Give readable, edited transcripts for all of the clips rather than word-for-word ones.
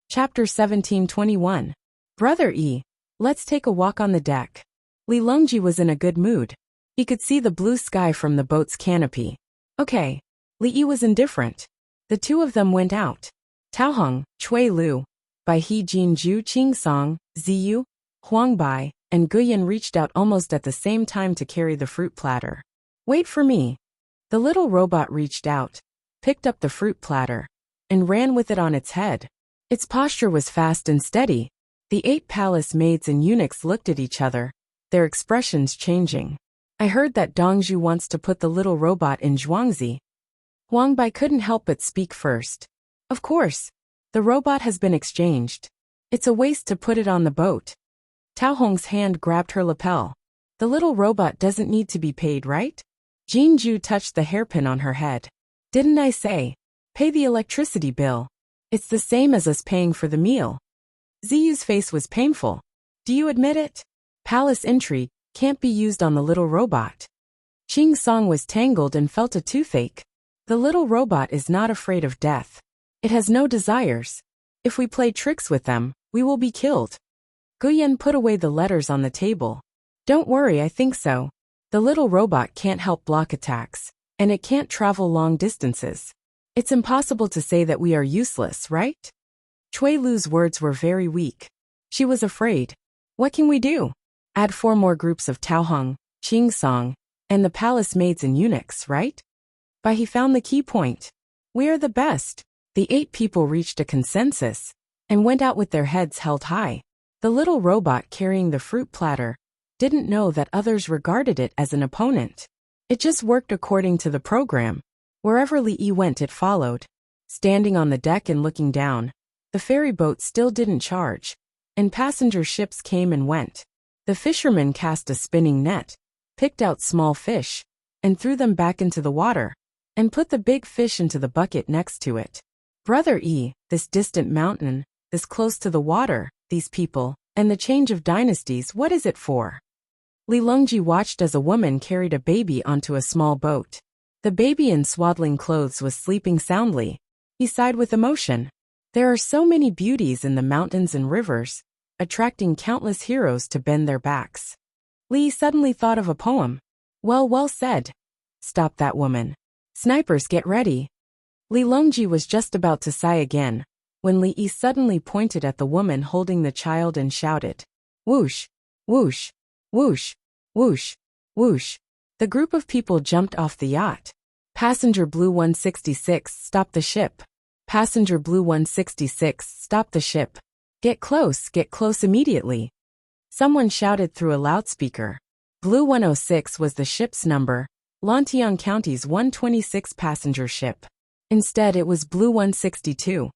Chapter 1721. Brother E, let's take a walk on the deck. Li Longji was in a good mood. He could see the blue sky from the boat's canopy. Okay. Li Yi was indifferent. The two of them went out. Tao Hong, Cui Lu, Bai He Jinju Qing Song, Ziyu, Huang Bai, and Guyan reached out almost at the same time to carry the fruit platter. Wait for me. The little robot reached out, picked up the fruit platter, and ran with it on its head. Its posture was fast and steady. The 8 palace maids and eunuchs looked at each other, their expressions changing. I heard that Dongzhu wants to put the little robot in Zhuangzi. Huang Bai couldn't help but speak first. Of course. The robot has been exchanged. It's a waste to put it on the boat. Tao Hong's hand grabbed her lapel. The little robot doesn't need to be paid, right? Jin Ju touched the hairpin on her head. Didn't I say? Pay the electricity bill. It's the same as us paying for the meal. Ziyu's face was painful. Do you admit it? Palace intrigue can't be used on the little robot. Qing Song was tangled and felt a toothache. The little robot is not afraid of death. It has no desires. If we play tricks with them, we will be killed. Guyan put away the letters on the table. Don't worry, I think so. The little robot can't help block attacks, and it can't travel long distances. It's impossible to say that we are useless, right? Cui Lu's words were very weak. She was afraid. What can we do? Add 4 more groups of Tao Hong, Qing Song, and the palace maids and eunuchs, right? But he found the key point. We are the best. The 8 people reached a consensus and went out with their heads held high. The little robot carrying the fruit platter didn't know that others regarded it as an opponent. It just worked according to the program. Wherever Li Yi went, it followed. Standing on the deck and looking down, the ferry boat still didn't charge, and passenger ships came and went. The fishermen cast a spinning net, picked out small fish, and threw them back into the water, and put the big fish into the bucket next to it. Brother E, this distant mountain, this close to the water, these people, and the change of dynasties, what is it for? Li Longji watched as a woman carried a baby onto a small boat. The baby in swaddling clothes was sleeping soundly. He sighed with emotion. There are so many beauties in the mountains and rivers, attracting countless heroes to bend their backs. Li suddenly thought of a poem. Well said. Stop that woman. Snipers, get ready. Li Longji was just about to sigh again, when Li Yi suddenly pointed at the woman holding the child and shouted, "Whoosh! Whoosh! Whoosh! Whoosh! Whoosh!" The group of people jumped off the yacht. Passenger Blue 166, stop the ship. Passenger Blue 166, stop the ship. Get close immediately. Someone shouted through a loudspeaker. Blue 106 was the ship's number, Lantiang County's 126 passenger ship. Instead, it was Blue 162.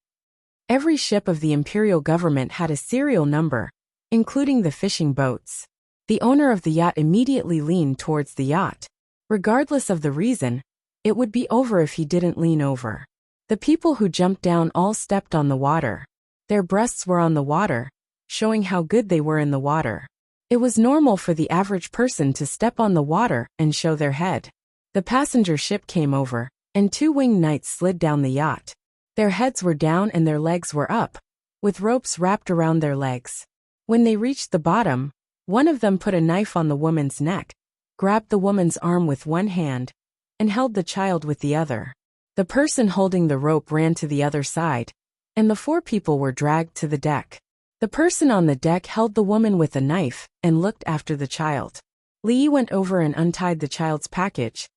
Every ship of the imperial government had a serial number, including the fishing boats. The owner of the yacht immediately leaned towards the yacht. Regardless of the reason, it would be over if he didn't lean over. The people who jumped down all stepped on the water. Their breasts were on the water, showing how good they were in the water. It was normal for the average person to step on the water and show their head. The passenger ship came over, and 2 winged knights slid down the yacht. Their heads were down and their legs were up, with ropes wrapped around their legs. When they reached the bottom, one of them put a knife on the woman's neck, grabbed the woman's arm with one hand, and held the child with the other. The person holding the rope ran to the other side, and the 4 people were dragged to the deck. The person on the deck held the woman with a knife and looked after the child. Li Yi went over and untied the child's package.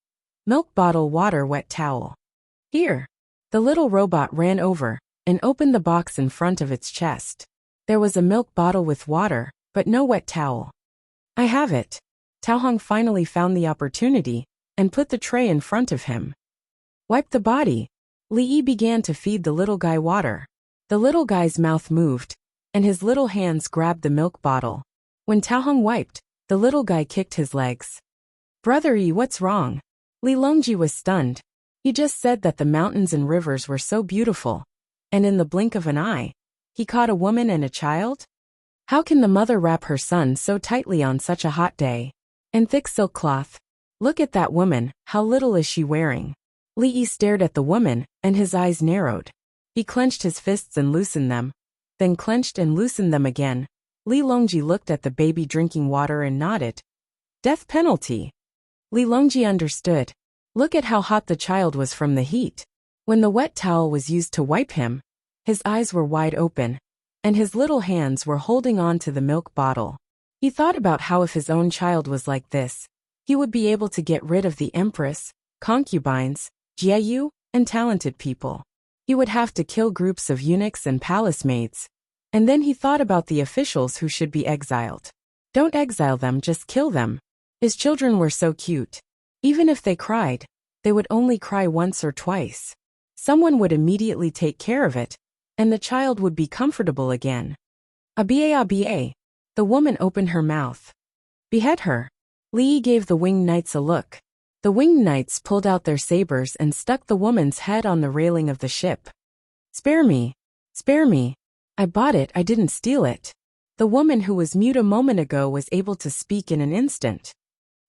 Milk bottle, water, wet towel. Here. The little robot ran over and opened the box in front of its chest. There was a milk bottle with water, but no wet towel. I have it. Tao Hong finally found the opportunity and put the tray in front of him. Wipe the body. Li Yi began to feed the little guy water. The little guy's mouth moved, and his little hands grabbed the milk bottle. When Tao Hong wiped, the little guy kicked his legs. Brother E, what's wrong? Li Longji was stunned. He just said that the mountains and rivers were so beautiful, and in the blink of an eye, he caught a woman and a child? How can the mother wrap her son so tightly on such a hot day? And thick silk cloth? Look at that woman, how little is she wearing? Li Yi stared at the woman, and his eyes narrowed. He clenched his fists and loosened them. then clenched and loosened them again. Li Longji looked at the baby drinking water and nodded. Death penalty. Li Longji understood. Look at how hot the child was from the heat. When the wet towel was used to wipe him, his eyes were wide open, and his little hands were holding on to the milk bottle. He thought about how if his own child was like this, he would be able to get rid of the empress, concubines, jiayu, and talented people. He would have to kill groups of eunuchs and palace maids. And then he thought about the officials who should be exiled. Don't exile them, just kill them. His children were so cute. Even if they cried, they would only cry once or twice. Someone would immediately take care of it, and the child would be comfortable again. Aba. The woman opened her mouth. Behead her. Li gave the winged knights a look. The winged knights pulled out their sabers and stuck the woman's head on the railing of the ship. Spare me. Spare me. I bought it, I didn't steal it. The woman who was mute a moment ago was able to speak in an instant.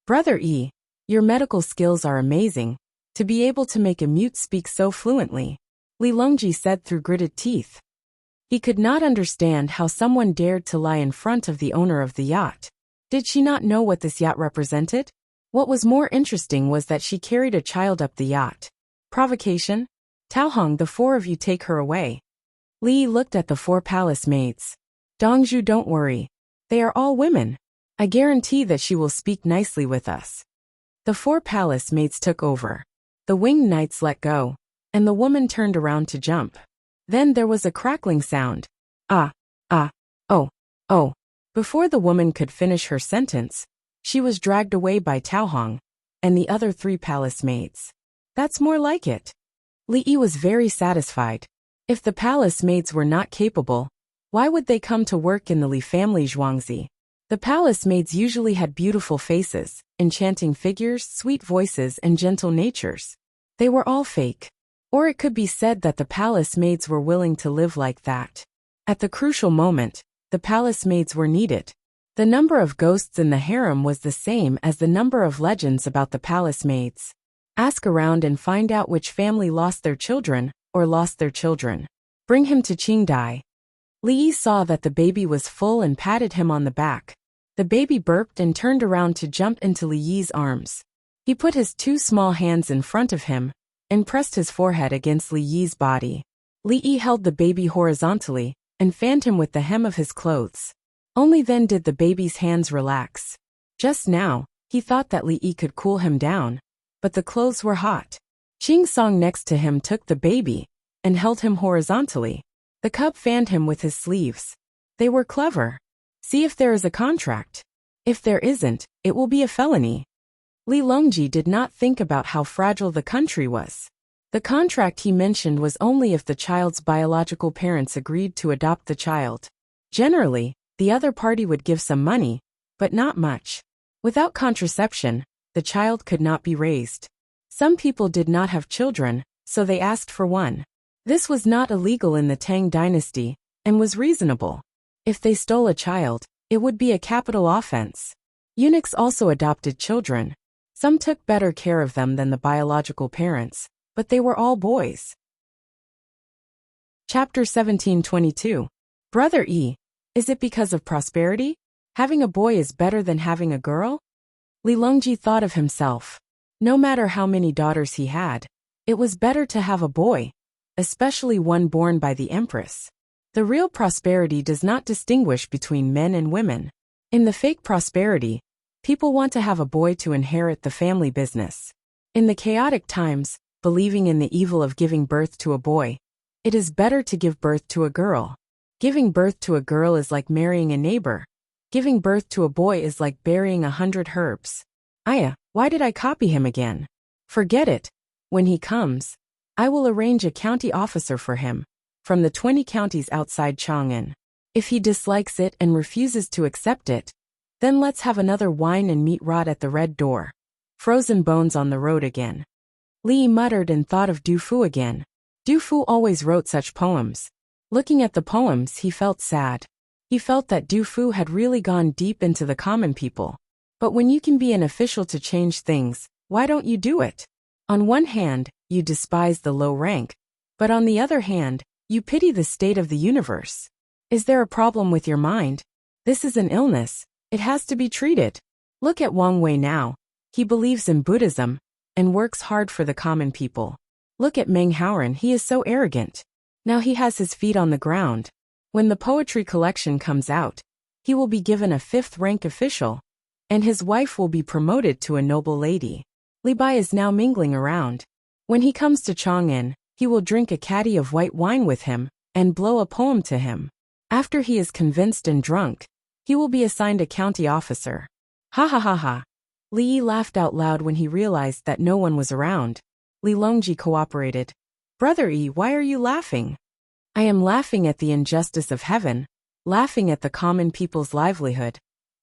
Brother E, your medical skills are amazing, to be able to make a mute speak so fluently, Li Longji said through gritted teeth. He could not understand how someone dared to lie in front of the owner of the yacht. Did she not know what this yacht represented? What was more interesting was that she carried a child up the yacht. Provocation? Taohong, the four of you take her away. Li looked at the four palace maids. Dongzhu, don't worry. They are all women. I guarantee that she will speak nicely with us. The four palace maids took over. The winged knights let go, and the woman turned around to jump. Then there was a crackling sound. Oh. Before the woman could finish her sentence, she was dragged away by Taohong and the other three palace maids. That's more like it. Li Yi was very satisfied. If the palace maids were not capable, why would they come to work in the Li family Zhuangzi? The palace maids usually had beautiful faces, enchanting figures, sweet voices, and gentle natures. They were all fake. Or it could be said that the palace maids were willing to live like that. At the crucial moment, the palace maids were needed. The number of ghosts in the harem was the same as the number of legends about the palace maids. Ask around and find out which family lost their children, or lost their children. Bring him to Qingdai. Li Yi saw that the baby was full and patted him on the back. The baby burped and turned around to jump into Li Yi's arms. He put his two small hands in front of him and pressed his forehead against Li Yi's body. Li Yi held the baby horizontally and fanned him with the hem of his clothes. Only then did the baby's hands relax. Just now, he thought that Li Yi could cool him down, but the clothes were hot. Qing Song next to him took the baby and held him horizontally. The cub fanned him with his sleeves. They were clever. See if there is a contract. If there isn't, it will be a felony. Li Longji did not think about how fragile the country was. The contract he mentioned was only if the child's biological parents agreed to adopt the child. Generally, the other party would give some money, but not much. Without contraception, the child could not be raised. Some people did not have children, so they asked for one. This was not illegal in the Tang dynasty, and was reasonable. If they stole a child, it would be a capital offense. Eunuchs also adopted children. Some took better care of them than the biological parents, but they were all boys. Chapter 1722. Brother E, is it because of prosperity? Having a boy is better than having a girl? Li Longji thought of himself. No matter how many daughters he had, it was better to have a boy, especially one born by the empress. The real prosperity does not distinguish between men and women. In the fake prosperity, people want to have a boy to inherit the family business. In the chaotic times, believing in the evil of giving birth to a boy, it is better to give birth to a girl. Giving birth to a girl is like marrying a neighbor. Giving birth to a boy is like burying 100 herbs. Why did I copy him again? Forget it. When he comes, I will arrange a county officer for him, from the 20 counties outside Chang'an. If he dislikes it and refuses to accept it, then let's have another wine and meat rot at the red door. Frozen bones on the road again. Li muttered and thought of Du Fu again. Du Fu always wrote such poems. Looking at the poems, he felt sad. He felt that Du Fu had really gone deep into the common people. But when you can be an official to change things, why don't you do it? On one hand, you despise the low rank, but on the other hand, you pity the state of the universe. Is there a problem with your mind? This is an illness. It has to be treated. Look at Wang Wei now. He believes in Buddhism and works hard for the common people. Look at Meng Haoren, he is so arrogant. Now he has his feet on the ground. When the poetry collection comes out, he will be given a 5th-rank official, and his wife will be promoted to a noble lady. Li Bai is now mingling around. When he comes to Chang'an, he will drink a caddy of white wine with him and blow a poem to him. After he is convinced and drunk, he will be assigned a county officer. Ha ha ha ha. Li Yi laughed out loud when he realized that no one was around. Li Longji cooperated. Brother Yi, why are you laughing? I am laughing at the injustice of heaven, laughing at the common people's livelihood,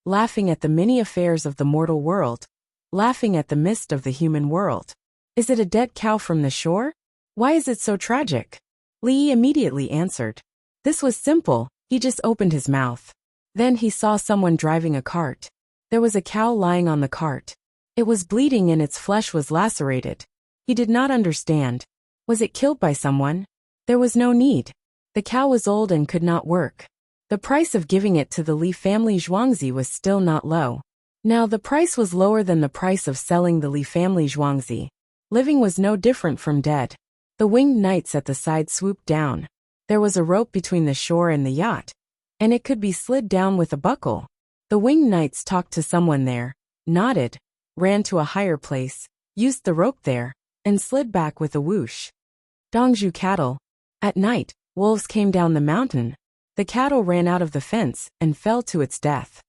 laughing at the many affairs of the mortal world, laughing at the mist of the human world. Is it a dead cow from the shore? Why is it so tragic? Li Yi immediately answered. This was simple, he just opened his mouth. Then he saw someone driving a cart. There was a cow lying on the cart. It was bleeding and its flesh was lacerated. He did not understand. Was it killed by someone? There was no need. The cow was old and could not work. The price of giving it to the Li family Zhuangzi was still not low. Now the price was lower than the price of selling the Li family Zhuangzi. Living was no different from dead. The winged knights at the side swooped down. There was a rope between the shore and the yacht, and it could be slid down with a buckle. The winged knights talked to someone there, nodded, ran to a higher place, used the rope there, and slid back with a whoosh. Dongzhu cattle. At night, wolves came down the mountain. The cattle ran out of the fence and fell to its death.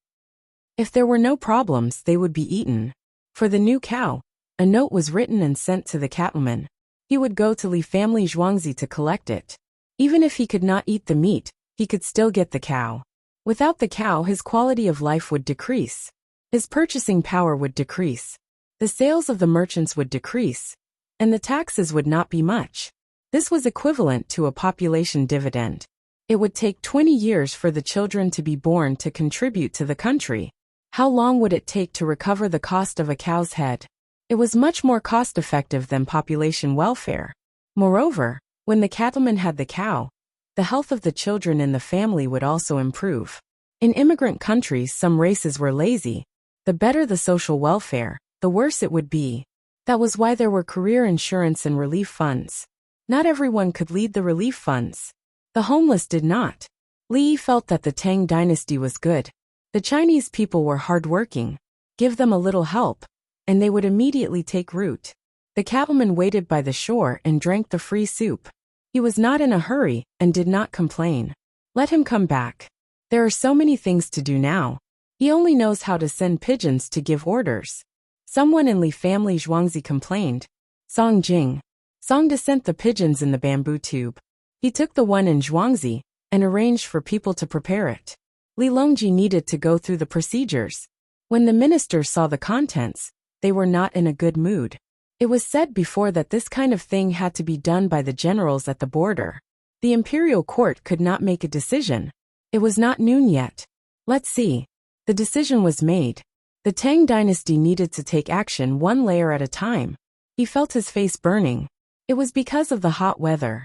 If there were no problems, they would be eaten. For the new cow, a note was written and sent to the cattleman. He would go to Li family Zhuangzi to collect it. Even if he could not eat the meat, he could still get the cow. Without the cow, his quality of life would decrease. His purchasing power would decrease. The sales of the merchants would decrease, and the taxes would not be much. This was equivalent to a population dividend. It would take 20 years for the children to be born to contribute to the country. How long would it take to recover the cost of a cow's head? It was much more cost-effective than population welfare. Moreover, when the cattleman had the cow, the health of the children in the family would also improve. In immigrant countries, some races were lazy. The better the social welfare, the worse it would be. That was why there were career insurance and relief funds. Not everyone could lead the relief funds. The homeless did not. Li Yi felt that the Tang dynasty was good. The Chinese people were hardworking. Give them a little help, and they would immediately take root. The cattleman waited by the shore and drank the free soup. He was not in a hurry and did not complain. Let him come back. There are so many things to do now. He only knows how to send pigeons to give orders. Someone in Li family Zhuangzi complained. Song Jing. Song sent the pigeons in the bamboo tube. He took the one in Zhuangzi and arranged for people to prepare it. Li Longji needed to go through the procedures. When the ministers saw the contents, they were not in a good mood. It was said before that this kind of thing had to be done by the generals at the border. The imperial court could not make a decision. It was not noon yet. Let's see. The decision was made. The Tang dynasty needed to take action one layer at a time. He felt his face burning. It was because of the hot weather.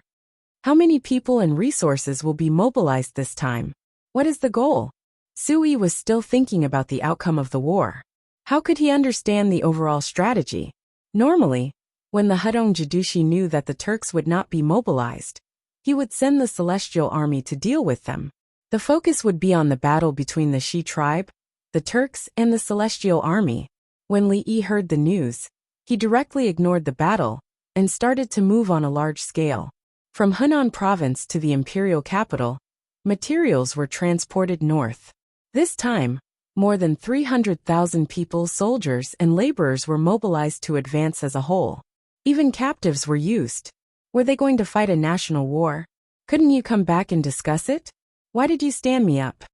How many people and resources will be mobilized this time? What is the goal? Sui was still thinking about the outcome of the war. How could he understand the overall strategy? Normally, when the Hudong Jidushi knew that the Turks would not be mobilized, he would send the Celestial Army to deal with them. The focus would be on the battle between the Shi tribe, the Turks, and the Celestial Army. When Li Yi heard the news, he directly ignored the battle and started to move on a large scale. From Hunan province to the imperial capital, materials were transported north. This time, more than 300,000 people, soldiers, and laborers were mobilized to advance as a whole. Even captives were used. Were they going to fight a national war? Couldn't you come back and discuss it? Why did you stand me up?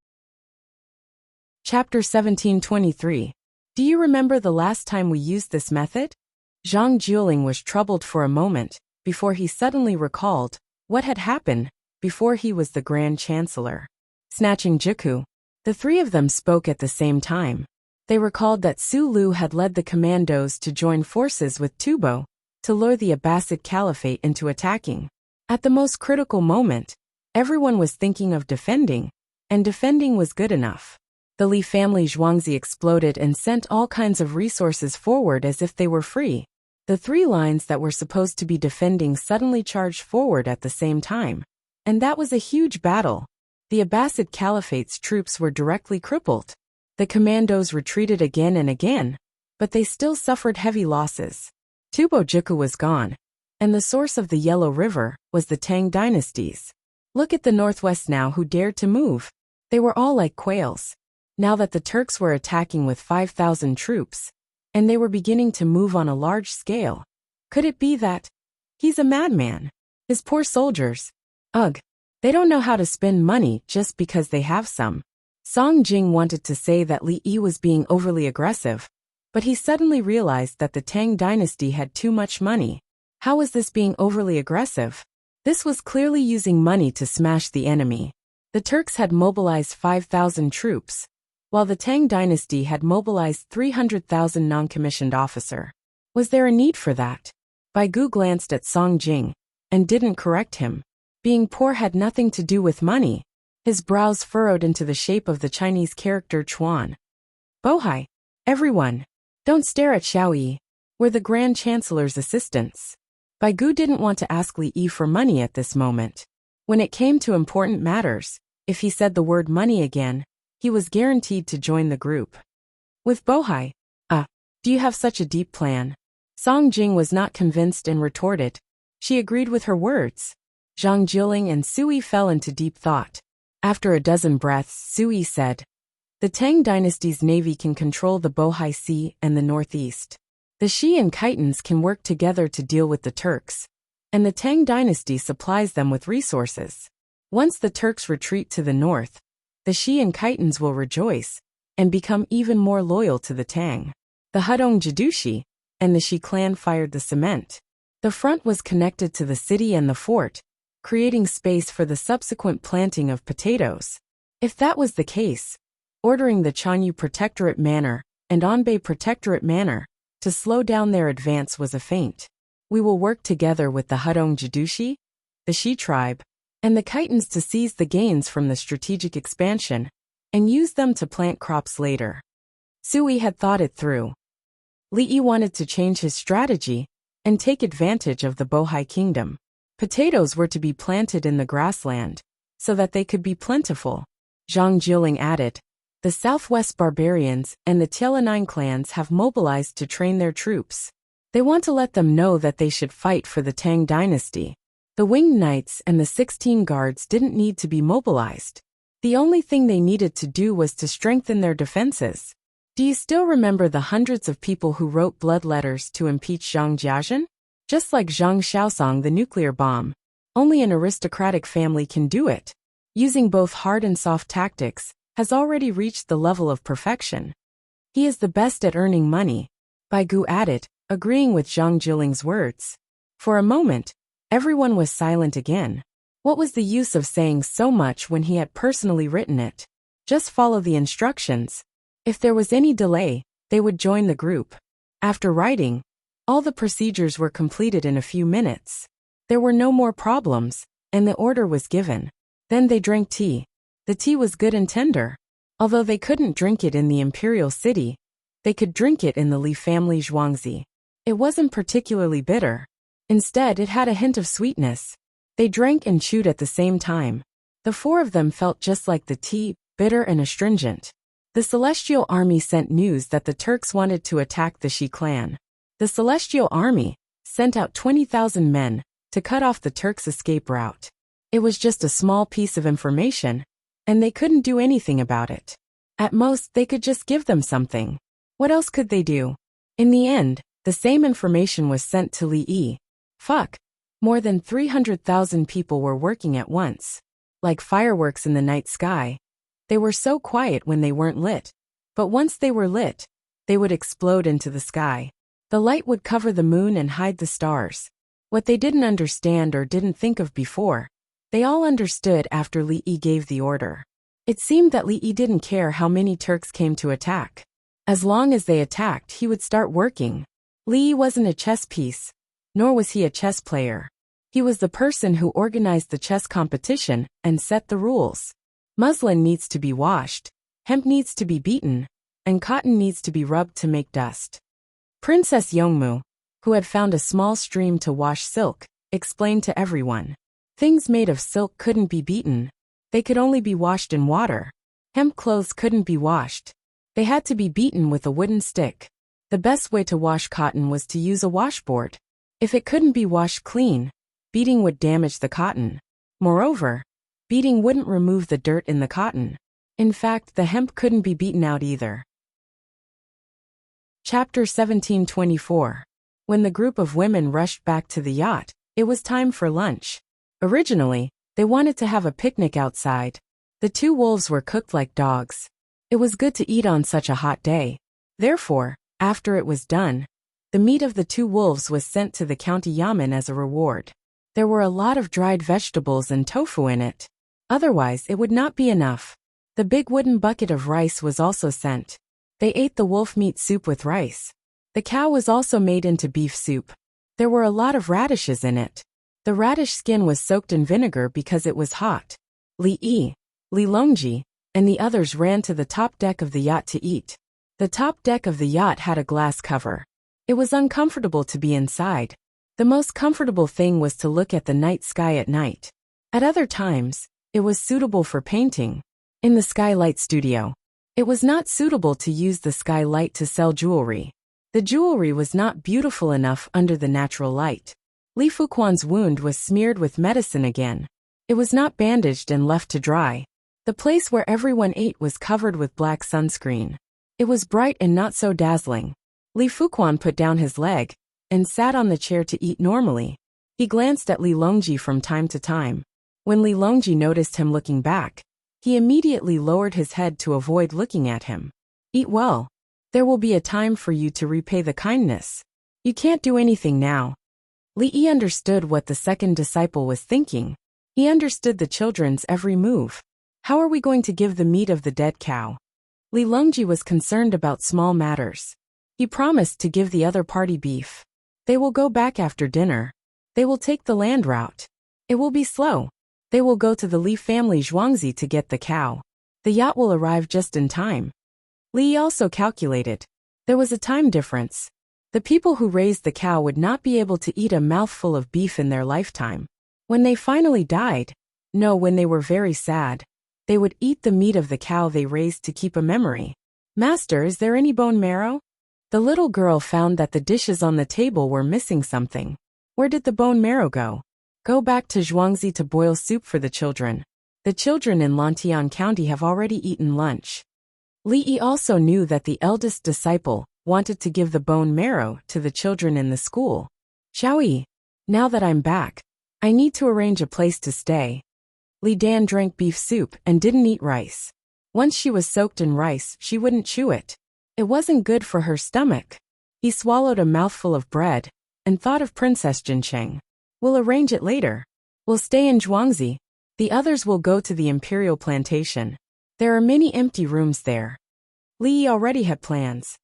Chapter 1723. Do you remember the last time we used this method? Zhang Jueling was troubled for a moment, before he suddenly recalled what had happened before he was the Grand Chancellor. Snatching Jiku. The three of them spoke at the same time. They recalled that Su Lu had led the commandos to join forces with Tubo to lure the Abbasid Caliphate into attacking. At the most critical moment, Everyone was thinking of defending, and defending was good enough. The Li family Zhuangzi exploded and sent all kinds of resources forward as if they were free. The three lines that were supposed to be defending suddenly charged forward at the same time. And that was a huge battle. The Abbasid Caliphate's troops were directly crippled. The commandos retreated again and again, but they still suffered heavy losses. Tubojuku was gone, and the source of the Yellow River was the Tang dynasties. Look at the northwest now who dared to move. They were all like quails. Now that the Turks were attacking with 5,000 troops, and they were beginning to move on a large scale. Could it be that he's a madman? His poor soldiers. Ugh. They don't know how to spend money just because they have some. Song Jing wanted to say that Li Yi was being overly aggressive, but he suddenly realized that the Tang dynasty had too much money. How was this being overly aggressive? This was clearly using money to smash the enemy. The Turks had mobilized 5,000 troops, while the Tang dynasty had mobilized 300,000 non-commissioned officer. Was there a need for that? Bai Gu glanced at Song Jing and didn't correct him. Being poor had nothing to do with money. His brows furrowed into the shape of the Chinese character Chuan. Bohai. Everyone. Don't stare at Xiao Yi. We're the Grand Chancellor's assistants. Bai Gu didn't want to ask Li Yi for money at this moment. When it came to important matters, if he said the word money again, he was guaranteed to join the group. With Bohai. Do you have such a deep plan? Song Jing was not convinced and retorted. She agreed with her words. Zhang Jiling and Sui fell into deep thought. After a dozen breaths, Sui said, the Tang dynasty's navy can control the Bohai Sea and the northeast. The Shi and Khitans can work together to deal with the Turks, and the Tang dynasty supplies them with resources. Once the Turks retreat to the north, the Shi and Khitans will rejoice and become even more loyal to the Tang. The Hudong Jadushi and the Shi clan fired the cement. The front was connected to the city and the fort, creating space for the subsequent planting of potatoes. If that was the case, ordering the Chanyu Protectorate Manor and Anbei Protectorate Manor to slow down their advance was a feint. We will work together with the Hudong Jadushi, the Shi tribe, and the Khitans to seize the gains from the strategic expansion and use them to plant crops later. Sui had thought it through. Li Yi wanted to change his strategy and take advantage of the Bohai kingdom. Potatoes were to be planted in the grassland, so that they could be plentiful. Zhang Jiling added, the Southwest Barbarians and the Tiananmen clans have mobilized to train their troops. They want to let them know that they should fight for the Tang dynasty. The Winged Knights and the 16 guards didn't need to be mobilized. The only thing they needed to do was to strengthen their defenses. Do you still remember the hundreds of people who wrote blood letters to impeach Zhang Jiazhen? Just like Zhang Xiaosong the nuclear bomb, only an aristocratic family can do it. Using both hard and soft tactics has already reached the level of perfection. He is the best at earning money, Bai Gu added, agreeing with Zhang Jiling's words. For a moment, everyone was silent again. What was the use of saying so much when he had personally written it? Just follow the instructions. If there was any delay, they would join the group. After writing, all the procedures were completed in a few minutes. There were no more problems, and the order was given. Then they drank tea. The tea was good and tender. Although they couldn't drink it in the imperial city, they could drink it in the Li family Zhuangzi. It wasn't particularly bitter. Instead, it had a hint of sweetness. They drank and chewed at the same time. The four of them felt just like the tea, bitter and astringent. The Celestial Army sent news that the Turks wanted to attack the Shi clan. The Celestial Army sent out 20,000 men to cut off the Turks' escape route. It was just a small piece of information, and they couldn't do anything about it. At most, they could just give them something. What else could they do? In the end, the same information was sent to Li Yi. More than 300,000 people were working at once. Like fireworks in the night sky. They were so quiet when they weren't lit. But once they were lit, they would explode into the sky. The light would cover the moon and hide the stars. What they didn't understand or didn't think of before, they all understood after Li Yi gave the order. It seemed that Li Yi didn't care how many Turks came to attack. As long as they attacked, he would start working. Li Yi wasn't a chess piece, nor was he a chess player. He was the person who organized the chess competition and set the rules. Muslin needs to be washed, hemp needs to be beaten, and cotton needs to be rubbed to make dust. Princess Yongmu, who had found a small stream to wash silk, explained to everyone. Things made of silk couldn't be beaten. They could only be washed in water. Hemp clothes couldn't be washed. They had to be beaten with a wooden stick. The best way to wash cotton was to use a washboard. If it couldn't be washed clean, beating would damage the cotton. Moreover, beating wouldn't remove the dirt in the cotton. In fact, the hemp couldn't be beaten out either. Chapter 1724. When the group of women rushed back to the yacht, it was time for lunch. Originally, they wanted to have a picnic outside. The two wolves were cooked like dogs. It was good to eat on such a hot day. Therefore, after it was done, the meat of the two wolves was sent to the county yamen as a reward. There were a lot of dried vegetables and tofu in it. Otherwise, it would not be enough. The big wooden bucket of rice was also sent. They ate the wolf meat soup with rice. The cow was also made into beef soup. There were a lot of radishes in it. The radish skin was soaked in vinegar because it was hot. Li Yi, Li Longji, and the others ran to the top deck of the yacht to eat. The top deck of the yacht had a glass cover. It was uncomfortable to be inside. The most comfortable thing was to look at the night sky at night. At other times, it was suitable for painting. In the skylight studio, it was not suitable to use the skylight to sell jewelry. The jewelry was not beautiful enough under the natural light. Li Fuquan's wound was smeared with medicine again. It was not bandaged and left to dry. The place where everyone ate was covered with black sunscreen. It was bright and not so dazzling. Li Fuquan put down his leg and sat on the chair to eat normally. He glanced at Li Longji from time to time. When Li Longji noticed him looking back, he immediately lowered his head to avoid looking at him. Eat well. There will be a time for you to repay the kindness. You can't do anything now. Li Yi understood what the second disciple was thinking. He understood the children's every move. How are we going to give the meat of the dead cow? Li Longji was concerned about small matters. He promised to give the other party beef. They will go back after dinner. They will take the land route. It will be slow. They will go to the Li family Zhuangzi to get the cow. The yacht will arrive just in time. Li also calculated. There was a time difference. The people who raised the cow would not be able to eat a mouthful of beef in their lifetime. When they finally died, when they were very sad, they would eat the meat of the cow they raised to keep a memory. Master, is there any bone marrow? The little girl found that the dishes on the table were missing something. Where did the bone marrow go? Go back to Zhuangzi to boil soup for the children. The children in Lantian County have already eaten lunch. Li Yi also knew that the eldest disciple wanted to give the bone marrow to the children in the school. Xiaoyi, now that I'm back, I need to arrange a place to stay. Li Dan drank beef soup and didn't eat rice. Once she was soaked in rice, she wouldn't chew it. It wasn't good for her stomach. He swallowed a mouthful of bread and thought of Princess Jincheng. We'll arrange it later. We'll stay in Zhuangzi. The others will go to the imperial plantation. There are many empty rooms there. Li Yi already had plans.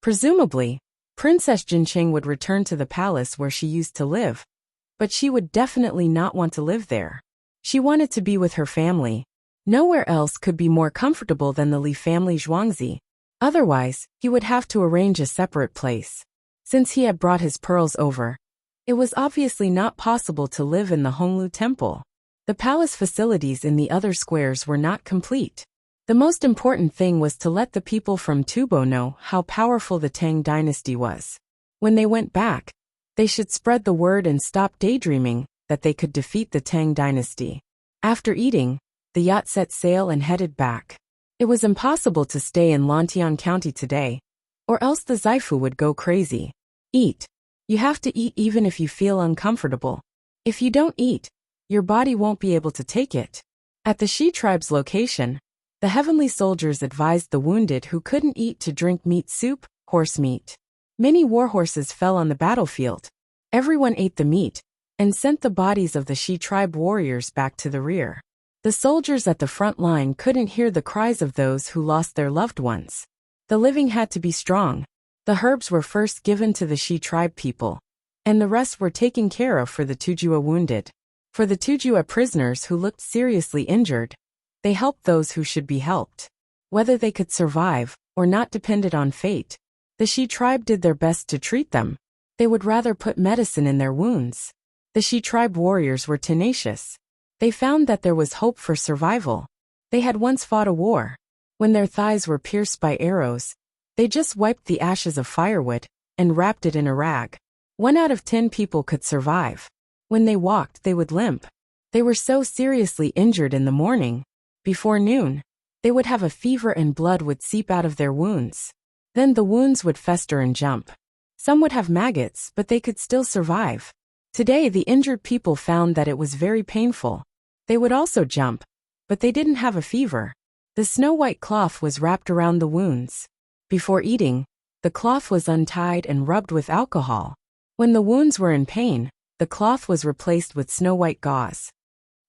Presumably, Princess Jincheng would return to the palace where she used to live. But she would definitely not want to live there. She wanted to be with her family. Nowhere else could be more comfortable than the Li family Zhuangzi. Otherwise, he would have to arrange a separate place. Since he had brought his pearls over, it was obviously not possible to live in the Honglu Temple. The palace facilities in the other squares were not complete. The most important thing was to let the people from Tubo know how powerful the Tang dynasty was. When they went back, they should spread the word and stop daydreaming that they could defeat the Tang dynasty. After eating, the yacht set sail and headed back. It was impossible to stay in Lantian County today, or else the Zaifu would go crazy. Eat. You have to eat even if you feel uncomfortable. If you don't eat, your body won't be able to take it. At the Shi tribe's location, the heavenly soldiers advised the wounded who couldn't eat to drink meat soup, horse meat. Many war horses fell on the battlefield. Everyone ate the meat and sent the bodies of the Shi tribe warriors back to the rear. The soldiers at the front line couldn't hear the cries of those who lost their loved ones. The living had to be strong. The herbs were first given to the Shi tribe people, and the rest were taken care of for the Tujua wounded. For the Tujua prisoners who looked seriously injured, they helped those who should be helped. Whether they could survive or not depended on fate. The Shi tribe did their best to treat them. They would rather put medicine in their wounds. The Shi tribe warriors were tenacious. They found that there was hope for survival. They had once fought a war. When their thighs were pierced by arrows, they just wiped the ashes of firewood and wrapped it in a rag. 1 out of 10 people could survive. When they walked, they would limp. They were so seriously injured in the morning. Before noon, they would have a fever and blood would seep out of their wounds. Then the wounds would fester and jump. Some would have maggots, but they could still survive. Today the injured people found that it was very painful. They would also jump, but they didn't have a fever. The snow-white cloth was wrapped around the wounds. Before eating, the cloth was untied and rubbed with alcohol. When the wounds were in pain, the cloth was replaced with snow-white gauze.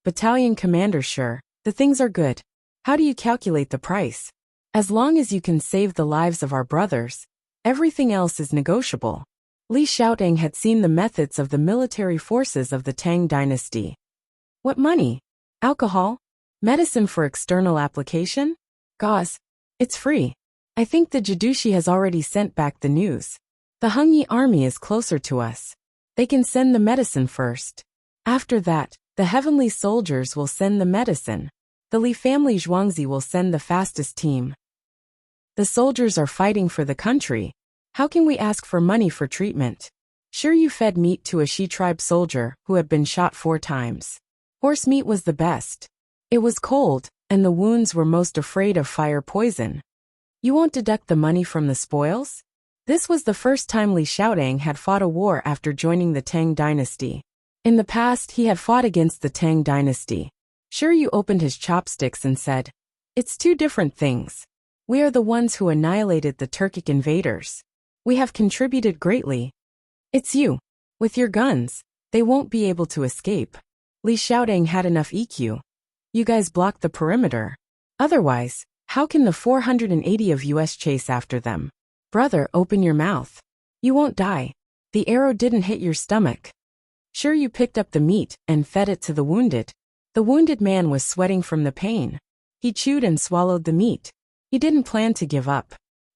Battalion commander: sure, the things are good. How do you calculate the price? As long as you can save the lives of our brothers, everything else is negotiable. Li Xiaotang had seen the methods of the military forces of the Tang dynasty. What money? Alcohol? Medicine for external application? Gauze? It's free. I think the Jidushi has already sent back the news. The Hengyi army is closer to us. They can send the medicine first. After that, the heavenly soldiers will send the medicine. The Li family Zhuangzi will send the fastest team. The soldiers are fighting for the country. How can we ask for money for treatment? Sure, you fed meat to a Shi tribe soldier who had been shot 4 times. Horse meat was the best. It was cold, and the wounds were most afraid of fire poison. You won't deduct the money from the spoils? This was the first time Li Xiaotang had fought a war after joining the Tang dynasty. In the past he had fought against the Tang dynasty. Sure, you opened his chopsticks and said, "It's 2 different things. We are the ones who annihilated the Turkic invaders. We have contributed greatly. It's you. With your guns, they won't be able to escape." Li Xiaotang had enough EQ. You guys blocked the perimeter. Otherwise, how can the 480 of us chase after them? Brother, open your mouth. You won't die. The arrow didn't hit your stomach. Sure, you picked up the meat and fed it to the wounded. The wounded man was sweating from the pain. He chewed and swallowed the meat. He didn't plan to give up.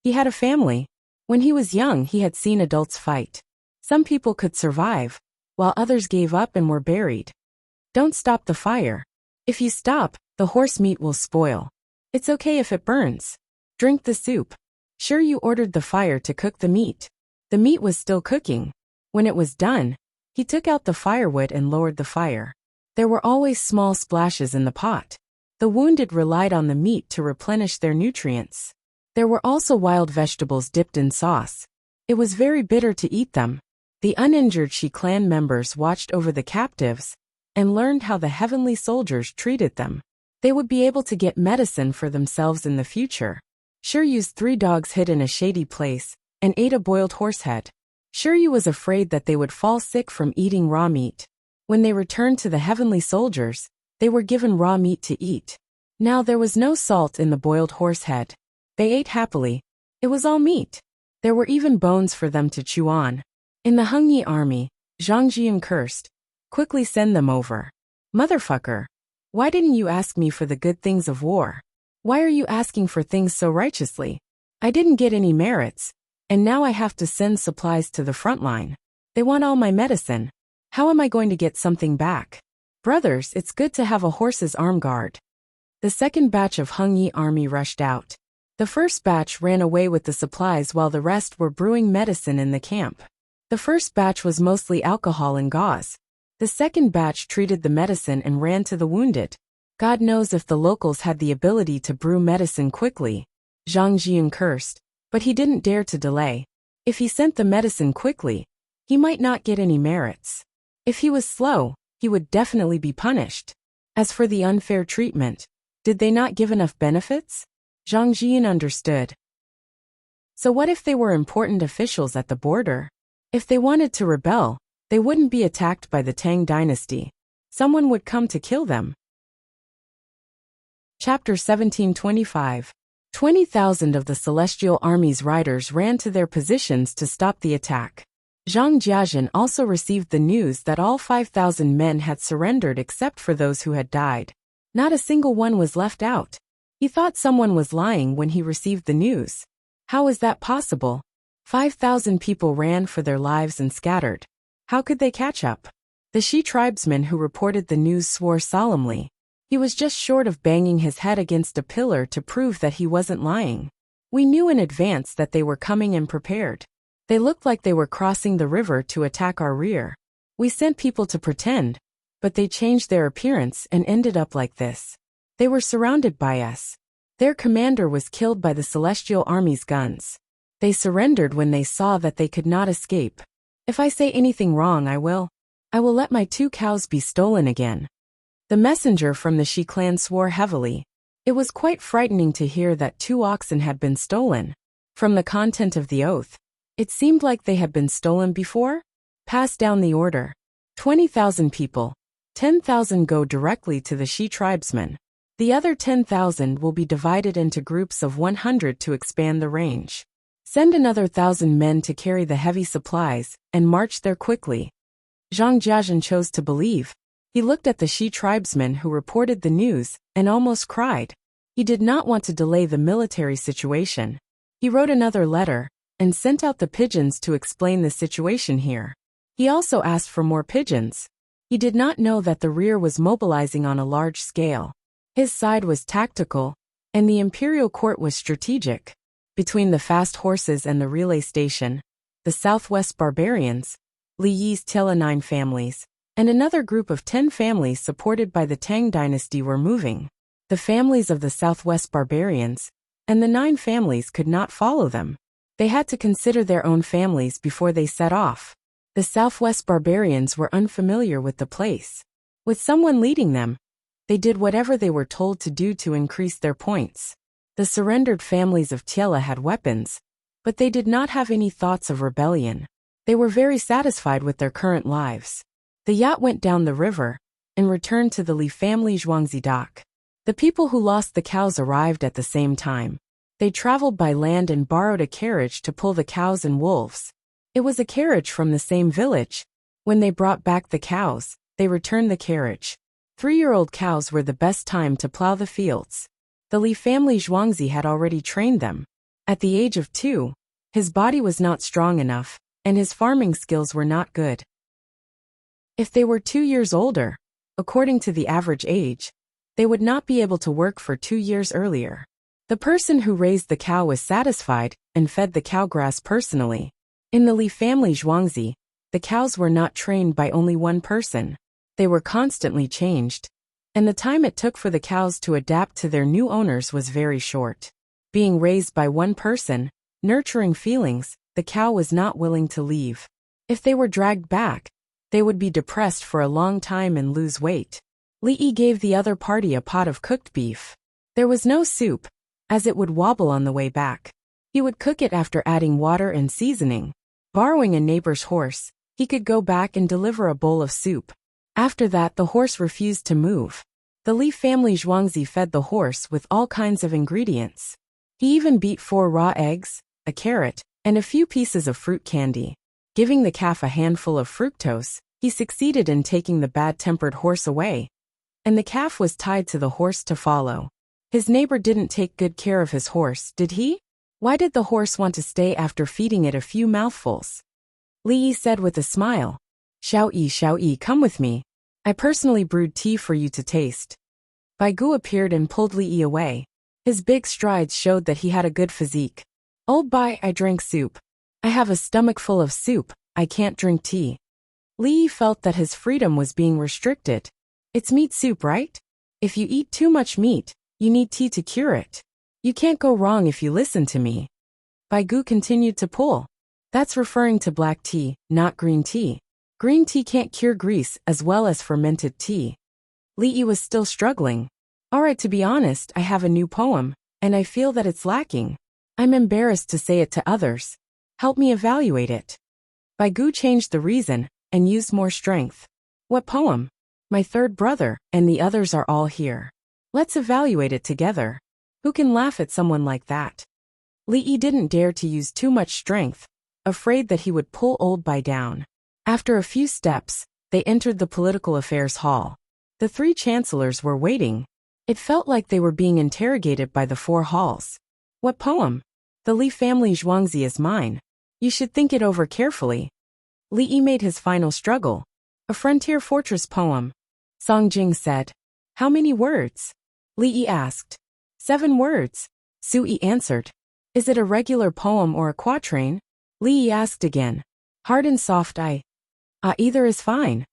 He had a family. When he was young, he had seen adults fight. Some people could survive, while others gave up and were buried. Don't stop the fire. If you stop, the horse meat will spoil. It's okay if it burns. Drink the soup. Sure, you ordered the fire to cook the meat. The meat was still cooking. When it was done, he took out the firewood and lowered the fire. There were always small splashes in the pot. The wounded relied on the meat to replenish their nutrients. There were also wild vegetables dipped in sauce. It was very bitter to eat them. The uninjured Shi clan members watched over the captives and learned how the heavenly soldiers treated them. They would be able to get medicine for themselves in the future. Sure used 3 dogs hid in a shady place and ate a boiled horse head. Shiryu was afraid that they would fall sick from eating raw meat. When they returned to the heavenly soldiers, they were given raw meat to eat. Now there was no salt in the boiled horse head. They ate happily. It was all meat. There were even bones for them to chew on. In the Hengyi army, Zhang Jian cursed. Quickly send them over. Motherfucker. Why didn't you ask me for the good things of war? Why are you asking for things so righteously? I didn't get any merits, and now I have to send supplies to the front line. They want all my medicine. How am I going to get something back? Brothers, it's good to have a horse's arm guard. The second batch of Hengyi army rushed out. The first batch ran away with the supplies while the rest were brewing medicine in the camp. The first batch was mostly alcohol and gauze. The second batch treated the medicine and ran to the wounded. God knows if the locals had the ability to brew medicine quickly. Zhang Jian cursed, but he didn't dare to delay. If he sent the medicine quickly, he might not get any merits. If he was slow, he would definitely be punished. As for the unfair treatment, did they not give enough benefits? Zhang Jian understood. So what if they were important officials at the border? If they wanted to rebel, they wouldn't be attacked by the Tang dynasty. Someone would come to kill them. Chapter 1725. 20,000 of the Celestial Army's riders ran to their positions to stop the attack. Zhang Jiajin also received the news that all 5,000 men had surrendered except for those who had died. Not a single one was left out. He thought someone was lying when he received the news. How was that possible? 5,000 people ran for their lives and scattered. How could they catch up? The Shi tribesman who reported the news swore solemnly. He was just short of banging his head against a pillar to prove that he wasn't lying. We knew in advance that they were coming and prepared. They looked like they were crossing the river to attack our rear. We sent people to pretend, but they changed their appearance and ended up like this. They were surrounded by us. Their commander was killed by the Celestial Army's guns. They surrendered when they saw that they could not escape. If I say anything wrong, I will let my 2 cows be stolen again. The messenger from the Shi clan swore heavily. It was quite frightening to hear that 2 oxen had been stolen. From the content of the oath, it seemed like they had been stolen before. Pass down the order. 20,000 people. 10,000 go directly to the Shi tribesmen. The other 10,000 will be divided into groups of 100 to expand the range. Send another 1,000 men to carry the heavy supplies and march there quickly. Zhang Jiajin chose to believe. He looked at the Shi tribesman who reported the news and almost cried. He did not want to delay the military situation. He wrote another letter and sent out the pigeons to explain the situation here. He also asked for more pigeons. He did not know that the rear was mobilizing on a large scale. His side was tactical, and the imperial court was strategic. Between the fast horses and the relay station, the Southwest barbarians, Li Yi's Tila 9 families, and another group of 10 families supported by the Tang dynasty were moving. The families of the Southwest barbarians and the 9 families could not follow them. They had to consider their own families before they set off. The Southwest barbarians were unfamiliar with the place. With someone leading them, they did whatever they were told to do to increase their points. The surrendered families of Tiela had weapons, but they did not have any thoughts of rebellion. They were very satisfied with their current lives. The yacht went down the river and returned to the Li family Zhuangzi dock. The people who lost the cows arrived at the same time. They traveled by land and borrowed a carriage to pull the cows and wolves. It was a carriage from the same village. When they brought back the cows, they returned the carriage. 3-year-old cows were the best time to plow the fields. The Li family Zhuangzi had already trained them. At the age of 2, his body was not strong enough, and his farming skills were not good. If they were 2 years older, according to the average age, they would not be able to work for 2 years earlier. The person who raised the cow was satisfied and fed the cow grass personally. In the Li family Zhuangzi, the cows were not trained by only one person. They were constantly changed, and the time it took for the cows to adapt to their new owners was very short. Being raised by one person, nurturing feelings, the cow was not willing to leave. If they were dragged back, they would be depressed for a long time and lose weight. Li Yi gave the other party a pot of cooked beef. There was no soup, as it would wobble on the way back. He would cook it after adding water and seasoning. Borrowing a neighbor's horse, he could go back and deliver a bowl of soup. After that, the horse refused to move. The Li family Zhuangzi fed the horse with all kinds of ingredients. He even beat 4 raw eggs, a carrot, and a few pieces of fruit candy. Giving the calf a handful of fructose, he succeeded in taking the bad-tempered horse away, and the calf was tied to the horse to follow. His neighbor didn't take good care of his horse, did he? Why did the horse want to stay after feeding it a few mouthfuls? Li Yi said with a smile. Xiao Yi, come with me. I personally brewed tea for you to taste. Bai Gu appeared and pulled Li Yi away. His big strides showed that he had a good physique. Old Bai, I drank soup. I have a stomach full of soup, I can't drink tea. Li Yi felt that his freedom was being restricted. It's meat soup, right? If you eat too much meat, you need tea to cure it. You can't go wrong if you listen to me. Bai Gu continued to pull. That's referring to black tea, not green tea. Green tea can't cure grease as well as fermented tea. Li Yi was still struggling. Alright, to be honest, I have a new poem, and I feel that it's lacking. I'm embarrassed to say it to others. Help me evaluate it. Bai Gu changed the reason and used more strength. What poem? My third brother and the others are all here. Let's evaluate it together. Who can laugh at someone like that? Li Yi didn't dare to use too much strength, afraid that he would pull old Bai down. After a few steps, they entered the political affairs hall. The three chancellors were waiting. It felt like they were being interrogated by the four halls. What poem? The Li family Zhuangzi is mine. You should think it over carefully. Li Yi made his final struggle. A frontier fortress poem. Song Jing said. How many words? Li Yi asked. 7 words. Su Yi answered. Is it a regular poem or a quatrain? Li Yi asked again. Hard and soft either is fine.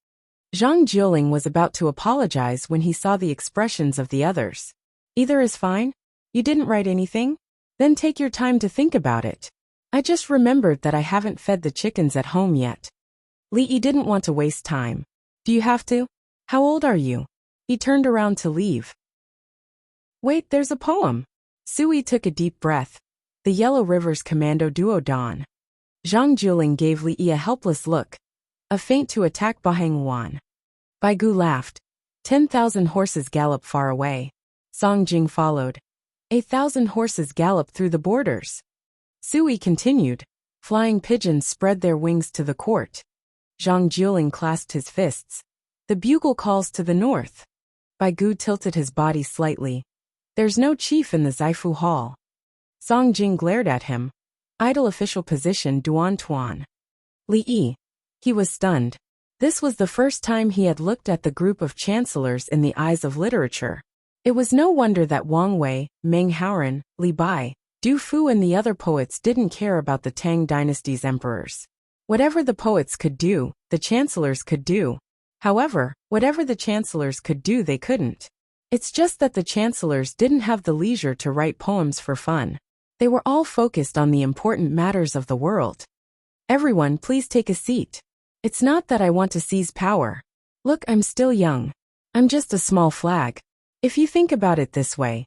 Zhang Jiuling was about to apologize when he saw the expressions of the others. Either is fine? You didn't write anything? Then take your time to think about it. I just remembered that I haven't fed the chickens at home yet. Li Yi didn't want to waste time. Do you have to? How old are you? He turned around to leave. Wait, there's a poem. Su Yi took a deep breath. The Yellow River's Commando Duo Dawn. Zhang Jiuling gave Li Yi a helpless look. A feint to attack Bahang Wan. Bai Gu laughed. 10,000 horses gallop far away. Song Jing followed. 1,000 horses gallop through the borders. Su Yi continued. Flying pigeons spread their wings to the court. Zhang Jiuling clasped his fists. The bugle calls to the north. Bai Gu tilted his body slightly. There's no chief in the Zaifu Hall. Song Jing glared at him. Idle official position Duan Tuan. Li Yi. He was stunned. This was the first time he had looked at the group of chancellors in the eyes of literature. It was no wonder that Wang Wei, Meng Haoran, Li Bai, Du Fu and the other poets didn't care about the Tang dynasty's emperors. Whatever the poets could do, the chancellors could do. However, whatever the chancellors could do they couldn't. It's just that the chancellors didn't have the leisure to write poems for fun. They were all focused on the important matters of the world. Everyone, please take a seat. It's not that I want to seize power. Look, I'm still young. I'm just a small flag. If you think about it this way,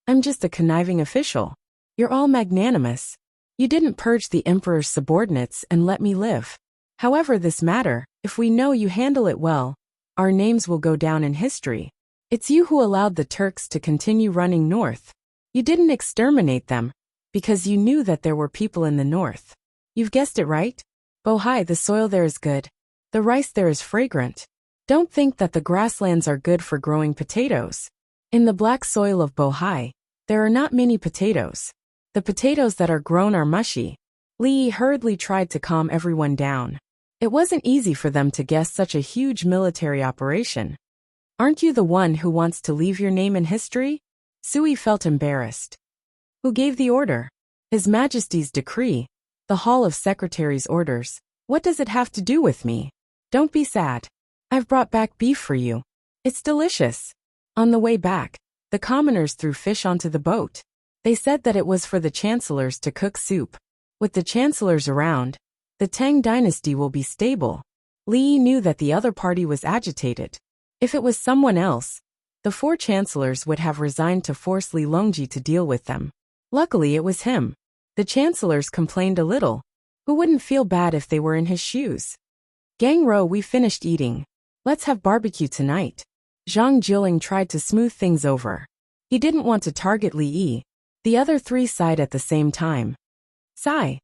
I'm just a conniving official. You're all magnanimous. You didn't purge the emperor's subordinates and let me live. However this matter, if we know you handle it well, our names will go down in history. It's you who allowed the Turks to continue running north. You didn't exterminate them, because you knew that there were people in the north. You've guessed it right? Bohai, the soil there is good. The rice there is fragrant. Don't think that the grasslands are good for growing potatoes. In the black soil of Bohai, there are not many potatoes. The potatoes that are grown are mushy. Li Yi hurriedly tried to calm everyone down. It wasn't easy for them to guess such a huge military operation. Aren't you the one who wants to leave your name in history? Su Yi felt embarrassed. Who gave the order? His Majesty's decree. The Hall of Secretaries' orders. What does it have to do with me? Don't be sad. I've brought back beef for you. It's delicious. On the way back, the commoners threw fish onto the boat. They said that it was for the chancellors to cook soup. With the chancellors around, the Tang dynasty will be stable. Li Yi knew that the other party was agitated. If it was someone else, the 4 chancellors would have resigned to force Li Longji to deal with them. Luckily it was him. The chancellors complained a little. Who wouldn't feel bad if they were in his shoes? Gang Ro, we finished eating. Let's have barbecue tonight. Zhang Jiuling tried to smooth things over. He didn't want to target Li Yi. The other 3 sighed at the same time. Sigh.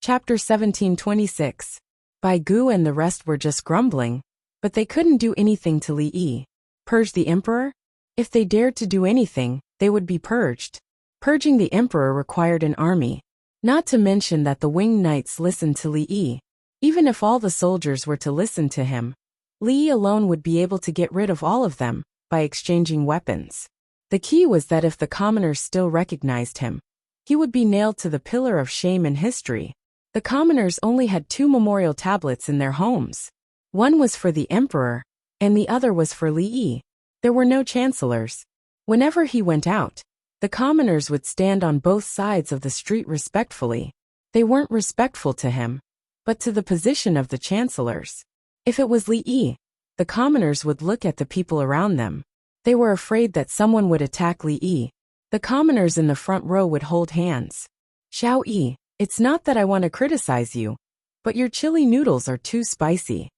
Chapter 1726. Bai Gu and the rest were just grumbling, but they couldn't do anything to Li Yi. Purge the emperor? If they dared to do anything, they would be purged. Purging the emperor required an army. Not to mention that the winged knights listened to Li Yi. Even if all the soldiers were to listen to him, Li Yi alone would be able to get rid of all of them, by exchanging weapons. The key was that if the commoners still recognized him, he would be nailed to the pillar of shame in history. The commoners only had 2 memorial tablets in their homes. One was for the emperor, and the other was for Li Yi. There were no chancellors. Whenever he went out, the commoners would stand on both sides of the street respectfully. They weren't respectful to him, but to the position of the chancellors. If it was Li Yi, the commoners would look at the people around them. They were afraid that someone would attack Li Yi. The commoners in the front row would hold hands. Xiao Yi, it's not that I want to criticize you, but your chili noodles are too spicy.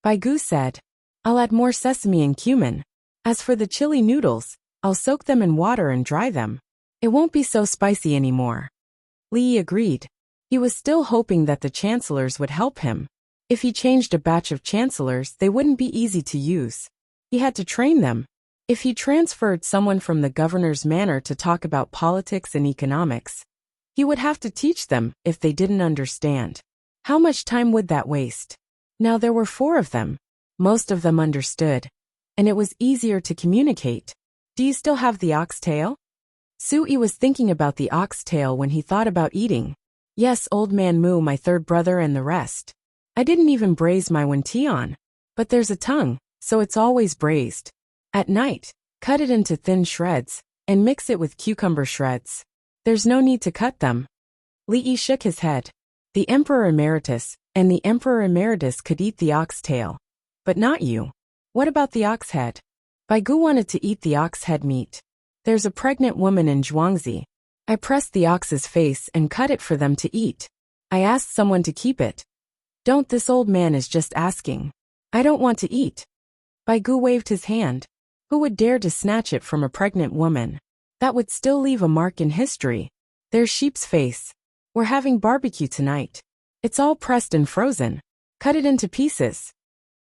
Bai Gu said, I'll add more sesame and cumin. As for the chili noodles, I'll soak them in water and dry them. It won't be so spicy anymore. Li Yi agreed. He was still hoping that the chancellors would help him. If he changed a batch of chancellors, they wouldn't be easy to use. He had to train them. If he transferred someone from the governor's manor to talk about politics and economics, he would have to teach them if they didn't understand. How much time would that waste? Now there were 4 of them. Most of them understood, and it was easier to communicate. Do you still have the oxtail? Sui was thinking about the oxtail when he thought about eating. Yes, old man Mu, my 3rd brother, and the rest. I didn't even braise my wonton. But there's a tongue, so it's always braised. At night, cut it into thin shreds, and mix it with cucumber shreds. There's no need to cut them. Li Yi shook his head. The Emperor Emeritus and the Emperor Emeritus could eat the oxtail. But not you. What about the ox head? Baigu wanted to eat the ox head meat. There's a pregnant woman in Zhuangzi. I pressed the ox's face and cut it for them to eat. I asked someone to keep it. Don't, this old man is just asking. I don't want to eat. Baigu waved his hand. Who would dare to snatch it from a pregnant woman? That would still leave a mark in history. There's sheep's face. We're having barbecue tonight. It's all pressed and frozen. Cut it into pieces.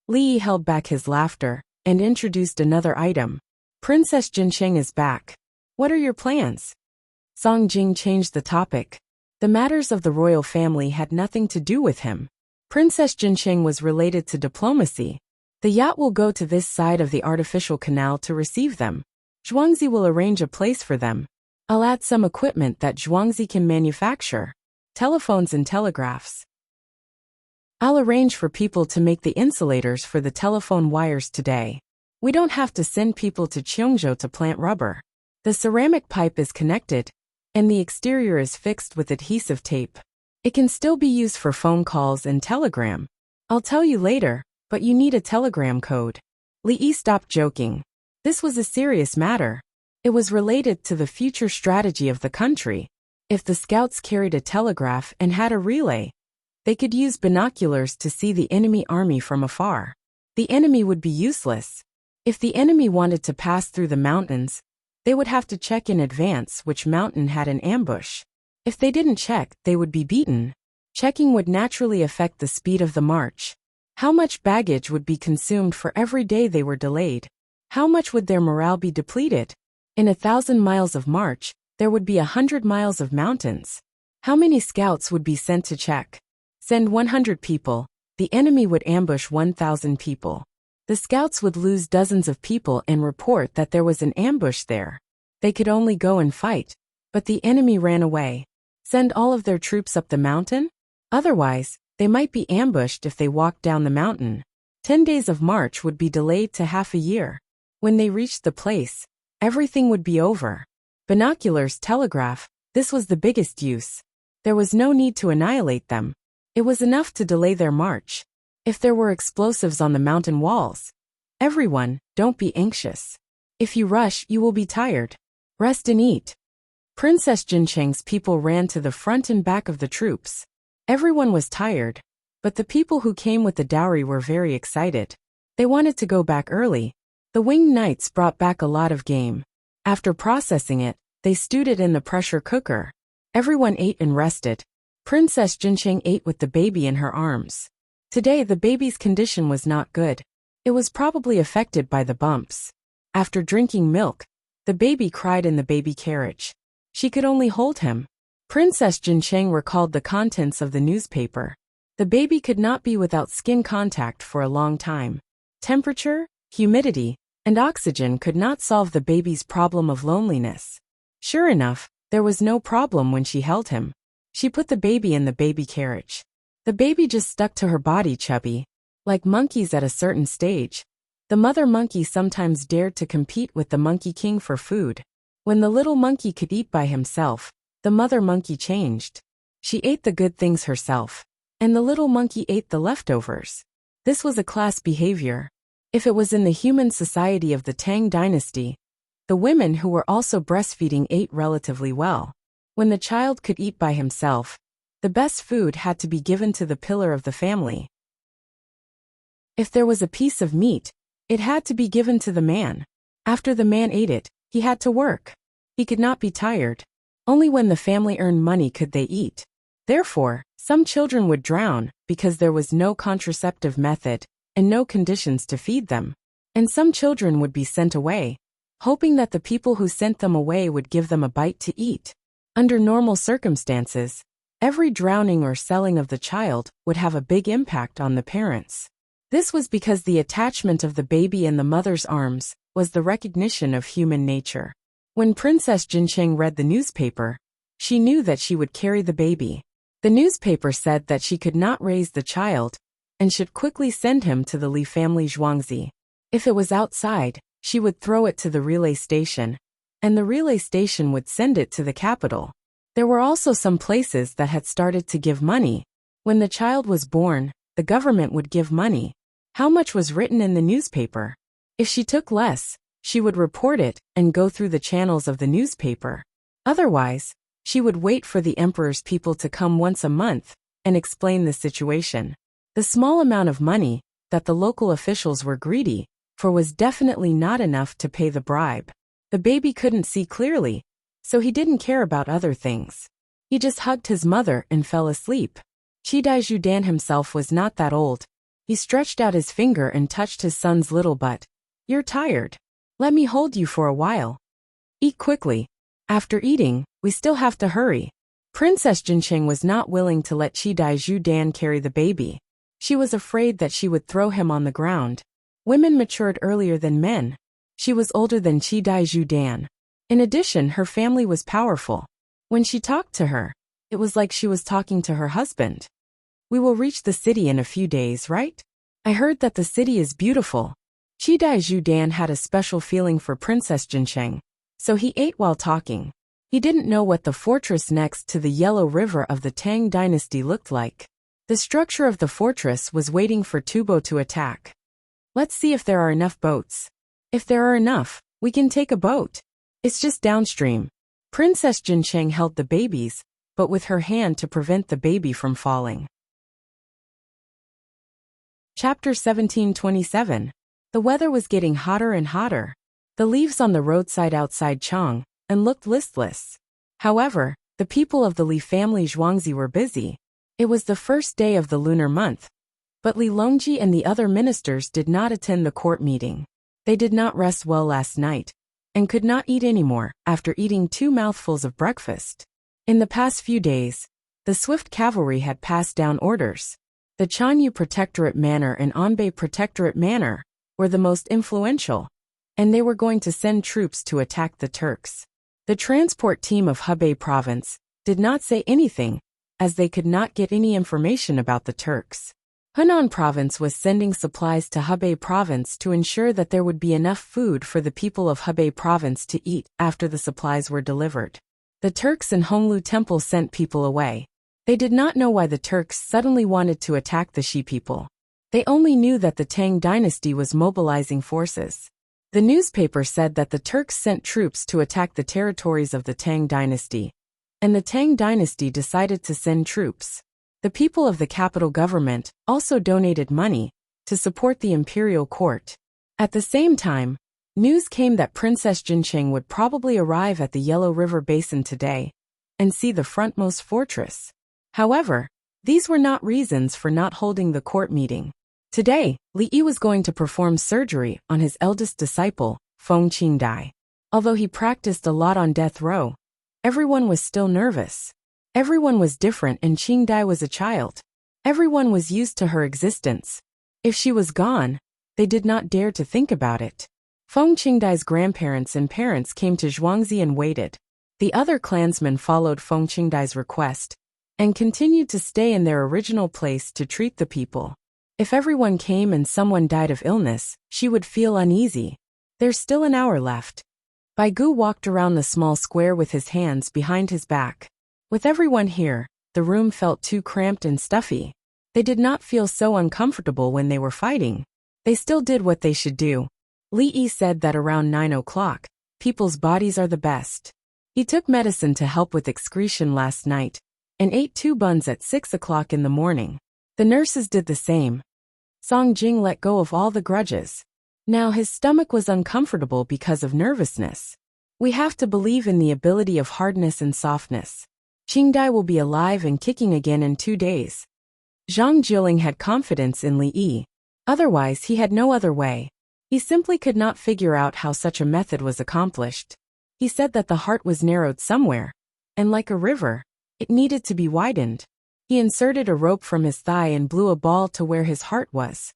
Li Yi held back his laughter and introduced another item. Princess Jinsheng is back. What are your plans? Song Jing changed the topic. The matters of the royal family had nothing to do with him. Princess Jinsheng was related to diplomacy. The yacht will go to this side of the artificial canal to receive them. Zhuangzi will arrange a place for them. I'll add some equipment that Zhuangzi can manufacture. Telephones and telegraphs. I'll arrange for people to make the insulators for the telephone wires today. We don't have to send people to Cheongzhou to plant rubber. The ceramic pipe is connected, and the exterior is fixed with adhesive tape. It can still be used for phone calls and telegram. I'll tell you later, but you need a telegram code. Li Yi stopped joking. This was a serious matter. It was related to the future strategy of the country. If the scouts carried a telegraph and had a relay, they could use binoculars to see the enemy army from afar. The enemy would be useless. If the enemy wanted to pass through the mountains, they would have to check in advance which mountain had an ambush. If they didn't check, they would be beaten. Checking would naturally affect the speed of the march. How much baggage would be consumed for every day they were delayed? How much would their morale be depleted? In 1,000 miles of march, there would be 100 miles of mountains. How many scouts would be sent to check? Send 100 people. The enemy would ambush 1,000 people. The scouts would lose dozens of people and report that there was an ambush there. They could only go and fight, but the enemy ran away. Send all of their troops up the mountain? Otherwise, they might be ambushed if they walked down the mountain. 10 days of march would be delayed to half a year. When they reached the place, everything would be over. Binoculars, telegraph, this was the biggest use. There was no need to annihilate them. It was enough to delay their march. If there were explosives on the mountain walls. Everyone, don't be anxious. If you rush, you will be tired. Rest and eat. Princess Jinsheng's people ran to the front and back of the troops. Everyone was tired, but the people who came with the dowry were very excited. They wanted to go back early. The winged knights brought back a lot of game. After processing it, they stewed it in the pressure cooker. Everyone ate and rested. Princess Jinsheng ate with the baby in her arms. Today the baby's condition was not good. It was probably affected by the bumps. After drinking milk, the baby cried in the baby carriage. She could only hold him. Princess Jinsheng recalled the contents of the newspaper. The baby could not be without skin contact for a long time. Temperature, humidity, and oxygen could not solve the baby's problem of loneliness. Sure enough, there was no problem when she held him. She put the baby in the baby carriage. The baby just stuck to her body, chubby. Like monkeys at a certain stage. The mother monkey sometimes dared to compete with the monkey king for food. When the little monkey could eat by himself, the mother monkey changed. She ate the good things herself, and the little monkey ate the leftovers. This was a class behavior. If it was in the human society of the Tang dynasty, the women who were also breastfeeding ate relatively well. When the child could eat by himself, the best food had to be given to the pillar of the family. If there was a piece of meat, it had to be given to the man. After the man ate it, he had to work. He could not be tired. Only when the family earned money could they eat. Therefore, some children would drown because there was no contraceptive method and no conditions to feed them. And some children would be sent away, hoping that the people who sent them away would give them a bite to eat. Under normal circumstances, every drowning or selling of the child would have a big impact on the parents. This was because the attachment of the baby in the mother's arms was the recognition of human nature. When Princess Jincheng read the newspaper, she knew that she would carry the baby. The newspaper said that she could not raise the child and should quickly send him to the Li family Zhuangzi. If it was outside, she would throw it to the relay station, and the relay station would send it to the capital. There were also some places that had started to give money. When the child was born, the government would give money. How much was written in the newspaper? If she took less, she would report it and go through the channels of the newspaper. Otherwise, she would wait for the emperor's people to come once a month and explain the situation. The small amount of money that the local officials were greedy for was definitely not enough to pay the bribe. The baby couldn't see clearly, so he didn't care about other things. He just hugged his mother and fell asleep. Qidai Zhudan himself was not that old. He stretched out his finger and touched his son's little butt. "You're tired. Let me hold you for a while. Eat quickly. After eating, we still have to hurry." Princess Jincheng was not willing to let Qidai Zhudan carry the baby. She was afraid that she would throw him on the ground. Women matured earlier than men. She was older than Qidai Zhudan. In addition, her family was powerful. When she talked to her, it was like she was talking to her husband. "We will reach the city in a few days, right? I heard that the city is beautiful." Qidai Zhudan had a special feeling for Princess Jincheng, so he ate while talking. He didn't know what the fortress next to the Yellow River of the Tang dynasty looked like. The structure of the fortress was waiting for Tubo to attack. "Let's see if there are enough boats. If there are enough, we can take a boat. It's just downstream." Princess Jincheng held the babies, but with her hand to prevent the baby from falling. Chapter 1727. The weather was getting hotter and hotter. The leaves on the roadside outside Chang and looked listless. However, the people of the Li family Zhuangzi were busy. It was the first day of the lunar month, but Li Longji and the other ministers did not attend the court meeting. They did not rest well last night and could not eat anymore after eating 2 mouthfuls of breakfast. In the past few days, the swift cavalry had passed down orders. The Chanyu Protectorate Manor and Anbei Protectorate Manor were the most influential, and they were going to send troops to attack the Turks. The transport team of Hebei province did not say anything, as they could not get any information about the Turks. Hunan province was sending supplies to Hebei province to ensure that there would be enough food for the people of Hebei province to eat after the supplies were delivered. The Turks in Honglu Temple sent people away. They did not know why the Turks suddenly wanted to attack the Shi people. They only knew that the Tang dynasty was mobilizing forces. The newspaper said that the Turks sent troops to attack the territories of the Tang dynasty, and the Tang dynasty decided to send troops. The people of the capital government also donated money to support the imperial court. At the same time, news came that Princess Jincheng would probably arrive at the Yellow River Basin today and see the frontmost fortress. However, these were not reasons for not holding the court meeting. Today, Li Yi was going to perform surgery on his eldest disciple, Feng Qingdai. Although he practiced a lot on death row, everyone was still nervous. Everyone was different and Qingdai was a child. Everyone was used to her existence. If she was gone, they did not dare to think about it. Feng Qingdai's grandparents and parents came to Zhuangzi and waited. The other clansmen followed Feng Qingdai's request and continued to stay in their original place to treat the people. If everyone came and someone died of illness, she would feel uneasy. There's still an hour left. Bai Gu walked around the small square with his hands behind his back. With everyone here, the room felt too cramped and stuffy. They did not feel so uncomfortable when they were fighting. They still did what they should do. Li Yi said that around 9 o'clock, people's bodies are the best. He took medicine to help with excretion last night and ate 2 buns at 6 o'clock in the morning. The nurses did the same. Song Jing let go of all the grudges. Now his stomach was uncomfortable because of nervousness. We have to believe in the ability of hardness and softness. Qingdai will be alive and kicking again in 2 days. Zhang Jiling had confidence in Li Yi. Otherwise, he had no other way. He simply could not figure out how such a method was accomplished. He said that the heart was narrowed somewhere, and like a river, it needed to be widened. He inserted a rope from his thigh and blew a ball to where his heart was.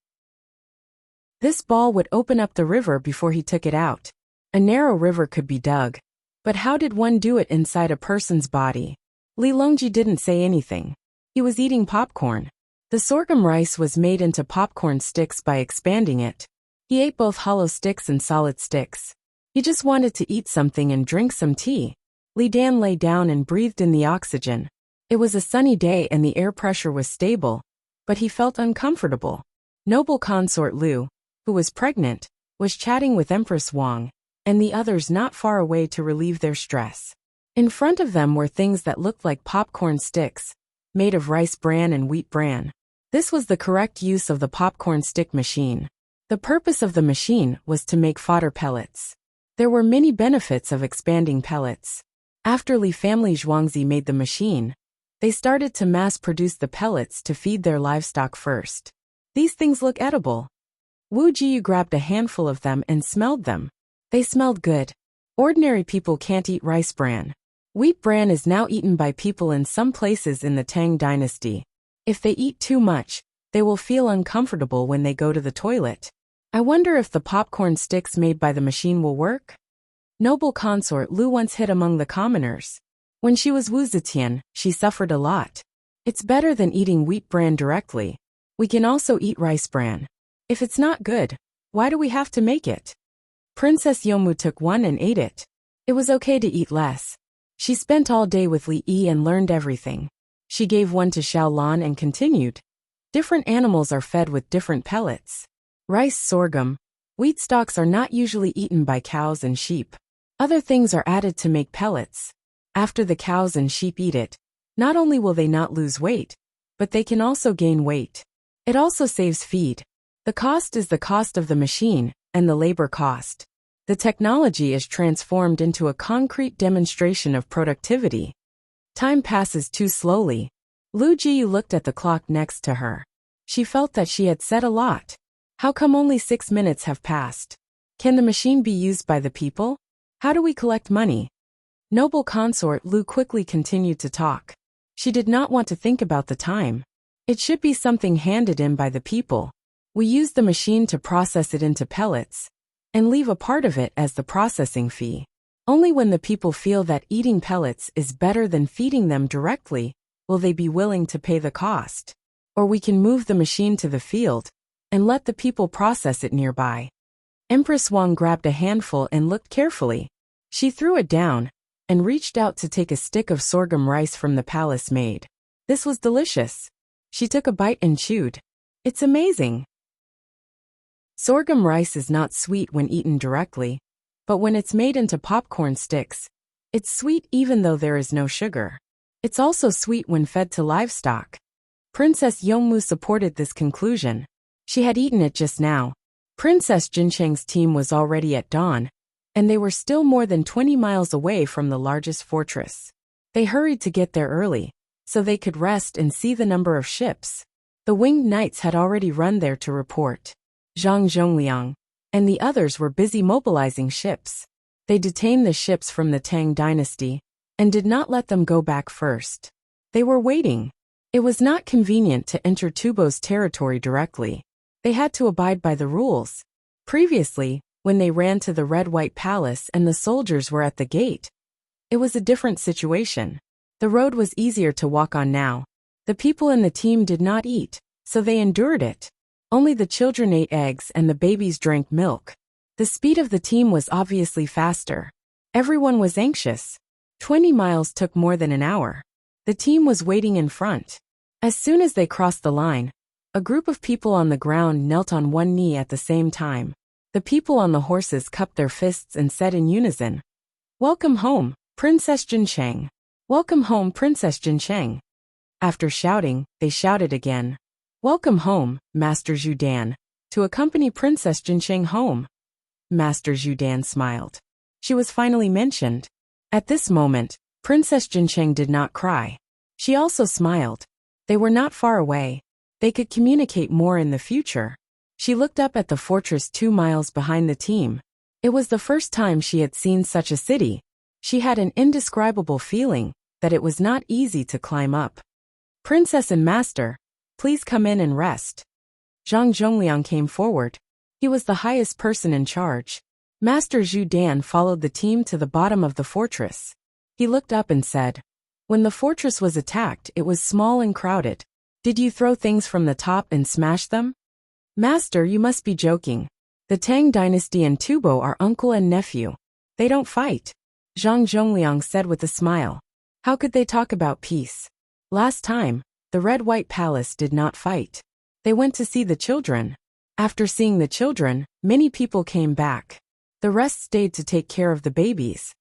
This ball would open up the river before he took it out. A narrow river could be dug. But how did one do it inside a person's body? Li Longji didn't say anything. He was eating popcorn. The sorghum rice was made into popcorn sticks by expanding it. He ate both hollow sticks and solid sticks. He just wanted to eat something and drink some tea. Li Dan lay down and breathed in the oxygen. It was a sunny day and the air pressure was stable, but he felt uncomfortable. Noble consort Lu, who was pregnant, was chatting with Empress Wang, and the others not far away to relieve their stress. In front of them were things that looked like popcorn sticks, made of rice bran and wheat bran. This was the correct use of the popcorn stick machine. The purpose of the machine was to make fodder pellets. There were many benefits of expanding pellets. After Li family Zhuangzi made the machine, they started to mass-produce the pellets to feed their livestock first. These things look edible. Wu Jiyu grabbed a handful of them and smelled them. They smelled good. Ordinary people can't eat rice bran. Wheat bran is now eaten by people in some places in the Tang dynasty. If they eat too much, they will feel uncomfortable when they go to the toilet. I wonder if the popcorn sticks made by the machine will work? Noble consort Lu once hid among the commoners. When she was Wu Zetian, she suffered a lot. It's better than eating wheat bran directly. We can also eat rice bran. If it's not good, why do we have to make it? Princess Yomu took one and ate it. It was okay to eat less. She spent all day with Li Yi and learned everything. She gave one to Xiao Lan and continued. Different animals are fed with different pellets. Rice, sorghum, wheat stalks are not usually eaten by cows and sheep. Other things are added to make pellets. After the cows and sheep eat it, not only will they not lose weight, but they can also gain weight. It also saves feed. The cost is the cost of the machine, and the labor cost. The technology is transformed into a concrete demonstration of productivity. Time passes too slowly. Lu Jiyu looked at the clock next to her. She felt that she had said a lot. How come only 6 minutes have passed? Can the machine be used by the people? How do we collect money? Noble consort Lu quickly continued to talk. She did not want to think about the time. It should be something handed in by the people. We use the machine to process it into pellets, and leave a part of it as the processing fee. Only when the people feel that eating pellets is better than feeding them directly, will they be willing to pay the cost. Or we can move the machine to the field, and let the people process it nearby. Empress Wang grabbed a handful and looked carefully. She threw it down, and reached out to take a stick of sorghum rice from the palace maid. This was delicious. She took a bite and chewed. It's amazing. Sorghum rice is not sweet when eaten directly, but when it's made into popcorn sticks, it's sweet even though there is no sugar. It's also sweet when fed to livestock. Princess Yongmu supported this conclusion. She had eaten it just now. Princess Jincheng's team was already at dawn, and they were still more than 20 miles away from the largest fortress. They hurried to get there early, so they could rest and see the number of ships. The winged knights had already run there to report. Zhang Zhongliang and the others were busy mobilizing ships. They detained the ships from the Tang dynasty, and did not let them go back first. They were waiting. It was not convenient to enter Tubo's territory directly. They had to abide by the rules. Previously, when they ran to the red-white palace and the soldiers were at the gate, it was a different situation. The road was easier to walk on now. The people in the team did not eat, so they endured it. Only the children ate eggs and the babies drank milk. The speed of the team was obviously faster. Everyone was anxious. 20 miles took more than an hour. The team was waiting in front. As soon as they crossed the line, a group of people on the ground knelt on one knee at the same time. The people on the horses cupped their fists and said in unison, "Welcome home, Princess Jincheng. Welcome home, Princess Jincheng." After shouting, they shouted again, "Welcome home, Master Zhu Dan, to accompany Princess Jincheng home." Master Zhu Dan smiled. She was finally mentioned. At this moment, Princess Jincheng did not cry. She also smiled. They were not far away. They could communicate more in the future. She looked up at the fortress 2 miles behind the team. It was the first time she had seen such a city. She had an indescribable feeling that it was not easy to climb up. Princess and Master, please come in and rest. Zhang Zhongliang came forward. He was the highest person in charge. Master Zhu Dan followed the team to the bottom of the fortress. He looked up and said, "When the fortress was attacked, it was small and crowded. Did you throw things from the top and smash them?" "Master, you must be joking. The Tang dynasty and Tubo are uncle and nephew. They don't fight," Zhang Zhongliang said with a smile. How could they talk about peace? Last time, the Red-White Palace did not fight. They went to see the children. After seeing the children, many people came back. The rest stayed to take care of the babies.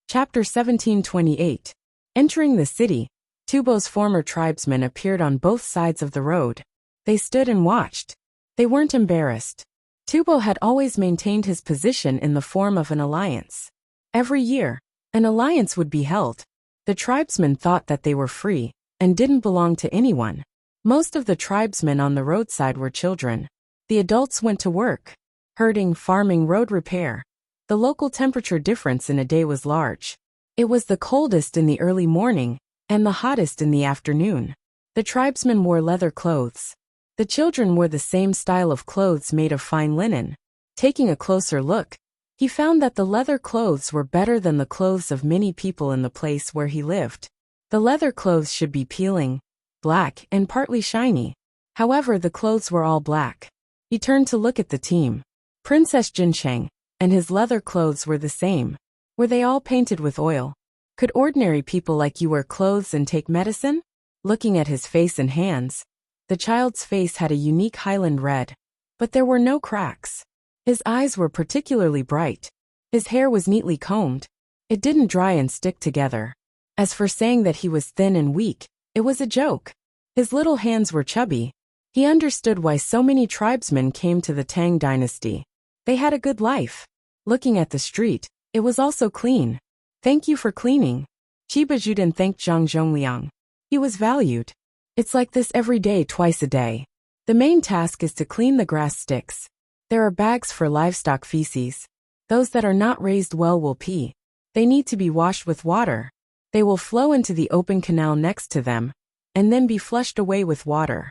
Chapter 1728. Entering the city, Tubo's former tribesmen appeared on both sides of the road. They stood and watched. They weren't embarrassed. Tubo had always maintained his position in the form of an alliance. Every year, an alliance would be held. The tribesmen thought that they were free and didn't belong to anyone. Most of the tribesmen on the roadside were children. The adults went to work. Herding, farming, road repair. The local temperature difference in a day was large. It was the coldest in the early morning and the hottest in the afternoon. The tribesmen wore leather clothes. The children wore the same style of clothes made of fine linen. Taking a closer look, he found that the leather clothes were better than the clothes of many people in the place where he lived. The leather clothes should be peeling, black, and partly shiny. However, the clothes were all black. He turned to look at the team. Princess Jincheng and his leather clothes were the same. Were they all painted with oil? Could ordinary people like you wear clothes and take medicine? Looking at his face and hands, the child's face had a unique highland red. But there were no cracks. His eyes were particularly bright. His hair was neatly combed. It didn't dry and stick together. As for saying that he was thin and weak, it was a joke. His little hands were chubby. He understood why so many tribesmen came to the Tang dynasty. They had a good life. Looking at the street, it was also clean. "Thank you for cleaning." Chiba Juden thanked Zhang Zhongliang. He was valued. "It's like this every day, twice a day. The main task is to clean the grass sticks. There are bags for livestock feces. Those that are not raised well will pee. They need to be washed with water. They will flow into the open canal next to them, and then be flushed away with water."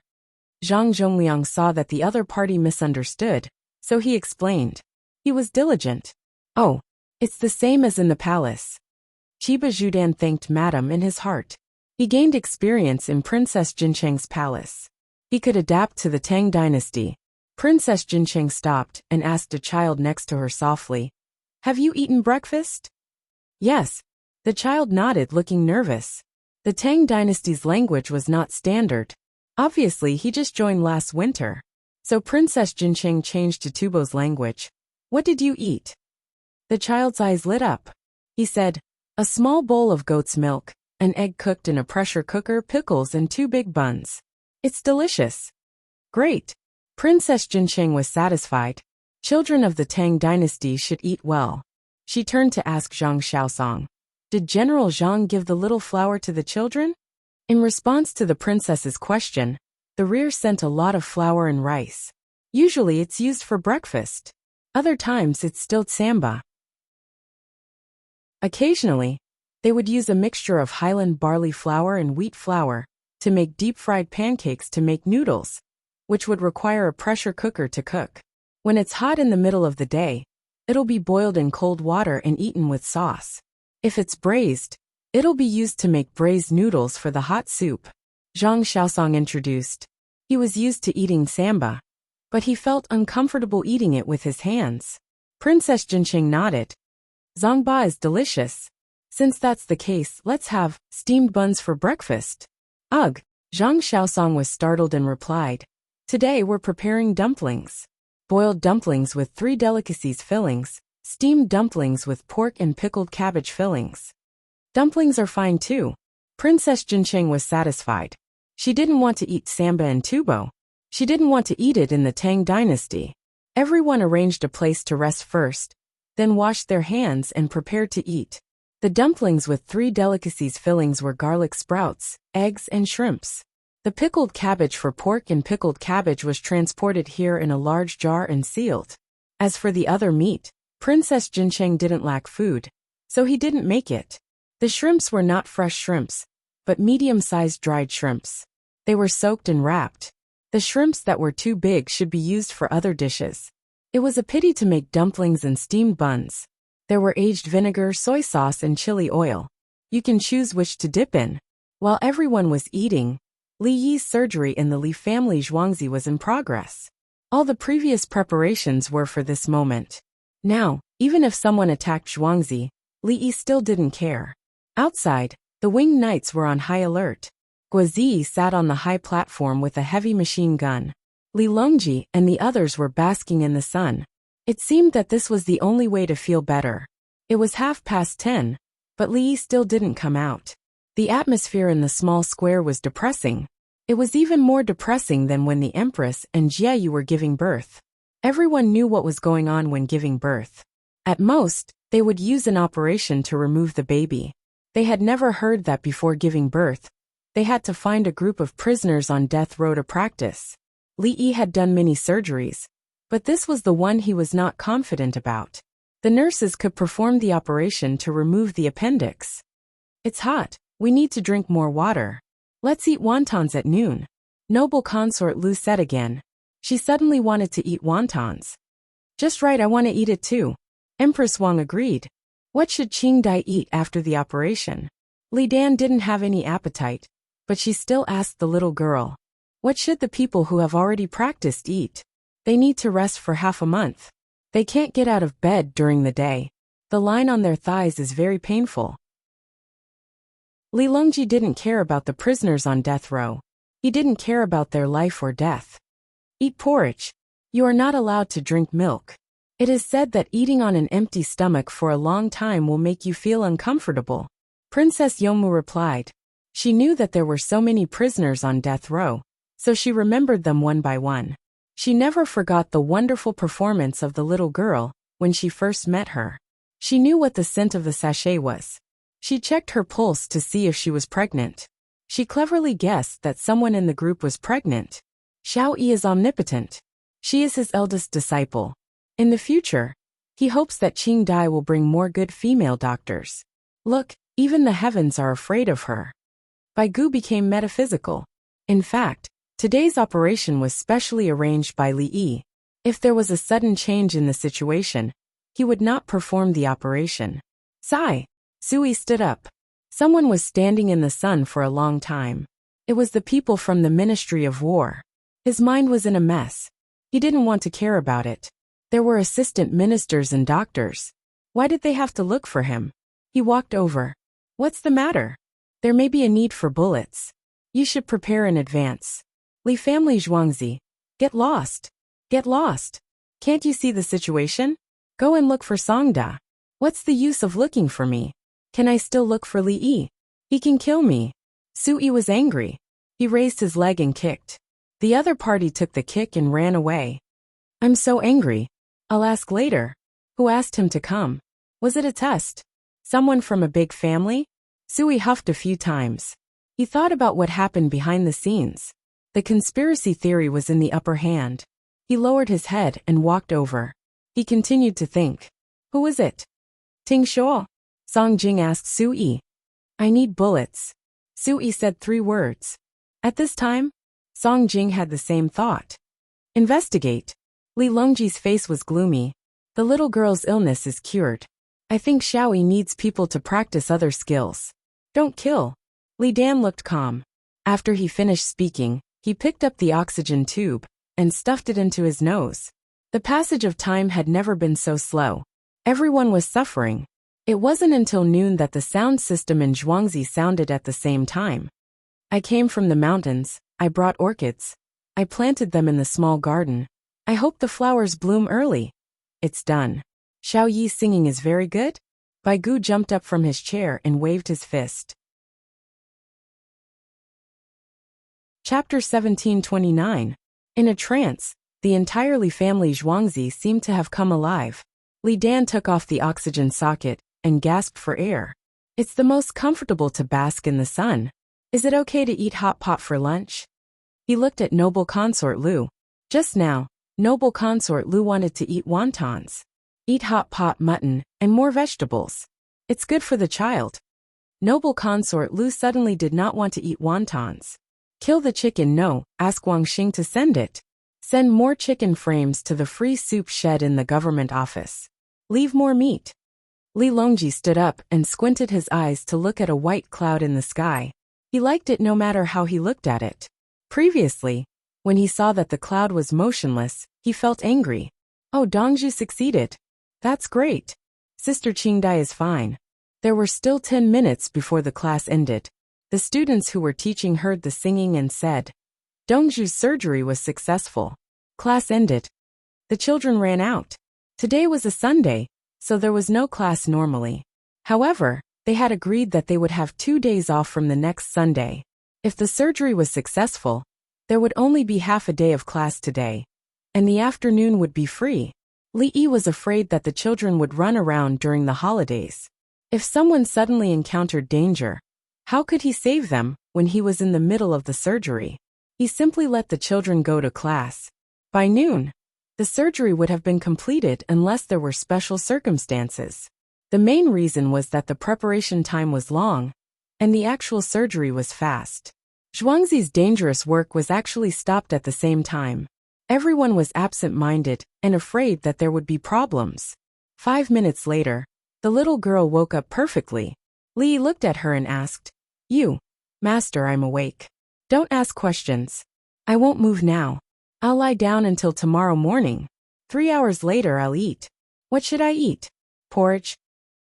Zhang Zhongliang saw that the other party misunderstood, so he explained. He was diligent. "Oh, it's the same as in the palace." Chiba Judan thanked Madam in his heart. He gained experience in Princess Jincheng's palace. He could adapt to the Tang dynasty. Princess Jincheng stopped and asked a child next to her softly, "Have you eaten breakfast?" "Yes." The child nodded, looking nervous. The Tang dynasty's language was not standard. Obviously, he just joined last winter. So Princess Jincheng changed to Tubo's language. "What did you eat?" The child's eyes lit up. He said, "A small bowl of goat's milk, an egg cooked in a pressure cooker, pickles, and 2 big buns. It's delicious." "Great." Princess Jincheng was satisfied. Children of the Tang dynasty should eat well. She turned to ask Zhang Xiaosong, "Did General Zhang give the little flower to the children?" In response to the princess's question, the rear sent a lot of flour and rice. Usually it's used for breakfast. Other times it's still samba. Occasionally, they would use a mixture of highland barley flour and wheat flour to make deep-fried pancakes to make noodles, which would require a pressure cooker to cook. When it's hot in the middle of the day, it'll be boiled in cold water and eaten with sauce. If it's braised, it'll be used to make braised noodles for the hot soup. Zhang Xiaosong introduced. He was used to eating samba, but he felt uncomfortable eating it with his hands. Princess Jincheng nodded. "Zongba is delicious. Since that's the case, let's have steamed buns for breakfast." "Ugh." Zhang Xiaosong was startled and replied, "Today we're preparing dumplings. Boiled dumplings with 3 delicacies fillings, steamed dumplings with pork and pickled cabbage fillings." "Dumplings are fine too." Princess Jincheng was satisfied. She didn't want to eat samba and tubo. She didn't want to eat it in the Tang dynasty. Everyone arranged a place to rest first, then washed their hands and prepared to eat. The dumplings with 3 delicacies fillings were garlic sprouts, eggs and shrimps. The pickled cabbage for pork and pickled cabbage was transported here in a large jar and sealed. As for the other meat, Princess Jincheng didn't lack food, so he didn't make it. The shrimps were not fresh shrimps, but medium-sized dried shrimps. They were soaked and wrapped. The shrimps that were too big should be used for other dishes. It was a pity to make dumplings and steamed buns. There were aged vinegar, soy sauce and chili oil. You can choose which to dip in. While everyone was eating, Li Yi's surgery in the Li family Zhuangzi was in progress. All the previous preparations were for this moment. Now, even if someone attacked Zhuangzi, Li Yi still didn't care. Outside, the winged knights were on high alert. Guozi sat on the high platform with a heavy machine gun. Li Longji and the others were basking in the sun. It seemed that this was the only way to feel better. It was 10:30, but Li Yi still didn't come out. The atmosphere in the small square was depressing. It was even more depressing than when the Empress and Jieyu were giving birth. Everyone knew what was going on when giving birth. At most, they would use an operation to remove the baby. They had never heard that before giving birth, they had to find a group of prisoners on death row to practice. Li Yi had done many surgeries, but this was the one he was not confident about. The nurses could perform the operation to remove the appendix. It's hot, we need to drink more water. Let's eat wontons at noon. Noble consort Lu said again. She suddenly wanted to eat wontons. Just right, I want to eat it too. Empress Wang agreed. What should Qing Dai eat after the operation? Li Dan didn't have any appetite, but she still asked the little girl. What should the people who have already practiced eat? They need to rest for half a month. They can't get out of bed during the day. The line on their thighs is very painful. Li Longji didn't care about the prisoners on death row. He didn't care about their life or death. Eat porridge. You are not allowed to drink milk. It is said that eating on an empty stomach for a long time will make you feel uncomfortable. Princess Yomu replied. She knew that there were so many prisoners on death row, so she remembered them one by one. She never forgot the wonderful performance of the little girl when she first met her. She knew what the scent of the sachet was. She checked her pulse to see if she was pregnant. She cleverly guessed that someone in the group was pregnant. Xiao Yi is omnipotent. She is his eldest disciple. In the future, he hopes that Qing Dai will bring more good female doctors. Look, even the heavens are afraid of her. Bai Gu became metaphysical. In fact, today's operation was specially arranged by Li Yi. If there was a sudden change in the situation, he would not perform the operation. Sigh. Sui stood up. Someone was standing in the sun for a long time. It was the people from the Ministry of War. His mind was in a mess. He didn't want to care about it. There were assistant ministers and doctors. Why did they have to look for him? He walked over. What's the matter? There may be a need for bullets. You should prepare in advance. Li family Zhuangzi. Get lost. Get lost. Can't you see the situation? Go and look for Songda. What's the use of looking for me? Can I still look for Li Yi? He can kill me. Sui was angry. He raised his leg and kicked. The other party took the kick and ran away. I'm so angry. I'll ask later. Who asked him to come? Was it a test? Someone from a big family? Sui huffed a few times. He thought about what happened behind the scenes. The conspiracy theory was in the upper hand. He lowered his head and walked over. He continued to think. Who is it? Ting Shuo? Song Jing asked Sui. I need bullets. Sui said 3 words. At this time, Song Jing had the same thought. Investigate. Li Longji's face was gloomy. The little girl's illness is cured. I think Xiaoyi needs people to practice other skills. Don't kill. Li Dan looked calm. After he finished speaking, he picked up the oxygen tube and stuffed it into his nose. The passage of time had never been so slow. Everyone was suffering. It wasn't until noon that the sound system in Zhuangzi sounded at the same time. I came from the mountains. I brought orchids. I planted them in the small garden. I hope the flowers bloom early. It's done. Xiao Yi's singing is very good? Bai Gu jumped up from his chair and waved his fist. Chapter 1729. In a trance, The entirely family Zhuangzi seemed to have come alive. Li Dan took off the oxygen socket and gasped for air. It's the most comfortable to bask in the sun. Is it okay to eat hot pot for lunch? He looked at noble consort Lu. Just now, noble consort Lu wanted to eat wontons. Eat hot pot mutton and more vegetables. It's good for the child. Noble consort Lu suddenly did not want to eat wontons. Kill the chicken. No, ask Wang Xing to send it. Send more chicken frames to the free soup shed in the government office. Leave more meat. Li Longji stood up and squinted his eyes to look at a white cloud in the sky. He liked it no matter how he looked at it. Previously, when he saw that the cloud was motionless, he felt angry. Oh, Dongzhu succeeded. That's great. Sister Qingdai is fine. There were still 10 minutes before the class ended. The students who were teaching heard the singing and said, Dongzhu's surgery was successful. Class ended. The children ran out. Today was a Sunday, so there was no class normally. However, they had agreed that they would have 2 days off from the next Sunday. If the surgery was successful, there would only be half a day of class today, and the afternoon would be free. Li Yi was afraid that the children would run around during the holidays. If someone suddenly encountered danger, how could he save them when he was in the middle of the surgery? He simply let the children go to class. By noon, the surgery would have been completed unless there were special circumstances. The main reason was that the preparation time was long, and the actual surgery was fast. Zhuangzi's dangerous work was actually stopped at the same time. Everyone was absent-minded and afraid that there would be problems. 5 minutes later, the little girl woke up perfectly. Li looked at her and asked, You, Master, I'm awake. Don't ask questions. I won't move now. I'll lie down until tomorrow morning. 3 hours later I'll eat. What should I eat? Porridge?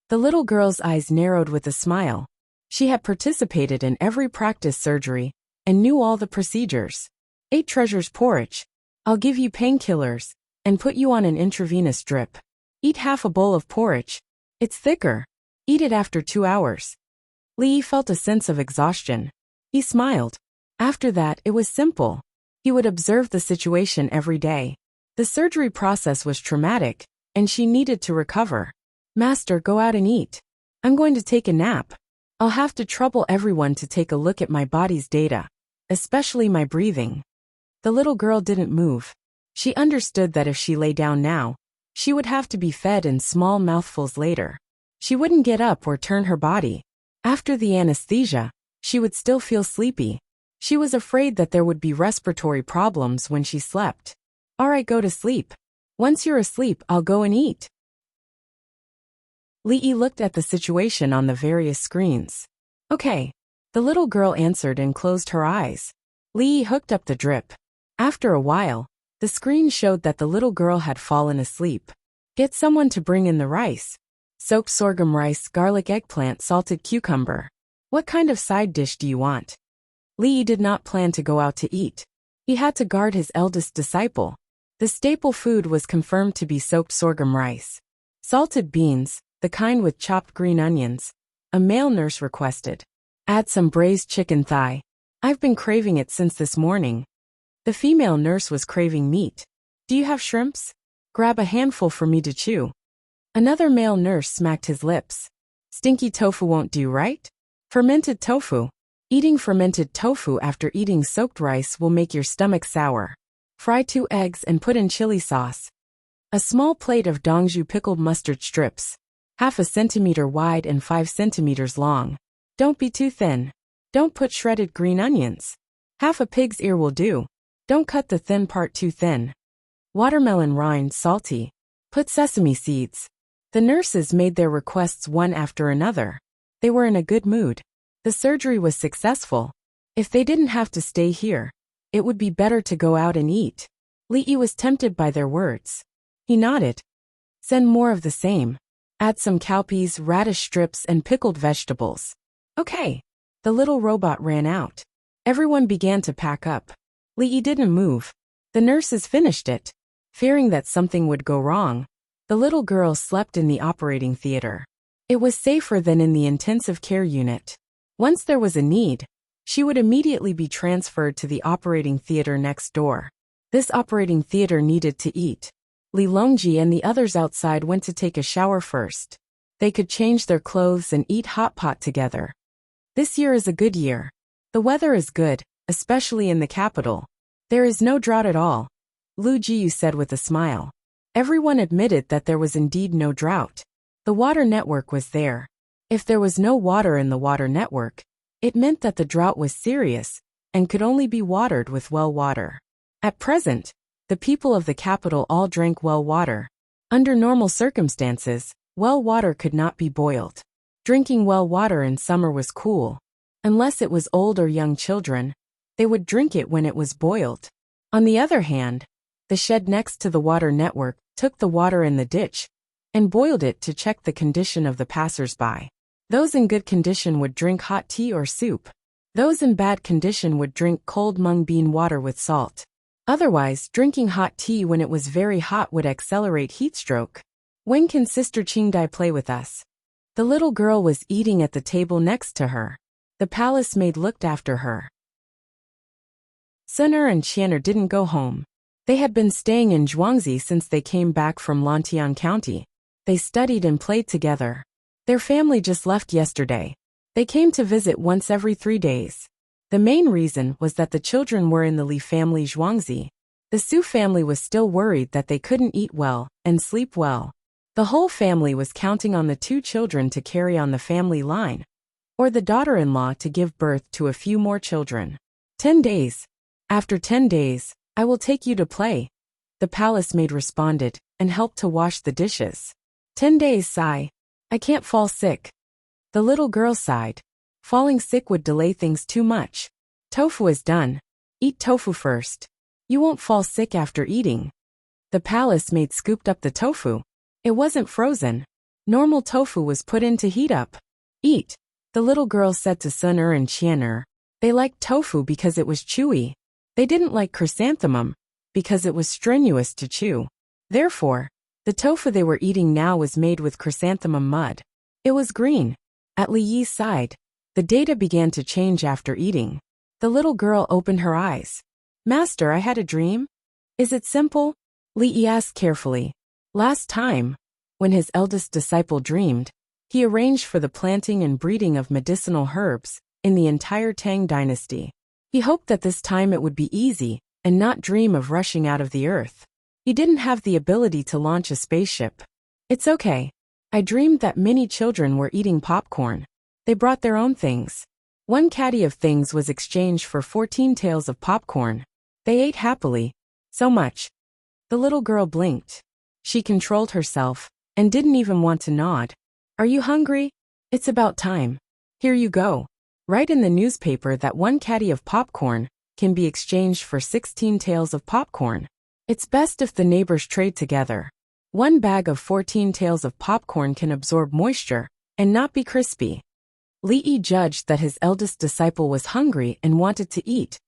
The little girl's eyes narrowed with a smile. She had participated in every practice surgery and knew all the procedures. 8 treasures porridge. I'll give you painkillers and put you on an intravenous drip. Eat half a bowl of porridge. It's thicker. Eat it after 2 hours. Li felt a sense of exhaustion. He smiled. After that, it was simple. He would observe the situation every day. The surgery process was traumatic, and she needed to recover. Master, go out and eat. I'm going to take a nap. I'll have to trouble everyone to take a look at my body's data, especially my breathing. The little girl didn't move. She understood that if she lay down now, she would have to be fed in small mouthfuls later. She wouldn't get up or turn her body. After the anesthesia, she would still feel sleepy. She was afraid that there would be respiratory problems when she slept. All right, go to sleep. Once you're asleep, I'll go and eat. Li Yi looked at the situation on the various screens. Okay. The little girl answered and closed her eyes. Li Yi hooked up the drip. After a while, the screen showed that the little girl had fallen asleep. Get someone to bring in the rice. Soaked sorghum rice, garlic eggplant, salted cucumber. What kind of side dish do you want? Li Yi did not plan to go out to eat. He had to guard his eldest disciple. The staple food was confirmed to be soaked sorghum rice. Salted beans, the kind with chopped green onions. A male nurse requested. Add some braised chicken thigh. I've been craving it since this morning. The female nurse was craving meat. Do you have shrimps? Grab a handful for me to chew. Another male nurse smacked his lips. Stinky tofu won't do, right? Fermented tofu. Eating fermented tofu after eating soaked rice will make your stomach sour. Fry 2 eggs and put in chili sauce. A small plate of Dongzhu pickled mustard strips. 1/2 centimeter wide and 5 centimeters long. Don't be too thin. Don't put shredded green onions. 1/2 pig's ear will do. Don't cut the thin part too thin. Watermelon rind, salty. Put sesame seeds. The nurses made their requests one after another. They were in a good mood. The surgery was successful. If they didn't have to stay here, it would be better to go out and eat. Li Yi was tempted by their words. He nodded. Send more of the same. Add some cowpeas, radish strips, and pickled vegetables. Okay. The little robot ran out. Everyone began to pack up. Li Yi didn't move. The nurses finished it. Fearing that something would go wrong, the little girl slept in the operating theater. It was safer than in the intensive care unit. Once there was a need, she would immediately be transferred to the operating theater next door. This operating theater needed to eat. Li Longji and the others outside went to take a shower first. They could change their clothes and eat hot pot together. This year is a good year. The weather is good, especially in the capital. There is no drought at all, Lu Jiyu said with a smile. Everyone admitted that there was indeed no drought. The water network was there. If there was no water in the water network, it meant that the drought was serious and could only be watered with well water. At present, the people of the capital all drank well water. Under normal circumstances, well water could not be boiled. Drinking well water in summer was cool. Unless it was old or young children, they would drink it when it was boiled. On the other hand, the shed next to the water network took the water in the ditch and boiled it to check the condition of the passers-by. Those in good condition would drink hot tea or soup. Those in bad condition would drink cold mung bean water with salt. Otherwise, drinking hot tea when it was very hot would accelerate heatstroke. When can Sister Qingdai play with us? The little girl was eating at the table next to her. The palace maid looked after her. Sun and Qianer didn't go home. They had been staying in Zhuangzi since they came back from Lantian County. They studied and played together. Their family just left yesterday. They came to visit once every 3 days. The main reason was that the children were in the Li family Zhuangzi. The Su family was still worried that they couldn't eat well and sleep well. The whole family was counting on the 2 children to carry on the family line, or the daughter-in-law to give birth to a few more children. 10 days. After 10 days, I will take you to play, the palace maid responded, and helped to wash the dishes. 10 days, sigh. I can't fall sick. The little girl sighed. Falling sick would delay things too much. Tofu is done. Eat tofu first. You won't fall sick after eating. The palace maid scooped up the tofu. It wasn't frozen. Normal tofu was put in to heat up. Eat, the little girl said to Sun and Qianer. They liked tofu because it was chewy. They didn't like chrysanthemum because it was strenuous to chew. Therefore, the tofu they were eating now was made with chrysanthemum mud. It was green. At Li Yi's side, the data began to change after eating. The little girl opened her eyes. Master, I had a dream. Is it simple? Li Yi asked carefully. Last time, when his eldest disciple dreamed, he arranged for the planting and breeding of medicinal herbs in the entire Tang dynasty. He hoped that this time it would be easy and not dream of rushing out of the earth. He didn't have the ability to launch a spaceship. It's okay. I dreamed that many children were eating popcorn. They brought their own things. 1 caddy of things was exchanged for 14 tails of popcorn. They ate happily. So much. The little girl blinked. She controlled herself and didn't even want to nod. Are you hungry? It's about time. Here you go. Write in the newspaper that 1 caddy of popcorn can be exchanged for 16 tails of popcorn. It's best if the neighbors trade together. 1 bag of 14 tails of popcorn can absorb moisture and not be crispy. Li Yi judged that his eldest disciple was hungry and wanted to eat,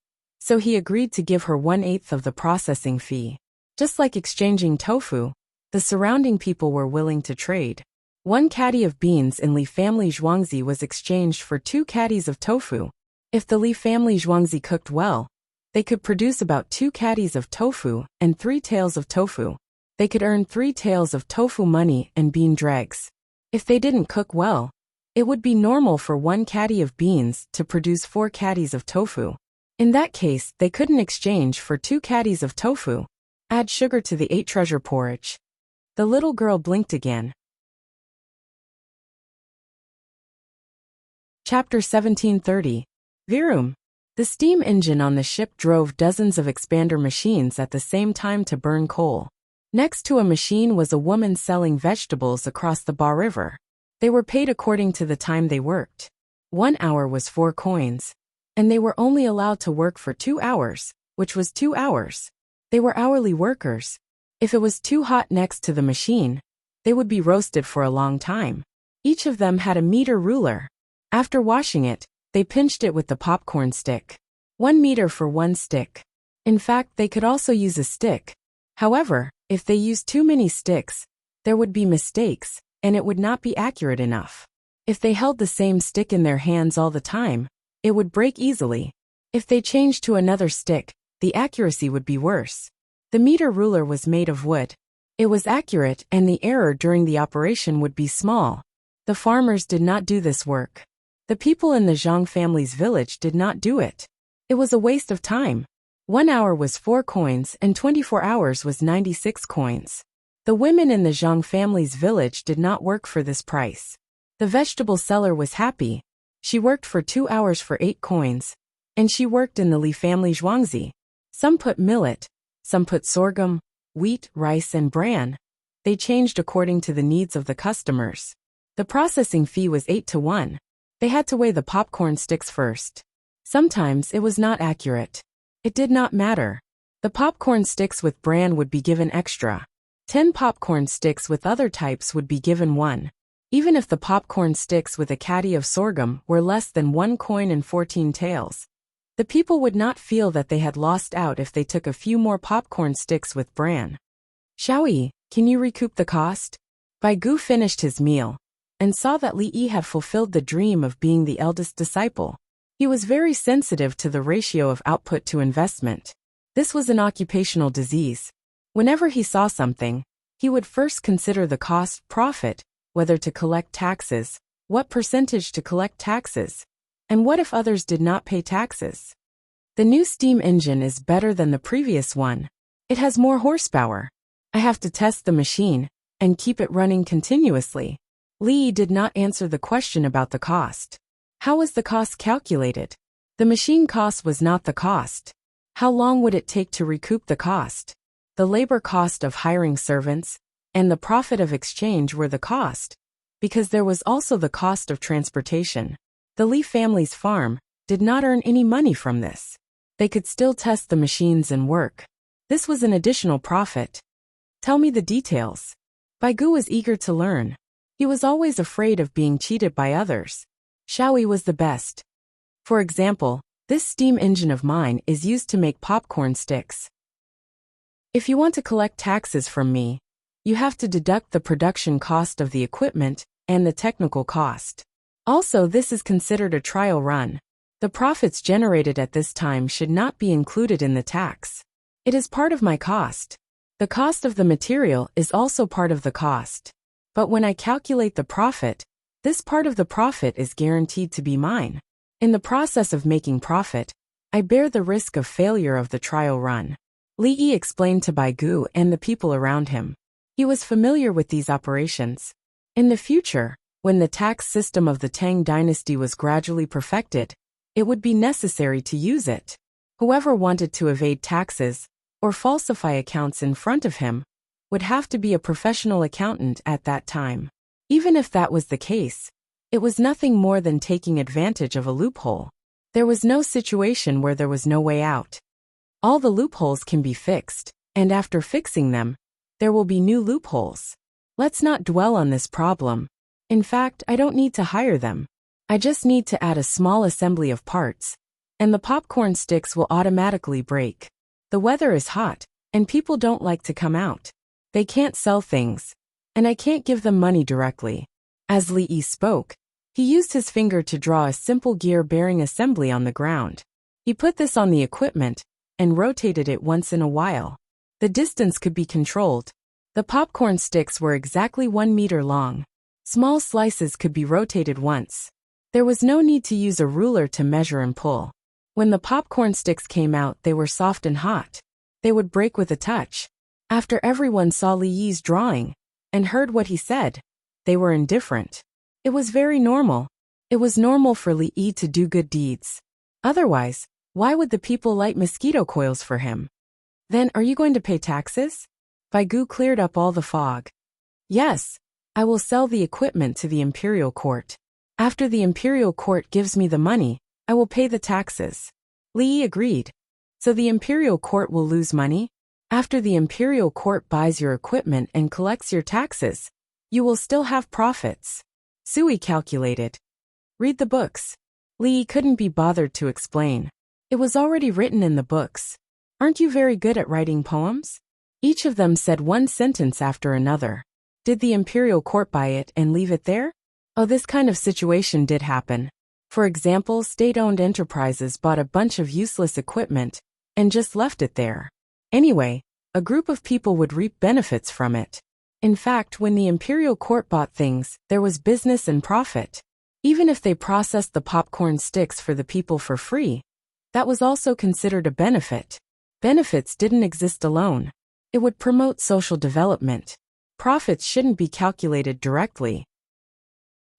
so he agreed to give her 1/8 of the processing fee. Just like exchanging tofu, the surrounding people were willing to trade. 1 caddy of beans in Li family Zhuangzi was exchanged for 2 caddies of tofu. If the Li family Zhuangzi cooked well, they could produce about 2 caddies of tofu and 3 tails of tofu. They could earn 3 tails of tofu money and bean dregs. If they didn't cook well, it would be normal for 1 caddy of beans to produce 4 caddies of tofu. In that case, they couldn't exchange for 2 caddies of tofu. Add sugar to the 8 treasure porridge. The little girl blinked again. Chapter 1730. Virum. The steam engine on the ship drove dozens of expander machines at the same time to burn coal. Next to a machine was a woman selling vegetables across the Ba River. They were paid according to the time they worked. 1 hour was 4 coins. And they were only allowed to work for 2 hours, which was 2 hours. They were hourly workers. If it was too hot next to the machine, they would be roasted for a long time. Each of them had a meter ruler. After washing it, they pinched it with the popcorn stick. 1 meter for 1 stick. In fact, they could also use a stick. However, if they used too many sticks, there would be mistakes, and it would not be accurate enough. If they held the same stick in their hands all the time, it would break easily. If they changed to another stick, the accuracy would be worse. The meter ruler was made of wood. It was accurate and the error during the operation would be small. The farmers did not do this work. The people in the Zhang family's village did not do it. It was a waste of time. 1 hour was 4 coins and 24 hours was 96 coins. The women in the Zhang family's village did not work for this price. The vegetable seller was happy. She worked for 2 hours for 8 coins. And she worked in the Li family zhuangzi. Some put millet, some put sorghum, wheat, rice and bran. They changed according to the needs of the customers. The processing fee was 8 to 1. They had to weigh the popcorn sticks first. Sometimes it was not accurate. It did not matter. The popcorn sticks with bran would be given extra. 10 popcorn sticks with other types would be given 1. Even if the popcorn sticks with a caddy of sorghum were less than 1 coin and 14 taels, the people would not feel that they had lost out if they took a few more popcorn sticks with bran. Xiaoyi, can you recoup the cost? Bai Gu finished his meal and saw that Li Yi had fulfilled the dream of being the eldest disciple. He was very sensitive to the ratio of output to investment. This was an occupational disease. Whenever he saw something, he would first consider the cost, profit, whether to collect taxes, what percentage to collect taxes, and what if others did not pay taxes. The new steam engine is better than the previous one. It has more horsepower. I have to test the machine and keep it running continuously. Li Yi did not answer the question about the cost. How was the cost calculated? The machine cost was not the cost. How long would it take to recoup the cost? The labor cost of hiring servants and the profit of exchange were the cost, because there was also the cost of transportation. The Li family's farm did not earn any money from this. They could still test the machines and work. This was an additional profit. Tell me the details. Bai Gu was eager to learn. He was always afraid of being cheated by others. Xiaoyi was the best. For example, this steam engine of mine is used to make popcorn sticks. If you want to collect taxes from me, you have to deduct the production cost of the equipment and the technical cost. Also, this is considered a trial run. The profits generated at this time should not be included in the tax. It is part of my cost. The cost of the material is also part of the cost. But when I calculate the profit, this part of the profit is guaranteed to be mine. In the process of making profit, I bear the risk of failure of the trial run. Li Yi explained to Bai Gu and the people around him. He was familiar with these operations. In the future, when the tax system of the Tang dynasty was gradually perfected, it would be necessary to use it. Whoever wanted to evade taxes or falsify accounts in front of him would have to be a professional accountant at that time. Even if that was the case, it was nothing more than taking advantage of a loophole. There was no situation where there was no way out. All the loopholes can be fixed, and after fixing them, there will be new loopholes. Let's not dwell on this problem. In fact, I don't need to hire them. I just need to add a small assembly of parts, and the popcorn sticks will automatically break. The weather is hot, and people don't like to come out. They can't sell things, and I can't give them money directly. As Li Yi spoke, he used his finger to draw a simple gear-bearing assembly on the ground. He put this on the equipment and rotated it once in a while. The distance could be controlled. The popcorn sticks were exactly 1 meter long. Small slices could be rotated once. There was no need to use a ruler to measure and pull. When the popcorn sticks came out, they were soft and hot. They would break with a touch. After everyone saw Li Yi's drawing and heard what he said, they were indifferent. It was very normal. It was normal for Li Yi to do good deeds. Otherwise, why would the people light mosquito coils for him? Then, are you going to pay taxes? Bai Gu cleared up all the fog. Yes, I will sell the equipment to the imperial court. After the imperial court gives me the money, I will pay the taxes. Li Yi agreed. So the imperial court will lose money? After the imperial court buys your equipment and collects your taxes, you will still have profits. Sui calculated. Read the books. Li Yi couldn't be bothered to explain. It was already written in the books. Aren't you very good at writing poems? Each of them said one sentence after another. Did the imperial court buy it and leave it there? Oh, this kind of situation did happen. For example, state-owned enterprises bought a bunch of useless equipment and just left it there. Anyway, a group of people would reap benefits from it. In fact, when the imperial court bought things, there was business and profit. Even if they processed the popcorn sticks for the people for free, that was also considered a benefit. Benefits didn't exist alone. It would promote social development. Profits shouldn't be calculated directly.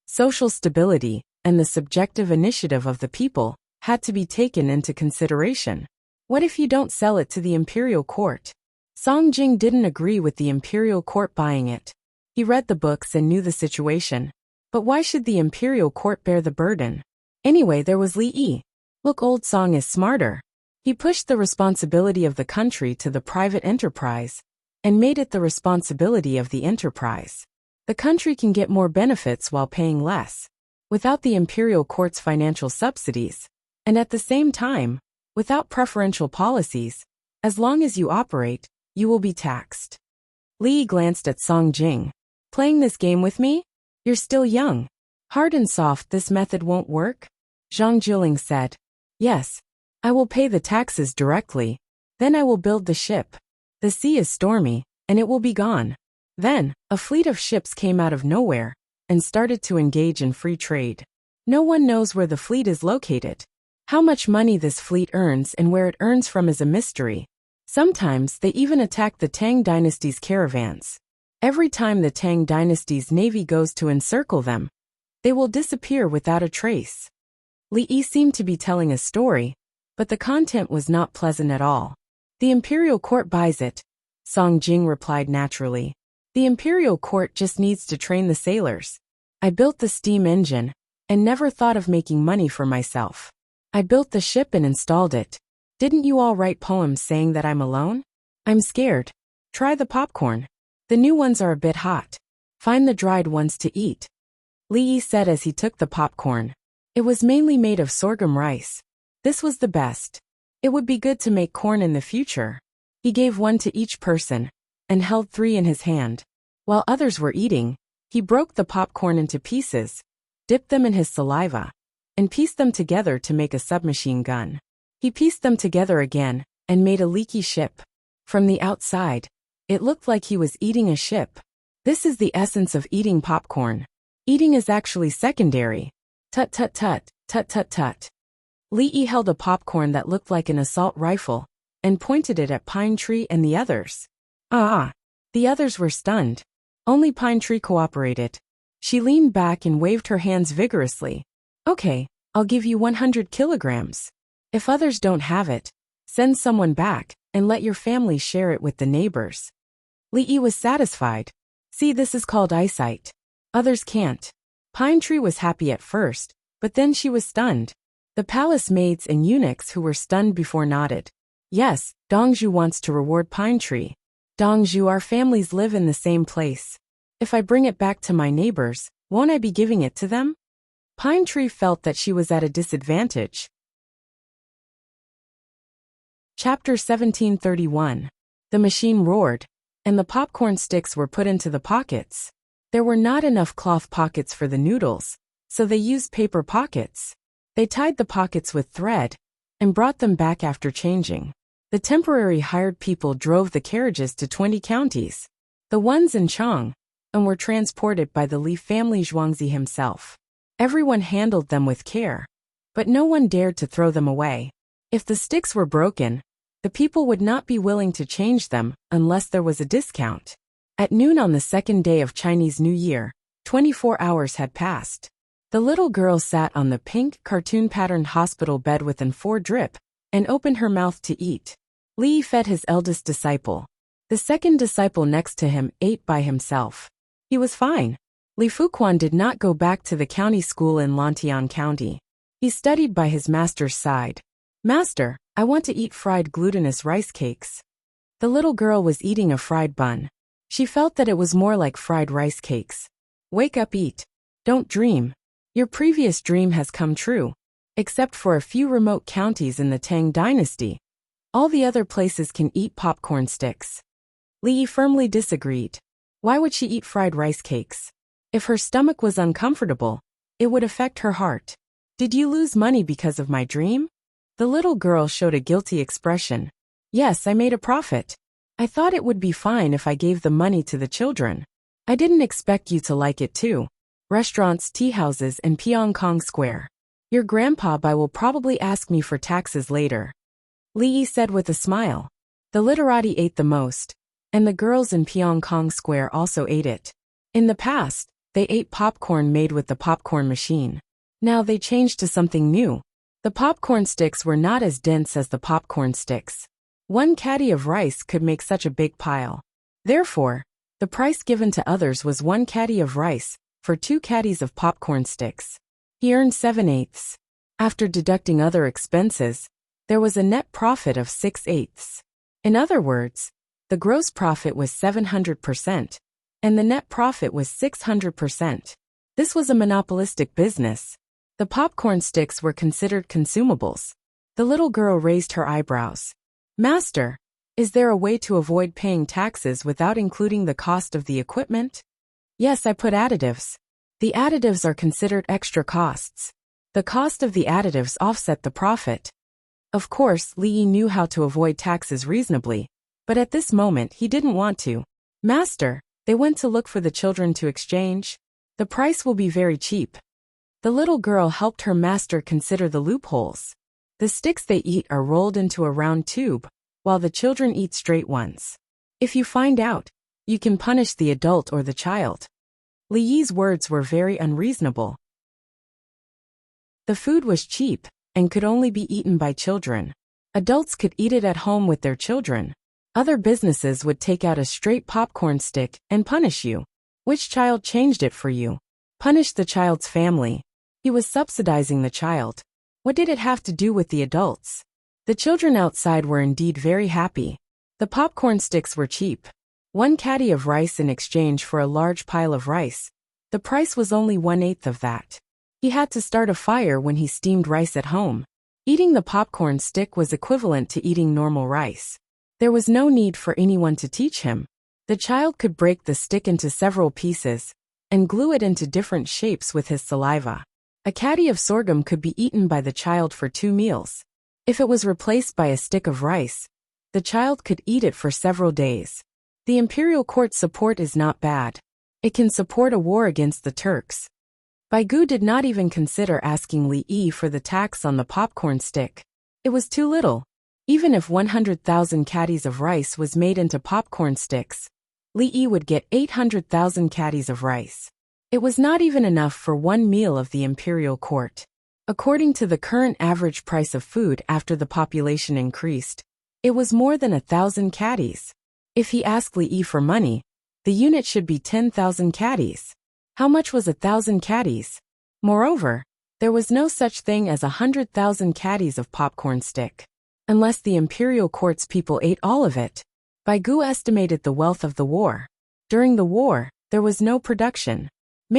Social stability and the subjective initiative of the people had to be taken into consideration. What if you don't sell it to the imperial court? Song Jing didn't agree with the imperial court buying it. He read the books and knew the situation. But why should the imperial court bear the burden? Anyway, there was Li Yi. Look, old Song is smarter. He pushed the responsibility of the country to the private enterprise and made it the responsibility of the enterprise. The country can get more benefits while paying less, without the imperial court's financial subsidies, and at the same time, without preferential policies. As long as you operate, you will be taxed. Li glanced at Song Jing. Playing this game with me? You're still young. Hard and soft, this method won't work? Zhang Jiling said. Yes. I will pay the taxes directly. Then I will build the ship. The sea is stormy, and it will be gone. Then, a fleet of ships came out of nowhere and started to engage in free trade. No one knows where the fleet is located. How much money this fleet earns and where it earns from is a mystery. Sometimes they even attack the Tang dynasty's caravans. Every time the Tang dynasty's navy goes to encircle them, they will disappear without a trace. Li Yi seemed to be telling a story, but the content was not pleasant at all. The imperial court buys it, Song Jing replied naturally. The imperial court just needs to train the sailors. I built the steam engine and never thought of making money for myself. I built the ship and installed it. Didn't you all write poems saying that I'm alone? I'm scared. Try the popcorn. The new ones are a bit hot. Find the dried ones to eat. Li Yi said as he took the popcorn. It was mainly made of sorghum rice. This was the best. It would be good to make corn in the future. He gave one to each person and held 3 in his hand. While others were eating, he broke the popcorn into pieces, dipped them in his saliva, and pieced them together to make a submachine gun. He pieced them together again and made a leaky ship. From the outside, it looked like he was eating a ship. This is the essence of eating popcorn. Eating is actually secondary. Tut tut tut, tut tut tut. Li Yi held a popcorn that looked like an assault rifle and pointed it at Pine Tree and the others. The others were stunned. Only Pine Tree cooperated. She leaned back and waved her hands vigorously. Okay, I'll give you 100 kilograms. If others don't have it, send someone back and let your family share it with the neighbors. Li Yi was satisfied. See, this is called eyesight. Others can't. Pine Tree was happy at first, but then she was stunned. The palace maids and eunuchs who were stunned before nodded. Yes, Dongzhu wants to reward Pine Tree. Dongzhu, our families live in the same place. If I bring it back to my neighbors, won't I be giving it to them? Pine Tree felt that she was at a disadvantage. Chapter 1731. The machine roared, and the popcorn sticks were put into the pockets. There were not enough cloth pockets for the noodles, so they used paper pockets. They tied the pockets with thread and brought them back after changing. The temporary hired people drove the carriages to 20 counties, the ones in Chang, and were transported by the Li family Zhuangzi himself. Everyone handled them with care, but no one dared to throw them away. If the sticks were broken, the people would not be willing to change them unless there was a discount. At noon on the second day of Chinese New Year, 24 hours had passed. The little girl sat on the pink, cartoon-patterned hospital bed with an 4 drip and opened her mouth to eat. Li fed his eldest disciple. The second disciple next to him ate by himself. He was fine. Li Fuquan did not go back to the county school in Lantian County. He studied by his master's side. Master, I want to eat fried glutinous rice cakes. The little girl was eating a fried bun. She felt that it was more like fried rice cakes. Wake up, eat. Don't dream. Your previous dream has come true. Except for a few remote counties in the Tang dynasty, all the other places can eat popcorn sticks. Li firmly disagreed. Why would she eat fried rice cakes? If her stomach was uncomfortable, it would affect her heart. Did you lose money because of my dream? The little girl showed a guilty expression. Yes, I made a profit. I thought it would be fine if I gave the money to the children. I didn't expect you to like it too. Restaurants, tea houses, and Pyongkong Square. Your grandpa will probably ask me for taxes later. Li Yi said with a smile. The literati ate the most, and the girls in Pyongkong Square also ate it. In the past, they ate popcorn made with the popcorn machine. Now they changed to something new. The popcorn sticks were not as dense as the popcorn sticks. One caddy of rice could make such a big pile. Therefore, the price given to others was 1 caddy of rice for 2 caddies of popcorn sticks. He earned 7/8. After deducting other expenses, there was a net profit of 6/8. In other words, the gross profit was 700%, and the net profit was 600%. This was a monopolistic business. The popcorn sticks were considered consumables. The little girl raised her eyebrows. Master, is there a way to avoid paying taxes without including the cost of the equipment? Yes, I put additives. The additives are considered extra costs. The cost of the additives offset the profit. Of course, Li Yi knew how to avoid taxes reasonably, but at this moment he didn't want to. Master, they went to look for the children to exchange. The price will be very cheap. The little girl helped her master consider the loopholes. The sticks they eat are rolled into a round tube, while the children eat straight ones. If you find out, you can punish the adult or the child. Li Yi's words were very unreasonable. The food was cheap and could only be eaten by children. Adults could eat it at home with their children. Other businesses would take out a straight popcorn stick and punish you. Which child changed it for you? Punish the child's family. He was subsidizing the child. What did it have to do with the adults? The children outside were indeed very happy. The popcorn sticks were cheap. 1 caddy of rice in exchange for a large pile of rice. The price was only 1/8 of that. He had to start a fire when he steamed rice at home. Eating the popcorn stick was equivalent to eating normal rice. There was no need for anyone to teach him. The child could break the stick into several pieces and glue it into different shapes with his saliva. A caddy of sorghum could be eaten by the child for 2 meals. If it was replaced by a stick of rice, the child could eat it for several days. The imperial court support is not bad. It can support a war against the Turks. Baigu did not even consider asking Li Yi for the tax on the popcorn stick. It was too little. Even if 100,000 caddies of rice was made into popcorn sticks, Li Yi would get 800,000 caddies of rice. It was not even enough for 1 meal of the imperial court. According to the current average price of food after the population increased, it was more than 1,000 caddies. If he asked Li Yi for money, the unit should be 10,000 caddies. How much was 1,000 caddies? Moreover, there was no such thing as 100,000 caddies of popcorn stick. Unless the imperial court's people ate all of it. Baigu estimated the wealth of the war. During the war, there was no production.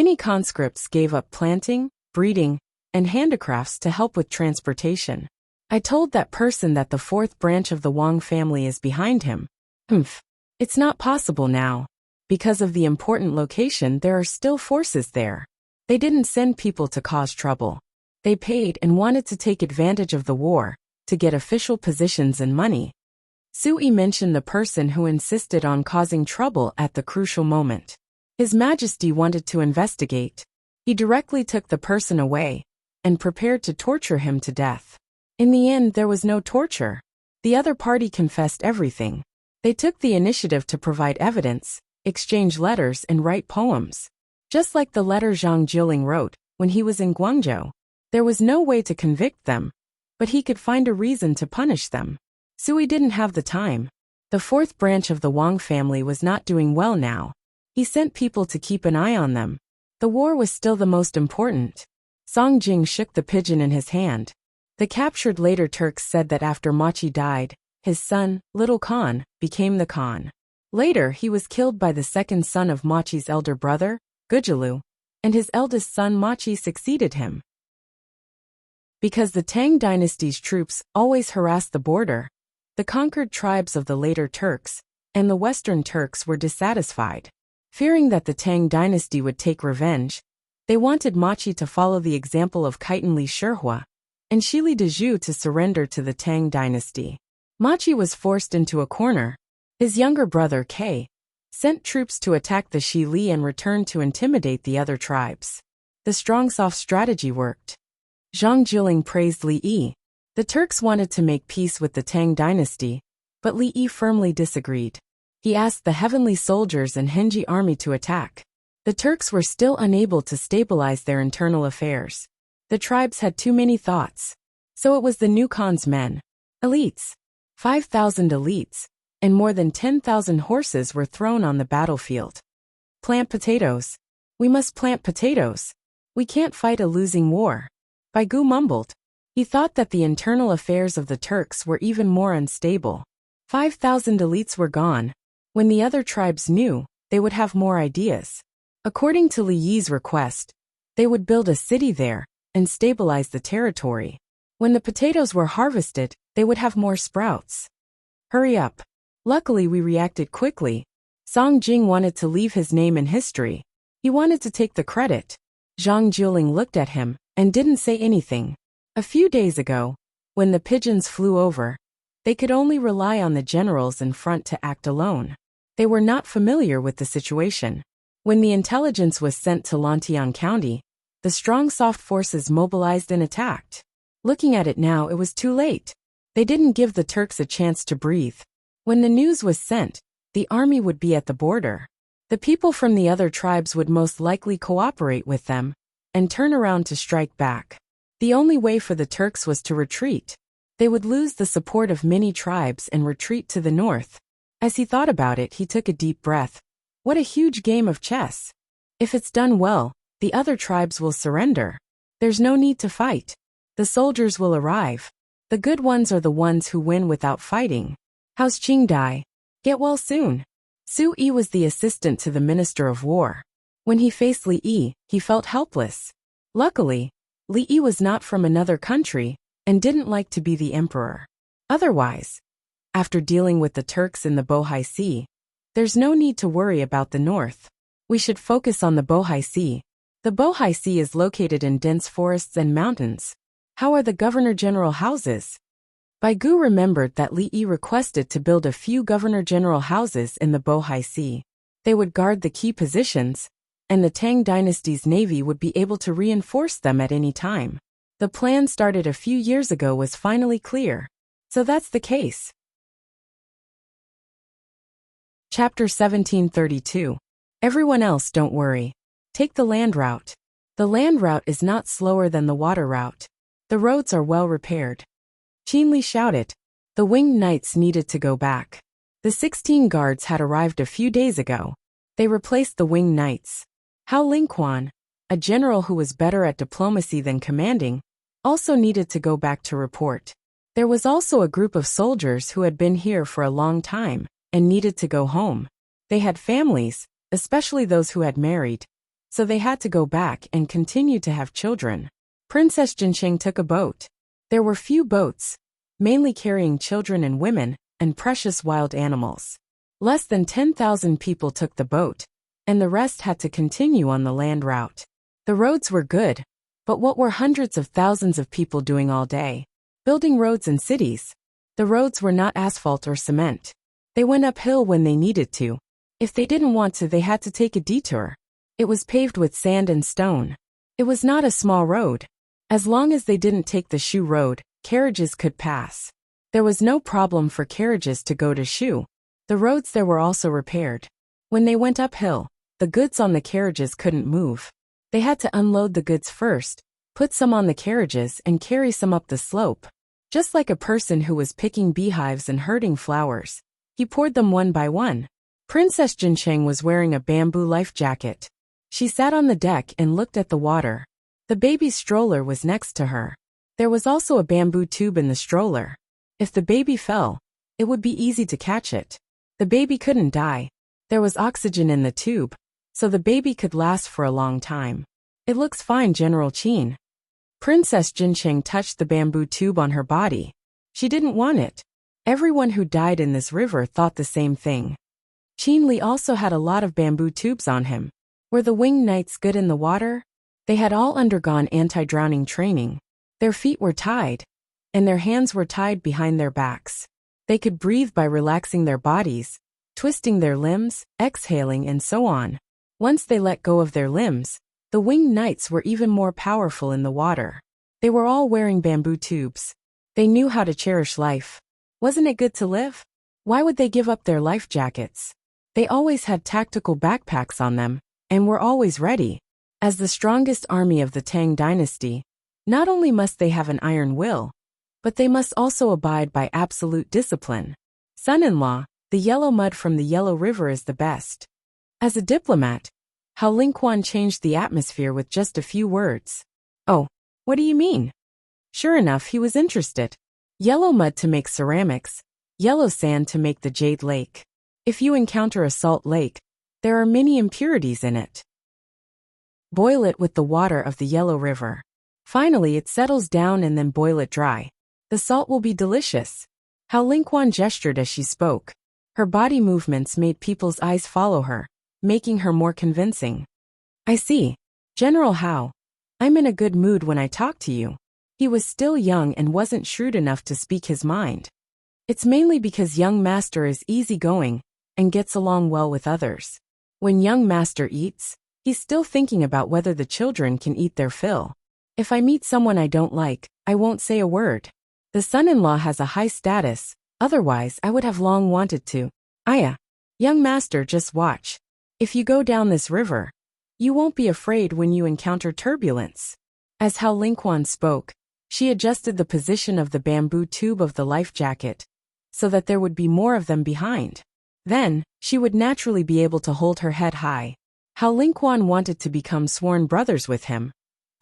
Many conscripts gave up planting, breeding, and handicrafts to help with transportation. I told that person that the 4th branch of the Wang family is behind him. It's not possible now. Because of the important location, there are still forces there. They didn't send people to cause trouble. They paid and wanted to take advantage of the war, to get official positions and money. Sui mentioned the person who insisted on causing trouble at the crucial moment. His Majesty wanted to investigate. He directly took the person away and prepared to torture him to death. In the end, there was no torture. The other party confessed everything. They took the initiative to provide evidence, exchange letters, and write poems. Just like the letter Zhang Jiling wrote when he was in Guangzhou. There was no way to convict them, but he could find a reason to punish them. Sui didn't have the time. The 4th branch of the Wang family was not doing well now. He sent people to keep an eye on them. The war was still the most important. Song Jing shook the pigeon in his hand. The captured later Turks said that after Machi died, his son, Little Khan, became the Khan. Later he was killed by the second son of Machi's elder brother, Gujilu, and his eldest son Machi succeeded him. Because the Tang dynasty's troops always harassed the border, the conquered tribes of the later Turks and the Western Turks were dissatisfied. Fearing that the Tang dynasty would take revenge, they wanted Machi to follow the example of Khitan Li Shihua and Shili de Zhu to surrender to the Tang dynasty. Machi was forced into a corner. His younger brother, Kei, sent troops to attack the Shili and returned to intimidate the other tribes. The strong soft strategy worked. Zhang Jiling praised Li Yi. The Turks wanted to make peace with the Tang dynasty, but Li Yi firmly disagreed. He asked the Heavenly Soldiers and Henji army to attack. The Turks were still unable to stabilize their internal affairs. The tribes had too many thoughts. So it was the new Khan's men. Elites. 5,000 elites, and more than 10,000 horses were thrown on the battlefield. Plant potatoes. We must plant potatoes. We can't fight a losing war. Baigu mumbled. He thought that the internal affairs of the Turks were even more unstable. 5,000 elites were gone. When the other tribes knew, they would have more ideas. According to Li Yi's request, they would build a city there and stabilize the territory. When the potatoes were harvested, they would have more sprouts. Hurry up. Luckily, we reacted quickly. Song Jing wanted to leave his name in history. He wanted to take the credit. Zhang Jiling looked at him and didn't say anything. A few days ago, when the pigeons flew over, they could only rely on the generals in front to act alone. They were not familiar with the situation. When the intelligence was sent to Lantian County, the strong soft forces mobilized and attacked. Looking at it now, it was too late. They didn't give the Turks a chance to breathe. When the news was sent, the army would be at the border. The people from the other tribes would most likely cooperate with them and turn around to strike back. The only way for the Turks was to retreat. They would lose the support of many tribes and retreat to the north. As he thought about it, he took a deep breath. What a huge game of chess. If it's done well, the other tribes will surrender. There's no need to fight. The soldiers will arrive. The good ones are the ones who win without fighting. How's Qingdai? Get well soon. Su Yi was the assistant to the Minister of War. When he faced Li Yi, he felt helpless. Luckily, Li Yi was not from another country and didn't like to be the emperor. Otherwise, after dealing with the Turks in the Bohai Sea, there's no need to worry about the north. We should focus on the Bohai Sea. The Bohai Sea is located in dense forests and mountains. How are the governor-general houses? Baigu remembered that Li Yi requested to build a few governor-general houses in the Bohai Sea. They would guard the key positions, and the Tang dynasty's navy would be able to reinforce them at any time. The plan started a few years ago was finally clear. So that's the case. Chapter 1732. Everyone else, don't worry. Take the land route. The land route is not slower than the water route. The roads are well repaired. Qin Li shouted. The winged knights needed to go back. The 16 guards had arrived a few days ago. They replaced the winged knights. Hao Lingquan, a general who was better at diplomacy than commanding, also needed to go back to report. There was also a group of soldiers who had been here for a long time and needed to go home. They had families, especially those who had married, so they had to go back and continue to have children. Princess Jinsheng took a boat. There were few boats, mainly carrying children and women, and precious wild animals. Less than 10,000 people took the boat, and the rest had to continue on the land route. The roads were good, but what were hundreds of thousands of people doing all day? Building roads and cities. The roads were not asphalt or cement. They went uphill when they needed to. If they didn't want to, they had to take a detour. It was paved with sand and stone. It was not a small road. As long as they didn't take the Shu road, carriages could pass. There was no problem for carriages to go to Shu. The roads there were also repaired. When they went uphill, the goods on the carriages couldn't move. They had to unload the goods first, put some on the carriages and carry some up the slope. Just like a person who was picking beehives and herding flowers. He poured them one by one. Princess Jinsheng was wearing a bamboo life jacket. She sat on the deck and looked at the water. The baby's stroller was next to her. There was also a bamboo tube in the stroller. If the baby fell, it would be easy to catch it. The baby couldn't die. There was oxygen in the tube, so the baby could last for a long time. It looks fine, General Qin. Princess Jinsheng touched the bamboo tube on her body. She didn't want it. Everyone who died in this river thought the same thing. Qin Li also had a lot of bamboo tubes on him. Were the winged knights good in the water? They had all undergone anti-drowning training. Their feet were tied, and their hands were tied behind their backs. They could breathe by relaxing their bodies, twisting their limbs, exhaling, and so on. Once they let go of their limbs, the winged knights were even more powerful in the water. They were all wearing bamboo tubes. They knew how to cherish life. Wasn't it good to live? Why would they give up their life jackets? They always had tactical backpacks on them, and were always ready. As the strongest army of the Tang dynasty, not only must they have an iron will, but they must also abide by absolute discipline. Son-in-law, the yellow mud from the Yellow River is the best. As a diplomat, Hao Lingquan changed the atmosphere with just a few words. Oh, what do you mean? Sure enough, he was interested. Yellow mud to make ceramics, yellow sand to make the Jade Lake. If you encounter a salt lake, there are many impurities in it. Boil it with the water of the Yellow River. Finally, it settles down and then boil it dry. The salt will be delicious. Hao Lingquan gestured as she spoke. Her body movements made people's eyes follow her, making her more convincing. I see. General Hao, I'm in a good mood when I talk to you. He was still young and wasn't shrewd enough to speak his mind. It's mainly because young master is easygoing and gets along well with others. When young master eats, he's still thinking about whether the children can eat their fill. If I meet someone I don't like, I won't say a word. The son-in-law has a high status, otherwise I would have long wanted to. Aya, young master, just watch. If you go down this river, you won't be afraid when you encounter turbulence. As Hao Lingquan spoke, she adjusted the position of the bamboo tube of the life jacket, so that there would be more of them behind. Then, she would naturally be able to hold her head high. Hao Lingquan wanted to become sworn brothers with him,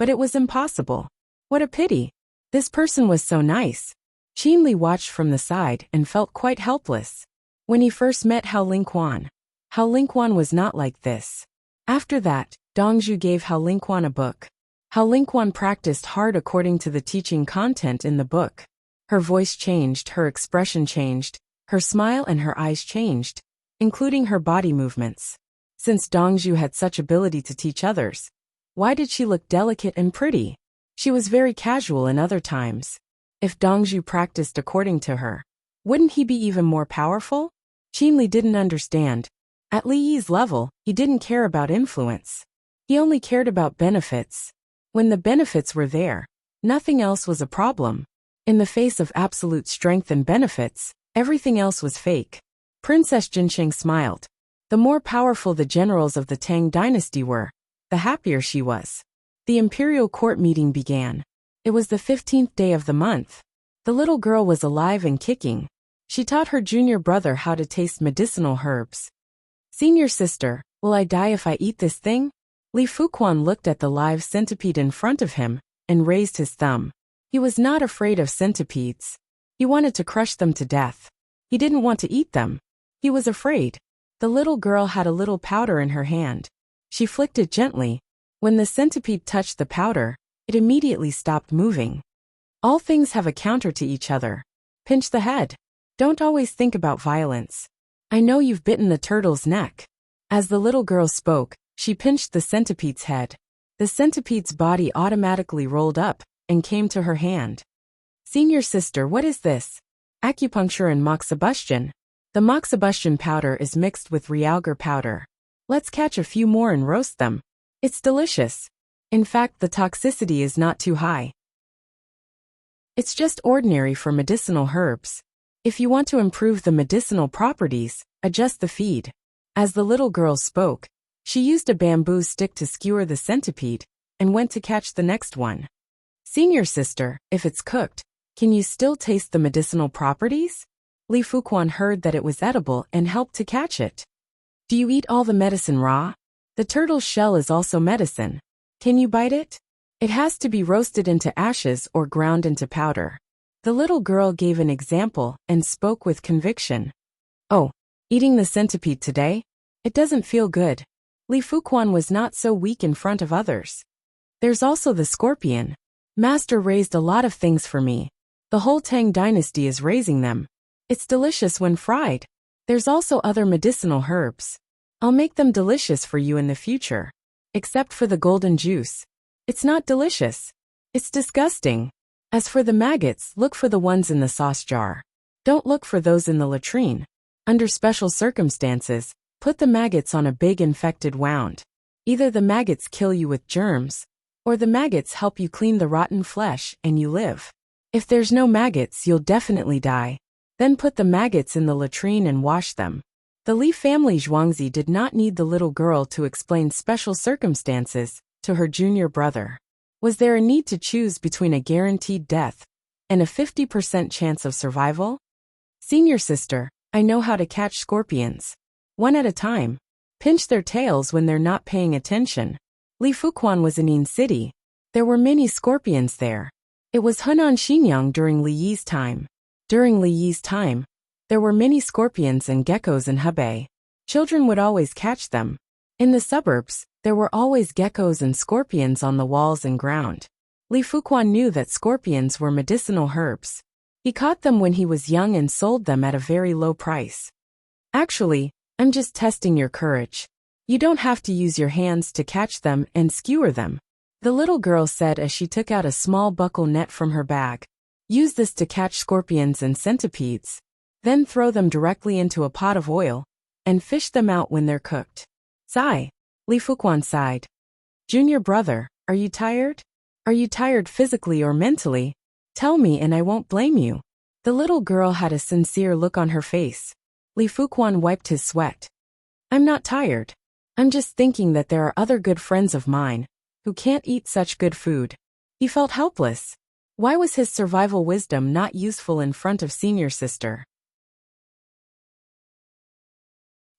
but it was impossible. What a pity. This person was so nice. Qin Li watched from the side and felt quite helpless. When he first met Hao Lingquan was not like this. After that, Dongzhu gave Hao Lingquan a book. Hao Lingquan practiced hard according to the teaching content in the book. Her voice changed, her expression changed, her smile and her eyes changed, including her body movements. Since Dongzhu had such ability to teach others, why did she look delicate and pretty? She was very casual in other times. If Dongzhu practiced according to her, wouldn't he be even more powerful? Qin Li didn't understand. At Li Yi's level, he didn't care about influence. He only cared about benefits. When the benefits were there, nothing else was a problem. In the face of absolute strength and benefits, everything else was fake. Princess Jinsheng smiled. The more powerful the generals of the Tang dynasty were, the happier she was. The imperial court meeting began. It was the 15th day of the month. The little girl was alive and kicking. She taught her junior brother how to taste medicinal herbs. Senior sister, will I die if I eat this thing? Li Fuquan looked at the live centipede in front of him and raised his thumb. He was not afraid of centipedes. He wanted to crush them to death. He didn't want to eat them. He was afraid. The little girl had a little powder in her hand. She flicked it gently. When the centipede touched the powder, it immediately stopped moving. All things have a counter to each other. Pinch the head. Don't always think about violence. I know you've bitten the turtle's neck. As the little girl spoke, she pinched the centipede's head. The centipede's body automatically rolled up and came to her hand. Senior sister, what is this? Acupuncture and moxibustion. The moxibustion powder is mixed with realgar powder. Let's catch a few more and roast them. It's delicious. In fact, the toxicity is not too high. It's just ordinary for medicinal herbs. If you want to improve the medicinal properties, adjust the feed. As the little girl spoke, she used a bamboo stick to skewer the centipede and went to catch the next one. Senior sister, if it's cooked, can you still taste the medicinal properties? Li Fuquan heard that it was edible and helped to catch it. Do you eat all the medicine raw? The turtle's shell is also medicine. Can you bite it? It has to be roasted into ashes or ground into powder. The little girl gave an example and spoke with conviction. Oh, eating the centipede today? It doesn't feel good. Li Fuquan was not so weak in front of others. There's also the scorpion. Master raised a lot of things for me. The whole Tang dynasty is raising them. It's delicious when fried. There's also other medicinal herbs. I'll make them delicious for you in the future. Except for the golden juice. It's not delicious. It's disgusting. As for the maggots, look for the ones in the sauce jar. Don't look for those in the latrine. Under special circumstances, put the maggots on a big infected wound. Either the maggots kill you with germs, or the maggots help you clean the rotten flesh and you live. If there's no maggots, you'll definitely die. Then put the maggots in the latrine and wash them. The Li family Zhuangzi did not need the little girl to explain special circumstances to her junior brother. Was there a need to choose between a guaranteed death and a 50% chance of survival? Senior sister, I know how to catch scorpions. One at a time. Pinch their tails when they're not paying attention. Li Fuquan was in Yin City. There were many scorpions there. It was Henan Xinyang during Li Yi's time. During Li Yi's time, there were many scorpions and geckos in Hebei. Children would always catch them. In the suburbs, there were always geckos and scorpions on the walls and ground. Li Fuquan knew that scorpions were medicinal herbs. He caught them when he was young and sold them at a very low price. Actually, I'm just testing your courage. You don't have to use your hands to catch them and skewer them. The little girl said as she took out a small buckle net from her bag. Use this to catch scorpions and centipedes. Then throw them directly into a pot of oil and fish them out when they're cooked. Sigh. Li Fuquan sighed. Junior brother, are you tired? Are you tired physically or mentally? Tell me and I won't blame you. The little girl had a sincere look on her face. Li Fuquan wiped his sweat. I'm not tired. I'm just thinking that there are other good friends of mine who can't eat such good food. He felt helpless. Why was his survival wisdom not useful in front of senior sister?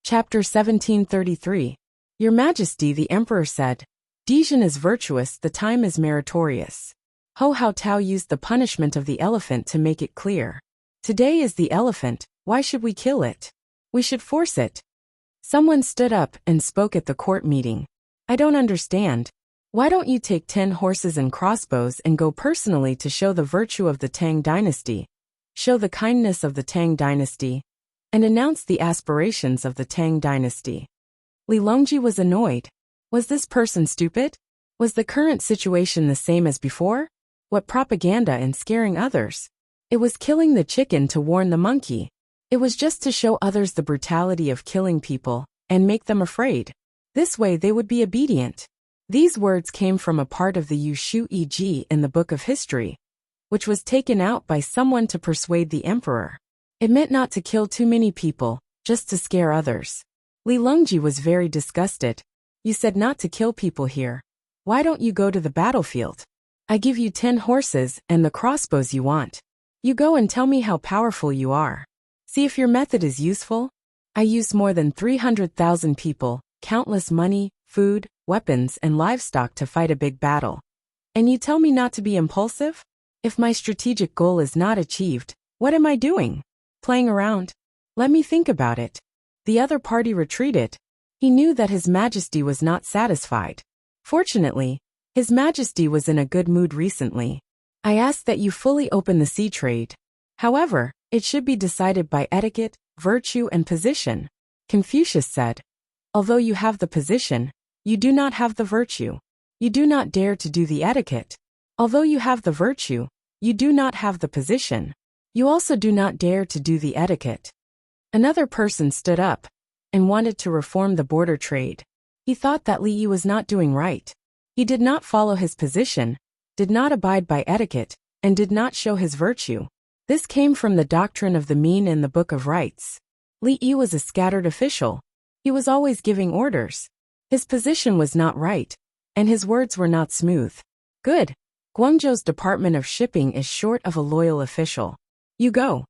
Chapter 1733. Your Majesty, the Emperor said, Dijon is virtuous, the time is meritorious. Ho Hao Tao used the punishment of the elephant to make it clear. Today is the elephant, why should we kill it? We should force it. Someone stood up and spoke at the court meeting. I don't understand. Why don't you take 10 horses and crossbows and go personally to show the virtue of the Tang dynasty, show the kindness of the Tang dynasty, and announce the aspirations of the Tang dynasty? Li Longji was annoyed. Was this person stupid? Was the current situation the same as before? What propaganda and scaring others? It was killing the chicken to warn the monkey. It was just to show others the brutality of killing people and make them afraid. This way they would be obedient. These words came from a part of the Yu Shu Yi in the Book of History, which was taken out by someone to persuade the emperor. It meant not to kill too many people, just to scare others. Li Longji was very disgusted. You said not to kill people here. Why don't you go to the battlefield? I give you 10 horses and the crossbows you want. You go and tell me how powerful you are. See if your method is useful. I used more than 300,000 people, countless money, food, weapons, and livestock to fight a big battle. And you tell me not to be impulsive? If my strategic goal is not achieved, what am I doing? Playing around? Let me think about it. The other party retreated. He knew that His Majesty was not satisfied. Fortunately, His Majesty was in a good mood recently. I ask that you fully open the sea trade. However, it should be decided by etiquette, virtue, and position. Confucius said, although you have the position, you do not have the virtue. You do not dare to do the etiquette. Although you have the virtue, you do not have the position. You also do not dare to do the etiquette. Another person stood up and wanted to reform the border trade. He thought that Li Yi was not doing right. He did not follow his position, did not abide by etiquette, and did not show his virtue. This came from the doctrine of the mean in the Book of Rights. Li Yi was a scattered official. He was always giving orders. His position was not right, and his words were not smooth. Good. Guangzhou's Department of Shipping is short of a loyal official. You go.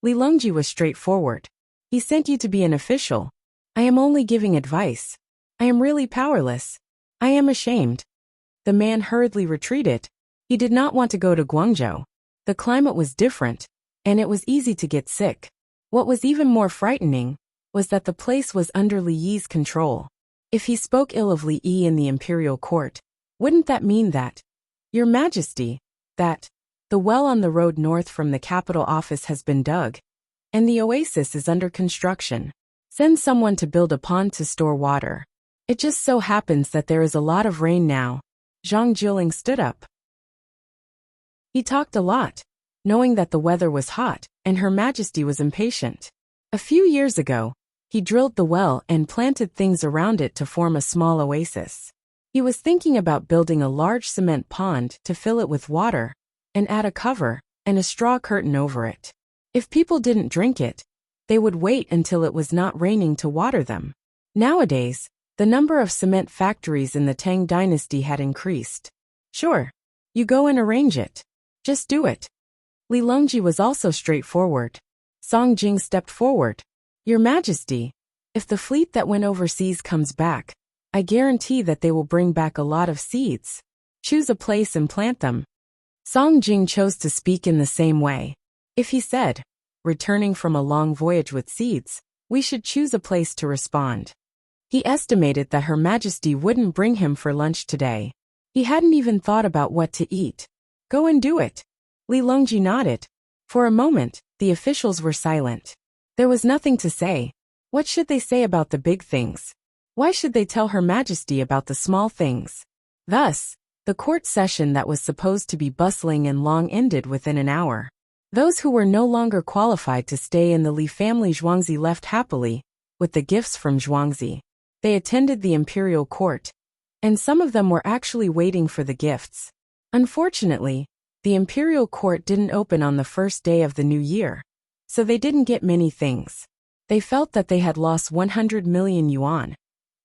Li Longji was straightforward. He sent you to be an official. I am only giving advice. I am really powerless. I am ashamed. The man hurriedly retreated. He did not want to go to Guangzhou. The climate was different, and it was easy to get sick. What was even more frightening was that the place was under Li Yi's control. If he spoke ill of Li Yi in the imperial court, wouldn't that mean that, Your Majesty, that the well on the road north from the capital office has been dug, and the oasis is under construction? Send someone to build a pond to store water. It just so happens that there is a lot of rain now. Zhang Jiling stood up. He talked a lot, knowing that the weather was hot and Her Majesty was impatient. A few years ago, he drilled the well and planted things around it to form a small oasis. He was thinking about building a large cement pond to fill it with water and add a cover and a straw curtain over it. If people didn't drink it, they would wait until it was not raining to water them. Nowadays, the number of cement factories in the Tang dynasty had increased. Sure, you go and arrange it. Just do it. Li Longji was also straightforward. Song Jing stepped forward. Your Majesty, if the fleet that went overseas comes back, I guarantee that they will bring back a lot of seeds. Choose a place and plant them. Song Jing chose to speak in the same way. If he said, returning from a long voyage with seeds, we should choose a place to respond. He estimated that Her Majesty wouldn't bring him for lunch today. He hadn't even thought about what to eat. Go and do it. Li Longji nodded. For a moment, the officials were silent. There was nothing to say. What should they say about the big things? Why should they tell Her Majesty about the small things? Thus, the court session that was supposed to be bustling and long ended within an hour. Those who were no longer qualified to stay in the Li family Zhuangzi left happily, with the gifts from Zhuangzi. They attended the imperial court, and some of them were actually waiting for the gifts. Unfortunately, the imperial court didn't open on the first day of the new year, so they didn't get many things. They felt that they had lost 100 million yuan,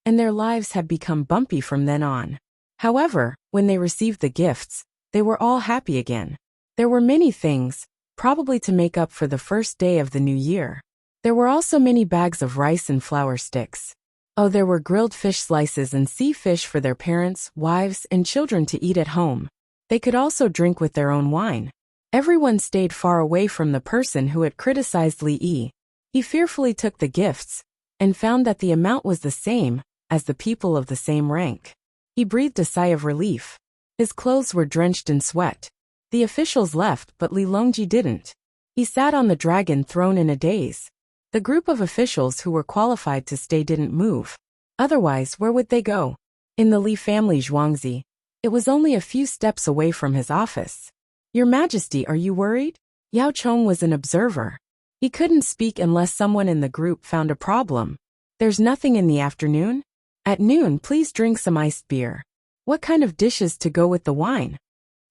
and their lives had become bumpy from then on. However, when they received the gifts, they were all happy again. There were many things, probably to make up for the first day of the new year. There were also many bags of rice and flour sticks. Oh, there were grilled fish slices and sea fish for their parents, wives, and children to eat at home. They could also drink with their own wine. Everyone stayed far away from the person who had criticized Li Yi. He fearfully took the gifts, and found that the amount was the same as the people of the same rank. He breathed a sigh of relief. His clothes were drenched in sweat. The officials left, but Li Longji didn't. He sat on the dragon throne in a daze. The group of officials who were qualified to stay didn't move. Otherwise, where would they go? In the Li family Zhuangzi, it was only a few steps away from his office. Your Majesty, are you worried? Yao Chong was an observer. He couldn't speak unless someone in the group found a problem. There's nothing in the afternoon? At noon, please drink some iced beer. What kind of dishes to go with the wine?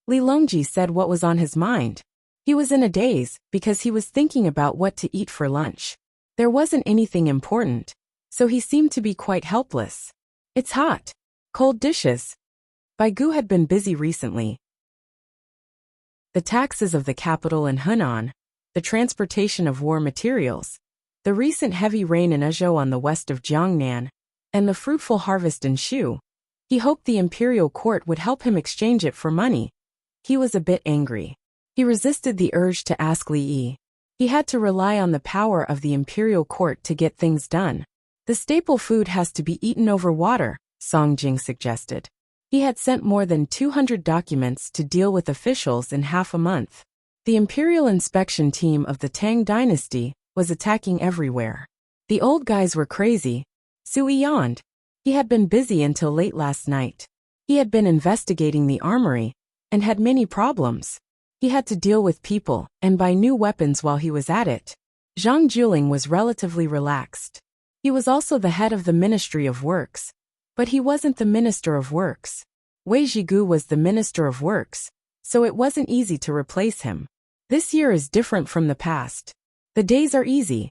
Li Longji said what was on his mind. He was in a daze because he was thinking about what to eat for lunch. There wasn't anything important, so he seemed to be quite helpless. It's hot. Cold dishes. Baigu had been busy recently. The taxes of the capital in Hunan, the transportation of war materials, the recent heavy rain in Ezhou on the west of Jiangnan, and the fruitful harvest in Shu. He hoped the imperial court would help him exchange it for money. He was a bit angry. He resisted the urge to ask Li Yi. He had to rely on the power of the imperial court to get things done. The staple food has to be eaten over water, Song Jing suggested. He had sent more than 200 documents to deal with officials in half a month. The imperial inspection team of the Tang dynasty was attacking everywhere. The old guys were crazy. Sui yawned. He had been busy until late last night. He had been investigating the armory and had many problems. He had to deal with people and buy new weapons while he was at it. Zhang Juling was relatively relaxed. He was also the head of the Ministry of Works, but he wasn't the Minister of Works. Wei Zhigu was the Minister of Works, so it wasn't easy to replace him. This year is different from the past. The days are easy.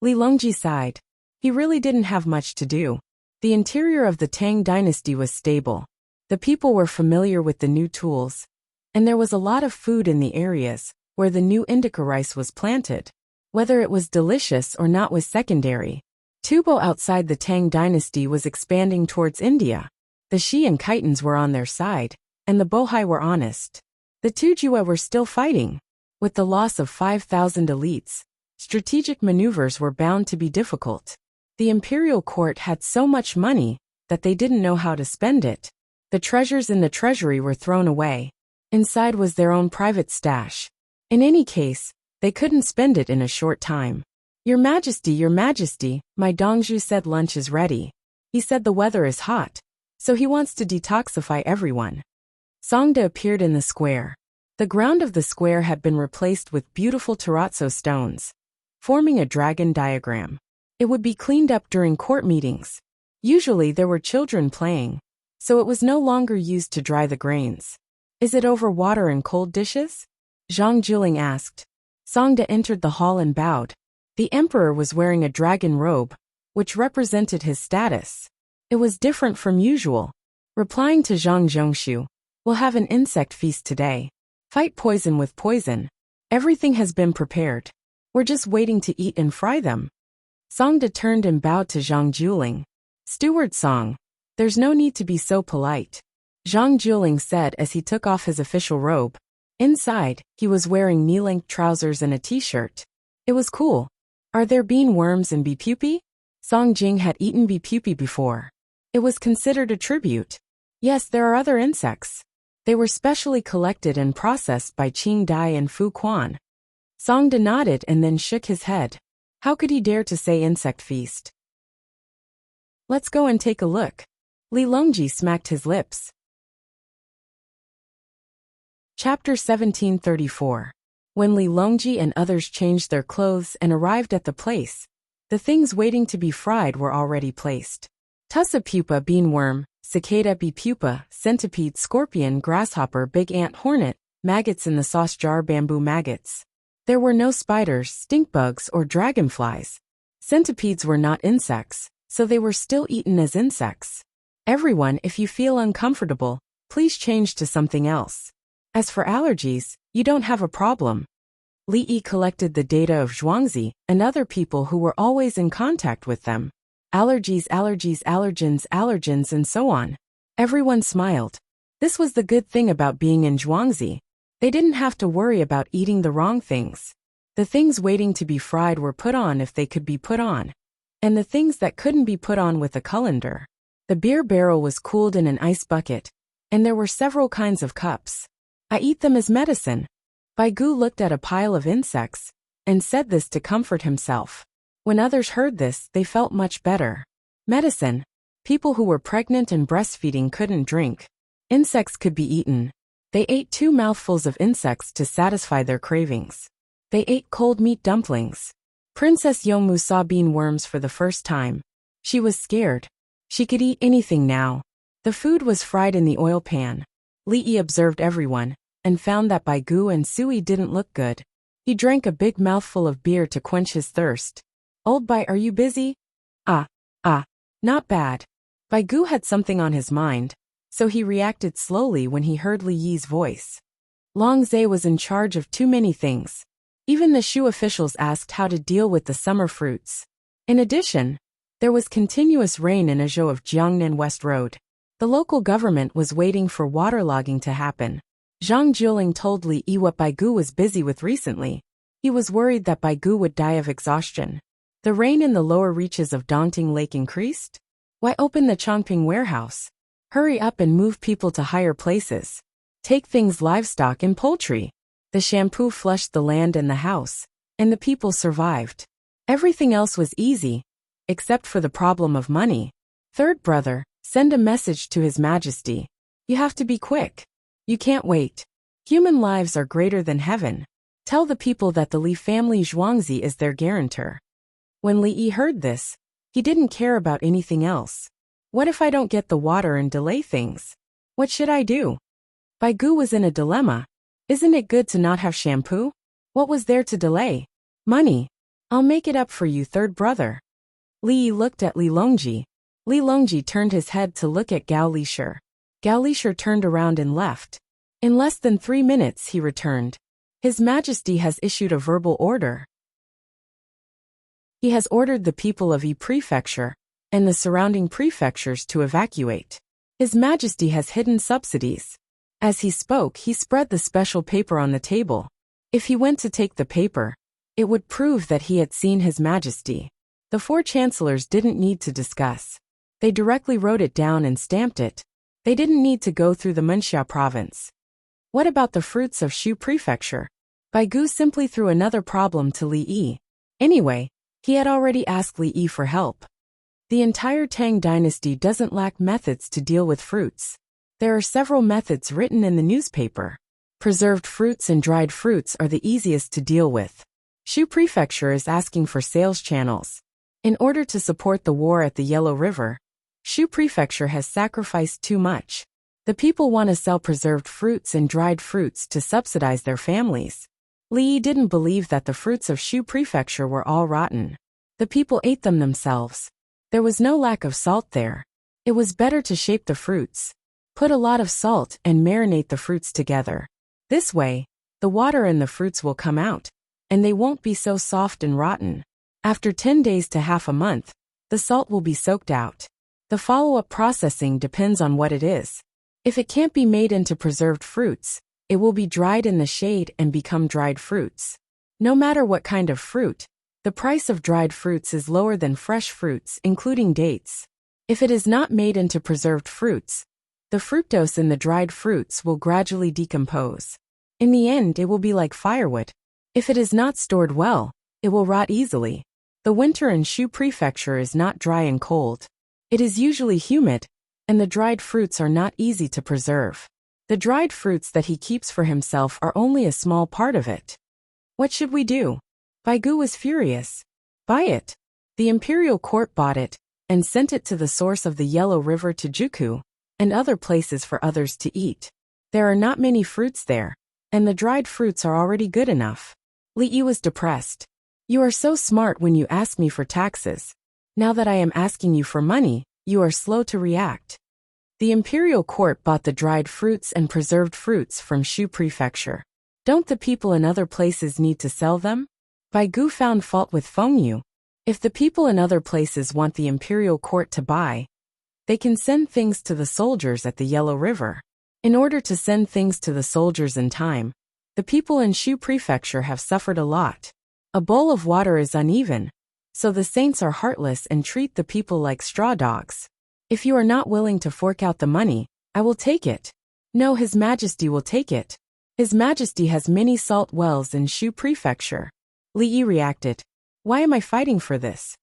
Li Longji sighed. He really didn't have much to do. The interior of the Tang dynasty was stable. The people were familiar with the new tools, and there was a lot of food in the areas where the new indica rice was planted. Whether it was delicious or not was secondary. Tubo outside the Tang dynasty was expanding towards India. The Shi and Khitans were on their side, and the Bohai were honest. The Tujue were still fighting. With the loss of 5,000 elites, strategic maneuvers were bound to be difficult. The imperial court had so much money that they didn't know how to spend it. The treasures in the treasury were thrown away. Inside was their own private stash. In any case, they couldn't spend it in a short time. Your Majesty, my Dongzhu said lunch is ready. He said the weather is hot, so he wants to detoxify everyone. Songda appeared in the square. The ground of the square had been replaced with beautiful terrazzo stones, forming a dragon diagram. It would be cleaned up during court meetings. Usually there were children playing, so it was no longer used to dry the grains. Is it over water and cold dishes? Zhang Juling asked. Songda entered the hall and bowed. The emperor was wearing a dragon robe, which represented his status. It was different from usual. Replying to Zhang Zhongshu, we'll have an insect feast today. Fight poison with poison. Everything has been prepared. We're just waiting to eat and fry them. Songda turned and bowed to Zhang Juling. Steward Song, there's no need to be so polite, Zhang Juling said as he took off his official robe. Inside, he was wearing knee-length trousers and a t-shirt. It was cool. Are there bean worms and bee pupae? Song Jing had eaten bee pupae before. It was considered a tribute. Yes, there are other insects. They were specially collected and processed by Qing Dai and Fu Quan. Songda nodded and then shook his head. How could he dare to say insect feast? Let's go and take a look. Li Longji smacked his lips. Chapter 1734. When Li Longji and others changed their clothes and arrived at the place, the things waiting to be fried were already placed. Tussa pupa beanworm, cicada bee pupa, centipede scorpion grasshopper big ant hornet, maggots in the sauce jar bamboo maggots. There were no spiders, stink bugs, or dragonflies. Centipedes were not insects, so they were still eaten as insects. Everyone, if you feel uncomfortable, please change to something else. As for allergies, you don't have a problem. Li Yi collected the data of Zhuangzi and other people who were always in contact with them. Allergies, allergies, allergens, and so on. Everyone smiled. This was the good thing about being in Zhuangzi. They didn't have to worry about eating the wrong things. The things waiting to be fried were put on if they could be put on. And the things that couldn't be put on with a colander. The beer barrel was cooled in an ice bucket, and there were several kinds of cups. I eat them as medicine. Baigu looked at a pile of insects, and said this to comfort himself. When others heard this, they felt much better. Medicine. People who were pregnant and breastfeeding couldn't drink. Insects could be eaten. They ate 2 mouthfuls of insects to satisfy their cravings. They ate cold meat dumplings. Princess Yongmu saw bean worms for the first time. She was scared. She could eat anything now. The food was fried in the oil pan. Li Yi observed everyone, and found that Baigu and Sui didn't look good. He drank a big mouthful of beer to quench his thirst. Old Bai, are you busy? Not bad. Baigu had something on his mind, so he reacted slowly when he heard Li Yi's voice. Long Zhe was in charge of too many things. Even the Shu officials asked how to deal with the summer fruits. In addition, there was continuous rain in Azhou of Jiangnan West Road. The local government was waiting for waterlogging to happen. Zhang Juling told Li Yi what Baigu was busy with recently. He was worried that Baigu would die of exhaustion. The rain in the lower reaches of Dongting Lake increased. Why open the Chongping warehouse? Hurry up and move people to higher places. Take things livestock and poultry. The shampoo flushed the land and the house, and the people survived. Everything else was easy, except for the problem of money. Third brother, send a message to His Majesty. You have to be quick. You can't wait. Human lives are greater than heaven. Tell the people that the Li family Zhuangzi is their guarantor. When Li Yi heard this, he didn't care about anything else. What if I don't get the water and delay things? What should I do? Baigu was in a dilemma. Isn't it good to not have shampoo? What was there to delay? Money. I'll make it up for you, third brother. Li Yi looked at Li Longji. Li Longji turned his head to look at Gao Lishur. Gao Lishur turned around and left. In less than 3 minutes he returned. His Majesty has issued a verbal order. He has ordered the people of Yi Prefecture and the surrounding prefectures to evacuate. His Majesty has hidden subsidies. As he spoke, he spread the special paper on the table. If he went to take the paper, it would prove that he had seen His Majesty. The 4 chancellors didn't need to discuss. They directly wrote it down and stamped it. They didn't need to go through the Munxia province. What about the fruits of Shu Prefecture? Baigu simply threw another problem to Li Yi. Anyway, he had already asked Li Yi for help. The entire Tang dynasty doesn't lack methods to deal with fruits. There are several methods written in the newspaper. Preserved fruits and dried fruits are the easiest to deal with. Shu Prefecture is asking for sales channels. In order to support the war at the Yellow River, Shu Prefecture has sacrificed too much. The people want to sell preserved fruits and dried fruits to subsidize their families. Li Yi didn't believe that the fruits of Shu Prefecture were all rotten. The people ate them themselves. There was no lack of salt there. It was better to shape the fruits. Put a lot of salt and marinate the fruits together. This way, the water in the fruits will come out, and they won't be so soft and rotten. After 10 days to half a month, the salt will be soaked out. The follow-up processing depends on what it is. If it can't be made into preserved fruits, it will be dried in the shade and become dried fruits. No matter what kind of fruit, the price of dried fruits is lower than fresh fruits, including dates. If it is not made into preserved fruits, the fructose in the dried fruits will gradually decompose. In the end, it will be like firewood. If it is not stored well, it will rot easily. The winter in Shu Prefecture is not dry and cold. It is usually humid, and the dried fruits are not easy to preserve. The dried fruits that he keeps for himself are only a small part of it. What should we do? Baigu was furious. Buy it. The imperial court bought it, and sent it to the source of the Yellow River to Juku, and other places for others to eat. There are not many fruits there, and the dried fruits are already good enough. Li Yi was depressed. You are so smart when you ask me for taxes. Now that I am asking you for money, you are slow to react. The imperial court bought the dried fruits and preserved fruits from Shu Prefecture. Don't the people in other places need to sell them? Baigu found fault with Fengyu. If the people in other places want the imperial court to buy, they can send things to the soldiers at the Yellow River. In order to send things to the soldiers in time, the people in Shu Prefecture have suffered a lot. A bowl of water is uneven, so the saints are heartless and treat the people like straw dogs. If you are not willing to fork out the money, I will take it. No, His Majesty will take it. His Majesty has many salt wells in Shu Prefecture. Li Yi reacted. Why am I fighting for this?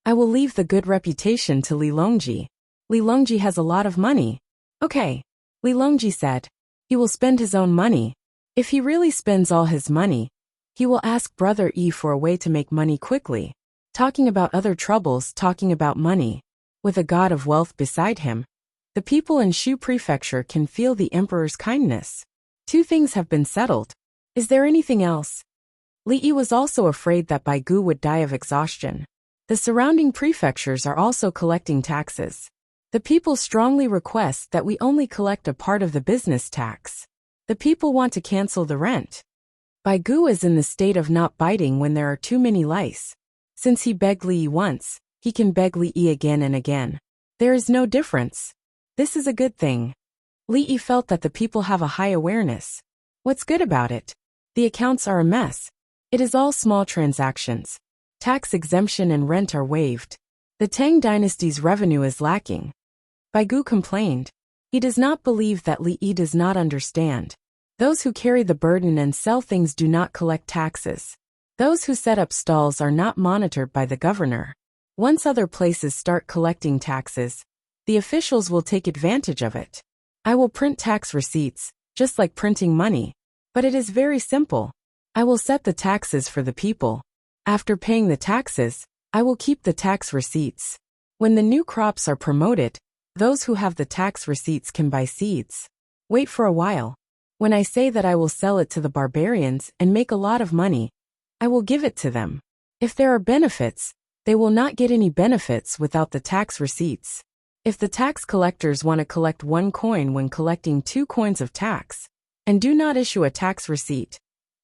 I will leave the good reputation to Li Longji. Li Longji has a lot of money. Okay. Li Longji said. He will spend his own money. If he really spends all his money, he will ask Brother Yi for a way to make money quickly. Talking about other troubles, talking about money. With a god of wealth beside him, the people in Shu Prefecture can feel the emperor's kindness. 2 things have been settled. Is there anything else? Li Yi was also afraid that Baigu would die of exhaustion. The surrounding prefectures are also collecting taxes. The people strongly request that we only collect a part of the business tax. The people want to cancel the rent. Baigu is in the state of not biting when there are too many lice. Since he begged Li Yi once, he can beg Li Yi again and again. There is no difference. This is a good thing. Li Yi felt that the people have a high awareness. What's good about it? The accounts are a mess. It is all small transactions. Tax exemption and rent are waived. The Tang dynasty's revenue is lacking. Baigu complained. He does not believe that Li Yi does not understand. Those who carry the burden and sell things do not collect taxes. Those who set up stalls are not monitored by the governor. Once other places start collecting taxes, the officials will take advantage of it. I will print tax receipts, just like printing money. But it is very simple. I will set the taxes for the people. After paying the taxes, I will keep the tax receipts. When the new crops are promoted, those who have the tax receipts can buy seeds. Wait for a while. When I say that I will sell it to the barbarians and make a lot of money, I will give it to them. If there are benefits, they will not get any benefits without the tax receipts. If the tax collectors want to collect 1 coin when collecting 2 coins of tax, and do not issue a tax receipt,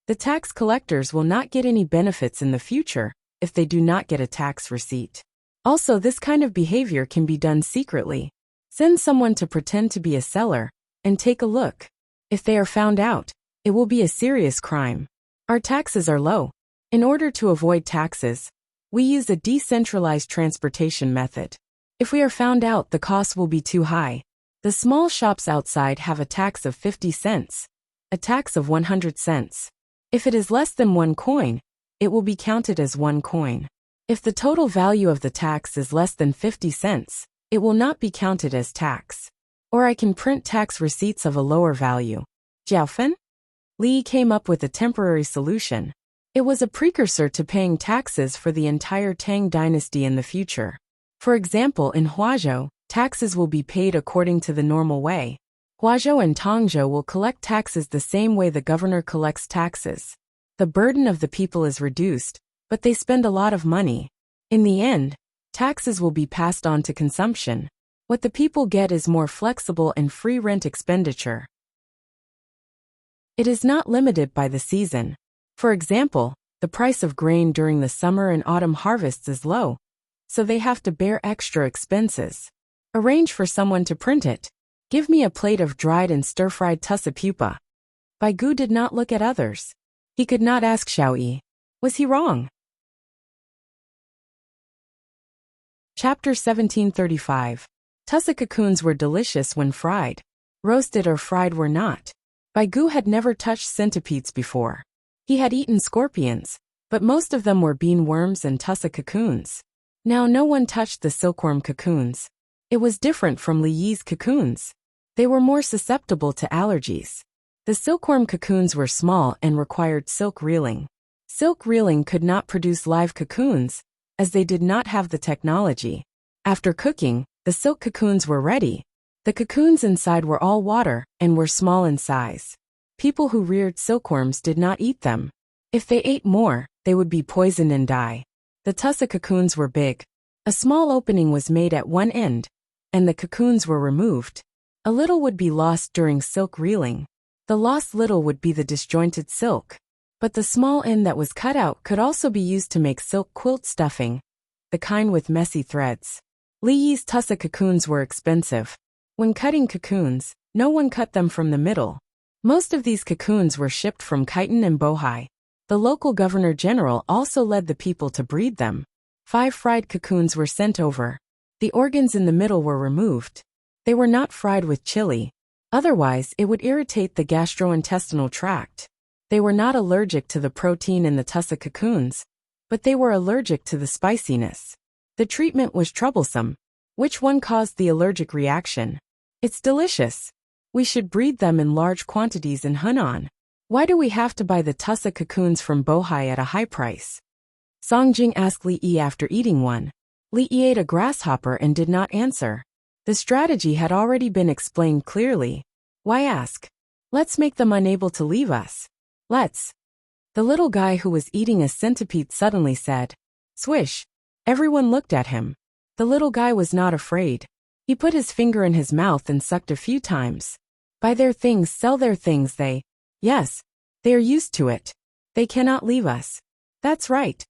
the tax collectors will not get any benefits in the future if they do not get a tax receipt. Also, this kind of behavior can be done secretly. Send someone to pretend to be a seller, and take a look. If they are found out, it will be a serious crime. Our taxes are low. In order to avoid taxes, we use a decentralized transportation method. If we are found out, the cost will be too high. The small shops outside have a tax of 50 cents, a tax of 100 cents. If it is less than 1 coin, it will be counted as 1 coin. If the total value of the tax is less than 50 cents, it will not be counted as tax. Or I can print tax receipts of a lower value. Jiaofen? Li came up with a temporary solution. It was a precursor to paying taxes for the entire Tang dynasty in the future. For example, in Huazhou, taxes will be paid according to the normal way. Huazhou and Tongzhou will collect taxes the same way the governor collects taxes. The burden of the people is reduced, but they spend a lot of money. In the end, taxes will be passed on to consumption. What the people get is more flexible and free rent expenditure. It is not limited by the season. For example, the price of grain during the summer and autumn harvests is low, so they have to bear extra expenses. Arrange for someone to print it. Give me a plate of dried and stir-fried tussa pupa. Baigu did not look at others. He could not ask Xiaoyi. Was he wrong? Chapter 1735. Tussa cocoons were delicious when fried. Roasted or fried were not. Baigu had never touched centipedes before. He had eaten scorpions, but most of them were bean worms and tussa cocoons. Now no one touched the silkworm cocoons. It was different from Li Yi's cocoons. They were more susceptible to allergies. The silkworm cocoons were small and required silk reeling. Silk reeling could not produce live cocoons, as they did not have the technology. After cooking, the silk cocoons were ready. The cocoons inside were all water and were small in size. People who reared silkworms did not eat them. If they ate more, they would be poisoned and die. The tussa cocoons were big. A small opening was made at one end, and the cocoons were removed. A little would be lost during silk reeling. The lost little would be the disjointed silk. But the small end that was cut out could also be used to make silk quilt stuffing, the kind with messy threads. Li Yi's tussa cocoons were expensive. When cutting cocoons, no one cut them from the middle. Most of these cocoons were shipped from Khitan and Bohai. The local governor-general also led the people to breed them. 5 fried cocoons were sent over. The organs in the middle were removed. They were not fried with chili. Otherwise, it would irritate the gastrointestinal tract. They were not allergic to the protein in the tussa cocoons, but they were allergic to the spiciness. The treatment was troublesome. Which one caused the allergic reaction? It's delicious. We should breed them in large quantities in Hunan. Why do we have to buy the tussa cocoons from Bohai at a high price? Song Jing asked Li Yi after eating one. Li Yi ate a grasshopper and did not answer. The strategy had already been explained clearly. Why ask? Let's make them unable to leave us. Let's. The little guy who was eating a centipede suddenly said. Swish. Everyone looked at him. The little guy was not afraid. He put his finger in his mouth and sucked a few times. Buy their things, sell their things, they. Yes. They are used to it. They cannot leave us. That's right.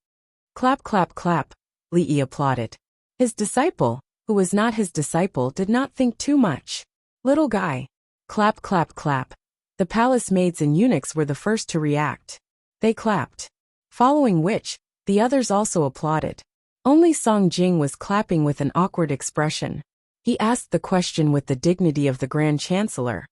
Clap, clap, clap. Li Yi applauded. His disciple, who was not his disciple, did not think too much. Little guy. Clap, clap, clap. The palace maids and eunuchs were the first to react. They clapped. Following which, the others also applauded. Only Song Jing was clapping with an awkward expression. He asked the question with the dignity of the Grand Chancellor.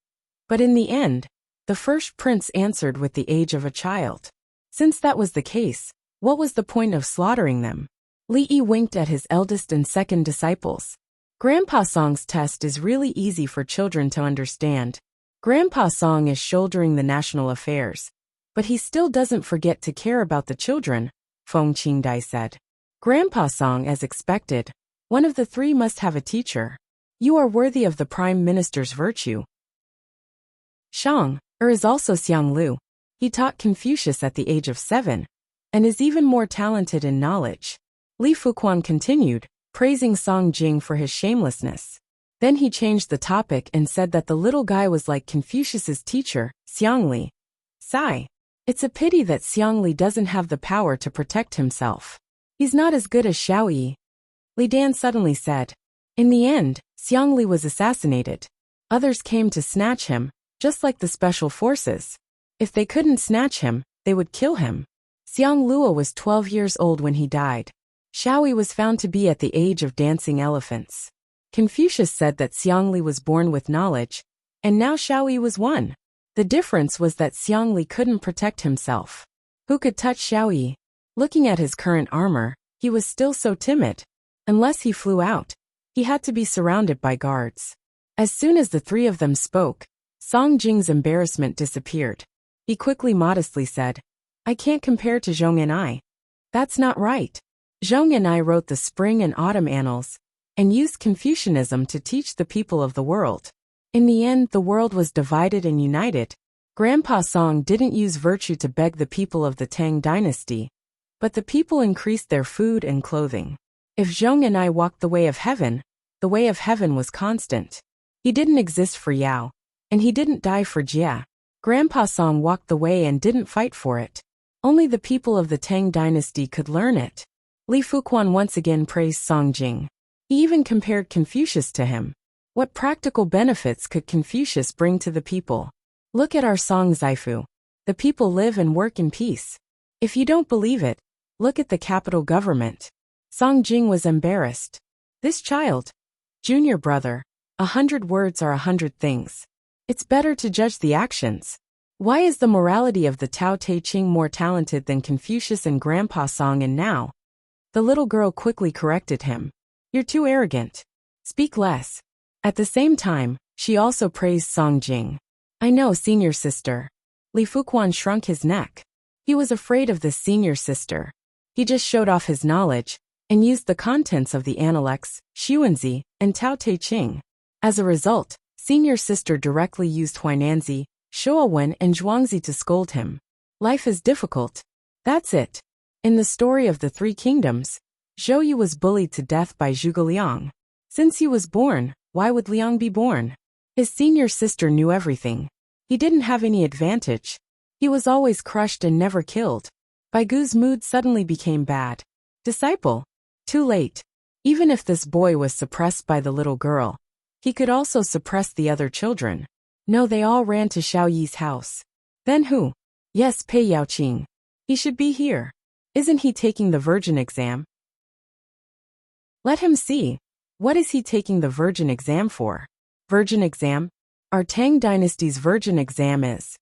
But in the end, the first prince answered with the age of a child. Since that was the case, what was the point of slaughtering them? Li Yi winked at his eldest and second disciples. Grandpa Song's test is really easy for children to understand. Grandpa Song is shouldering the national affairs, but he still doesn't forget to care about the children, Feng Qingdai said. Grandpa Song, as expected, one of the 3 must have a teacher. You are worthy of the Prime Minister's virtue. Shang is also Xiang Lu. He taught Confucius at the age of 7, and is even more talented in knowledge. Li Fuquan continued, praising Song Jing for his shamelessness. Then he changed the topic and said that the little guy was like Confucius's teacher, Xiang Li. Sigh. It's a pity that Xiang Li doesn't have the power to protect himself. He's not as good as Xiaoyi. Li Dan suddenly said. In the end, Xiang Li was assassinated. Others came to snatch him, just like the special forces. If they couldn't snatch him, they would kill him. Xiang Luo was 12 years old when he died. Xiaoyi was found to be at the age of dancing elephants. Confucius said that Xiang Li was born with knowledge, and now Xiaoyi was one. The difference was that Xiang Li couldn't protect himself. Who could touch Xiaoyi? Looking at his current armor, he was still so timid. Unless he flew out, he had to be surrounded by guards. As soon as the 3 of them spoke, Song Jing's embarrassment disappeared. He quickly modestly said, I can't compare to Zhong and I. That's not right. Zhong and I wrote the spring and autumn annals and used Confucianism to teach the people of the world. In the end, the world was divided and united. Grandpa Song didn't use virtue to beg the people of the Tang dynasty, but the people increased their food and clothing. If Zhong and I walked the way of heaven was constant. He didn't exist for Yao, and he didn't die for Jia. Grandpa Song walked the way and didn't fight for it. Only the people of the Tang dynasty could learn it. Li Fuquan once again praised Song Jing. He even compared Confucius to him. What practical benefits could Confucius bring to the people? Look at our Song Zaifu. The people live and work in peace. If you don't believe it, look at the capital government. Song Jing was embarrassed. This child. Junior brother. 100 words are 100 things. It's better to judge the actions. Why is the morality of the Tao Te Ching more talented than Confucius and Grandpa Song and now? The little girl quickly corrected him. You're too arrogant. Speak less. At the same time, she also praised Song Jing. I know, senior sister. Li Fuquan shrunk his neck. He was afraid of this senior sister. He just showed off his knowledge and used the contents of the Analects, Xuanzi, and Tao Te Ching. As a result, senior sister directly used Huainanzi, Shuowen, and Zhuangzi to scold him. Life is difficult. That's it. In the story of the Three Kingdoms, Zhou Yu was bullied to death by Zhuge Liang. Since he was born, why would Liang be born? His senior sister knew everything. He didn't have any advantage. He was always crushed and never killed. Bai Gu's mood suddenly became bad. Disciple. Too late. Even if this boy was suppressed by the little girl, he could also suppress the other children. No, they all ran to Xiao Yi's house. Then who? Yes, Pei Yaoqing. He should be here. Isn't he taking the virgin exam? Let him see. What is he taking the virgin exam for? Virgin exam? Our Tang dynasty's virgin exam is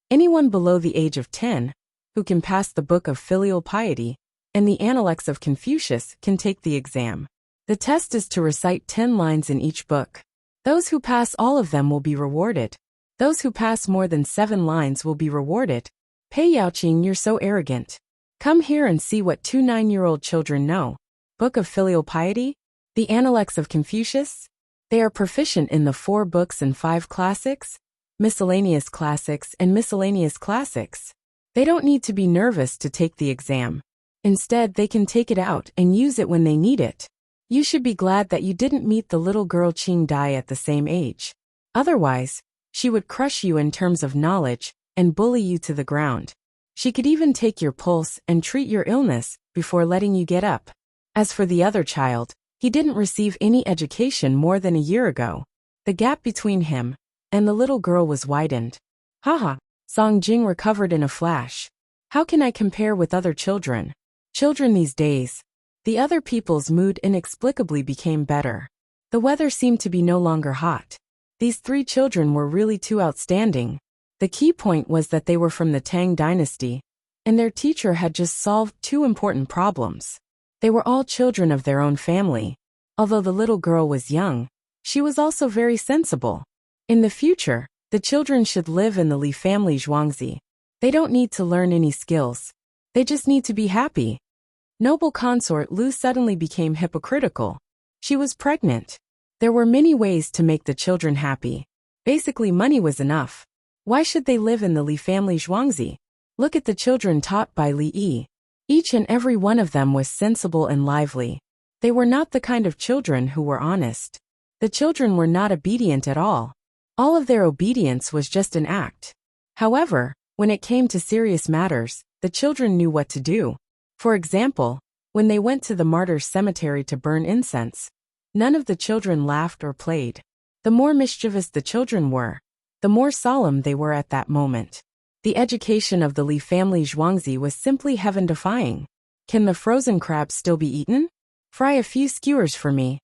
anyone below the age of 10 who can pass the Book of Filial Piety and the Analects of Confucius can take the exam. The test is to recite 10 lines in each book. Those who pass all of them will be rewarded. Those who pass more than 7 lines will be rewarded. Pei Yaoqing, you're so arrogant. Come here and see what 2 9-year-old children know. Book of Filial Piety? The Analects of Confucius? They are proficient in the 4 books and 5 classics, miscellaneous classics and miscellaneous classics. They don't need to be nervous to take the exam. Instead, they can take it out and use it when they need it. You should be glad that you didn't meet the little girl Qing Dai at the same age. Otherwise, she would crush you in terms of knowledge and bully you to the ground. She could even take your pulse and treat your illness before letting you get up. As for the other child, he didn't receive any education more than a year ago. The gap between him and the little girl was widened. Haha, Song Jing recovered in a flash. How can I compare with other children? Children these days. The other people's mood inexplicably became better. The weather seemed to be no longer hot. These 3 children were really too outstanding. The key point was that they were from the Tang dynasty, and their teacher had just solved 2 important problems. They were all children of their own family. Although the little girl was young, she was also very sensible. In the future, the children should live in the Li family Zhuangzi. They don't need to learn any skills. They just need to be happy. Noble consort Lu suddenly became hypocritical. She was pregnant. There were many ways to make the children happy. Basically, money was enough. Why should they live in the Li family Zhuangzi? Look at the children taught by Li Yi. Each and every one of them was sensible and lively. They were not the kind of children who were honest. The children were not obedient at all. All of their obedience was just an act. However, when it came to serious matters, the children knew what to do. For example, when they went to the martyrs' cemetery to burn incense, none of the children laughed or played. The more mischievous the children were, the more solemn they were at that moment. The education of the Li family Zhuangzi was simply heaven-defying. Can the frozen crabs still be eaten? Fry a few skewers for me.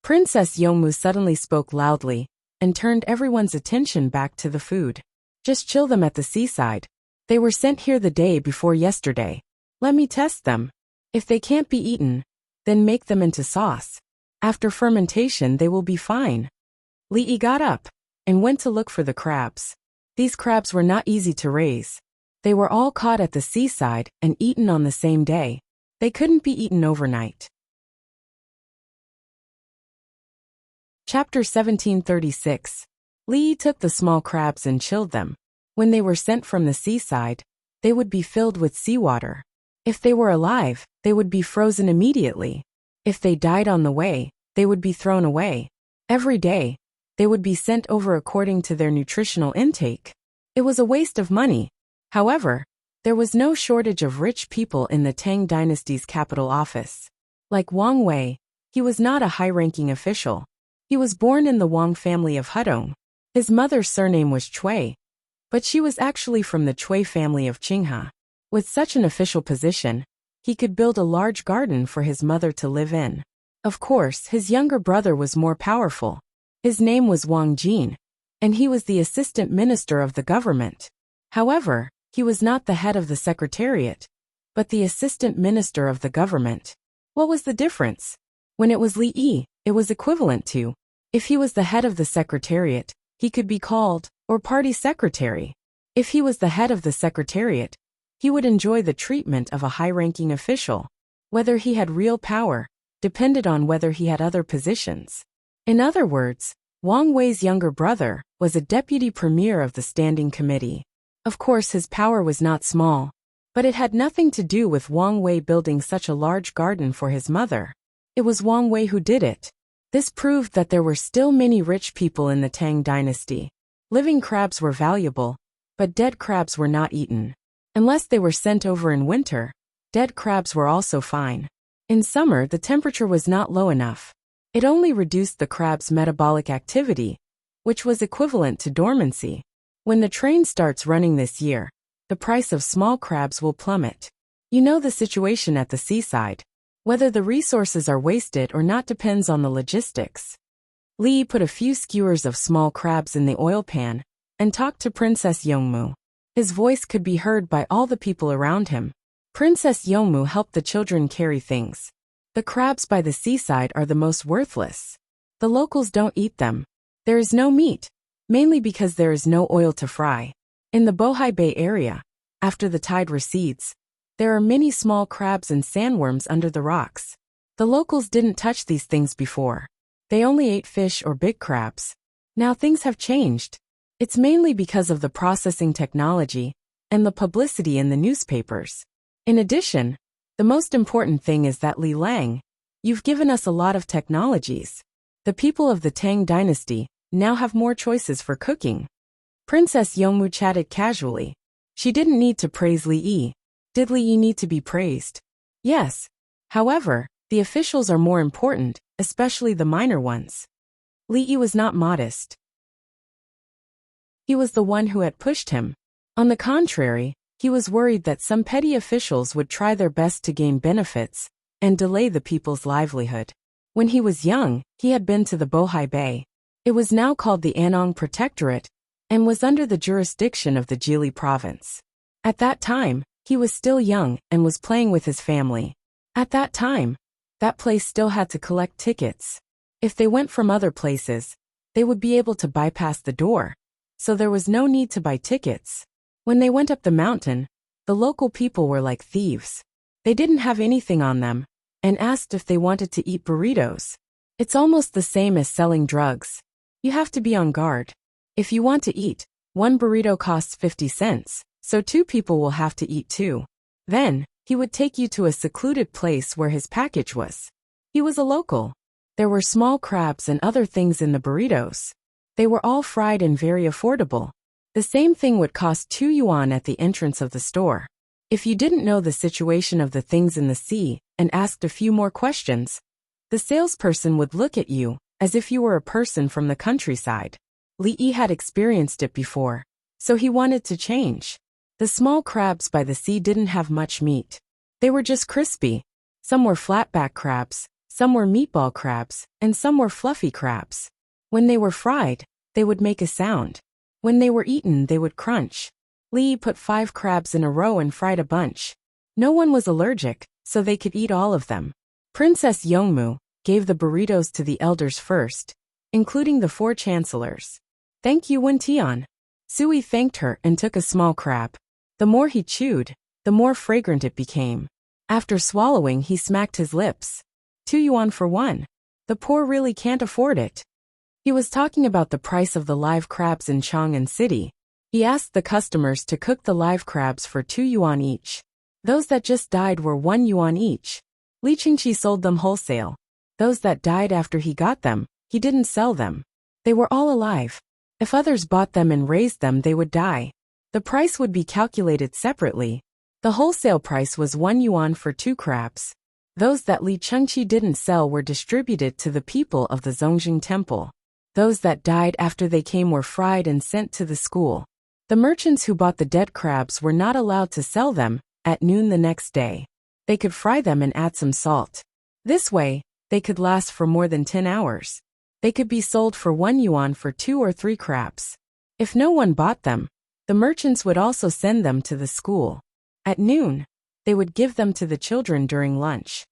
Princess Yongmu suddenly spoke loudly and turned everyone's attention back to the food. Just chill them at the seaside. They were sent here the day before yesterday. Let me test them. If they can't be eaten, then make them into sauce. After fermentation they will be fine. Li Yi got up. and went to look for the crabs. These crabs were not easy to raise. They were all caught at the seaside and eaten on the same day. They couldn't be eaten overnight. Chapter 1736. Li took the small crabs and chilled them. When they were sent from the seaside, they would be filled with seawater. If they were alive, they would be frozen immediately. If they died on the way, they would be thrown away. Every day, they would be sent over according to their nutritional intake. It was a waste of money. However, there was no shortage of rich people in the Tang dynasty's capital office. Like Wang Wei, he was not a high-ranking official. He was born in the Wang family of Hudong. His mother's surname was Cui, but she was actually from the Cui family of Qinghe. With such an official position, he could build a large garden for his mother to live in. Of course, his younger brother was more powerful. His name was Wang Jin, and he was the assistant minister of the government. However, he was not the head of the secretariat, but the assistant minister of the government. What was the difference? When it was Li Yi, it was equivalent to, if he was the head of the secretariat, he could be called, or party secretary. If he was the head of the secretariat, he would enjoy the treatment of a high-ranking official. Whether he had real power depended on whether he had other positions. In other words, Wang Wei's younger brother was a deputy premier of the standing committee. Of course, his power was not small, but it had nothing to do with Wang Wei building such a large garden for his mother. It was Wang Wei who did it. This proved that there were still many rich people in the Tang dynasty. Living crabs were valuable, but dead crabs were not eaten. Unless they were sent over in winter, dead crabs were also fine. In summer, the temperature was not low enough. It only reduced the crab's metabolic activity, which was equivalent to dormancy. When the train starts running this year, the price of small crabs will plummet. You know the situation at the seaside. Whether the resources are wasted or not depends on the logistics. Li put a few skewers of small crabs in the oil pan and talked to Princess Yongmu. His voice could be heard by all the people around him. Princess Yongmu helped the children carry things. The crabs by the seaside are the most worthless. The locals don't eat them. There is no meat, mainly because there is no oil to fry. In the Bohai Bay area, after the tide recedes, there are many small crabs and sandworms under the rocks. The locals didn't touch these things before. They only ate fish or big crabs. Now things have changed. It's mainly because of the processing technology and the publicity in the newspapers. In addition, the most important thing is that Li Lang, you've given us a lot of technologies. The people of the Tang dynasty now have more choices for cooking. Princess Yongmu chatted casually. She didn't need to praise Li Yi. Did Li Yi need to be praised? Yes. However, the officials are more important, especially the minor ones. Li Yi was not modest. He was the one who had pushed him. On the contrary, he was worried that some petty officials would try their best to gain benefits and delay the people's livelihood. When he was young, he had been to the Bohai Bay. It was now called the Anong Protectorate and was under the jurisdiction of the Jili province. At that time, he was still young and was playing with his family. At that time, that place still had to collect tickets. If they went from other places, they would be able to bypass the door, so there was no need to buy tickets. When they went up the mountain, the local people were like thieves. They didn't have anything on them and asked if they wanted to eat burritos. It's almost the same as selling drugs. You have to be on guard. If you want to eat, one burrito costs 50 cents, so two people will have to eat two. Then, he would take you to a secluded place where his package was. He was a local. There were small crabs and other things in the burritos. They were all fried and very affordable. The same thing would cost 2 yuan at the entrance of the store. If you didn't know the situation of the things in the sea and asked a few more questions, the salesperson would look at you as if you were a person from the countryside. Li Yi had experienced it before, so he wanted to change. The small crabs by the sea didn't have much meat. They were just crispy. Some were flatback crabs, some were meatball crabs, and some were fluffy crabs. When they were fried, they would make a sound. When they were eaten, they would crunch. Li put 5 crabs in a row and fried a bunch. No one was allergic, so they could eat all of them. Princess Yongmu gave the burritos to the elders first, including the 4 chancellors. Thank you, Wen Tian. Sui thanked her and took a small crab. The more he chewed, the more fragrant it became. After swallowing, he smacked his lips. 2 yuan for one. The poor really can't afford it. He was talking about the price of the live crabs in Chang'an City. He asked the customers to cook the live crabs for 2 yuan each. Those that just died were 1 yuan each. Li Qingqi sold them wholesale. Those that died after he got them, he didn't sell them. They were all alive. If others bought them and raised them, they would die. The price would be calculated separately. The wholesale price was 1 yuan for 2 crabs. Those that Li Qingqi didn't sell were distributed to the people of the Zongjing Temple. Those that died after they came were fried and sent to the school. The merchants who bought the dead crabs were not allowed to sell them at noon the next day. They could fry them and add some salt. This way, they could last for more than 10 hours. They could be sold for 1 yuan for 2 or 3 crabs. If no one bought them, the merchants would also send them to the school. At noon, they would give them to the children during lunch.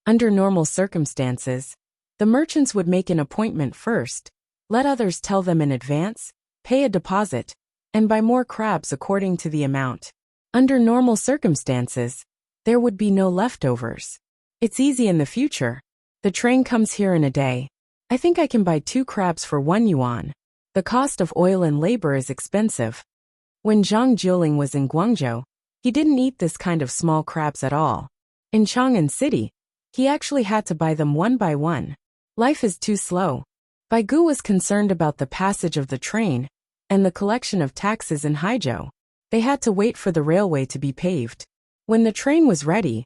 Under normal circumstances, the merchants would make an appointment first, let others tell them in advance, pay a deposit, and buy more crabs according to the amount. Under normal circumstances, there would be no leftovers. It's easy in the future. The train comes here in a day. I think I can buy 2 crabs for 1 yuan. The cost of oil and labor is expensive. When Zhang Jiuling was in Guangzhou, he didn't eat this kind of small crabs at all. In Chang'an City, he actually had to buy them one by one. Life is too slow. Bai Gu was concerned about the passage of the train and the collection of taxes in Haizhou. They had to wait for the railway to be paved. When the train was ready,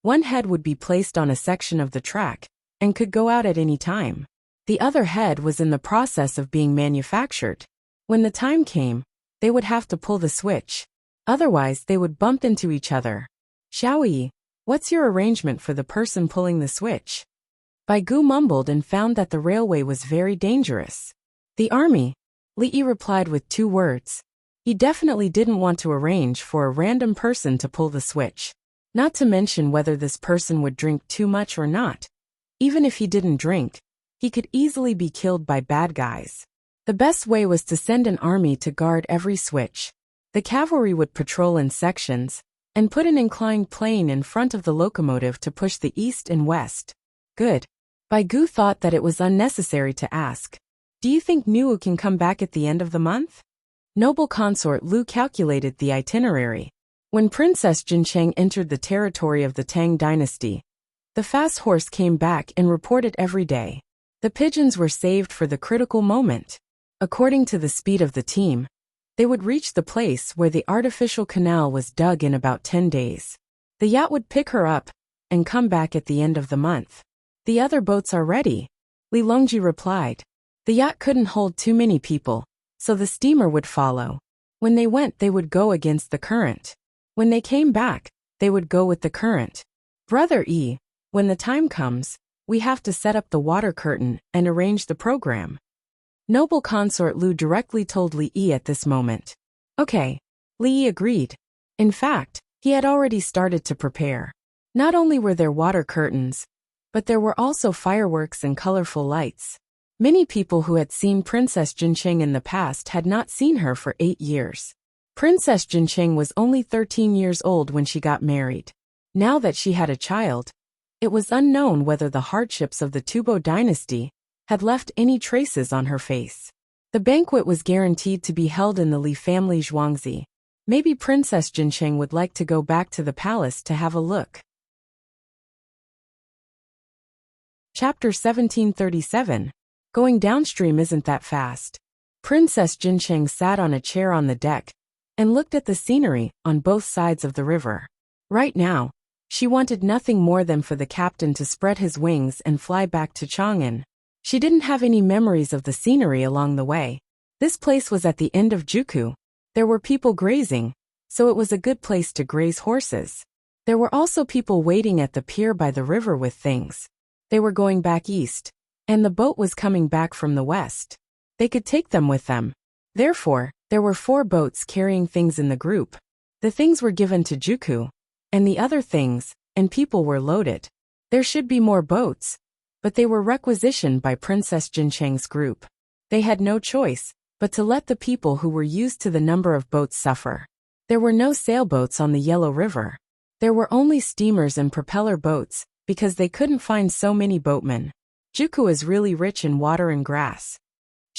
one head would be placed on a section of the track and could go out at any time. The other head was in the process of being manufactured. When the time came, they would have to pull the switch. Otherwise, they would bump into each other. Xiaoyi, what's your arrangement for the person pulling the switch? Bai Gu mumbled and found that the railway was very dangerous. The army, Li Yi replied with 2 words. He definitely didn't want to arrange for a random person to pull the switch. Not to mention whether this person would drink too much or not. Even if he didn't drink, he could easily be killed by bad guys. The best way was to send an army to guard every switch. The cavalry would patrol in sections and put an inclined plane in front of the locomotive to push the east and west. Good. Bai Gu thought that it was unnecessary to ask. Do you think Niu can come back at the end of the month? Noble consort Lu calculated the itinerary. When Princess Jincheng entered the territory of the Tang dynasty, the fast horse came back and reported every day. The pigeons were saved for the critical moment. According to the speed of the team, they would reach the place where the artificial canal was dug in about 10 days. The yacht would pick her up and come back at the end of the month. The other boats are ready, Li Longji replied. The yacht couldn't hold too many people, so the steamer would follow. When they went, they would go against the current. When they came back, they would go with the current. Brother Yi, when the time comes, we have to set up the water curtain and arrange the program. Noble consort Lu directly told Li Yi at this moment. Okay, Li Yi agreed. In fact, he had already started to prepare. Not only were there water curtains, but there were also fireworks and colorful lights. Many people who had seen Princess Jincheng in the past had not seen her for 8 years. Princess Jincheng was only 13 years old when she got married. Now that she had a child, it was unknown whether the hardships of the Tubo dynasty had left any traces on her face. The banquet was guaranteed to be held in the Li family Zhuangzi. Maybe Princess Jincheng would like to go back to the palace to have a look. Chapter 1737. Going downstream isn't that fast. Princess Jincheng sat on a chair on the deck and looked at the scenery on both sides of the river. Right now, she wanted nothing more than for the captain to spread his wings and fly back to Chang'an. She didn't have any memories of the scenery along the way. This place was at the end of Juku. There were people grazing, so it was a good place to graze horses. There were also people waiting at the pier by the river with things. They were going back east, and the boat was coming back from the west. They could take them with them. Therefore, there were 4 boats carrying things in the group. The things were given to Juku, and the other things and people were loaded. There should be more boats, but they were requisitioned by Princess Jincheng's group. They had no choice but to let the people who were used to the number of boats suffer. There were no sailboats on the Yellow River. There were only steamers and propeller boats, because they couldn't find so many boatmen. Juku is really rich in water and grass.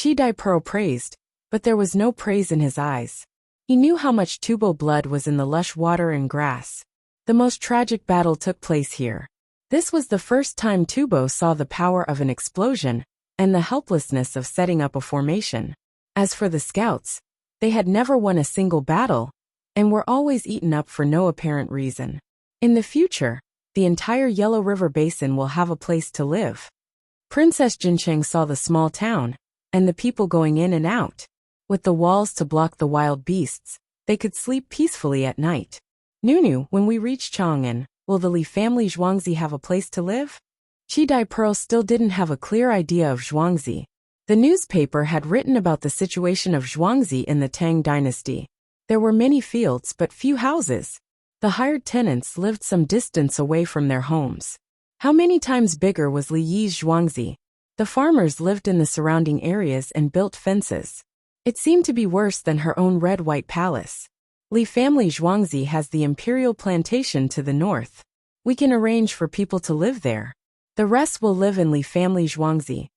Chi-Dai-Pearl praised, but there was no praise in his eyes. He knew how much Tubo blood was in the lush water and grass. The most tragic battle took place here. This was the first time Tubo saw the power of an explosion and the helplessness of setting up a formation. As for the scouts, they had never won a single battle and were always eaten up for no apparent reason. In the future, the entire Yellow River Basin will have a place to live. Princess Jincheng saw the small town and the people going in and out. With the walls to block the wild beasts, they could sleep peacefully at night. Nunu, when we reach Chang'an, will the Li family Zhuangzi have a place to live? Chi-Dai-Pearl still didn't have a clear idea of Zhuangzi. The newspaper had written about the situation of Zhuangzi in the Tang dynasty. There were many fields but few houses. The hired tenants lived some distance away from their homes. How many times bigger was Li Yi's Zhuangzi? The farmers lived in the surrounding areas and built fences. It seemed to be worse than her own red-white palace. Li family Zhuangzi has the imperial plantation to the north. We can arrange for people to live there. The rest will live in Li family Zhuangzi.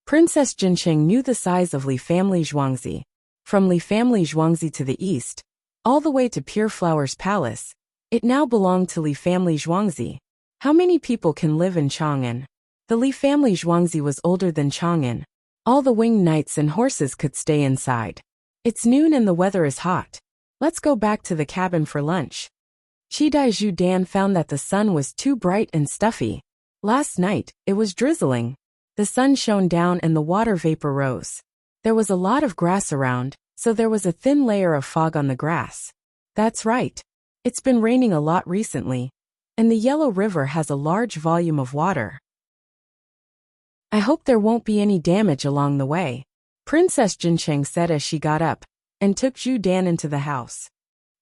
Princess Jincheng knew the size of Li family Zhuangzi. From Li family Zhuangzi to the east, all the way to Pure Flower's palace, it now belonged to Li family Zhuangzi. How many people can live in Chang'an? The Li family Zhuangzi was older than Chang'an. All the winged knights and horses could stay inside. It's noon and the weather is hot. Let's go back to the cabin for lunch. Chi-Dai-Ju Dan found that the sun was too bright and stuffy. Last night, it was drizzling. The sun shone down and the water vapor rose. There was a lot of grass around, so there was a thin layer of fog on the grass. That's right. It's been raining a lot recently, and the Yellow River has a large volume of water. I hope there won't be any damage along the way, Princess Jincheng said as she got up and took Ju Dan into the house.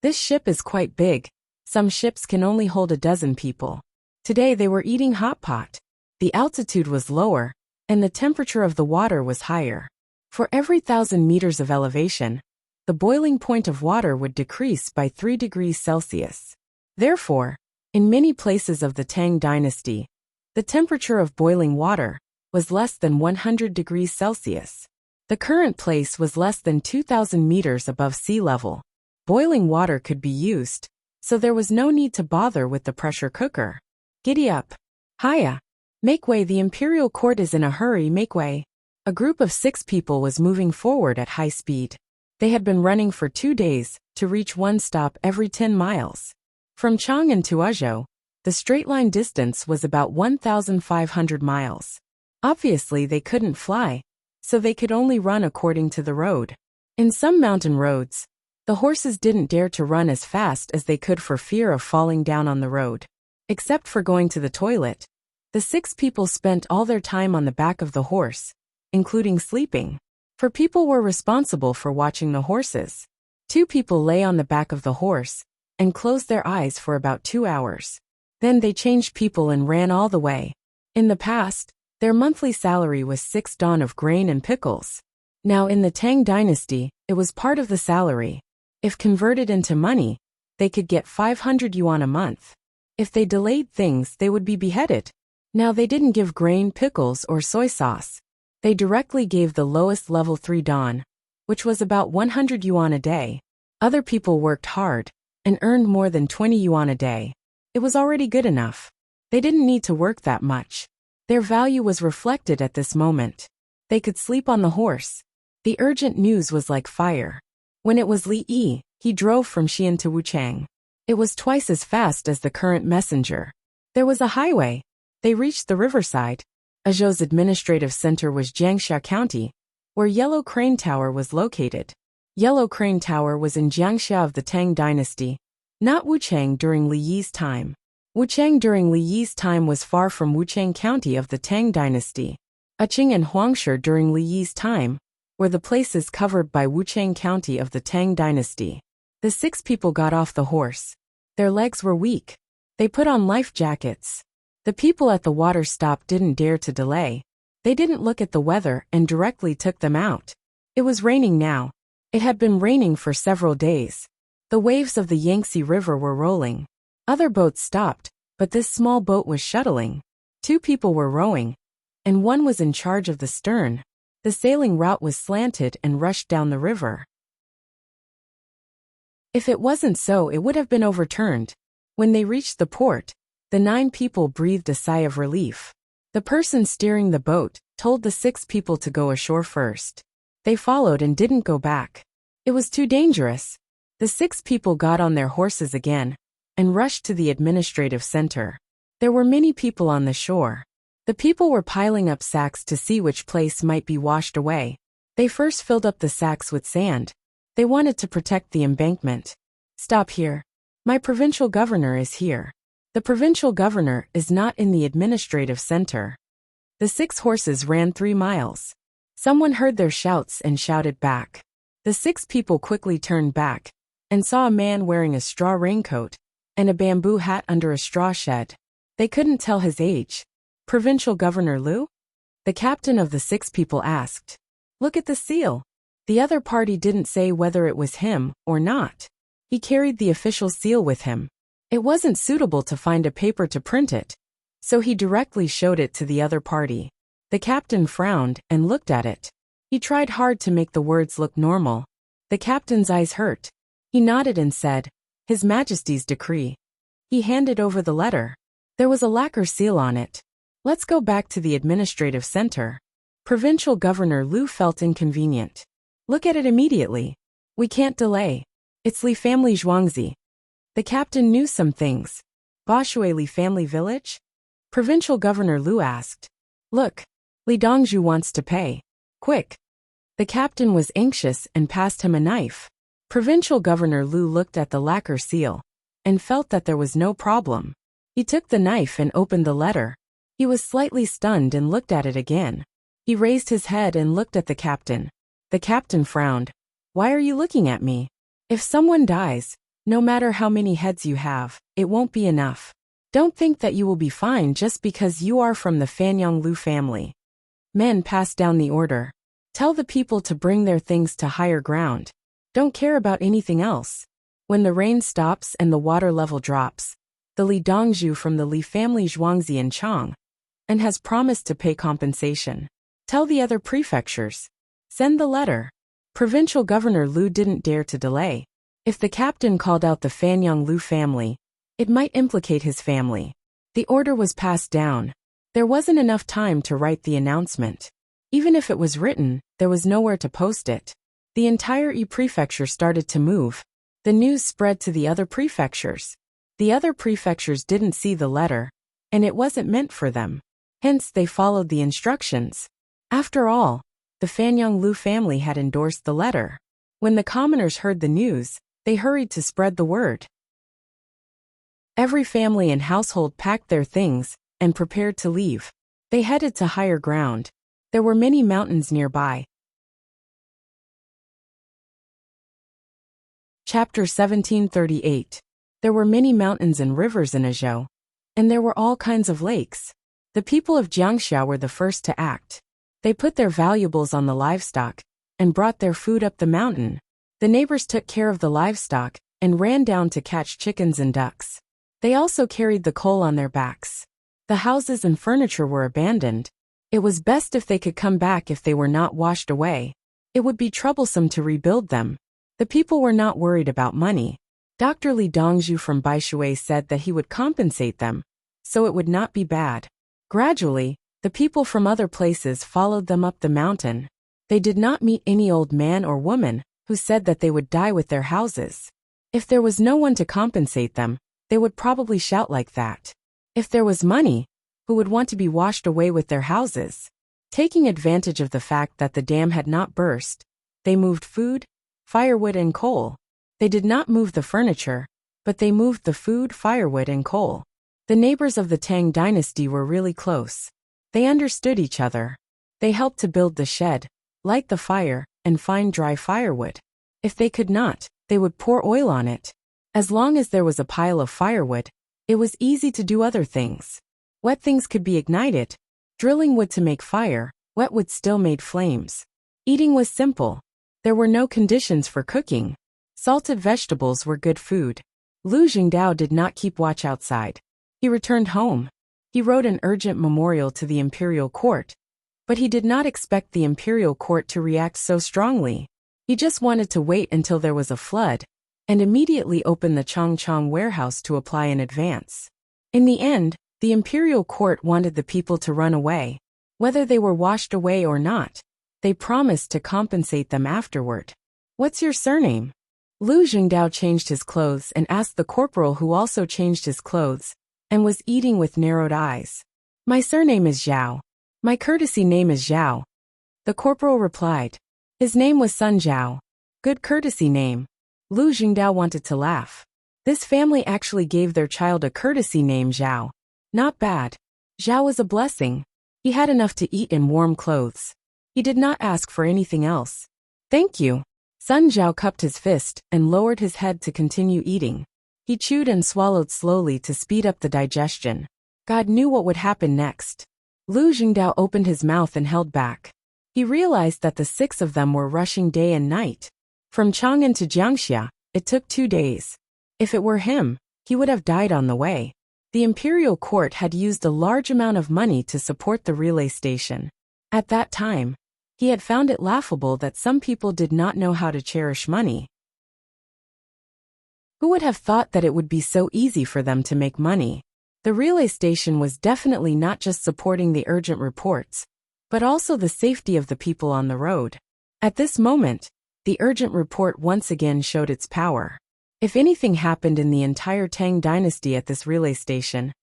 This ship is quite big. Some ships can only hold a dozen people. Today they were eating hot pot. The altitude was lower, and the temperature of the water was higher. For every 1,000 meters of elevation, the boiling point of water would decrease by 3 degrees Celsius. Therefore, in many places of the Tang dynasty, the temperature of boiling water was less than 100 degrees Celsius. The current place was less than 2,000 meters above sea level. Boiling water could be used, so there was no need to bother with the pressure cooker. Giddy up. Hiya. Make way, the imperial court is in a hurry, make way. A group of 6 people was moving forward at high speed. They had been running for 2 days to reach one stop every 10 miles. From Chang'an to Ezhou, the straight line distance was about 1,500 miles. Obviously they couldn't fly, so they could only run according to the road. In some mountain roads, the horses didn't dare to run as fast as they could for fear of falling down on the road. Except for going to the toilet, the 6 people spent all their time on the back of the horse, including sleeping. For people were responsible for watching the horses. 2 people lay on the back of the horse and closed their eyes for about 2 hours. Then they changed people and ran all the way. In the past, their monthly salary was 6 don of grain and pickles. Now in the Tang dynasty, it was part of the salary. If converted into money, they could get 500 yuan a month. If they delayed things, they would be beheaded. Now they didn't give grain, pickles, or soy sauce. They directly gave the lowest level 3 don, which was about 100 yuan a day. Other people worked hard and earned more than 20 yuan a day. It was already good enough. They didn't need to work that much. Their value was reflected at this moment. They could sleep on the horse. The urgent news was like fire. When it was Li Yi, he drove from Xi'an to Wuchang. It was twice as fast as the current messenger. There was a highway. They reached the riverside. Ezhou's administrative center was Jiangxia County, where Yellow Crane Tower was located. Yellow Crane Tower was in Jiangxia of the Tang dynasty, not Wuchang during Li Yi's time. Wuchang during Li Yi's time was far from Wuchang County of the Tang dynasty. Aching and Huangshe during Li Yi's time were the places covered by Wuchang County of the Tang dynasty. The 6 people got off the horse. Their legs were weak. They put on life jackets. The people at the water stop didn't dare to delay. They didn't look at the weather and directly took them out. It was raining now. It had been raining for several days. The waves of the Yangtze River were rolling. Other boats stopped, but this small boat was shuttling. 2 people were rowing, and one was in charge of the stern. The sailing route was slanted and rushed down the river. If it wasn't so, it would have been overturned. When they reached the port, the 9 people breathed a sigh of relief. The person steering the boat told the 6 people to go ashore first. They followed and didn't go back. It was too dangerous. The 6 people got on their horses again and rushed to the administrative center. There were many people on the shore. The people were piling up sacks to see which place might be washed away. They first filled up the sacks with sand. They wanted to protect the embankment. Stop here. My provincial governor is here. The provincial governor is not in the administrative center. The 6 horses ran 3 miles. Someone heard their shouts and shouted back. The 6 people quickly turned back and saw a man wearing a straw raincoat and a bamboo hat under a straw shed. They couldn't tell his age. Provincial Governor Liu? The captain of the 6 people asked. Look at the seal. The other party didn't say whether it was him or not. He carried the official seal with him. It wasn't suitable to find a paper to print it, so he directly showed it to the other party. The captain frowned and looked at it. He tried hard to make the words look normal. The captain's eyes hurt. He nodded and said, His Majesty's decree. He handed over the letter. There was a lacquer seal on it. Let's go back to the administrative center. Provincial Governor Liu felt inconvenient. Look at it immediately. We can't delay. It's Li family Zhuangzi. The captain knew some things. Bashui Li family village? Provincial Governor Liu asked. Look, Li Dongzhu wants to pay. Quick. The captain was anxious and passed him a knife. Provincial Governor Liu looked at the lacquer seal and felt that there was no problem. He took the knife and opened the letter. He was slightly stunned and looked at it again. He raised his head and looked at the captain. The captain frowned. Why are you looking at me? If someone dies, no matter how many heads you have, it won't be enough. Don't think that you will be fine just because you are from the Fanyang Liu family. Men passed down the order. Tell the people to bring their things to higher ground. Don't care about anything else. When the rain stops and the water level drops, the Li Dongzhu from the Li family Zhuangzi and Chang, and has promised to pay compensation. Tell the other prefectures. Send the letter. Provincial Governor Liu didn't dare to delay. If the captain called out the Fanyang Liu family, it might implicate his family. The order was passed down. There wasn't enough time to write the announcement. Even if it was written, there was nowhere to post it. The entire prefecture started to move. The news spread to the other prefectures. The other prefectures didn't see the letter, and it wasn't meant for them. Hence, they followed the instructions. After all, the Fanyang Liu family had endorsed the letter. When the commoners heard the news, they hurried to spread the word. Every family and household packed their things and prepared to leave. They headed to higher ground. There were many mountains nearby. Chapter 1738. There were many mountains and rivers in Azhou, and there were all kinds of lakes. The people of Jiangxia were the first to act. They put their valuables on the livestock and brought their food up the mountain. The neighbors took care of the livestock and ran down to catch chickens and ducks. They also carried the coal on their backs. The houses and furniture were abandoned. It was best if they could come back if they were not washed away. It would be troublesome to rebuild them. The people were not worried about money. Dr. Li Dongzhu from Baishui said that he would compensate them, so it would not be bad. Gradually, the people from other places followed them up the mountain. They did not meet any old man or woman who said that they would die with their houses. If there was no one to compensate them, they would probably shout like that. If there was money, who would want to be washed away with their houses? Taking advantage of the fact that the dam had not burst, they moved food, firewood and coal. They did not move the furniture, but they moved the food, firewood and coal. The neighbors of the Tang dynasty were really close. They understood each other. They helped to build the shed, light the fire, and find dry firewood. If they could not, they would pour oil on it. As long as there was a pile of firewood, it was easy to do other things. Wet things could be ignited. Drilling wood to make fire, wet wood still made flames. Eating was simple. There were no conditions for cooking. Salted vegetables were good food. Lu Jingdao did not keep watch outside. He returned home. He wrote an urgent memorial to the imperial court. But he did not expect the imperial court to react so strongly. He just wanted to wait until there was a flood, and immediately open the Changchang warehouse to apply in advance. In the end, the imperial court wanted the people to run away. Whether they were washed away or not, they promised to compensate them afterward. What's your surname? Lu Jingdao changed his clothes and asked the corporal, who also changed his clothes and was eating with narrowed eyes. My surname is Zhao. My courtesy name is Zhao. The corporal replied. His name was Sun Zhao. Good courtesy name. Lu Jingdao wanted to laugh. This family actually gave their child a courtesy name, Zhao. Not bad. Zhao was a blessing. He had enough to eat and warm clothes. He did not ask for anything else. Thank you. Sun Zhao cupped his fist and lowered his head to continue eating. He chewed and swallowed slowly to speed up the digestion. God knew what would happen next. Lu Jingdao opened his mouth and held back. He realized that the 6 of them were rushing day and night. From Chang'an to Jiangxia, it took 2 days. If it were him, he would have died on the way. The imperial court had used a large amount of money to support the relay station. At that time, he had found it laughable that some people did not know how to cherish money. Who would have thought that it would be so easy for them to make money? The relay station was definitely not just supporting the urgent reports, but also the safety of the people on the road. At this moment, the urgent report once again showed its power. If anything happened in the entire Tang dynasty at this relay station,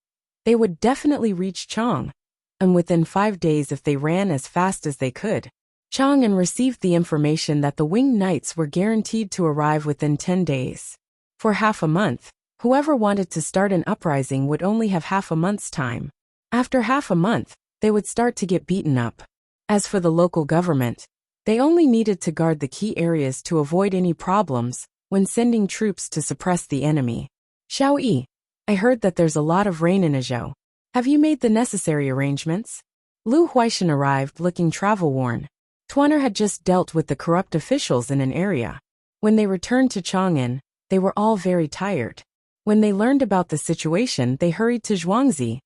they would definitely reach Chang, and within 5 days if they ran as fast as they could. Chang'an received the information that the winged knights were guaranteed to arrive within 10 days. For half a month, whoever wanted to start an uprising would only have half a month's time. After half a month, they would start to get beaten up. As for the local government, they only needed to guard the key areas to avoid any problems when sending troops to suppress the enemy. Xiao Yi, I heard that there's a lot of rain in Azhou. Have you made the necessary arrangements? Lu Huaishan arrived looking travel-worn. Tuaner had just dealt with the corrupt officials in an area. When they returned to Chang'an, they were all very tired. When they learned about the situation, they hurried to Zhuangzi.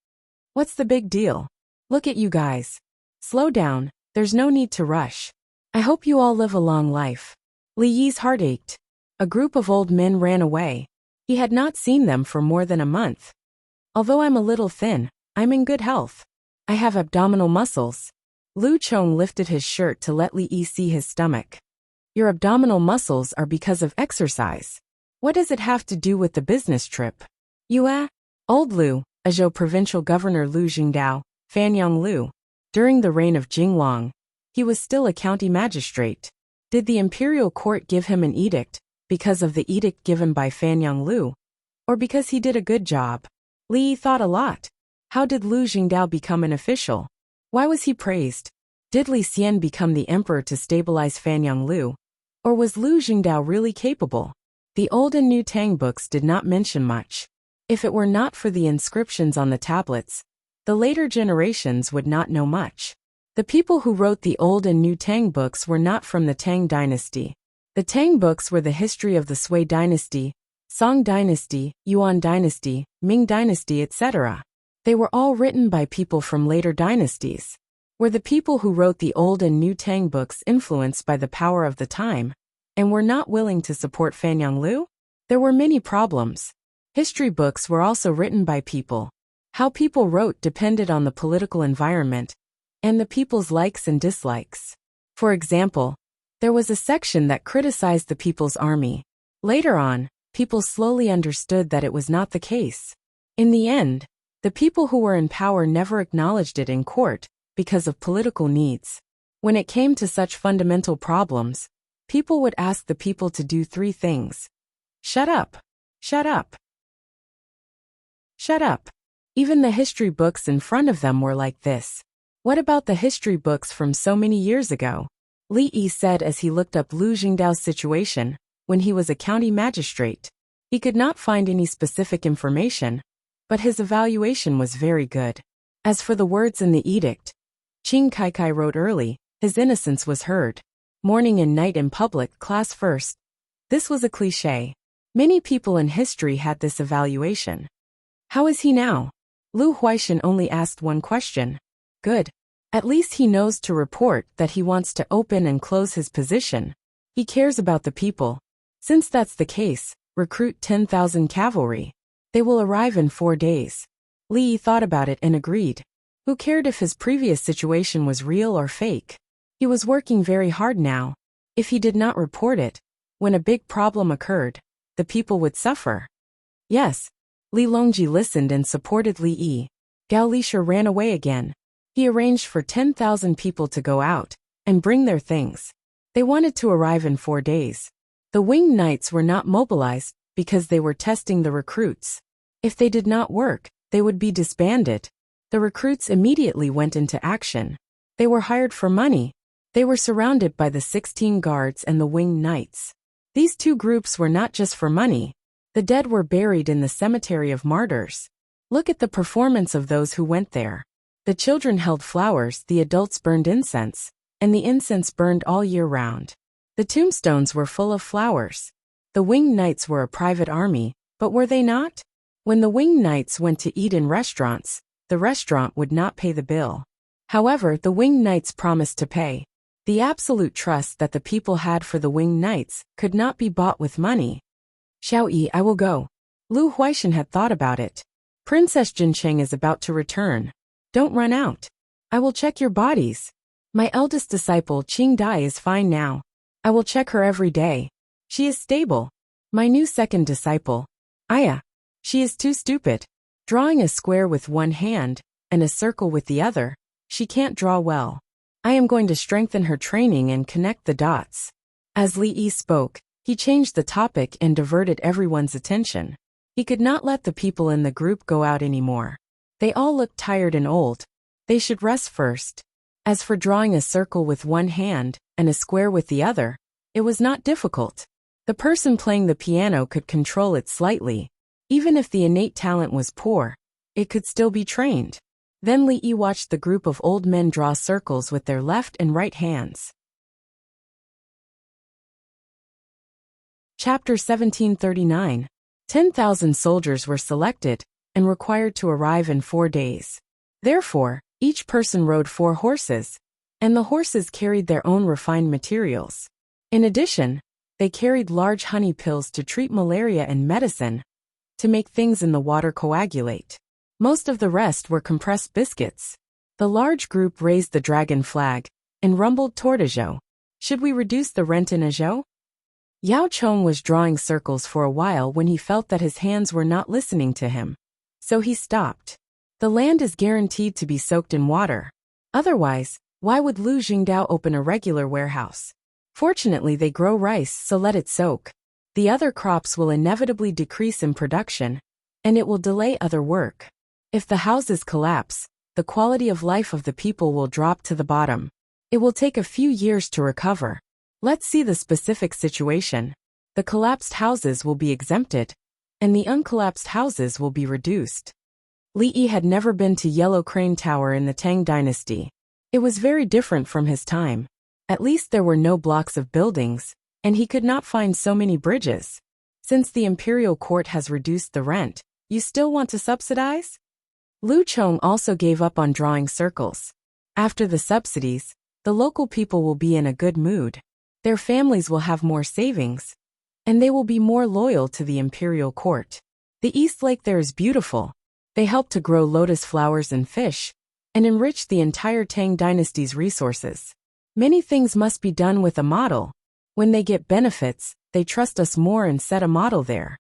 What's the big deal? Look at you guys. Slow down, there's no need to rush. I hope you all live a long life. Li Yi's heart ached. A group of old men ran away. He had not seen them for more than a month. Although I'm a little thin, I'm in good health. I have abdominal muscles. Lu Chong lifted his shirt to let Li Yi see his stomach. Your abdominal muscles are because of exercise. What does it have to do with the business trip? Old Lu, Azhou Provincial Governor Lu Jingdao, Fanyang Lu. During the reign of Jinglong, he was still a county magistrate. Did the imperial court give him an edict because of the edict given by Fanyang Lu, or because he did a good job? Li Yi thought a lot. How did Lu Jingdao become an official? Why was he praised? Did Li Xian become the emperor to stabilize Fanyang Lu? Or was Lu Jingdao really capable? The old and new Tang books did not mention much. If it were not for the inscriptions on the tablets, the later generations would not know much. The people who wrote the old and new Tang books were not from the Tang dynasty. The Tang books were the history of the Sui dynasty, Song dynasty, Yuan dynasty, Ming dynasty, etc. They were all written by people from later dynasties. Were the people who wrote the old and new Tang books influenced by the power of the time, and were not willing to support Fanyang Lu? There were many problems. History books were also written by people. How people wrote depended on the political environment, and the people's likes and dislikes. For example, there was a section that criticized the people's army. Later on, people slowly understood that it was not the case. In the end, the people who were in power never acknowledged it in court because of political needs. When it came to such fundamental problems, people would ask the people to do 3 things. Shut up. Shut up. Shut up. Even the history books in front of them were like this. What about the history books from so many years ago? Li Yi said as he looked up Lu Jingdao's situation when he was a county magistrate. He could not find any specific information, but his evaluation was very good. As for the words in the edict, Qing Kaikai wrote early, his innocence was heard. Morning and night in public, class first. This was a cliché. Many people in history had this evaluation. How is he now? Lu Huaishan only asked one question. Good. At least he knows to report that he wants to open and close his position. He cares about the people. Since that's the case, recruit 10,000 cavalry. They will arrive in 4 days. Li Yi thought about it and agreed. Who cared if his previous situation was real or fake? He was working very hard now. If he did not report it, when a big problem occurred, the people would suffer. Yes. Li Longji listened and supported Li Yi. Gao Lisha ran away again. He arranged for 10,000 people to go out and bring their things. They wanted to arrive in 4 days. The winged knights were not mobilized because they were testing the recruits. If they did not work, they would be disbanded. The recruits immediately went into action. They were hired for money. They were surrounded by the 16 guards and the winged knights. These two groups were not just for money. The dead were buried in the cemetery of martyrs. Look at the performance of those who went there. The children held flowers, the adults burned incense, and the incense burned all year round. The tombstones were full of flowers. The winged knights were a private army, but were they not? When the winged knights went to eat in restaurants, the restaurant would not pay the bill. However, the winged knights promised to pay. The absolute trust that the people had for the winged knights could not be bought with money. Xiao Yi, I will go. Lu Huaishan had thought about it. Princess Jincheng is about to return. Don't run out. I will check your bodies. My eldest disciple Qing Dai is fine now. I will check her every day. She is stable. My new second disciple, Aya. She is too stupid. Drawing a square with one hand and a circle with the other, she can't draw well. I am going to strengthen her training and connect the dots. As Li Yi spoke, he changed the topic and diverted everyone's attention. He could not let the people in the group go out anymore. They all looked tired and old. They should rest first. As for drawing a circle with one hand and a square with the other, it was not difficult. The person playing the piano could control it slightly. Even if the innate talent was poor, it could still be trained. Then Li Yi watched the group of old men draw circles with their left and right hands. Chapter 1739. 10,000 soldiers were selected and required to arrive in 4 days. Therefore, each person rode 4 horses, and the horses carried their own refined materials. In addition, they carried large honey pills to treat malaria and medicine, to make things in the water coagulate. Most of the rest were compressed biscuits. The large group raised the dragon flag and rumbled toward Azhou. Should we reduce the rent in Azhou? Yao Chong was drawing circles for a while when he felt that his hands were not listening to him. So he stopped. The land is guaranteed to be soaked in water. Otherwise, why would Lu Jingdao open a regular warehouse? Fortunately, they grow rice, so let it soak. The other crops will inevitably decrease in production, and it will delay other work. If the houses collapse, the quality of life of the people will drop to the bottom. It will take a few years to recover. Let's see the specific situation. The collapsed houses will be exempted, and the uncollapsed houses will be reduced. Li Yi had never been to Yellow Crane Tower in the Tang dynasty. It was very different from his time. At least there were no blocks of buildings, and he could not find so many bridges. Since the imperial court has reduced the rent, you still want to subsidize? Lu Chong also gave up on drawing circles. After the subsidies, the local people will be in a good mood. Their families will have more savings, and they will be more loyal to the imperial court. The East Lake there is beautiful. They help to grow lotus flowers and fish, and enrich the entire Tang dynasty's resources. Many things must be done with a model. When they get benefits, they trust us more and set a model there.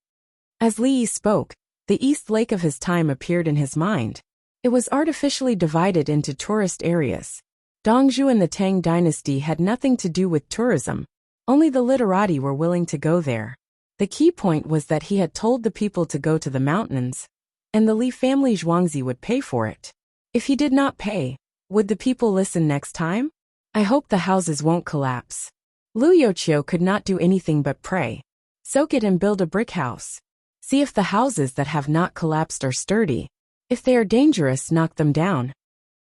As Li Yi spoke, the East Lake of his time appeared in his mind. It was artificially divided into tourist areas. Dongzhou and the Tang dynasty had nothing to do with tourism. Only the literati were willing to go there. The key point was that he had told the people to go to the mountains, and the Li family Zhuangzi would pay for it. If he did not pay, would the people listen next time? I hope the houses won't collapse. Lu Youqiu could not do anything but pray. Soak it and build a brick house. See if the houses that have not collapsed are sturdy. If they are dangerous, knock them down.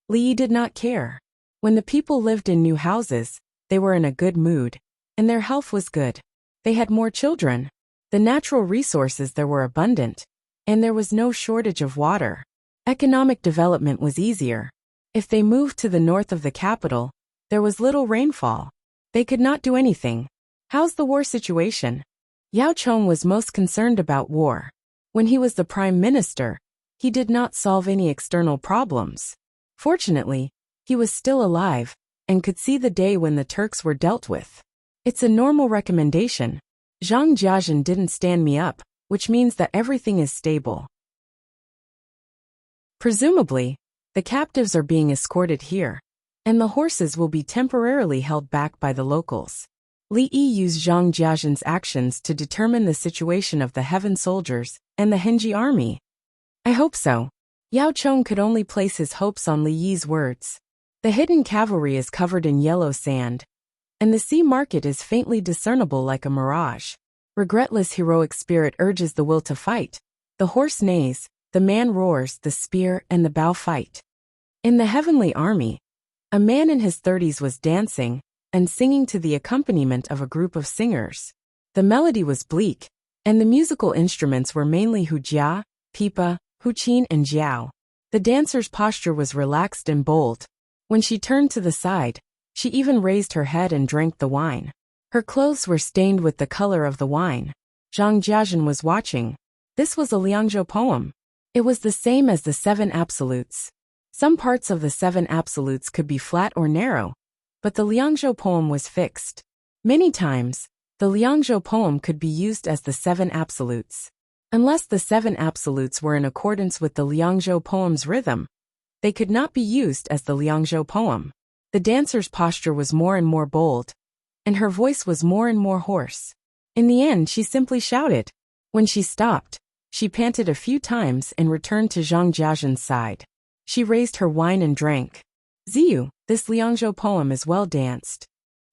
Li Yi did not care. When the people lived in new houses, they were in a good mood, and their health was good. They had more children. The natural resources there were abundant, and there was no shortage of water. Economic development was easier. If they moved to the north of the capital, there was little rainfall. They could not do anything. How's the war situation? Yao Chong was most concerned about war. When he was the prime minister, he did not solve any external problems. Fortunately, he was still alive and could see the day when the Turks were dealt with. It's a normal recommendation. Zhang Jiazhen didn't stand me up, which means that everything is stable. Presumably, the captives are being escorted here, and the horses will be temporarily held back by the locals. Li Yi used Zhang Jiazhen's actions to determine the situation of the heaven soldiers and the Henji army. I hope so. Yao Chong could only place his hopes on Li Yi's words. The hidden cavalry is covered in yellow sand, and the sea market is faintly discernible like a mirage. Regretless heroic spirit urges the will to fight. The horse neighs, the man roars, the spear and the bow fight. In the heavenly army, a man in his 30s was dancing and singing to the accompaniment of a group of singers. The melody was bleak, and the musical instruments were mainly hujia, pipa, huqin and jiao. The dancer's posture was relaxed and bold. When she turned to the side, she even raised her head and drank the wine. Her clothes were stained with the color of the wine. Zhang Jiazhen was watching. This was a Liangzhou poem. It was the same as the Seven Absolutes. Some parts of the Seven Absolutes could be flat or narrow, but the Liangzhou poem was fixed. Many times, the Liangzhou poem could be used as the Seven Absolutes. Unless the Seven Absolutes were in accordance with the Liangzhou poem's rhythm, they could not be used as the Liangzhou poem. The dancer's posture was more and more bold, and her voice was more and more hoarse. In the end, she simply shouted. When she stopped, she panted a few times and returned to Zhang Jiazhen's side. She raised her wine and drank. Ziyu, this Liangzhou poem is well danced.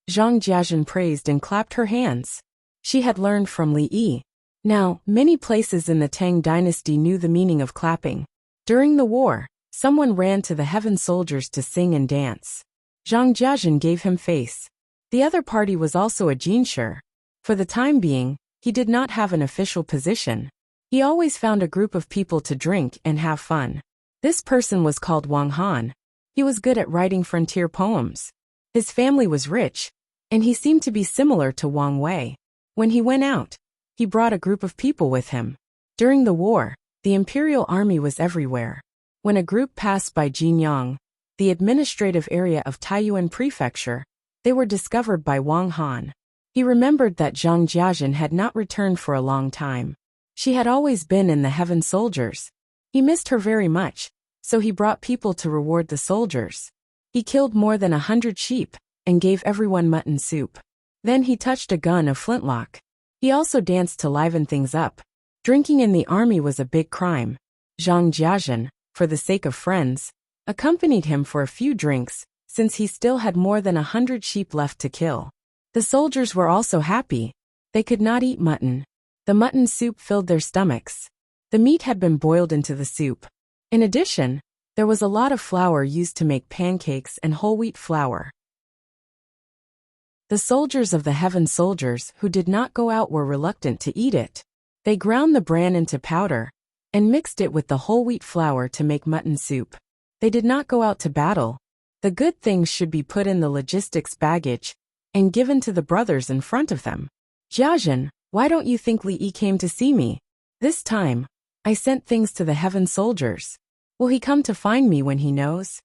Zhang Jiazhen praised and clapped her hands. She had learned from Li Yi. Now, many places in the Tang dynasty knew the meaning of clapping. During the war, someone ran to the heaven soldiers to sing and dance. Zhang Jiazhen gave him face. The other party was also a jinshi. For the time being, he did not have an official position. He always found a group of people to drink and have fun. This person was called Wang Han. He was good at writing frontier poems. His family was rich, and he seemed to be similar to Wang Wei. When he went out, he brought a group of people with him. During the war, the imperial army was everywhere. When a group passed by Jinyang, the administrative area of Taiyuan Prefecture, they were discovered by Wang Han. He remembered that Zhang Jiazhen had not returned for a long time. She had always been in the heaven soldiers. He missed her very much, so he brought people to reward the soldiers. He killed more than 100 sheep and gave everyone mutton soup. Then he touched a gun of flintlock. He also danced to liven things up. Drinking in the army was a big crime. Zhang Jiazhen, for the sake of friends, accompanied him for a few drinks, since he still had more than 100 sheep left to kill. The soldiers were also happy. They could not eat mutton. The mutton soup filled their stomachs. The meat had been boiled into the soup. In addition, there was a lot of flour used to make pancakes and whole wheat flour. The soldiers of the heaven soldiers who did not go out were reluctant to eat it. They ground the bran into powder and mixed it with the whole wheat flour to make mutton soup. They did not go out to battle. The good things should be put in the logistics baggage and given to the brothers in front of them. Jiazhen, why don't you think Li Yi came to see me? This time, I sent things to the heaven soldiers. Will he come to find me when he knows?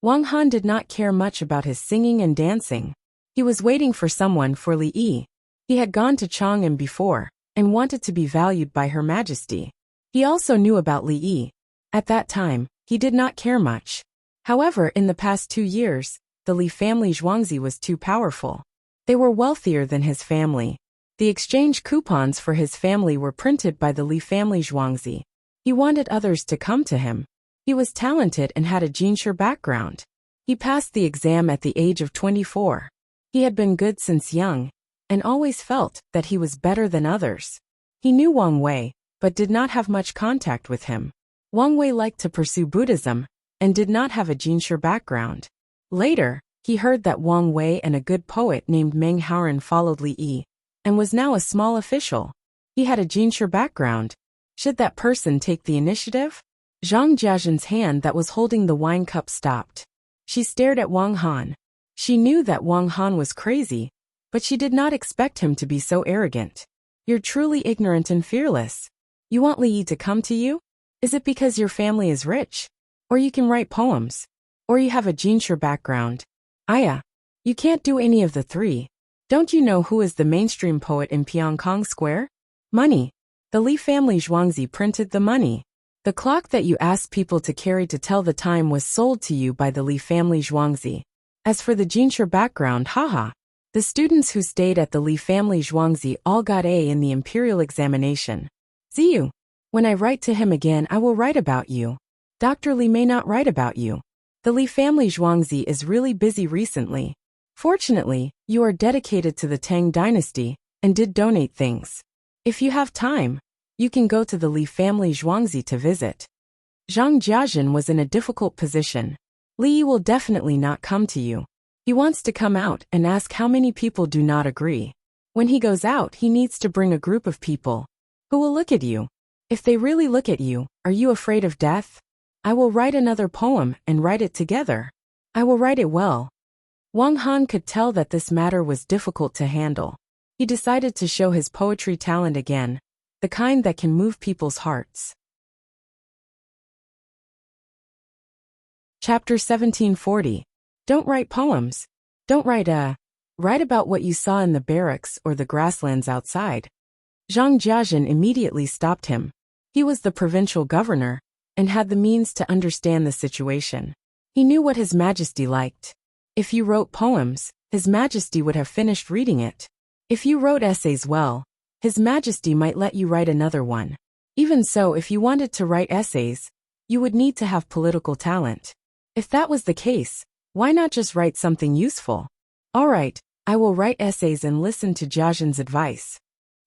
Wang Han did not care much about his singing and dancing. He was waiting for someone for Li Yi. He had gone to Chang'an before and wanted to be valued by Her Majesty. He also knew about Li Yi. At that time, he did not care much. However, in the past 2 years, the Li family Zhuangzi was too powerful. They were wealthier than his family. The exchange coupons for his family were printed by the Li family Zhuangzi. He wanted others to come to him. He was talented and had a jinshi background. He passed the exam at the age of 24. He had been good since young, and always felt that he was better than others. He knew Wang Wei, but did not have much contact with him. Wang Wei liked to pursue Buddhism, and did not have a jinshi background. Later, he heard that Wang Wei and a good poet named Meng Haoren followed Li Yi, and was now a small official. He had a Jinsher background. Should that person take the initiative? Zhang Jiazhen's hand that was holding the wine cup stopped. She stared at Wang Han. She knew that Wang Han was crazy, but she did not expect him to be so arrogant. You're truly ignorant and fearless. You want Li Yi to come to you? Is it because your family is rich? Or you can write poems? Or you have a Jinsher background? Aya, you can't do any of the three. Don't you know who is the mainstream poet in Pyongkong Square? Money. The Li family Zhuangzi printed the money. The clock that you asked people to carry to tell the time was sold to you by the Li family Zhuangzi. As for the Jinsher background, haha. The students who stayed at the Li family Zhuangzi all got A in the imperial examination. Ziyu, when I write to him again I will write about you. Dr. Li may not write about you. The Li family Zhuangzi is really busy recently. Fortunately, you are dedicated to the Tang dynasty, and did donate things. If you have time, you can go to the Li family Zhuangzi to visit. Zhang Jiazhen was in a difficult position. Li Yi will definitely not come to you. He wants to come out and ask how many people do not agree. When he goes out, he needs to bring a group of people who will look at you. If they really look at you, are you afraid of death? I will write another poem and write it together. I will write it well. Wang Han could tell that this matter was difficult to handle. He decided to show his poetry talent again, the kind that can move people's hearts. Chapter 1740. Don't write poems. Don't write about what you saw in the barracks or the grasslands outside. Zhang Jiazhen immediately stopped him. He was the provincial governor, and had the means to understand the situation. He knew what His Majesty liked. If you wrote poems, His Majesty would have finished reading it. If you wrote essays well, His Majesty might let you write another one. Even so, if you wanted to write essays, you would need to have political talent. If that was the case, why not just write something useful? All right, I will write essays and listen to Jiazhen's advice.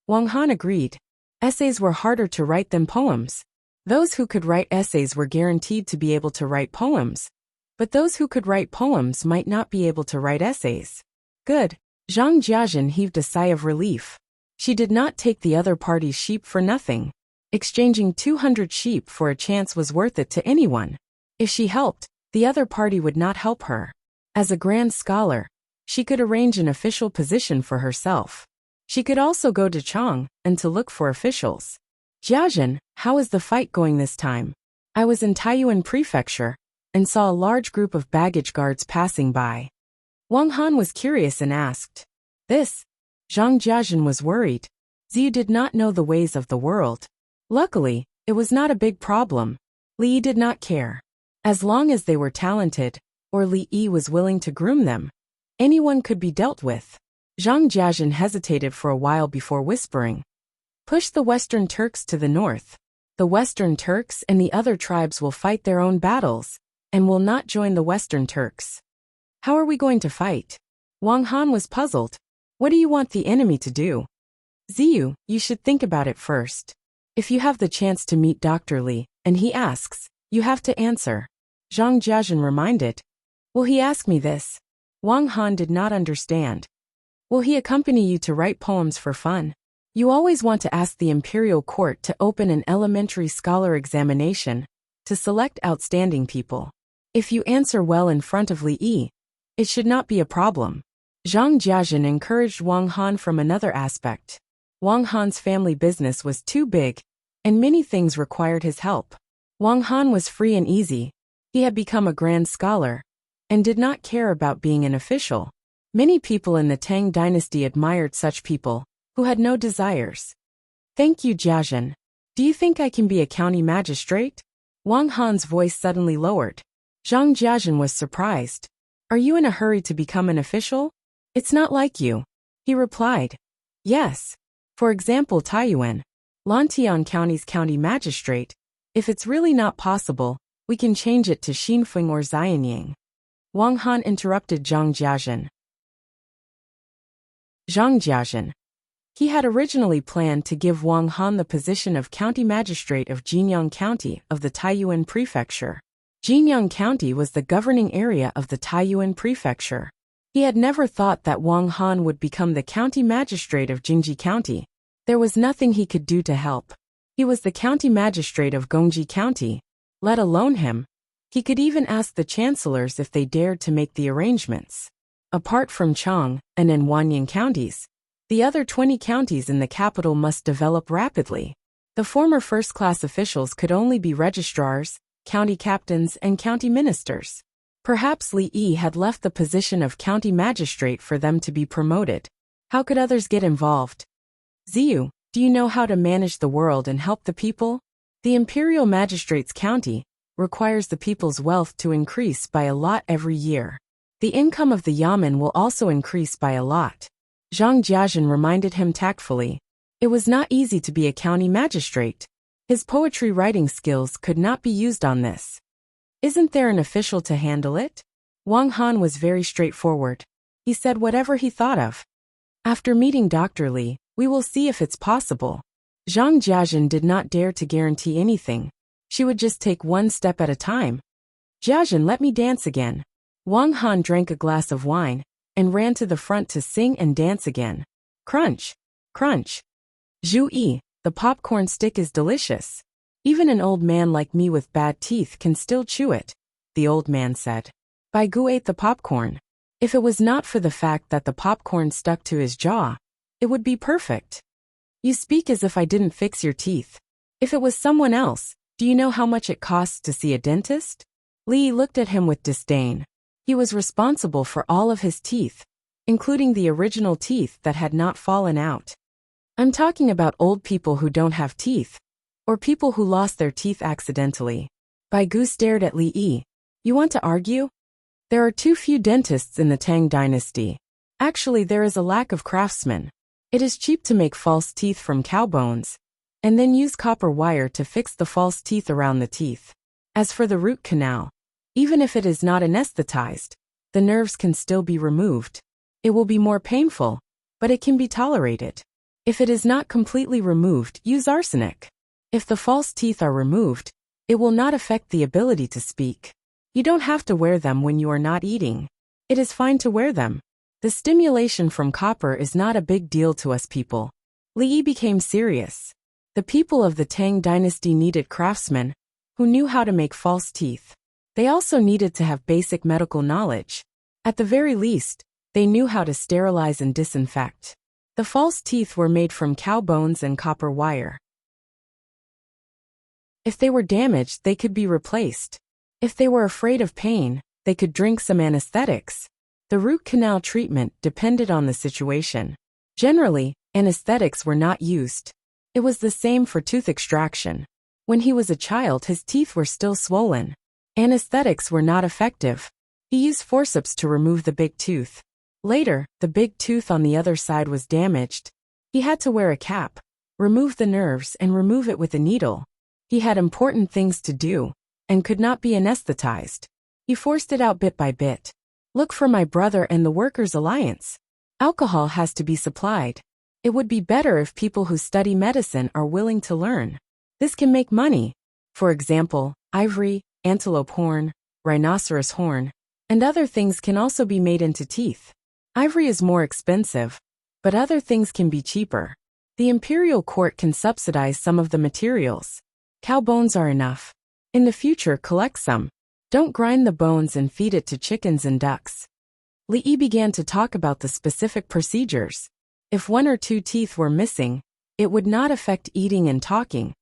Wang Han agreed. Essays were harder to write than poems. Those who could write essays were guaranteed to be able to write poems, but those who could write poems might not be able to write essays. Good. Zhang Jiazhen heaved a sigh of relief. She did not take the other party's sheep for nothing. Exchanging 200 sheep for a chance was worth it to anyone. If she helped, the other party would not help her. As a grand scholar, she could arrange an official position for herself. She could also go to Chang and to look for officials. Jiazhen, how is the fight going this time? I was in Taiyuan Prefecture, and saw a large group of baggage guards passing by. Wang Han was curious and asked. This? Zhang Jiazhen was worried. Ziyu did not know the ways of the world. Luckily, it was not a big problem. Li Yi did not care. As long as they were talented, or Li Yi was willing to groom them, anyone could be dealt with. Zhang Jiazhen hesitated for a while before whispering. Push the Western Turks to the north. The Western Turks and the other tribes will fight their own battles, and will not join the Western Turks. How are we going to fight? Wang Han was puzzled. What do you want the enemy to do? Ziyu, you should think about it first. If you have the chance to meet Dr. Li, and he asks, you have to answer. Zhang Jiazhen reminded. Will he ask me this? Wang Han did not understand. Will he accompany you to write poems for fun? You always want to ask the imperial court to open an elementary scholar examination, to select outstanding people. If you answer well in front of Li Yi, it should not be a problem. Zhang Jiazhen encouraged Wang Han from another aspect. Wang Han's family business was too big, and many things required his help. Wang Han was free and easy. He had become a grand scholar, and did not care about being an official. Many people in the Tang dynasty admired such people, who had no desires. Thank you, Jiazhen. Do you think I can be a county magistrate? Wang Han's voice suddenly lowered. Zhang Jiazhen was surprised. Are you in a hurry to become an official? It's not like you. He replied. Yes. For example, Taiyuan, Lantian County's county magistrate. If it's really not possible, we can change it to Xinfeng or Xianying. Wang Han interrupted Zhang Jiazhen. Zhang Jiazhen. He had originally planned to give Wang Han the position of county magistrate of Jinyang County of the Taiyuan Prefecture. Jinyang County was the governing area of the Taiyuan Prefecture. He had never thought that Wang Han would become the county magistrate of Jingji County. There was nothing he could do to help. He was the county magistrate of Gongji County. Let alone him. He could even ask the chancellors if they dared to make the arrangements. Apart from Chang and Wanyan counties, the other 20 counties in the capital must develop rapidly. The former first-class officials could only be registrars, county captains, and county ministers. Perhaps Li Yi had left the position of county magistrate for them to be promoted. How could others get involved? Ziyu, do you know how to manage the world and help the people? The imperial magistrate's county requires the people's wealth to increase by a lot every year. The income of the yamen will also increase by a lot. Zhang Jiazhen reminded him tactfully. It was not easy to be a county magistrate. His poetry writing skills could not be used on this. Isn't there an official to handle it? Wang Han was very straightforward. He said whatever he thought of. After meeting Dr. Li, we will see if it's possible. Zhang Jiazhen did not dare to guarantee anything. She would just take one step at a time. Jiazhen, let me dance again. Wang Han drank a glass of wine and ran to the front to sing and dance again. Crunch, crunch. Zhu Yi, the popcorn stick is delicious. Even an old man like me with bad teeth can still chew it, the old man said. Bai Gu ate the popcorn. If it was not for the fact that the popcorn stuck to his jaw, it would be perfect. You speak as if I didn't fix your teeth. If it was someone else, do you know how much it costs to see a dentist? Li looked at him with disdain. He was responsible for all of his teeth, including the original teeth that had not fallen out. I'm talking about old people who don't have teeth, or people who lost their teeth accidentally. Bai Gu stared at Li Yi. You want to argue? There are too few dentists in the Tang dynasty. Actually, there is a lack of craftsmen. It is cheap to make false teeth from cow bones, and then use copper wire to fix the false teeth around the teeth. As for the root canal, even if it is not anesthetized, the nerves can still be removed. It will be more painful, but it can be tolerated. If it is not completely removed, use arsenic. If the false teeth are removed, it will not affect the ability to speak. You don't have to wear them when you are not eating. It is fine to wear them. The stimulation from copper is not a big deal to us people. Li Yi became serious. The people of the Tang dynasty needed craftsmen who knew how to make false teeth. They also needed to have basic medical knowledge. At the very least, they knew how to sterilize and disinfect. The false teeth were made from cow bones and copper wire. If they were damaged, they could be replaced. If they were afraid of pain, they could drink some anesthetics. The root canal treatment depended on the situation. Generally, anesthetics were not used. It was the same for tooth extraction. When he was a child, his teeth were still swollen. Anesthetics were not effective. He used forceps to remove the big tooth. Later, the big tooth on the other side was damaged. He had to wear a cap, remove the nerves, and remove it with a needle. He had important things to do, and could not be anesthetized. He forced it out bit by bit. Look for my brother and the Workers' Alliance. Alcohol has to be supplied. It would be better if people who study medicine are willing to learn. This can make money. For example, ivory, antelope horn, rhinoceros horn, and other things can also be made into teeth. Ivory is more expensive, but other things can be cheaper. The imperial court can subsidize some of the materials. Cow bones are enough. In the future, collect some. Don't grind the bones and feed it to chickens and ducks. Li Yi began to talk about the specific procedures. If 1 or 2 teeth were missing, it would not affect eating and talking,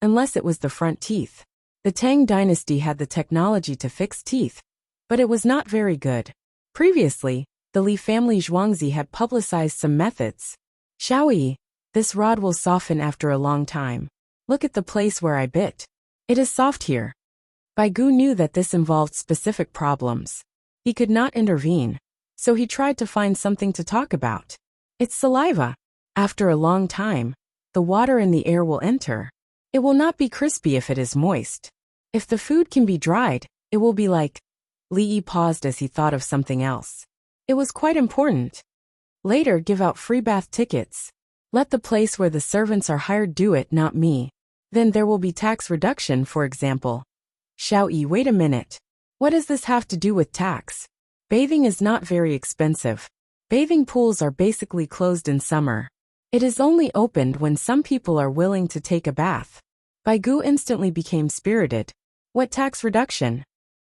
unless it was the front teeth. The Tang dynasty had the technology to fix teeth, but it was not very good. Previously, the Li family Zhuangzi had publicized some methods. Xiaoyi, this rod will soften after a long time. Look at the place where I bit. It is soft here. Bai Gu knew that this involved specific problems. He could not intervene, so he tried to find something to talk about. It's saliva. After a long time, the water in the air will enter. It will not be crispy if it is moist. If the food can be dried, it will be like... Li Yi paused as he thought of something else. It was quite important. Later, give out free bath tickets. Let the place where the servants are hired do it, not me. Then there will be tax reduction, for example. Xiao, wait a minute. What does this have to do with tax? Bathing is not very expensive. Bathing pools are basically closed in summer. It is only opened when some people are willing to take a bath. Baigu instantly became spirited. What tax reduction?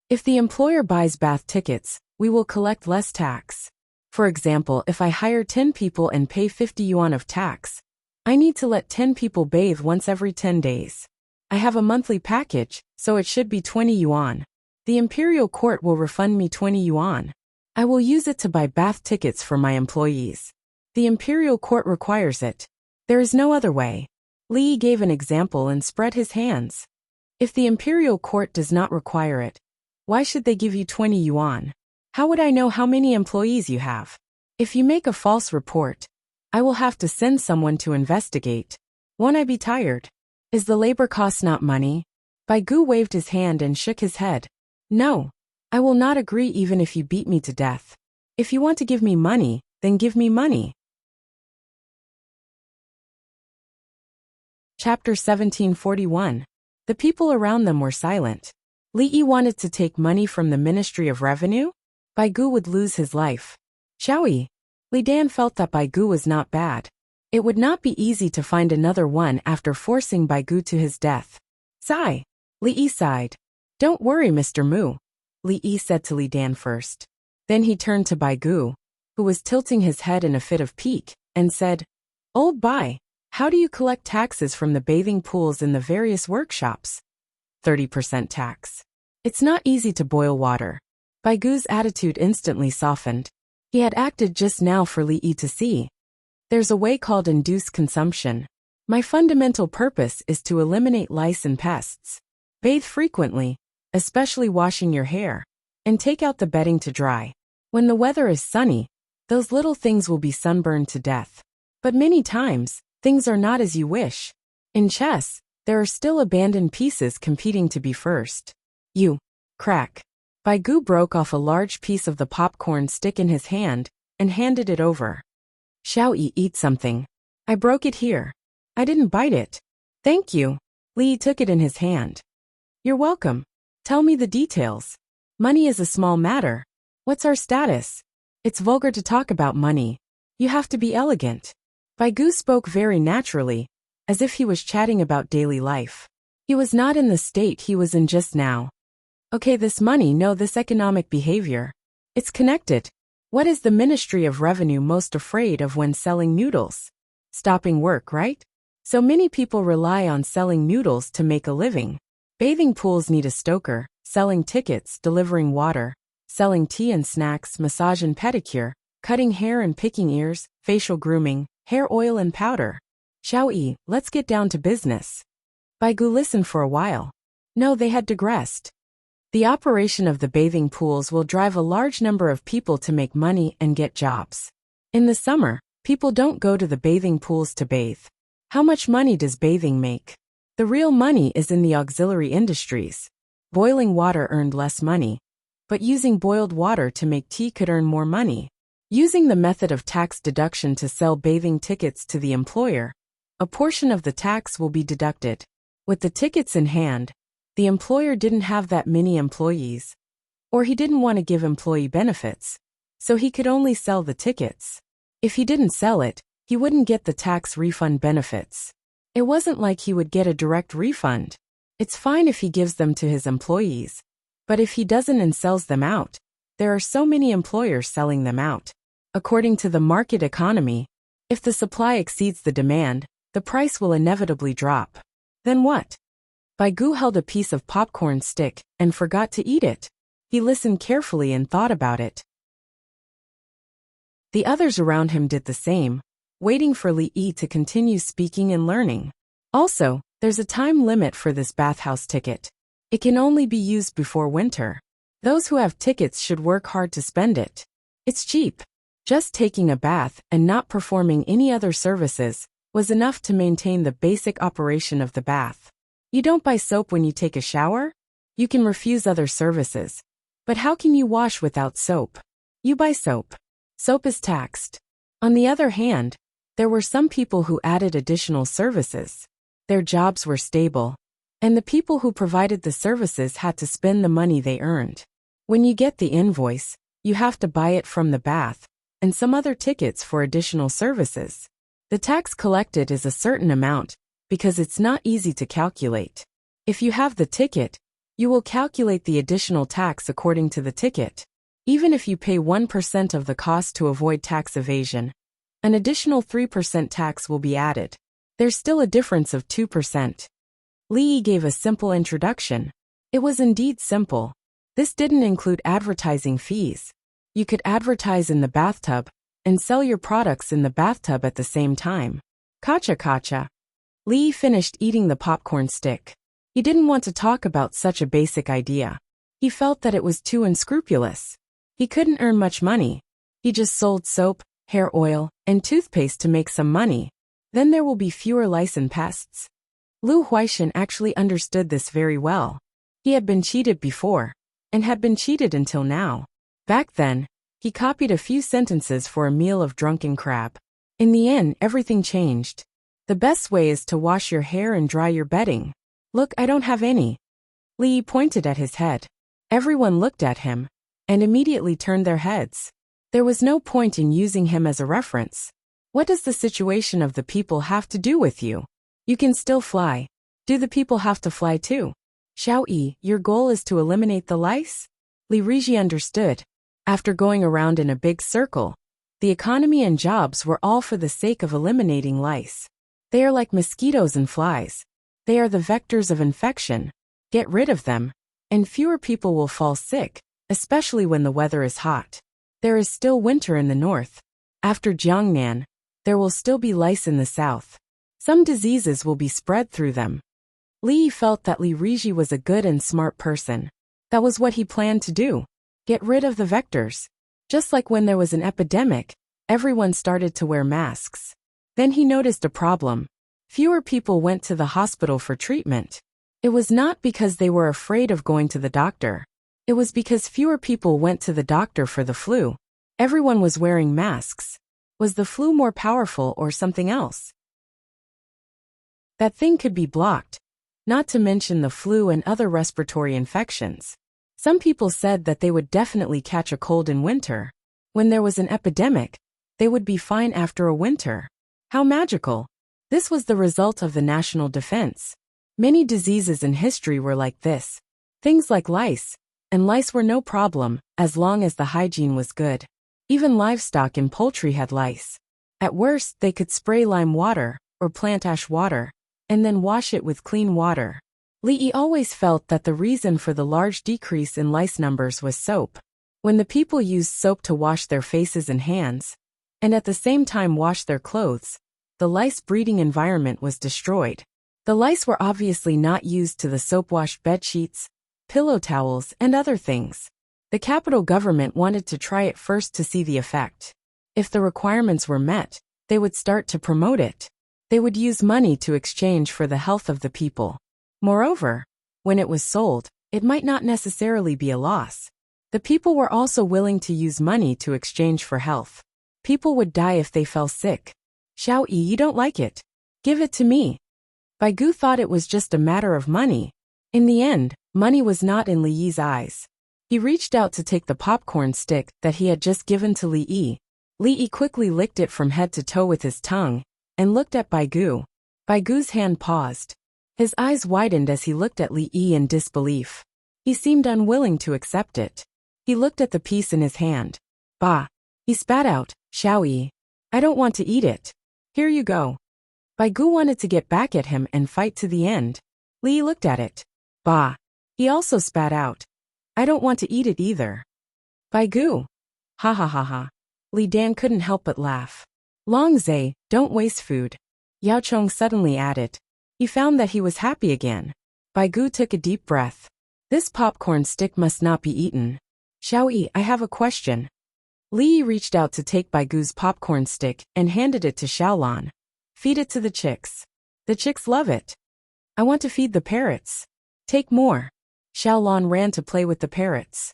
If the employer buys bath tickets, we will collect less tax. For example, if I hire 10 people and pay 50 yuan of tax, I need to let 10 people bathe once every 10 days. I have a monthly package, so it should be 20 yuan. The imperial court will refund me 20 yuan. I will use it to buy bath tickets for my employees. The imperial court requires it. There is no other way. Li gave an example and spread his hands. If the imperial court does not require it, why should they give you 20 yuan? How would I know how many employees you have? If you make a false report, I will have to send someone to investigate. Won't I be tired? Is the labor cost not money? Baigu waved his hand and shook his head. No, I will not agree even if you beat me to death. If you want to give me money, then give me money. Chapter 1741. The people around them were silent. Li Yi wanted to take money from the Ministry of Revenue? Baigu would lose his life. Xiao, Li Dan felt that Baigu was not bad. It would not be easy to find another one after forcing Baigu to his death. Sigh. Li Yi sighed. Don't worry, Mr. Mu, Li Yi said to Li Dan first. Then he turned to Baigu, who was tilting his head in a fit of pique, and said, Old Bai, how do you collect taxes from the bathing pools in the various workshops? 30% tax. It's not easy to boil water. Baigu's attitude instantly softened. He had acted just now for Li Yi to see. There's a way called induced consumption. My fundamental purpose is to eliminate lice and pests. Bathe frequently, especially washing your hair, and take out the bedding to dry. When the weather is sunny, those little things will be sunburned to death. But many times, things are not as you wish. In chess, there are still abandoned pieces competing to be first. You. Crack. Baigu broke off a large piece of the popcorn stick in his hand and handed it over. Xiao, eat something. I broke it here. I didn't bite it. Thank you. Li took it in his hand. You're welcome. Tell me the details. Money is a small matter. What's our status? It's vulgar to talk about money. You have to be elegant. Baigu spoke very naturally, as if he was chatting about daily life. He was not in the state he was in just now. Okay, this money, no, this economic behavior. It's connected. What is the Ministry of Revenue most afraid of when selling noodles? Stopping work, right? So many people rely on selling noodles to make a living. Bathing pools need a stoker, selling tickets, delivering water, selling tea and snacks, massage and pedicure, cutting hair and picking ears, facial grooming, hair oil and powder. Xiao, let's get down to business. Baigu listened for a while. No, they had digressed. The operation of the bathing pools will drive a large number of people to make money and get jobs. In the summer, people don't go to the bathing pools to bathe. How much money does bathing make? The real money is in the auxiliary industries. Boiling water earned less money, but using boiled water to make tea could earn more money. Using the method of tax deduction to sell bathing tickets to the employer, a portion of the tax will be deducted. With the tickets in hand, the employer didn't have that many employees, or he didn't want to give employee benefits, so he could only sell the tickets. If he didn't sell it, he wouldn't get the tax refund benefits. It wasn't like he would get a direct refund. It's fine if he gives them to his employees, but if he doesn't and sells them out, there are so many employers selling them out. According to the market economy, if the supply exceeds the demand, the price will inevitably drop. Then what? Baigu held a piece of popcorn stick and forgot to eat it. He listened carefully and thought about it. The others around him did the same, waiting for Li Yi to continue speaking and learning. Also, there's a time limit for this bathhouse ticket. It can only be used before winter. Those who have tickets should work hard to spend it. It's cheap. Just taking a bath and not performing any other services was enough to maintain the basic operation of the bath. You don't buy soap when you take a shower? You can refuse other services. But how can you wash without soap? You buy soap. Soap is taxed. On the other hand, there were some people who added additional services. Their jobs were stable. And the people who provided the services had to spend the money they earned. When you get the invoice, you have to buy it from the bath, and some other tickets for additional services. The tax collected is a certain amount, because it's not easy to calculate. If you have the ticket, you will calculate the additional tax according to the ticket. Even if you pay 1% of the cost to avoid tax evasion, an additional 3% tax will be added. There's still a difference of 2%. Li gave a simple introduction. It was indeed simple. This didn't include advertising fees. You could advertise in the bathtub and sell your products in the bathtub at the same time. Kacha. Li finished eating the popcorn stick. He didn't want to talk about such a basic idea. He felt that it was too unscrupulous. He couldn't earn much money. He just sold soap, hair oil, and toothpaste to make some money. Then there will be fewer lice and pests. Lu Huaishan actually understood this very well. He had been cheated before, and had been cheated until now. Back then, he copied a few sentences for a meal of drunken crab. In the end, everything changed. The best way is to wash your hair and dry your bedding. Look, I don't have any. Li pointed at his head. Everyone looked at him, and immediately turned their heads. There was no point in using him as a reference. What does the situation of the people have to do with you? You can still fly. Do the people have to fly too? Xiao Yi, your goal is to eliminate the lice? Li Riji understood. After going around in a big circle, the economy and jobs were all for the sake of eliminating lice. They are like mosquitoes and flies. They are the vectors of infection. Get rid of them, and fewer people will fall sick, especially when the weather is hot. There is still winter in the north. After Jiangnan, there will still be lice in the south. Some diseases will be spread through them. Li felt that Li Riji was a good and smart person. That was what he planned to do. Get rid of the vectors. Just like when there was an epidemic, everyone started to wear masks. Then he noticed a problem. Fewer people went to the hospital for treatment. It was not because they were afraid of going to the doctor. It was because fewer people went to the doctor for the flu. Everyone was wearing masks. Was the flu more powerful or something else? That thing could be blocked. Not to mention the flu and other respiratory infections. Some people said that they would definitely catch a cold in winter. When there was an epidemic, they would be fine after a winter. How magical! This was the result of the national defense. Many diseases in history were like this. Things like lice. And lice were no problem, as long as the hygiene was good. Even livestock and poultry had lice. At worst, they could spray lime water, or plant ash water, and then wash it with clean water. Li always felt that the reason for the large decrease in lice numbers was soap. When the people used soap to wash their faces and hands, and at the same time wash their clothes, the lice breeding environment was destroyed. The lice were obviously not used to the soap-washed bedsheets, pillow towels, and other things. The capital government wanted to try it first to see the effect. If the requirements were met, they would start to promote it. They would use money to exchange for the health of the people. Moreover, when it was sold, it might not necessarily be a loss. The people were also willing to use money to exchange for health. People would die if they fell sick. Xiao Yi, you don't like it? Give it to me. Bai Gu thought it was just a matter of money. In the end, money was not in Li Yi's eyes. He reached out to take the popcorn stick that he had just given to Li Yi. Li Yi quickly licked it from head to toe with his tongue, and looked at Bai Gu. Bai Gu's hand paused. His eyes widened as he looked at Li Yi in disbelief. He seemed unwilling to accept it. He looked at the piece in his hand. Bah! He spat out, Xiao Yi. I don't want to eat it. Here you go. Bai Gu wanted to get back at him and fight to the end. Li looked at it. Bah! He also spat out. I don't want to eat it either. Bai Gu. Ha ha ha ha. Li Dan couldn't help but laugh. Long Zai, don't waste food. Yao Chong suddenly added. He found that he was happy again. Bai Gu took a deep breath. This popcorn stick must not be eaten. Xiao Yi, I have a question. Li reached out to take Bai Gu's popcorn stick and handed it to Xiaolan. Feed it to the chicks. The chicks love it. I want to feed the parrots. Take more. Xiaolan ran to play with the parrots.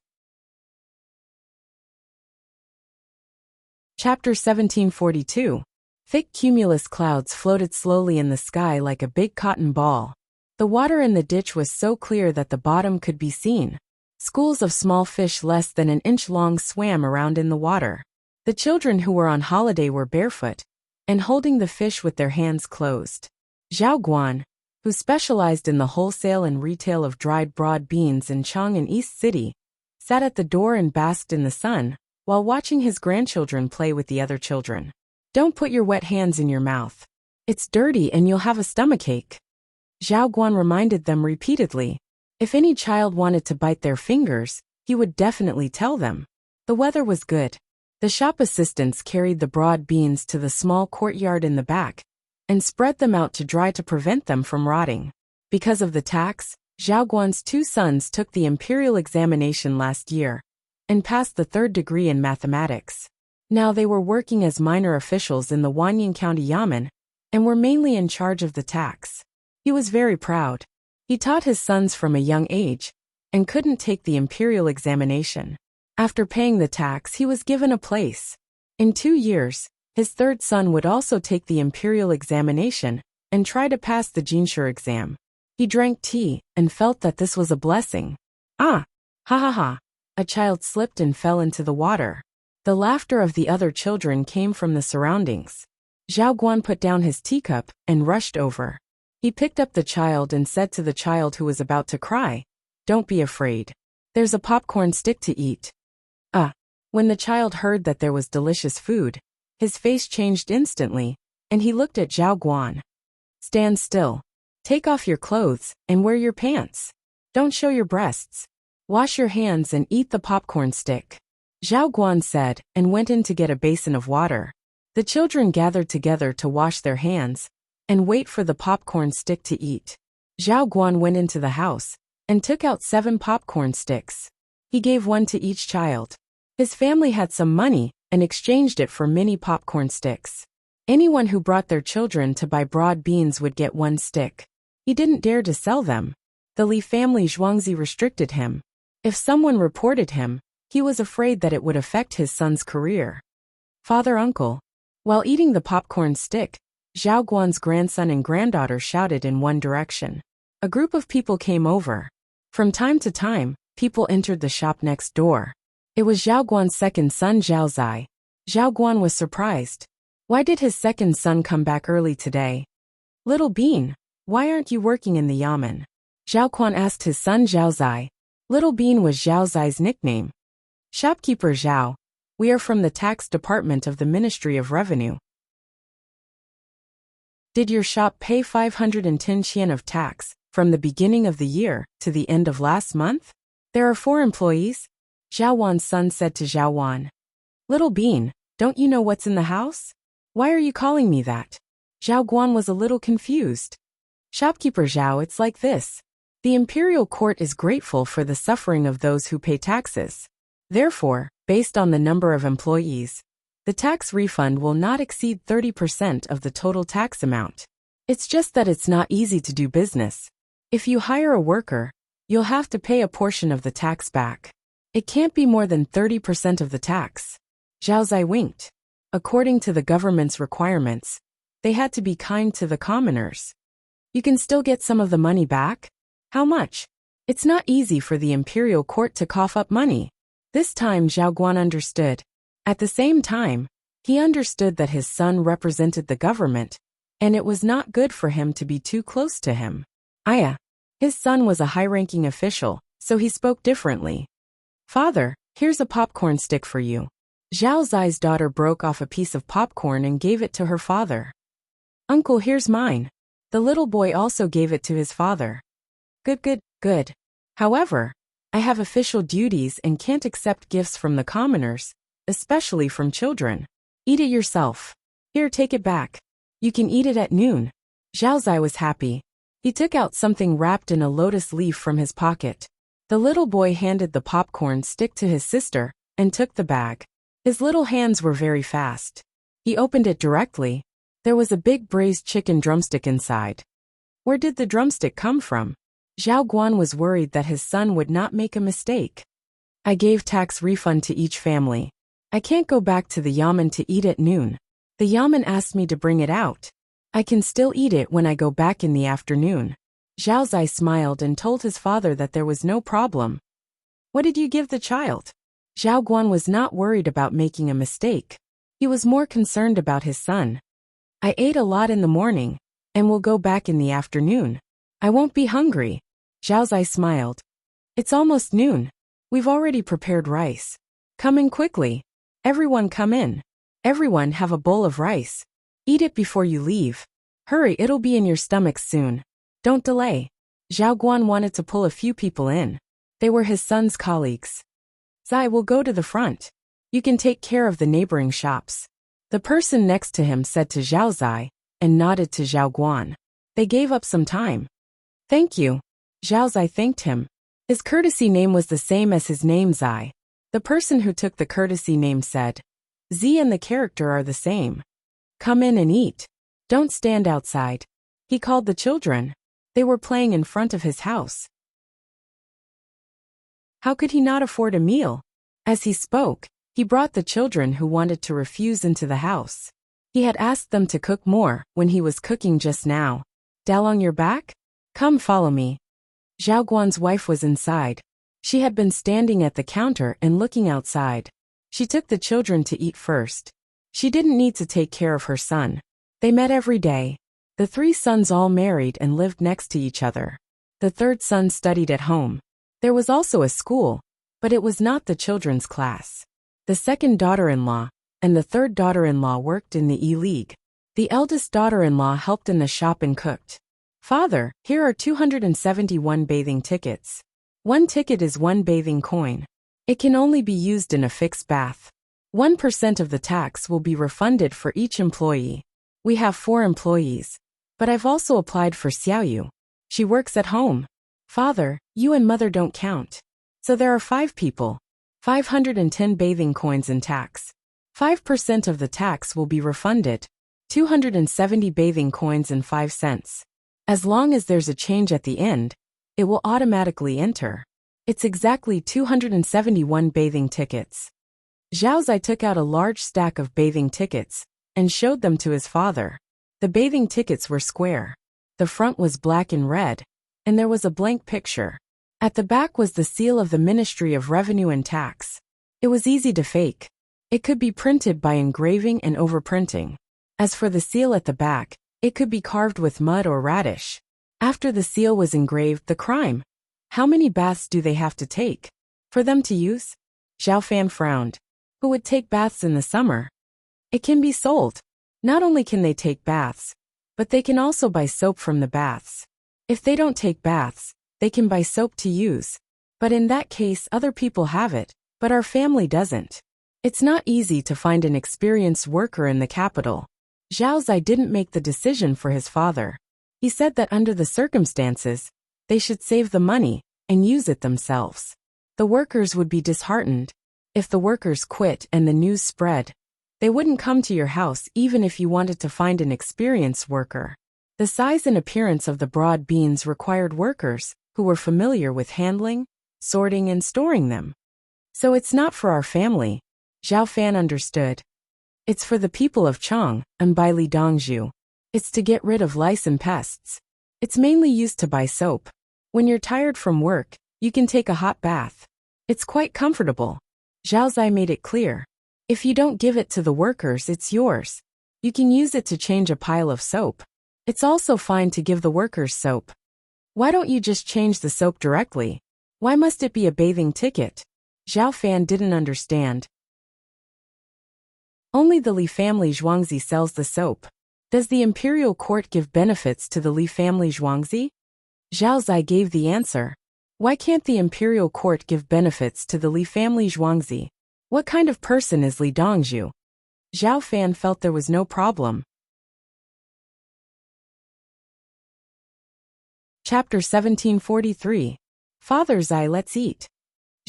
Chapter 1742. Thick cumulus clouds floated slowly in the sky like a big cotton ball. The water in the ditch was so clear that the bottom could be seen. Schools of small fish less than an inch long swam around in the water. The children who were on holiday were barefoot and holding the fish with their hands closed. Zhao Guan, who specialized in the wholesale and retail of dried broad beans in Chang'an East City, sat at the door and basked in the sun while watching his grandchildren play with the other children. Don't put your wet hands in your mouth. It's dirty and you'll have a stomachache. Zhao Guan reminded them repeatedly. If any child wanted to bite their fingers, he would definitely tell them. The weather was good. The shop assistants carried the broad beans to the small courtyard in the back and spread them out to dry to prevent them from rotting. Because of the tax, Zhao Guan's 2 sons took the imperial examination last year and passed the 3rd degree in mathematics. Now they were working as minor officials in the Wanyan County Yamen and were mainly in charge of the tax. He was very proud. He taught his sons from a young age and couldn't take the imperial examination. After paying the tax, he was given a place. In 2 years, his 3rd son would also take the imperial examination and try to pass the Jinshi exam. He drank tea and felt that this was a blessing. Ah! Ha ha ha! A child slipped and fell into the water. The laughter of the other children came from the surroundings. Zhao Guan put down his teacup and rushed over. He picked up the child and said to the child who was about to cry, "Don't be afraid. There's a popcorn stick to eat." When the child heard that there was delicious food, his face changed instantly, and he looked at Zhao Guan. "Stand still. Take off your clothes and wear your pants. Don't show your breasts. Wash your hands and eat the popcorn stick." Zhao Guan said and went in to get a basin of water. The children gathered together to wash their hands and wait for the popcorn stick to eat. Zhao Guan went into the house and took out 7 popcorn sticks. He gave 1 to each child. His family had some money and exchanged it for mini popcorn sticks. Anyone who brought their children to buy broad beans would get 1 stick. He didn't dare to sell them. The Li family Zhuangzi restricted him. If someone reported him, he was afraid that it would affect his son's career. Father, uncle. While eating the popcorn stick, Zhao Guan's grandson and granddaughter shouted in one direction. A group of people came over. From time to time, people entered the shop next door. It was Zhao Guan's 2nd son Zhao Zai. Zhao Guan was surprised. Why did his 2nd son come back early today? "Little Bean, why aren't you working in the yamen?" Zhao Guan asked his son Zhao Zai. Little Bean was Zhao Zai's nickname. "Shopkeeper Zhao, we are from the tax department of the Ministry of Revenue. Did your shop pay 510 qian of tax from the beginning of the year to the end of last month?" "There are 4 employees," Zhao Wan's son said to Zhao Wan. "Little Bean, don't you know what's in the house? Why are you calling me that?" Zhao Guan was a little confused. "Shopkeeper Zhao, it's like this. The imperial court is grateful for the suffering of those who pay taxes. Therefore, based on the number of employees, the tax refund will not exceed 30% of the total tax amount. It's just that it's not easy to do business. If you hire a worker, you'll have to pay a portion of the tax back. It can't be more than 30% of the tax." Zhao Zai winked. According to the government's requirements, they had to be kind to the commoners. "You can still get some of the money back? How much?" It's not easy for the imperial court to cough up money. This time Zhao Guan understood. At the same time, he understood that his son represented the government, and it was not good for him to be too close to him. His son was a high-ranking official, so he spoke differently. "Father, here's a popcorn stick for you." Zhao Zai's daughter broke off a piece of popcorn and gave it to her father. "Uncle, here's mine." The little boy also gave it to his father. Good. However, I have official duties and can't accept gifts from the commoners, especially from children. Eat it yourself. Here, take it back. You can eat it at noon." Zhao Zai was happy. He took out something wrapped in a lotus leaf from his pocket. The little boy handed the popcorn stick to his sister and took the bag. His little hands were very fast. He opened it directly. There was a big braised chicken drumstick inside. Where did the drumstick come from? Zhao Guan was worried that his son would not make a mistake. "I gave tax refund to each family. I can't go back to the yamen to eat at noon. The yamen asked me to bring it out. I can still eat it when I go back in the afternoon." Zhao Zai smiled and told his father that there was no problem. What did you give the child? Zhao Guan was not worried about making a mistake. He was more concerned about his son. I ate a lot in the morning, and will go back in the afternoon. I won't be hungry. Zhao Zai smiled. It's almost noon. We've already prepared rice. Come in quickly. Everyone come in. Everyone have a bowl of rice. Eat it before you leave. Hurry, it'll be in your stomachs soon. Don't delay. Zhao Guan wanted to pull a few people in. They were his son's colleagues. Zai will go to the front. You can take care of the neighboring shops. The person next to him said to Zhao Zai, and nodded to Zhao Guan. They gave up some time. Thank you. Zhao Zai thanked him. His courtesy name was the same as his name Zai. The person who took the courtesy name said, Z and the character are the same. Come in and eat. Don't stand outside. He called the children. They were playing in front of his house. How could he not afford a meal? As he spoke, he brought the children who wanted to refuse into the house. He had asked them to cook more when he was cooking just now. Dalong your back? Come follow me. Zhao Guan's wife was inside. She had been standing at the counter and looking outside. She took the children to eat first. She didn't need to take care of her son. They met every day. The three sons all married and lived next to each other. The third son studied at home. There was also a school, but it was not the children's class. The second daughter-in-law and the third daughter-in-law worked in the E-League. The eldest daughter-in-law helped in the shop and cooked. Father, here are 271 bathing tickets. One ticket is one bathing coin. It can only be used in a fixed bath. 1% of the tax will be refunded for each employee. We have 4 employees. But I've also applied for Xiaoyu. She works at home. Father, you and mother don't count. So there are 5 people. 510 bathing coins in tax. 5% of the tax will be refunded. 270 bathing coins and 5 cents. As long as there's a change at the end, it will automatically enter. It's exactly 271 bathing tickets. Zhao Zai took out a large stack of bathing tickets and showed them to his father. The bathing tickets were square. The front was black and red, and there was a blank picture. At the back was the seal of the Ministry of Revenue and Tax. It was easy to fake. It could be printed by engraving and overprinting. As for the seal at the back, it could be carved with mud or radish. After the seal was engraved, the crime. How many baths do they have to take for them to use? Zhao Fan frowned. Who would take baths in the summer? It can be sold. Not only can they take baths, but they can also buy soap from the baths. If they don't take baths, they can buy soap to use. But in that case, other people have it, but our family doesn't. It's not easy to find an experienced worker in the capital. Zhao Zai didn't make the decision for his father. He said that under the circumstances, they should save the money and use it themselves. The workers would be disheartened. If the workers quit and the news spread, they wouldn't come to your house even if you wanted to find an experienced worker. The size and appearance of the broad beans required workers who were familiar with handling, sorting, and storing them. So it's not for our family. Zhao Fan understood. It's for the people of Chang and Bai Li Dongzhu. It's to get rid of lice and pests. It's mainly used to buy soap. When you're tired from work, you can take a hot bath. It's quite comfortable. Zhao Zai made it clear. If you don't give it to the workers, it's yours. You can use it to change a pile of soap. It's also fine to give the workers soap. Why don't you just change the soap directly? Why must it be a bathing ticket? Zhao Fan didn't understand. Only the Li family Zhuangzi sells the soap. Does the imperial court give benefits to the Li family Zhuangzi? Zhao Zai gave the answer. Why can't the imperial court give benefits to the Li family Zhuangzi? What kind of person is Li Dongzhu? Zhao Fan felt there was no problem. Chapter 1743. Father Zai, let's eat.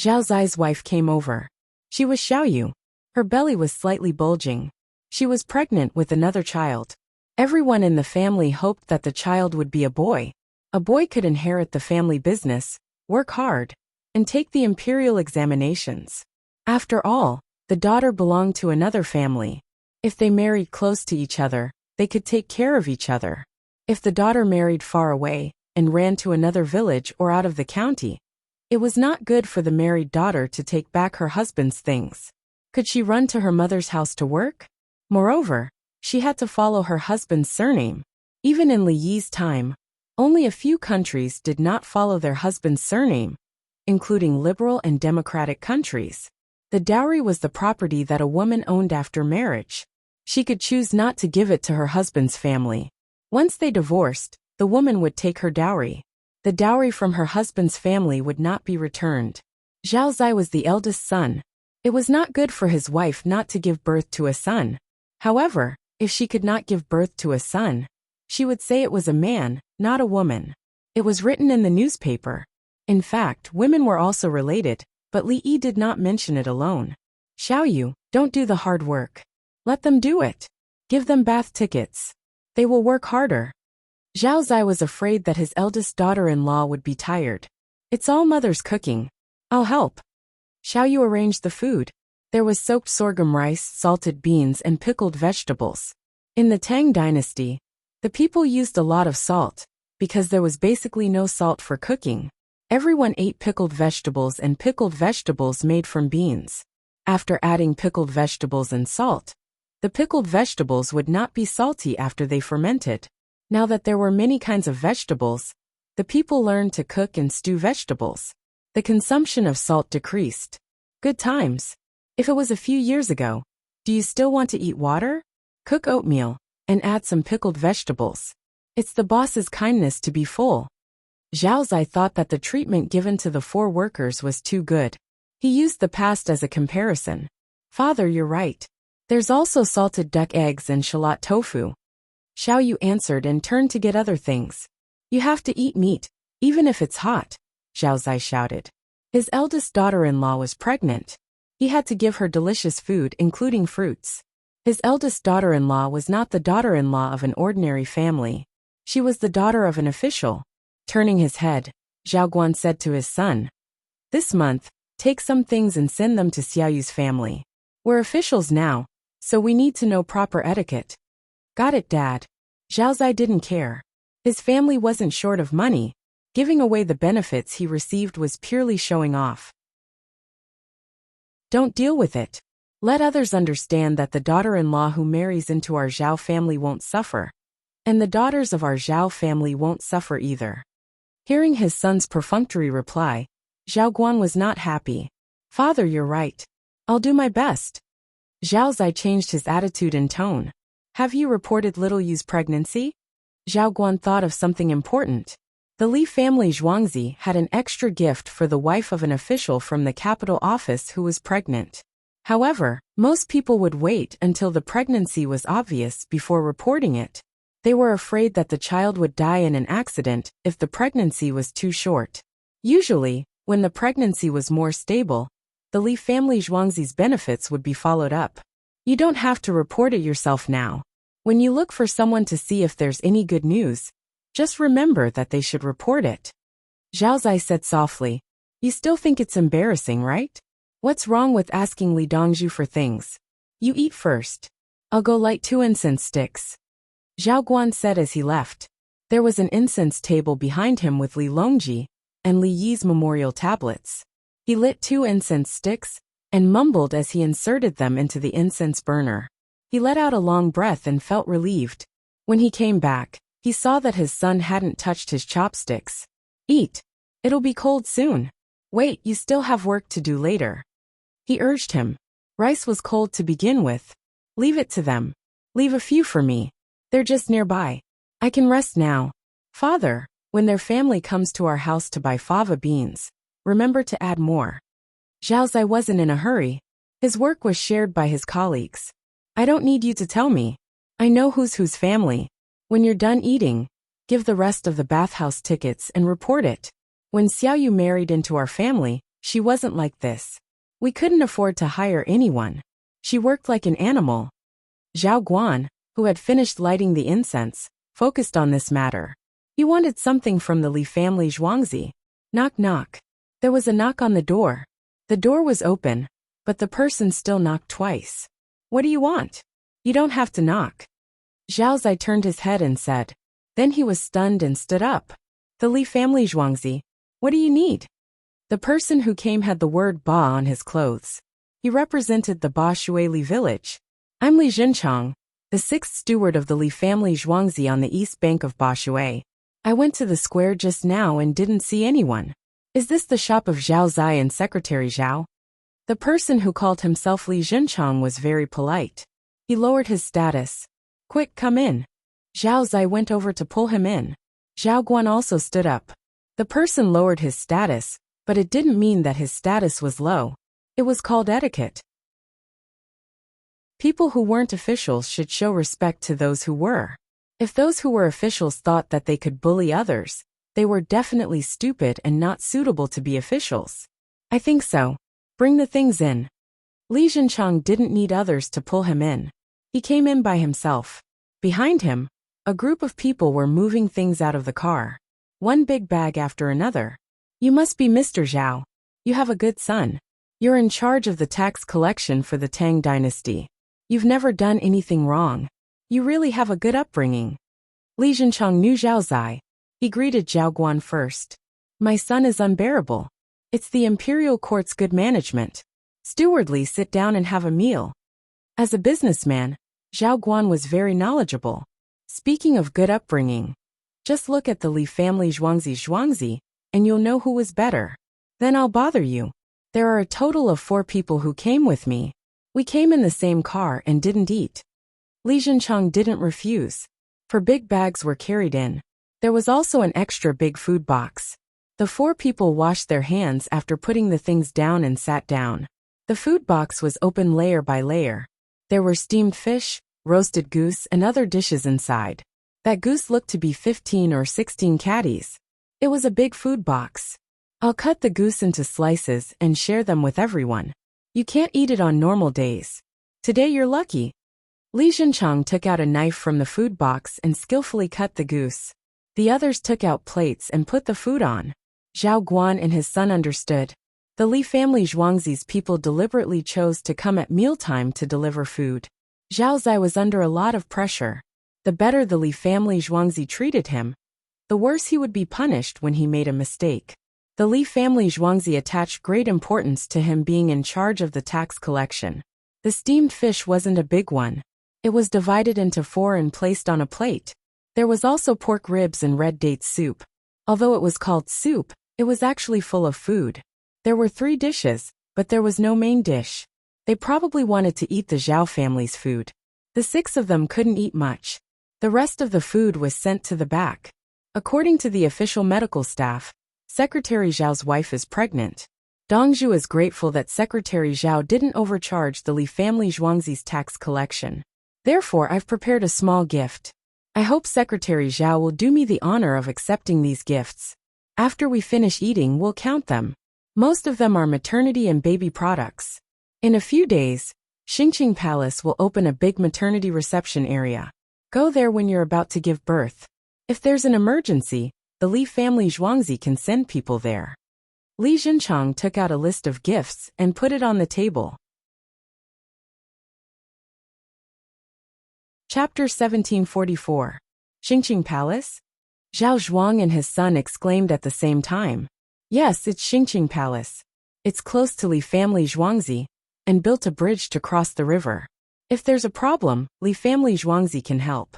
Zhao Zai's wife came over. She was Xiaoyu. Her belly was slightly bulging. She was pregnant with another child. Everyone in the family hoped that the child would be a boy. A boy could inherit the family business, work hard, and take the imperial examinations. After all, the daughter belonged to another family. If they married close to each other, they could take care of each other. If the daughter married far away, and ran to another village or out of the county. It was not good for the married daughter to take back her husband's things. Could she run to her mother's house to work? Moreover, she had to follow her husband's surname. Even in Li Yi's time, only a few countries did not follow their husband's surname, including liberal and democratic countries. The dowry was the property that a woman owned after marriage. She could choose not to give it to her husband's family. Once they divorced, the woman would take her dowry. The dowry from her husband's family would not be returned. Zhao Zai was the eldest son. It was not good for his wife not to give birth to a son. However, if she could not give birth to a son, she would say it was a man, not a woman. It was written in the newspaper. In fact, women were also related, but Li Yi did not mention it alone. Xiao Yu, don't do the hard work. Let them do it. Give them bath tickets. They will work harder. Zhao Zai was afraid that his eldest daughter-in-law would be tired. It's all mother's cooking. I'll help. Xiao Yu arranged the food. There was soaked sorghum rice, salted beans, and pickled vegetables. In the Tang dynasty, the people used a lot of salt, because there was basically no salt for cooking. Everyone ate pickled vegetables and pickled vegetables made from beans. After adding pickled vegetables and salt, the pickled vegetables would not be salty after they fermented. Now that there were many kinds of vegetables, the people learned to cook and stew vegetables. The consumption of salt decreased. Good times. If it was a few years ago, do you still want to eat water? Cook oatmeal, and add some pickled vegetables. It's the boss's kindness to be full. Zhao Zai thought that the treatment given to the 4 workers was too good. He used the past as a comparison. Father, you're right. There's also salted duck eggs and shallot tofu. Xiao Yu answered and turned to get other things. You have to eat meat, even if it's hot, Zhao Zai shouted. His eldest daughter-in-law was pregnant. He had to give her delicious food, including fruits. His eldest daughter-in-law was not the daughter-in-law of an ordinary family. She was the daughter of an official. Turning his head, Zhao Guan said to his son, "This month, take some things and send them to Xiao Yu's family. We're officials now, so we need to know proper etiquette." Got it, Dad. Zhao Zai didn't care. His family wasn't short of money. Giving away the benefits he received was purely showing off. Don't deal with it. Let others understand that the daughter-in-law who marries into our Zhao family won't suffer. And the daughters of our Zhao family won't suffer either. Hearing his son's perfunctory reply, Zhao Guan was not happy. Father, you're right. I'll do my best. Zhao Zai changed his attitude and tone. Have you reported little Yu's pregnancy? Zhao Guan thought of something important. The Li family Zhuangzi had an extra gift for the wife of an official from the capital office who was pregnant. However, most people would wait until the pregnancy was obvious before reporting it. They were afraid that the child would die in an accident if the pregnancy was too short. Usually, when the pregnancy was more stable, the Li family Zhuangzi's benefits would be followed up. You don't have to report it yourself now. When you look for someone to see if there's any good news, just remember that they should report it. Zhao Zai said softly, You still think it's embarrassing, right? What's wrong with asking Li Dongzhu for things? You eat first. I'll go light 2 incense sticks. Zhao Guan said as he left. There was an incense table behind him with Li Longji and Li Yi's memorial tablets. He lit 2 incense sticks and mumbled as he inserted them into the incense burner. He let out a long breath and felt relieved. When he came back, he saw that his son hadn't touched his chopsticks. Eat. It'll be cold soon. Wait, you still have work to do later. He urged him. Rice was cold to begin with. Leave it to them. Leave a few for me. They're just nearby. I can rest now. Father, when their family comes to our house to buy fava beans, remember to add more. Zhao Zai wasn't in a hurry. His work was shared by his colleagues. I don't need you to tell me. I know who's whose family. When you're done eating, give the rest of the bathhouse tickets and report it. When Xiao Yu married into our family, she wasn't like this. We couldn't afford to hire anyone. She worked like an animal. Zhao Guan, who had finished lighting the incense, focused on this matter. He wanted something from the Li family Zhuangzi. Knock knock. There was a knock on the door. The door was open, but the person still knocked twice. What do you want? You don't have to knock. Zhao Zai turned his head and said. Then he was stunned and stood up. The Li family Zhuangzi. What do you need? The person who came had the word Ba on his clothes. He represented the Ba Shui Li village. I'm Li Zhenchang, the sixth steward of the Li family Zhuangzi on the east bank of Ba Shui. I went to the square just now and didn't see anyone. Is this the shop of Zhao Zai and Secretary Zhao? The person who called himself Li Zhenchang was very polite. He lowered his status. Quick, come in. Zhao Zai went over to pull him in. Zhao Guan also stood up. The person lowered his status, but it didn't mean that his status was low. It was called etiquette. People who weren't officials should show respect to those who were. If those who were officials thought that they could bully others, they were definitely stupid and not suitable to be officials. I think so. Bring the things in. Li Zhenchang didn't need others to pull him in. He came in by himself. Behind him, a group of people were moving things out of the car. One big bag after another. You must be Mr. Zhao. You have a good son. You're in charge of the tax collection for the Tang dynasty. You've never done anything wrong. You really have a good upbringing. Li Zhenchang knew Zhao Zai. He greeted Zhao Guan first. My son is unbearable. It's the imperial court's good management. Steward Li, sit down and have a meal. As a businessman, Zhao Guan was very knowledgeable. Speaking of good upbringing, just look at the Li family Zhuangzi, and you'll know who was better. Then I'll bother you. There are a total of 4 people who came with me. We came in the same car and didn't eat. Li Zhenchang didn't refuse. For big bags were carried in. There was also an extra big food box. The 4 people washed their hands after putting the things down and sat down. The food box was open layer by layer. There were steamed fish, roasted goose and other dishes inside. That goose looked to be 15 or 16 catties. It was a big food box. I'll cut the goose into slices and share them with everyone. You can't eat it on normal days. Today you're lucky. Li Zhenchang took out a knife from the food box and skillfully cut the goose. The others took out plates and put the food on. Zhao Guan and his son understood. The Li family Zhuangzi's people deliberately chose to come at mealtime to deliver food. Zhao Zai was under a lot of pressure. The better the Li family Zhuangzi treated him, the worse he would be punished when he made a mistake. The Li family Zhuangzi attached great importance to him being in charge of the tax collection. The steamed fish wasn't a big one. It was divided into 4 and placed on a plate. There was also pork ribs and red date soup. Although it was called soup, it was actually full of food. There were 3 dishes, but there was no main dish. They probably wanted to eat the Zhao family's food. The 6 of them couldn't eat much. The rest of the food was sent to the back. According to the official medical staff, Secretary Zhao's wife is pregnant. Dongzhu is grateful that Secretary Zhao didn't overcharge the Li family Zhuangzi's tax collection. Therefore, I've prepared a small gift. I hope Secretary Zhao will do me the honor of accepting these gifts. After we finish eating, we'll count them. Most of them are maternity and baby products. In a few days, Xingqing Palace will open a big maternity reception area. Go there when you're about to give birth. If there's an emergency, the Li family Zhuangzi can send people there. Li Zhenchang took out a list of gifts and put it on the table. Chapter 1744. Xingqing Palace? Zhao Zhuang and his son exclaimed at the same time. Yes, it's Xingqing Palace. It's close to Li family Zhuangzi, and built a bridge to cross the river. If there's a problem, Li family Zhuangzi can help.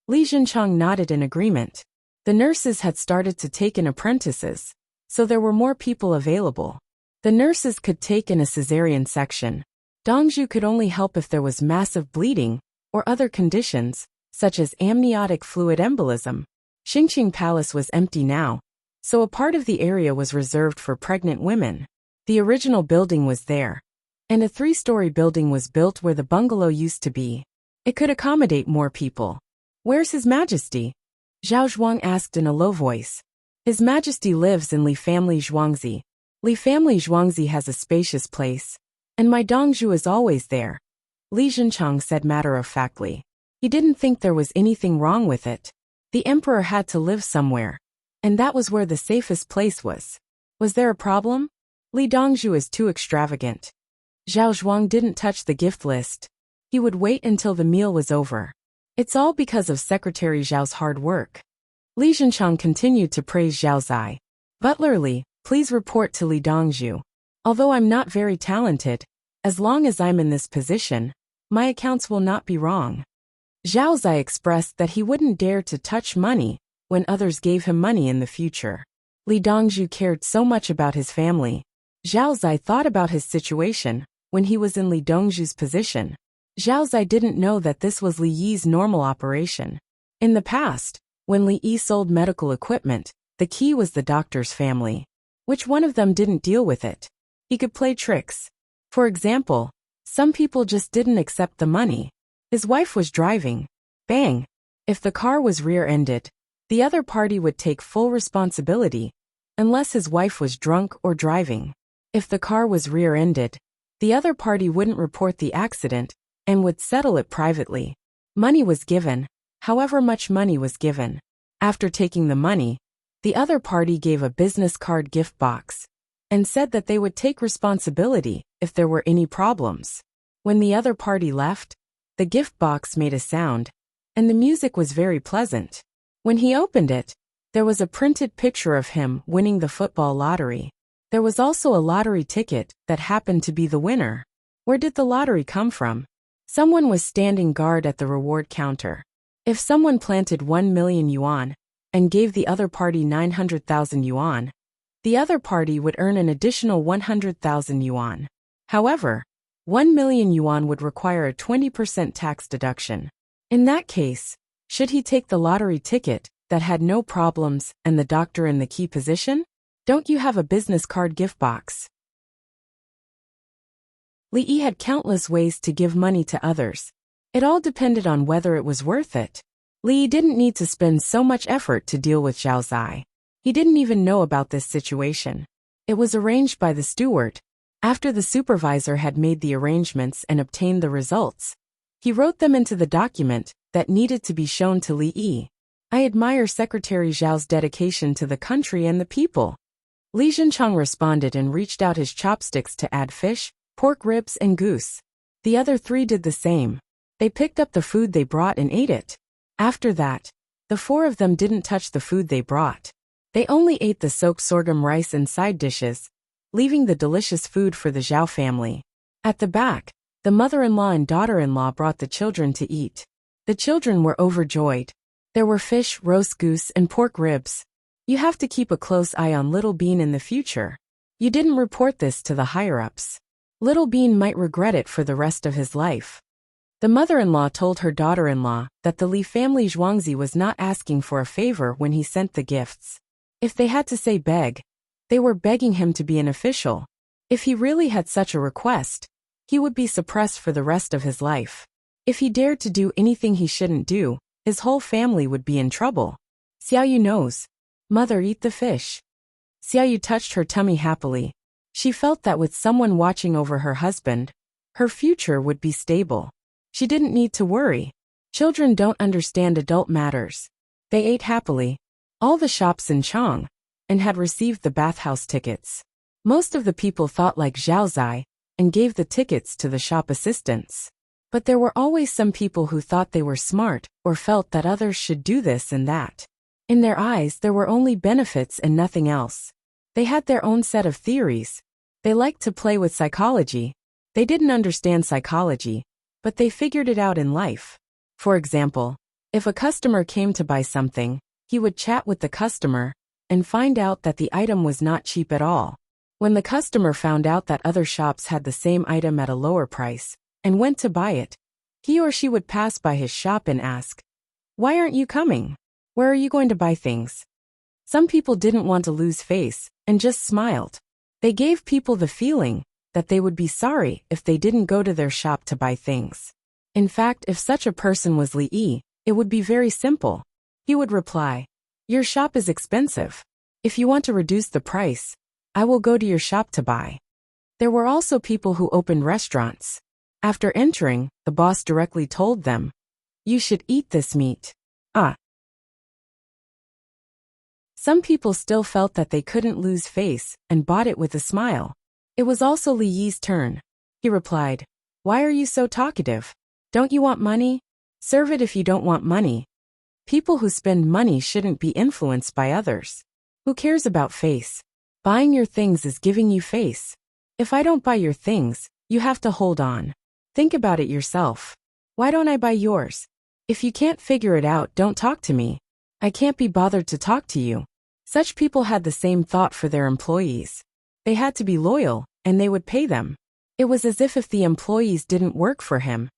Li Zhenchang nodded in agreement. The nurses had started to take in apprentices, so there were more people available. The nurses could take in a cesarean section. Dongzhu could only help if there was massive bleeding, or other conditions, such as amniotic fluid embolism. Xingqing Palace was empty now, so a part of the area was reserved for pregnant women. The original building was there, and a 3-story building was built where the bungalow used to be. It could accommodate more people. Where's His Majesty? Zhao Zhuang asked in a low voice. His Majesty lives in Li family Zhuangzi. Li family Zhuangzi has a spacious place, and my Dongzhu is always there. Li Zhenchang said matter-of-factly. He didn't think there was anything wrong with it. The emperor had to live somewhere, and that was where the safest place was. Was there a problem? Li Dongzhu is too extravagant. Zhao Zhuang didn't touch the gift list. He would wait until the meal was over. It's all because of Secretary Zhao's hard work. Li Zhenchang continued to praise Zhao Zai. Butler Li, please report to Li Dongzhu. Although I'm not very talented, as long as I'm in this position, my accounts will not be wrong. Zhao Zai expressed that he wouldn't dare to touch money when others gave him money in the future. Li Dongzhu cared so much about his family. Zhao Zai thought about his situation when he was in Li Dongzhu's position. Zhao Zai didn't know that this was Li Yi's normal operation. In the past, when Li Yi sold medical equipment, the key was the doctor's family. Which one of them didn't deal with it? He could play tricks. For example, some people just didn't accept the money. His wife was driving. Bang! If the car was rear-ended, the other party would take full responsibility, unless his wife was drunk or driving. If the car was rear-ended, the other party wouldn't report the accident and would settle it privately. Money was given, however much money was given. After taking the money, the other party gave a business card gift box and said that they would take responsibility if there were any problems. When the other party left, the gift box made a sound, and the music was very pleasant. When he opened it, there was a printed picture of him winning the football lottery. There was also a lottery ticket that happened to be the winner. Where did the lottery come from? Someone was standing guard at the reward counter. If someone planted 1 million yuan and gave the other party 900,000 yuan, the other party would earn an additional 100,000 yuan. However, 1 million yuan would require a 20% tax deduction. In that case, should he take the lottery ticket that had no problems and the doctor in the key position? Don't you have a business card gift box? Li Yi had countless ways to give money to others. It all depended on whether it was worth it. Li Yi didn't need to spend so much effort to deal with Zhao Zai. He didn't even know about this situation. It was arranged by the steward. After the supervisor had made the arrangements and obtained the results, he wrote them into the document that needed to be shown to Li Yi. I admire Secretary Zhao's dedication to the country and the people. Li Zhenchang responded and reached out his chopsticks to add fish, pork ribs and goose. The other three did the same. They picked up the food they brought and ate it. After that, the four of them didn't touch the food they brought. They only ate the soaked sorghum rice and side dishes, leaving the delicious food for the Zhao family. At the back, the mother-in-law and daughter-in-law brought the children to eat. The children were overjoyed. There were fish, roast goose, and pork ribs. You have to keep a close eye on Little Bean in the future. You didn't report this to the higher-ups. Little Bean might regret it for the rest of his life. The mother-in-law told her daughter-in-law that the Li family Zhuangzi was not asking for a favor when he sent the gifts. If they had to say beg, they were begging him to be an official. If he really had such a request, he would be suppressed for the rest of his life. If he dared to do anything he shouldn't do, his whole family would be in trouble. Xiaoyu knows. Mother, eat the fish. Xiaoyu touched her tummy happily. She felt that with someone watching over her husband, her future would be stable. She didn't need to worry. Children don't understand adult matters. They ate happily. All the shops in Chang, and had received the bathhouse tickets. Most of the people thought like Zhao Zai, and gave the tickets to the shop assistants. But there were always some people who thought they were smart, or felt that others should do this and that. In their eyes there were only benefits and nothing else. They had their own set of theories. They liked to play with psychology. They didn't understand psychology, but they figured it out in life. For example, if a customer came to buy something, he would chat with the customer and find out that the item was not cheap at all. When the customer found out that other shops had the same item at a lower price and went to buy it, he or she would pass by his shop and ask, "Why aren't you coming? Where are you going to buy things?" Some people didn't want to lose face and just smiled. They gave people the feeling that they would be sorry if they didn't go to their shop to buy things. In fact, if such a person was Li Yi, it would be very simple. He would reply, "Your shop is expensive. If you want to reduce the price, I will go to your shop to buy." There were also people who opened restaurants. After entering, the boss directly told them, "You should eat this meat." Some people still felt that they couldn't lose face and bought it with a smile. It was also Li Yi's turn. He replied, "Why are you so talkative? Don't you want money? Serve it if you don't want money." People who spend money shouldn't be influenced by others. Who cares about face? Buying your things is giving you face. If I don't buy your things, you have to hold on. Think about it yourself. Why don't I buy yours? If you can't figure it out, don't talk to me. I can't be bothered to talk to you. Such people had the same thought for their employees. They had to be loyal, and they would pay them. It was as if the employees didn't work for him,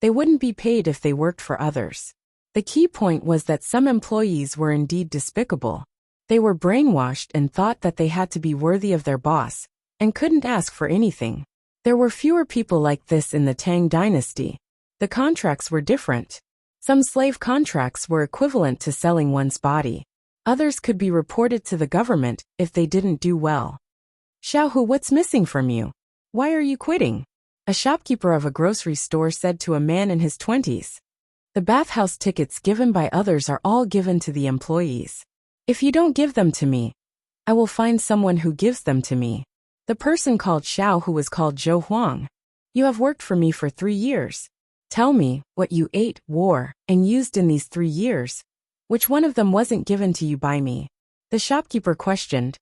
they wouldn't be paid if they worked for others. The key point was that some employees were indeed despicable. They were brainwashed and thought that they had to be worthy of their boss, and couldn't ask for anything. There were fewer people like this in the Tang dynasty. The contracts were different. Some slave contracts were equivalent to selling one's body. Others could be reported to the government if they didn't do well. Xiaohu, what's missing from you? Why are you quitting? A shopkeeper of a grocery store said to a man in his 20s. The bathhouse tickets given by others are all given to the employees. If you don't give them to me, I will find someone who gives them to me. The person called Xiao, who was called Zhou Huang. You have worked for me for 3 years. Tell me what you ate, wore, and used in these 3 years. Which one of them wasn't given to you by me? The shopkeeper questioned.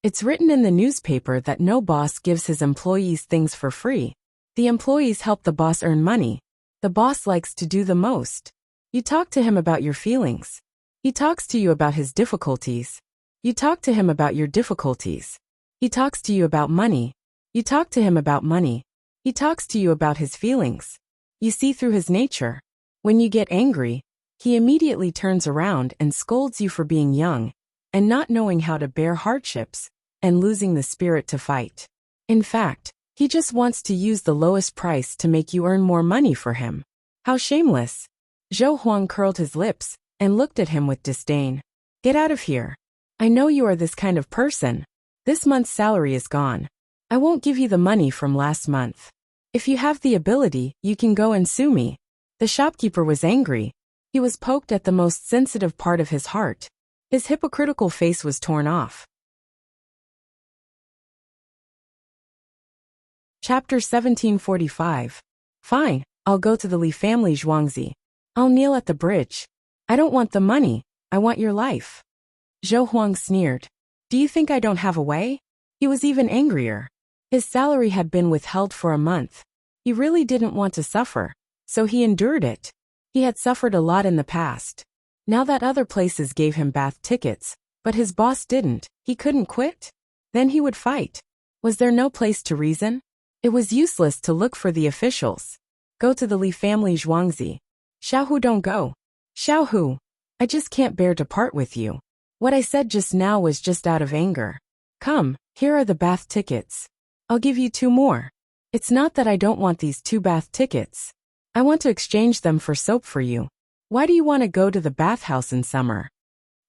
It's written in the newspaper that no boss gives his employees things for free. The employees help the boss earn money. The boss likes to do the most. You talk to him about your feelings. He talks to you about his difficulties. You talk to him about your difficulties. He talks to you about money. You talk to him about money. He talks to you about his feelings. You see through his nature. When you get angry, he immediately turns around and scolds you for being young, and not knowing how to bear hardships, and losing the spirit to fight. In fact, he just wants to use the lowest price to make you earn more money for him. How shameless! Zhou Huang curled his lips and looked at him with disdain. Get out of here. I know you are this kind of person. This month's salary is gone. I won't give you the money from last month. If you have the ability, you can go and sue me. The shopkeeper was angry. He was poked at the most sensitive part of his heart. His hypocritical face was torn off. Chapter 1745. Fine, I'll go to the Li family Zhuangzi. I'll kneel at the bridge. I don't want the money, I want your life. Zhou Huang sneered. Do you think I don't have a way? He was even angrier. His salary had been withheld for a month. He really didn't want to suffer, so he endured it. He had suffered a lot in the past. Now that other places gave him bath tickets, but his boss didn't, he couldn't quit? Then he would fight. Was there no place to reason? It was useless to look for the officials. Go to the Li family Zhuangzi. Xiaohu, don't go. Xiaohu, I just can't bear to part with you. What I said just now was just out of anger. Come, here are the bath tickets. I'll give you 2 more. It's not that I don't want these 2 bath tickets. I want to exchange them for soap for you. Why do you want to go to the bathhouse in summer?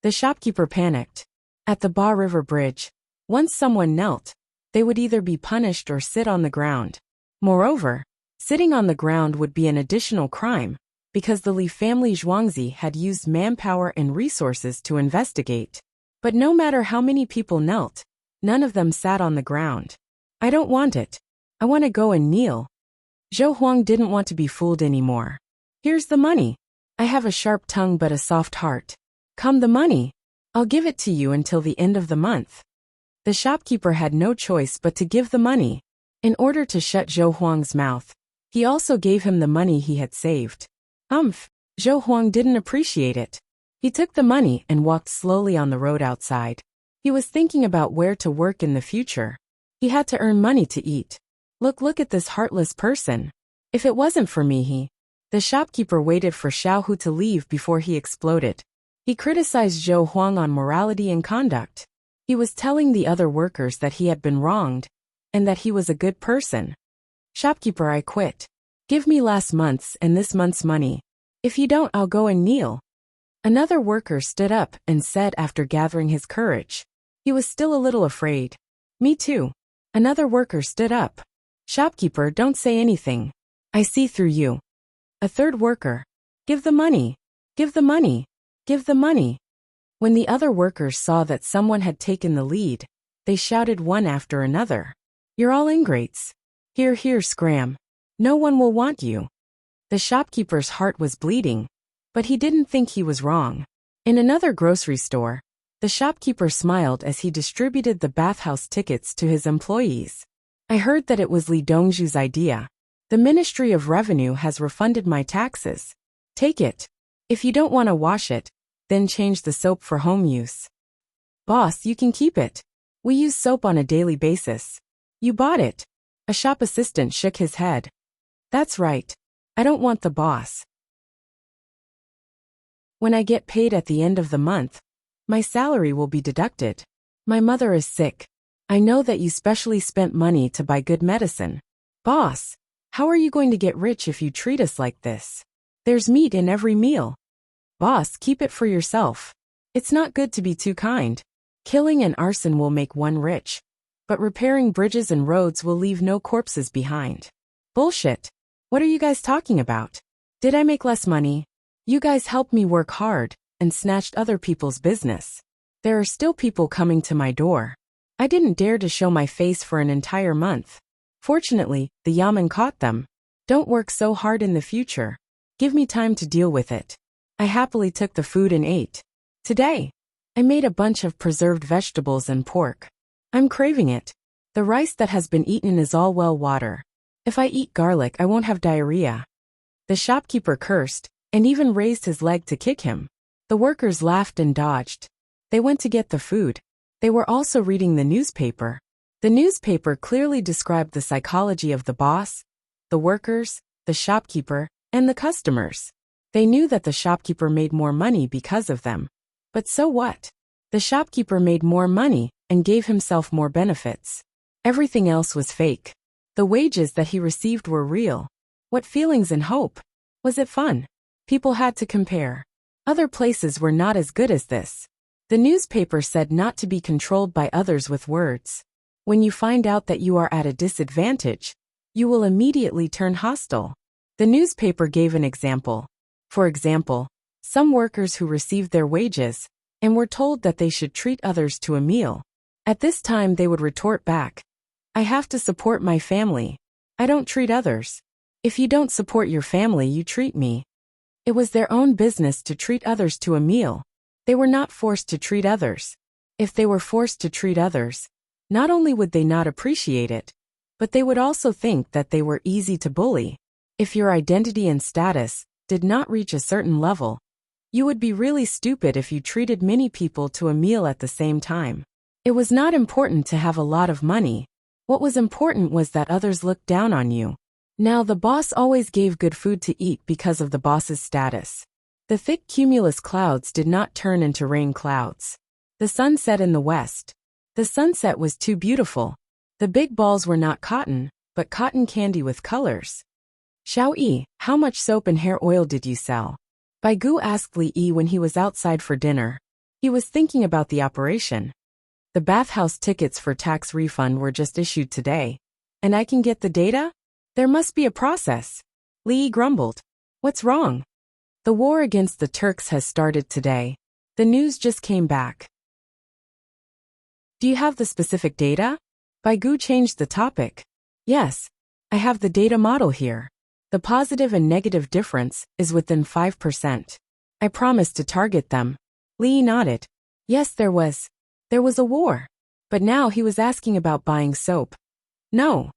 The shopkeeper panicked. At the Ba River Bridge, once someone knelt, they would either be punished or sit on the ground. Moreover, sitting on the ground would be an additional crime, because the Li family Zhuangzi had used manpower and resources to investigate. But no matter how many people knelt, none of them sat on the ground. I don't want it. I want to go and kneel. Zhou Huang didn't want to be fooled anymore. Here's the money. I have a sharp tongue but a soft heart. Come the money. I'll give it to you until the end of the month. The shopkeeper had no choice but to give the money. In order to shut Zhou Huang's mouth, he also gave him the money he had saved. Zhou Huang didn't appreciate it. He took the money and walked slowly on the road outside. He was thinking about where to work in the future. He had to earn money to eat. Look at this heartless person. If it wasn't for me, The shopkeeper waited for Xiaohu to leave before he exploded. He criticized Zhou Huang on morality and conduct. He was telling the other workers that he had been wronged, and that he was a good person. Shopkeeper, I quit. Give me last month's and this month's money. If you don't, I'll go and kneel. Another worker stood up and said after gathering his courage. He was still a little afraid. Me too. Another worker stood up. Shopkeeper, don't say anything. I see through you. A third worker. Give the money. Give the money. Give the money. When the other workers saw that someone had taken the lead, they shouted one after another. You're all ingrates. Here, scram. No one will want you. The shopkeeper's heart was bleeding. But he didn't think he was wrong. In another grocery store, the shopkeeper smiled as he distributed the bathhouse tickets to his employees. I heard that it was Li Dongzhu's idea. The Ministry of Revenue has refunded my taxes. Take it. If you don't want to wash it, then change the soap for home use. Boss, you can keep it. We use soap on a daily basis. You bought it. A shop assistant shook his head. That's right. I don't want the boss. When I get paid at the end of the month, my salary will be deducted. My mother is sick. I know that you specially spent money to buy good medicine. Boss, how are you going to get rich if you treat us like this? There's meat in every meal. Boss, keep it for yourself. It's not good to be too kind. Killing and arson will make one rich, but repairing bridges and roads will leave no corpses behind. Bullshit. What are you guys talking about? Did I make less money? You guys helped me work hard and snatched other people's business. There are still people coming to my door. I didn't dare to show my face for an entire month. Fortunately, the yamen caught them. Don't work so hard in the future. Give me time to deal with it. I happily took the food and ate. Today, I made a bunch of preserved vegetables and pork. I'm craving it. The rice that has been eaten is all well water. If I eat garlic, I won't have diarrhea. The shopkeeper cursed and even raised his leg to kick him. The workers laughed and dodged. They went to get the food. They were also reading the newspaper. The newspaper clearly described the psychology of the boss, the workers, the shopkeeper, and the customers. They knew that the shopkeeper made more money because of them. But so what? The shopkeeper made more money and gave himself more benefits. Everything else was fake. The wages that he received were real. What feelings and hope? Was it fun? People had to compare. Other places were not as good as this. The newspaper said not to be controlled by others with words. When you find out that you are at a disadvantage, you will immediately turn hostile. The newspaper gave an example. For example, some workers who received their wages and were told that they should treat others to a meal. At this time they would retort back, I have to support my family. I don't treat others. If you don't support your family, you treat me. It was their own business to treat others to a meal. They were not forced to treat others. If they were forced to treat others, not only would they not appreciate it, but they would also think that they were easy to bully. If your identity and status did not reach a certain level, you would be really stupid if you treated many people to a meal at the same time. It was not important to have a lot of money. What was important was that others looked down on you. Now the boss always gave good food to eat because of the boss's status. The thick cumulus clouds did not turn into rain clouds. The sun set in the west. The sunset was too beautiful. The big balls were not cotton, but cotton candy with colors. Xiao Yi, how much soap and hair oil did you sell? Bai Gu asked Li Yi when he was outside for dinner. He was thinking about the operation. The bathhouse tickets for tax refund were just issued today. And I can get the data? There must be a process. Li Yi grumbled. What's wrong? The war against the Turks has started today. The news just came back. Do you have the specific data? Bai Gu changed the topic. Yes. I have the data model here. The positive and negative difference is within 5%. I promised to target them. Li Yi nodded. Yes, there was a war. But now he was asking about buying soap. No.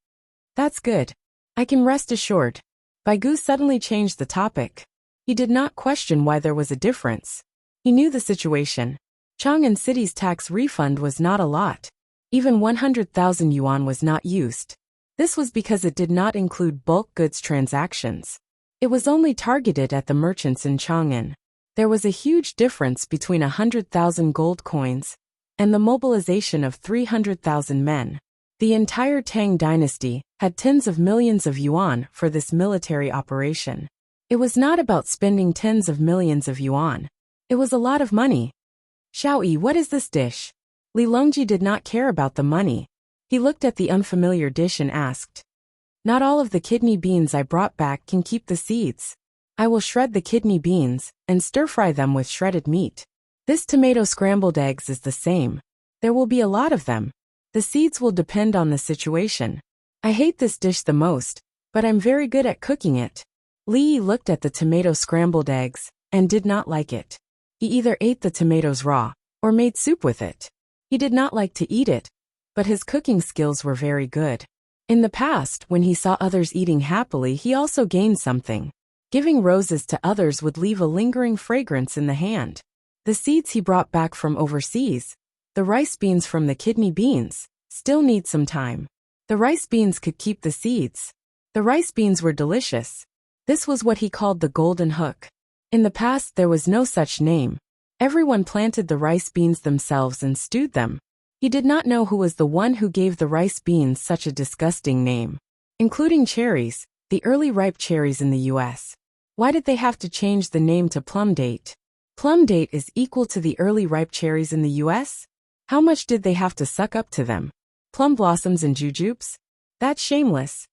That's good. I can rest assured. Bai Gu suddenly changed the topic. He did not question why there was a difference. He knew the situation. Chang'an City's tax refund was not a lot. Even 100,000 yuan was not used. This was because it did not include bulk goods transactions. It was only targeted at the merchants in Chang'an. There was a huge difference between 100,000 gold coins and the mobilization of 300,000 men. The entire Tang dynasty had tens of millions of yuan for this military operation. It was not about spending tens of millions of yuan. It was a lot of money. Xiao Yi, what is this dish? Li Longji did not care about the money. He looked at the unfamiliar dish and asked. Not all of the kidney beans I brought back can keep the seeds. I will shred the kidney beans and stir-fry them with shredded meat. This tomato scrambled eggs is the same. There will be a lot of them. The seeds will depend on the situation. I hate this dish the most, but I'm very good at cooking it. Li Yi looked at the tomato scrambled eggs and did not like it. He either ate the tomatoes raw, or made soup with it. He did not like to eat it, but his cooking skills were very good. In the past, when he saw others eating happily, he also gained something. Giving roses to others would leave a lingering fragrance in the hand. The seeds he brought back from overseas, the rice beans from the kidney beans, still need some time. The rice beans could keep the seeds. The rice beans were delicious. This was what he called the golden hook. In the past there was no such name. Everyone planted the rice beans themselves and stewed them. He did not know who was the one who gave the rice beans such a disgusting name. Including cherries, the early ripe cherries in the US. Why did they have to change the name to plum date? Plum date is equal to the early ripe cherries in the US? How much did they have to suck up to them? Plum blossoms and jujubes? That's shameless.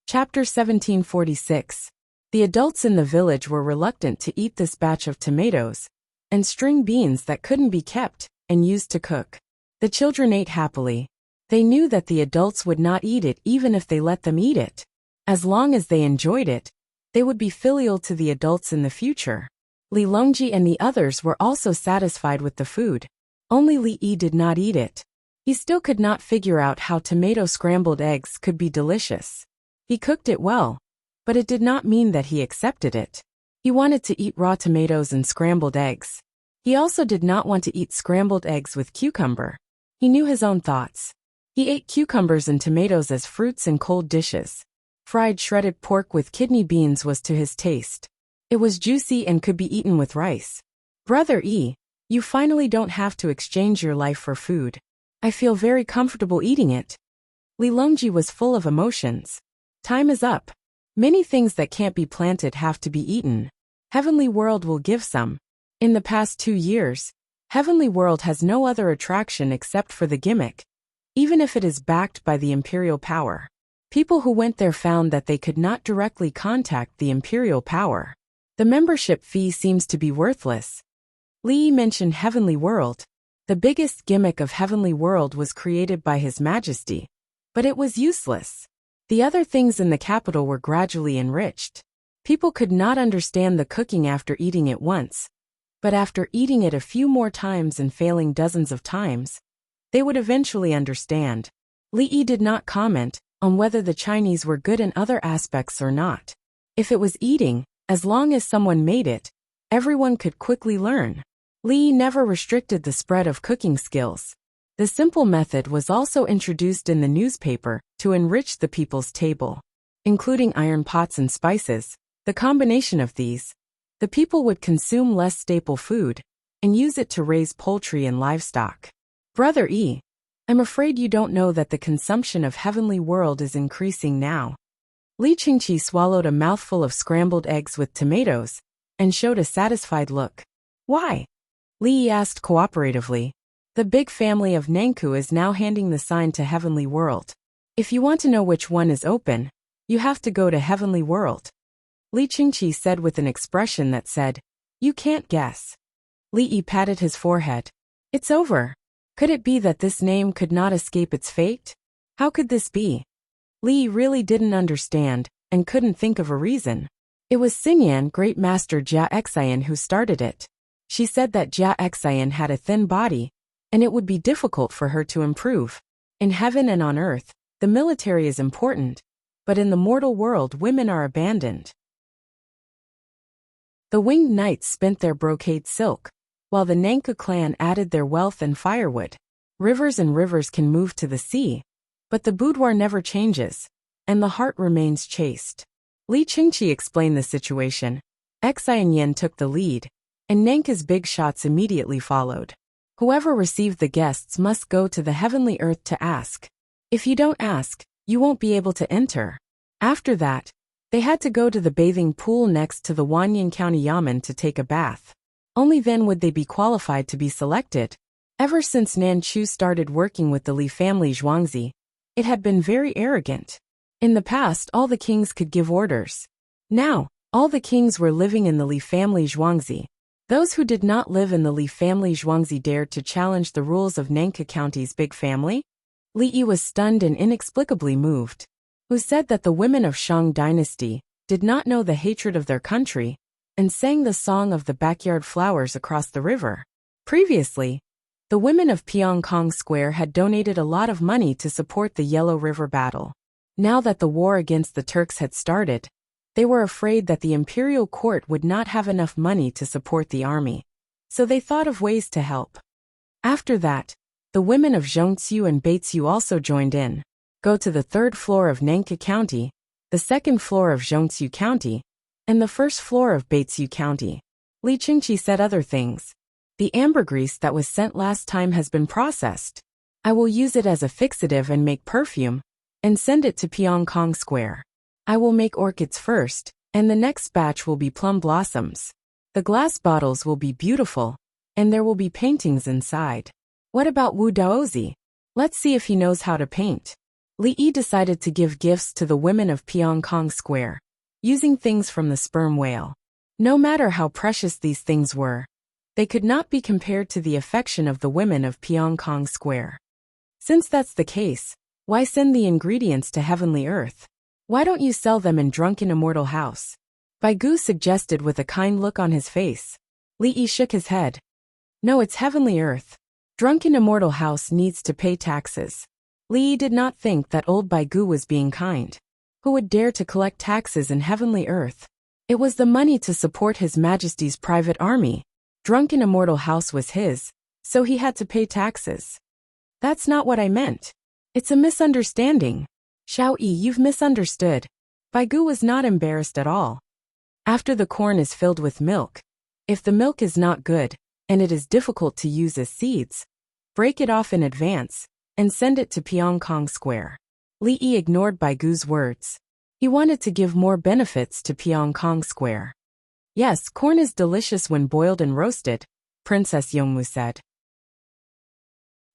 Chapter 1746. The adults in the village were reluctant to eat this batch of tomatoes and string beans that couldn't be kept and used to cook. The children ate happily. They knew that the adults would not eat it even if they let them eat it. As long as they enjoyed it, they would be filial to the adults in the future. Li Longji and the others were also satisfied with the food. Only Li Yi did not eat it. He still could not figure out how tomato scrambled eggs could be delicious. He cooked it well, but it did not mean that he accepted it. He wanted to eat raw tomatoes and scrambled eggs. He also did not want to eat scrambled eggs with cucumber. He knew his own thoughts. He ate cucumbers and tomatoes as fruits and cold dishes. Fried shredded pork with kidney beans was to his taste. It was juicy and could be eaten with rice. Brother E, you finally don't have to exchange your life for food. I feel very comfortable eating it. Li Longji was full of emotions. Time is up. Many things that can't be planted have to be eaten. Heavenly World will give some. In the past 2 years, Heavenly World has no other attraction except for the gimmick, even if it is backed by the imperial power. People who went there found that they could not directly contact the imperial power. The membership fee seems to be worthless. Li mentioned Heavenly World. The biggest gimmick of Heavenly World was created by His Majesty, but it was useless. The other things in the capital were gradually enriched. People could not understand the cooking after eating it once, but after eating it a few more times and failing dozens of times, they would eventually understand. Li Yi did not comment on whether the Chinese were good in other aspects or not. If it was eating, as long as someone made it, everyone could quickly learn. Li Yi never restricted the spread of cooking skills. The simple method was also introduced in the newspaper to enrich the people's table. Including iron pots and spices, the combination of these, the people would consume less staple food and use it to raise poultry and livestock. Brother E, I'm afraid you don't know that the consumption of Heavenly World is increasing now. Li Qingqi swallowed a mouthful of scrambled eggs with tomatoes and showed a satisfied look. Why? Li Yi asked cooperatively. The big family of Nanku is now handing the sign to Heavenly World. If you want to know which one is open, you have to go to Heavenly World. Li Qingqi said with an expression that said, you can't guess. Li Yi patted his forehead. It's over. Could it be that this name could not escape its fate? How could this be? Li Yi really didn't understand and couldn't think of a reason. It was Xingyan Great Master Jia Xian who started it. She said that Jia Xian had a thin body, and it would be difficult for her to improve. In heaven and on earth, the military is important, but in the mortal world women are abandoned. The winged knights spent their brocade silk, while the Nanku clan added their wealth and firewood. Rivers and rivers can move to the sea, but the boudoir never changes, and the heart remains chaste. Li Qingqi explained the situation. Xian Yen took the lead, and Nanku's big shots immediately followed. Whoever received the guests must go to the heavenly earth to ask. If you don't ask, you won't be able to enter. After that, they had to go to the bathing pool next to the Wanyan County Yamen to take a bath. Only then would they be qualified to be selected. Ever since Nanchu started working with the Li family Zhuangzi, it had been very arrogant. In the past, all the kings could give orders. Now, all the kings were living in the Li family Zhuangzi. Those who did not live in the Li family Zhuangzi dared to challenge the rules of Nanka County's big family. Li Yi was stunned and inexplicably moved. who said that the women of Shang dynasty did not know the hatred of their country and sang the song of the backyard flowers across the river. Previously, the women of Pyongkong Square had donated a lot of money to support the Yellow River battle. Now that the war against the Turks had started, they were afraid that the imperial court would not have enough money to support the army, so they thought of ways to help. After that, the women of Zhongqiu and Beitsu also joined in. Go to the 3rd floor of Nangka County, the 2nd floor of Zhongqiu County, and the 1st floor of Beitsu County. Li Qingqi said other things. The ambergris that was sent last time has been processed. I will use it as a fixative and make perfume, and send it to Pyongkong Square. I will make orchids first, and the next batch will be plum blossoms. The glass bottles will be beautiful, and there will be paintings inside. What about Wu Daozi? Let's see if he knows how to paint. Li Yi decided to give gifts to the women of Pyongkong Square, using things from the sperm whale. No matter how precious these things were, they could not be compared to the affection of the women of Pyongkong Square. Since that's the case, why send the ingredients to Heavenly Earth? Why don't you sell them in Drunken Immortal House? Bai Gu suggested with a kind look on his face. Li Yi shook his head. No, it's Heavenly Earth. Drunken Immortal House needs to pay taxes. Li Yi did not think that old Bai Gu was being kind. Who would dare to collect taxes in Heavenly Earth? It was the money to support His Majesty's private army. Drunken Immortal House was his, so he had to pay taxes. That's not what I meant. It's a misunderstanding. Xiao Yi, you've misunderstood. Bai Gu was not embarrassed at all. After the corn is filled with milk, if the milk is not good, and it is difficult to use as seeds, break it off in advance, and send it to Pyongkong Square. Li Yi ignored Bai Gu's words. He wanted to give more benefits to Pyongkong Square. Yes, corn is delicious when boiled and roasted, Princess Yongmu said.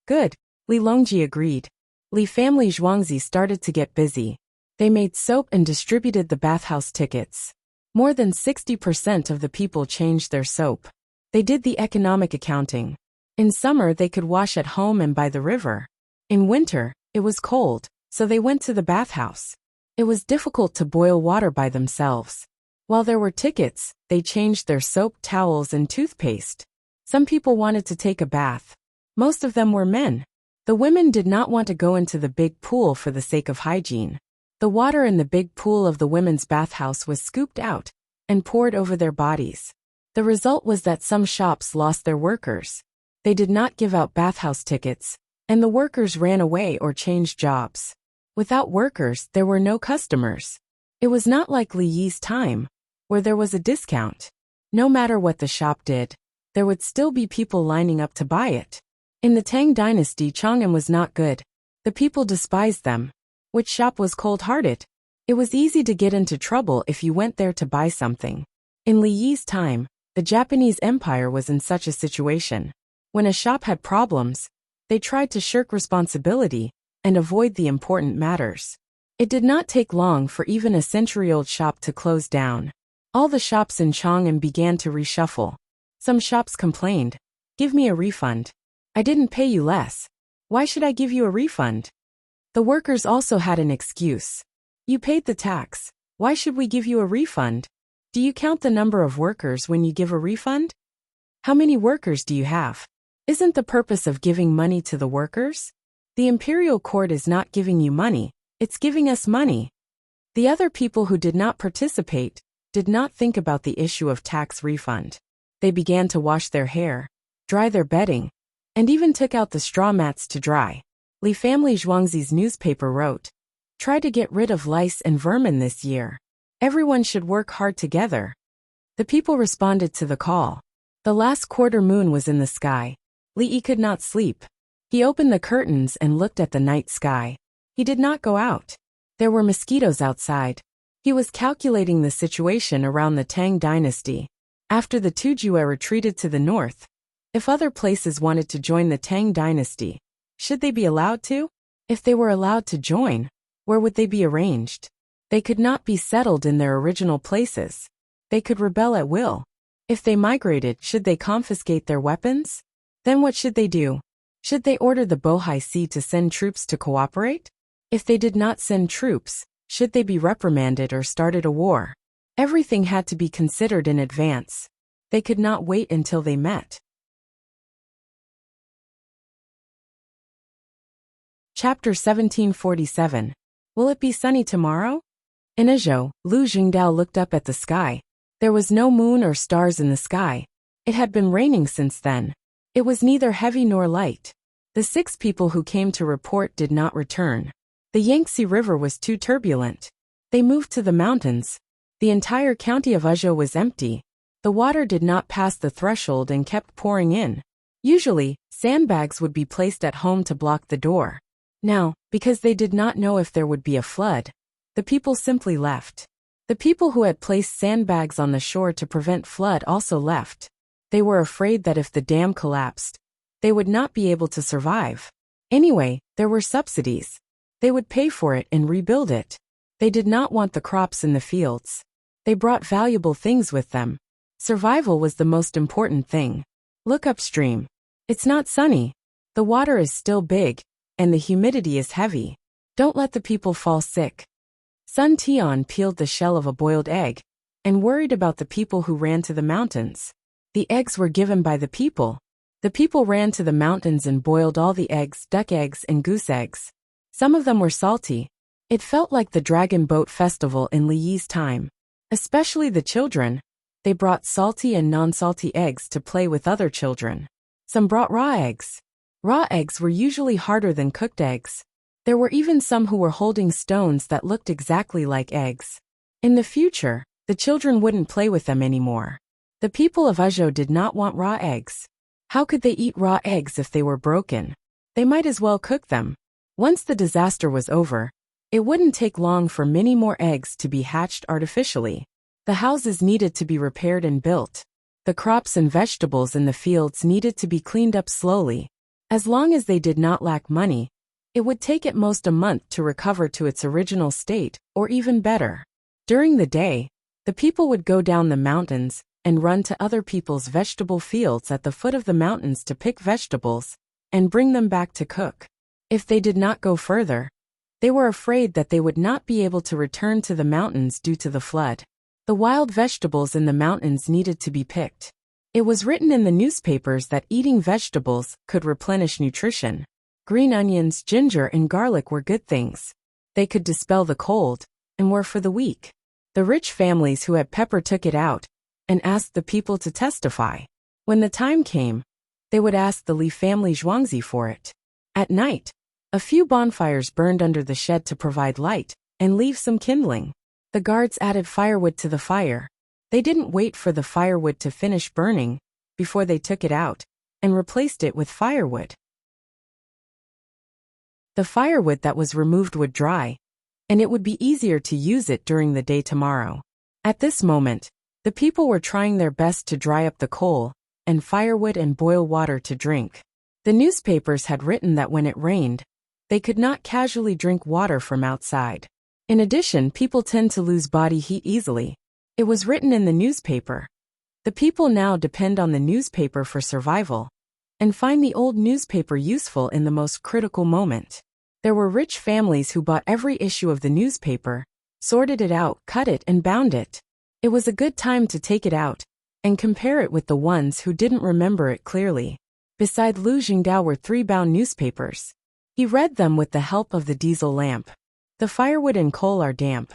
Good, Li Longji agreed. Li family Zhuangzi started to get busy. They made soap and distributed the bathhouse tickets. More than 60% of the people changed their soap. They did the economic accounting. In summer they could wash at home and by the river. In winter, it was cold, so they went to the bathhouse. It was difficult to boil water by themselves. While there were tickets, they changed their soap, towels, and toothpaste. Some people wanted to take a bath. Most of them were men. The women did not want to go into the big pool for the sake of hygiene. The water in the big pool of the women's bathhouse was scooped out and poured over their bodies. The result was that some shops lost their workers. They did not give out bathhouse tickets, and the workers ran away or changed jobs. Without workers, there were no customers. It was not like Li Yi's time, where there was a discount. No matter what the shop did, there would still be people lining up to buy it. In the Tang dynasty, Chang'an was not good. The people despised them. Which shop was cold-hearted? It was easy to get into trouble if you went there to buy something. In Li Yi's time, the Japanese Empire was in such a situation. When a shop had problems, they tried to shirk responsibility and avoid the important matters. It did not take long for even a century-old shop to close down. All the shops in Chang'an began to reshuffle. Some shops complained, "Give me a refund. I didn't pay you less. Why should I give you a refund?" The workers also had an excuse. "You paid the tax. Why should we give you a refund? Do you count the number of workers when you give a refund? How many workers do you have? Isn't the purpose of giving money to the workers? The imperial court is not giving you money, it's giving us money." The other people who did not participate did not think about the issue of tax refund. They began to wash their hair, dry their bedding, and even took out the straw mats to dry. Li family Zhuangzi's newspaper wrote, "Try to get rid of lice and vermin this year. Everyone should work hard together." The people responded to the call. The last quarter moon was in the sky. Li Yi could not sleep. He opened the curtains and looked at the night sky. He did not go out. There were mosquitoes outside. He was calculating the situation around the Tang dynasty. After the Tujue retreated to the north, if other places wanted to join the Tang dynasty, should they be allowed to? If they were allowed to join, where would they be arranged? They could not be settled in their original places. They could rebel at will. If they migrated, should they confiscate their weapons? Then what should they do? Should they order the Bohai Sea to send troops to cooperate? If they did not send troops, Should they be reprimanded or started a war? Everything had to be considered in advance. They could not wait until they met. Chapter 1747. Will it be sunny tomorrow? In Azhou, Lu Jingdao looked up at the sky. There was no moon or stars in the sky. It had been raining since then. It was neither heavy nor light. The 6 people who came to report did not return. The Yangtze River was too turbulent. They moved to the mountains. The entire county of Azhou was empty. The water did not pass the threshold and kept pouring in. Usually, sandbags would be placed at home to block the door. Now, because they did not know if there would be a flood, the people simply left. The people who had placed sandbags on the shore to prevent flood also left. They were afraid that if the dam collapsed, they would not be able to survive. Anyway, there were subsidies. They would pay for it and rebuild it. They did not want the crops in the fields. They brought valuable things with them. Survival was the most important thing. Look upstream. It's not sunny. The water is still big, and the humidity is heavy. Don't let the people fall sick. Sun Tian peeled the shell of a boiled egg, and worried about the people who ran to the mountains. The eggs were given by the people. The people ran to the mountains and boiled all the eggs, duck eggs and goose eggs. Some of them were salty. It felt like the Dragon Boat Festival in Li Yi's time. Especially the children. They brought salty and non-salty eggs to play with other children. Some brought raw eggs. Raw eggs were usually harder than cooked eggs. There were even some who were holding stones that looked exactly like eggs. In the future, the children wouldn't play with them anymore. The people of Azhou did not want raw eggs. How could they eat raw eggs if they were broken? They might as well cook them. Once the disaster was over, it wouldn't take long for many more eggs to be hatched artificially. The houses needed to be repaired and built. The crops and vegetables in the fields needed to be cleaned up slowly. As long as they did not lack money, it would take at most a month to recover to its original state, or even better. During the day, the people would go down the mountains and run to other people's vegetable fields at the foot of the mountains to pick vegetables and bring them back to cook. If they did not go further, they were afraid that they would not be able to return to the mountains due to the flood. The wild vegetables in the mountains needed to be picked. It was written in the newspapers that eating vegetables could replenish nutrition. Green onions, ginger, and garlic were good things. They could dispel the cold, and were for the weak. The rich families who had pepper took it out, and asked the people to testify. When the time came, they would ask the Li family Zhuangzi for it. At night, a few bonfires burned under the shed to provide light, and leave some kindling. The guards added firewood to the fire. They didn't wait for the firewood to finish burning before they took it out, and replaced it with firewood. The firewood that was removed would dry, and it would be easier to use it during the day tomorrow. At this moment, the people were trying their best to dry up the coal, and firewood and boil water to drink. The newspapers had written that when it rained, they could not casually drink water from outside. In addition, people tend to lose body heat easily. It was written in the newspaper. The people now depend on the newspaper for survival, and find the old newspaper useful in the most critical moment. There were rich families who bought every issue of the newspaper, sorted it out, cut it, and bound it. It was a good time to take it out and compare it with the ones who didn't remember it clearly. Beside Lu Jingdao were 3 bound newspapers. He read them with the help of the diesel lamp. The firewood and coal are damp.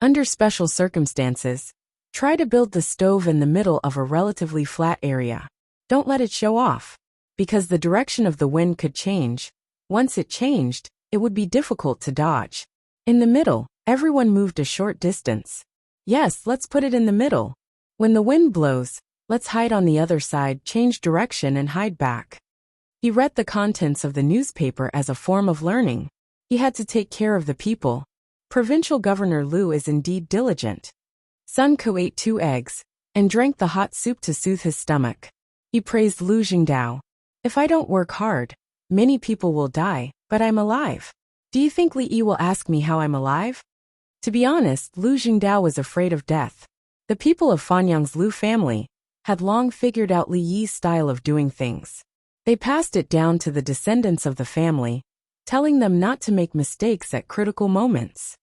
Under special circumstances, try to build the stove in the middle of a relatively flat area. Don't let it show off, because the direction of the wind could change. Once it changed, it would be difficult to dodge. In the middle, everyone moved a short distance. Yes, let's put it in the middle. When the wind blows, let's hide on the other side, change direction and hide back. He read the contents of the newspaper as a form of learning. He had to take care of the people. Provincial Governor Lu is indeed diligent. Sun Ko ate 2 eggs, and drank the hot soup to soothe his stomach. He praised Lu Jingdao. If I don't work hard, many people will die, but I'm alive. Do you think Li Yi will ask me how I'm alive? To be honest, Lu Jingdao was afraid of death. The people of Fanyang's Lu family had long figured out Li Yi's style of doing things. They passed it down to the descendants of the family, telling them not to make mistakes at critical moments.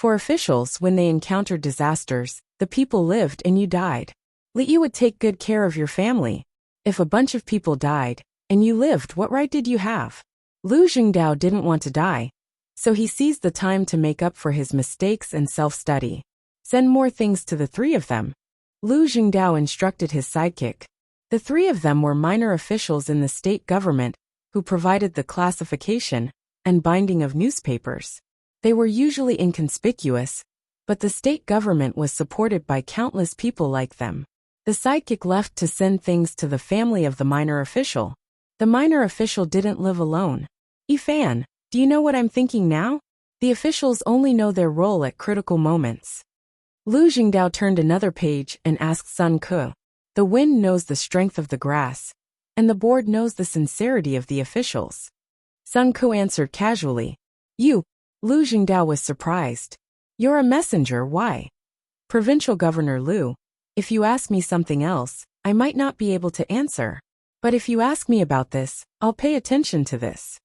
For officials, when they encountered disasters, the people lived and you died. Li would take good care of your family. If a bunch of people died, and you lived, what right did you have? Lu Jingdao didn't want to die, so he seized the time to make up for his mistakes and self-study. Send more things to the three of them. Lu Jingdao instructed his sidekick. The three of them were minor officials in the state government who provided the classification and binding of newspapers. They were usually inconspicuous, but the state government was supported by countless people like them. The sidekick left to send things to the family of the minor official. The minor official didn't live alone. Fan, do you know what I'm thinking now? The officials only know their role at critical moments. Lu Jingdao turned another page and asked Sun Ke. The wind knows the strength of the grass, and the board knows the sincerity of the officials. Sun Ke answered casually. You. Lu Jingdao was surprised. You're a messenger, why? Provincial Governor Lu. If you ask me something else, I might not be able to answer. But if you ask me about this, I'll pay attention to this.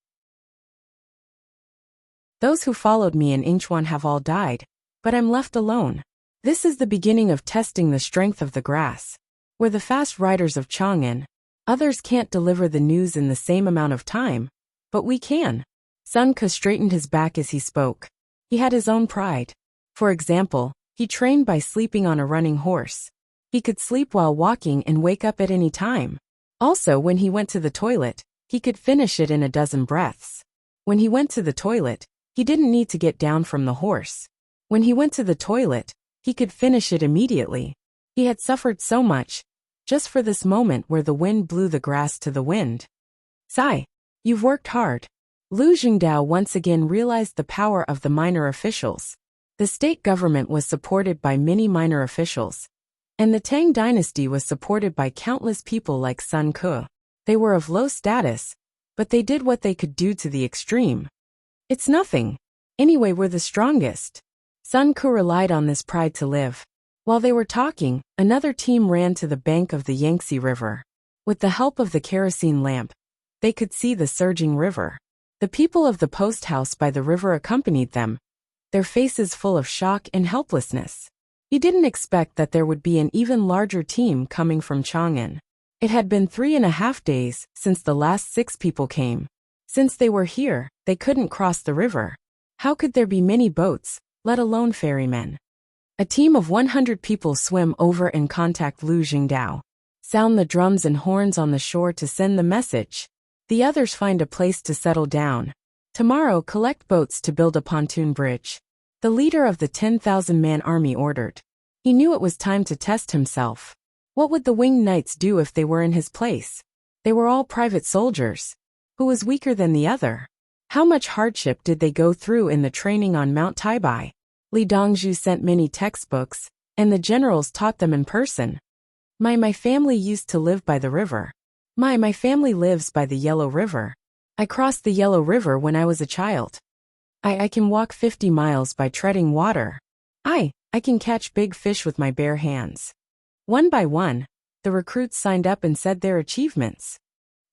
Those who followed me in Yingchuan have all died, but I'm left alone. This is the beginning of testing the strength of the grass. We're the fast riders of Chang'an. Others can't deliver the news in the same amount of time, but we can. Sun Ke straightened his back as he spoke. He had his own pride. For example, he trained by sleeping on a running horse. He could sleep while walking and wake up at any time. Also, when he went to the toilet, he could finish it in a dozen breaths. When he went to the toilet, he didn't need to get down from the horse. When he went to the toilet, he could finish it immediately. He had suffered so much, just for this moment where the wind blew the grass to the wind. Sigh. You've worked hard. Lu Jingdao once again realized the power of the minor officials. The state government was supported by many minor officials, and the Tang dynasty was supported by countless people like Sun Ke. They were of low status, but they did what they could do to the extreme. It's nothing. Anyway, we're the strongest. Sun Ke relied on this pride to live. While they were talking, another team ran to the bank of the Yangtze River. With the help of the kerosene lamp, they could see the surging river. The people of the post house by the river accompanied them, their faces full of shock and helplessness. He didn't expect that there would be an even larger team coming from Chang'an. It had been 3.5 days since the last 6 people came. Since they were here, they couldn't cross the river. How could there be many boats, let alone ferrymen? A team of 100 people swim over and contact Lu Jingdao. Sound the drums and horns on the shore to send the message. The others find a place to settle down. Tomorrow, collect boats to build a pontoon bridge. The leader of the 10,000-man army ordered. He knew it was time to test himself. What would the winged knights do if they were in his place? They were all private soldiers. Who was weaker than the other? How much hardship did they go through in the training on Mount Taibai? Li Dongzhu sent many textbooks, and the generals taught them in person. My family used to live by the river. My family lives by the Yellow River. I crossed the Yellow River when I was a child. I can walk 50 miles by treading water. I can catch big fish with my bare hands. One by one, the recruits signed up and said their achievements.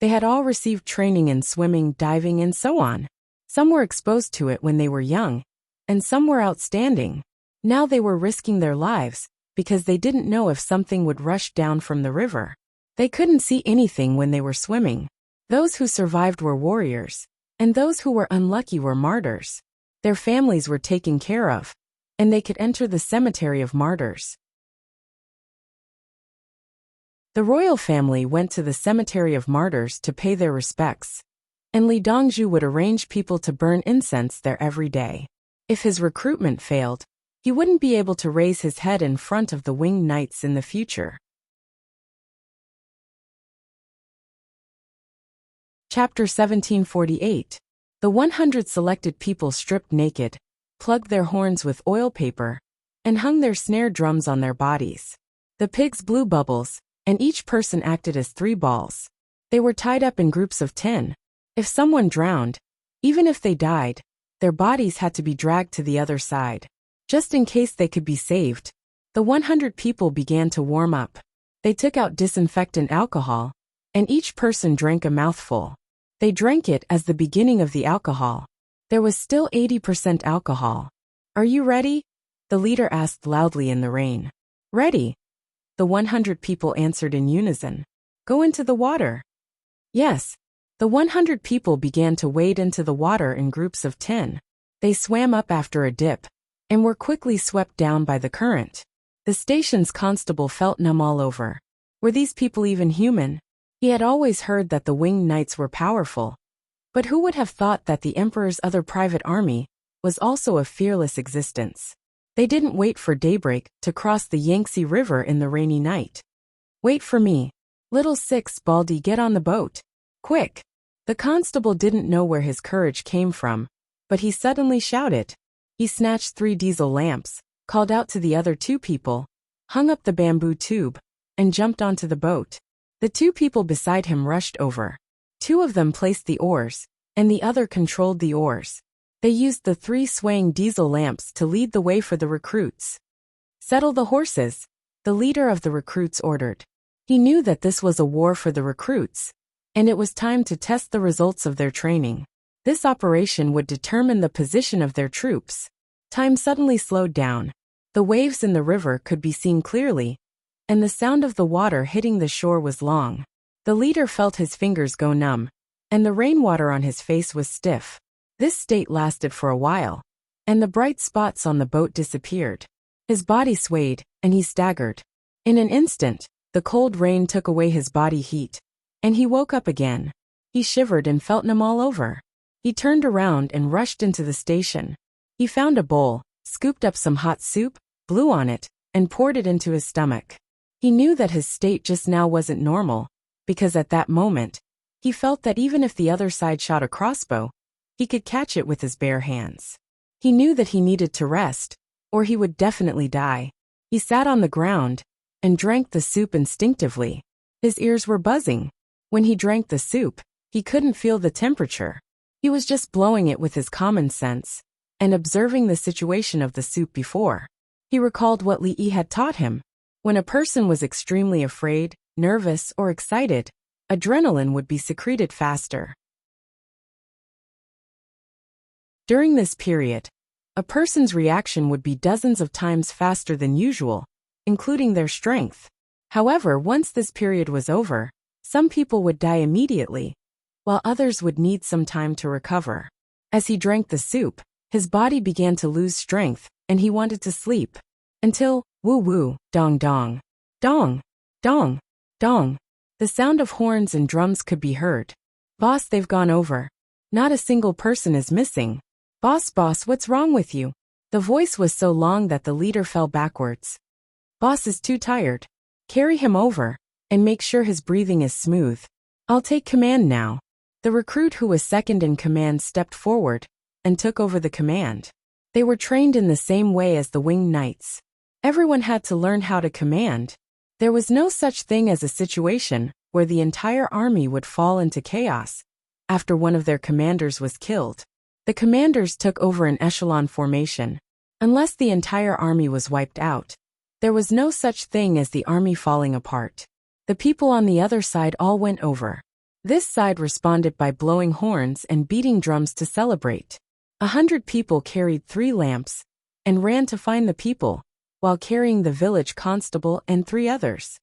They had all received training in swimming, diving, and so on. Some were exposed to it when they were young, and some were outstanding. Now they were risking their lives, because they didn't know if something would rush down from the river. They couldn't see anything when they were swimming. Those who survived were warriors, and those who were unlucky were martyrs. Their families were taken care of, and they could enter the cemetery of martyrs. The royal family went to the cemetery of martyrs to pay their respects, and Li Dongzhu would arrange people to burn incense there every day. If his recruitment failed, he wouldn't be able to raise his head in front of the winged knights in the future. Chapter 1748. The 100 selected people stripped naked, plugged their horns with oil paper, and hung their snare drums on their bodies. The pigs blew bubbles, and each person acted as 3 balls. They were tied up in groups of 10. If someone drowned, even if they died, their bodies had to be dragged to the other side. Just in case they could be saved, the 100 people began to warm up. They took out disinfectant alcohol, and each person drank a mouthful. They drank it as the beginning of the alcohol. There was still 80% alcohol. Are you ready? The leader asked loudly in the rain. Ready. The 100 people answered in unison. Go into the water. Yes. The 100 people began to wade into the water in groups of 10. They swam up after a dip and were quickly swept down by the current. The station's constable felt numb all over. Were these people even human? He had always heard that the winged knights were powerful. But who would have thought that the emperor's other private army was also a fearless existence? They didn't wait for daybreak to cross the Yangtze River in the rainy night. Wait for me. Little Six, Baldy, get on the boat. Quick. The constable didn't know where his courage came from, but he suddenly shouted. He snatched 3 diesel lamps, called out to the other 2 people, hung up the bamboo tube, and jumped onto the boat. The 2 people beside him rushed over. 2 of them placed the oars, and the other controlled the oars. They used the 3 swaying diesel lamps to lead the way for the recruits. Settle the horses, the leader of the recruits ordered. He knew that this was a war for the recruits, and it was time to test the results of their training. This operation would determine the position of their troops. Time suddenly slowed down. The waves in the river could be seen clearly, and the sound of the water hitting the shore was long. The leader felt his fingers go numb, and the rainwater on his face was stiff. This state lasted for a while, and the bright spots on the boat disappeared. His body swayed, and he staggered. In an instant, the cold rain took away his body heat, and he woke up again. He shivered and felt numb all over. He turned around and rushed into the station. He found a bowl, scooped up some hot soup, blew on it, and poured it into his stomach. He knew that his state just now wasn't normal, because at that moment, he felt that even if the other side shot a crossbow, he could catch it with his bare hands. He knew that he needed to rest, or he would definitely die. He sat on the ground and drank the soup instinctively. His ears were buzzing. When he drank the soup, he couldn't feel the temperature. He was just blowing it with his common sense and observing the situation of the soup before. He recalled what Li Yi had taught him. When a person was extremely afraid, nervous, or excited, adrenaline would be secreted faster. During this period, a person's reaction would be dozens of times faster than usual, including their strength. However, once this period was over, some people would die immediately, while others would need some time to recover. As he drank the soup, his body began to lose strength, and he wanted to sleep. Until, woo-woo, dong-dong, dong, dong, dong. The sound of horns and drums could be heard. Boss, they've gone over. Not a single person is missing. Boss, what's wrong with you? The voice was so long that the leader fell backwards. Boss is too tired. Carry him over, and make sure his breathing is smooth. I'll take command now. The recruit who was second in command stepped forward and took over the command. They were trained in the same way as the winged knights. Everyone had to learn how to command. There was no such thing as a situation where the entire army would fall into chaos after one of their commanders was killed. The commanders took over an echelon formation. Unless the entire army was wiped out, there was no such thing as the army falling apart. The people on the other side all went over. This side responded by blowing horns and beating drums to celebrate. 100 people carried 3 lamps and ran to find the people, while carrying the village constable and 3 others.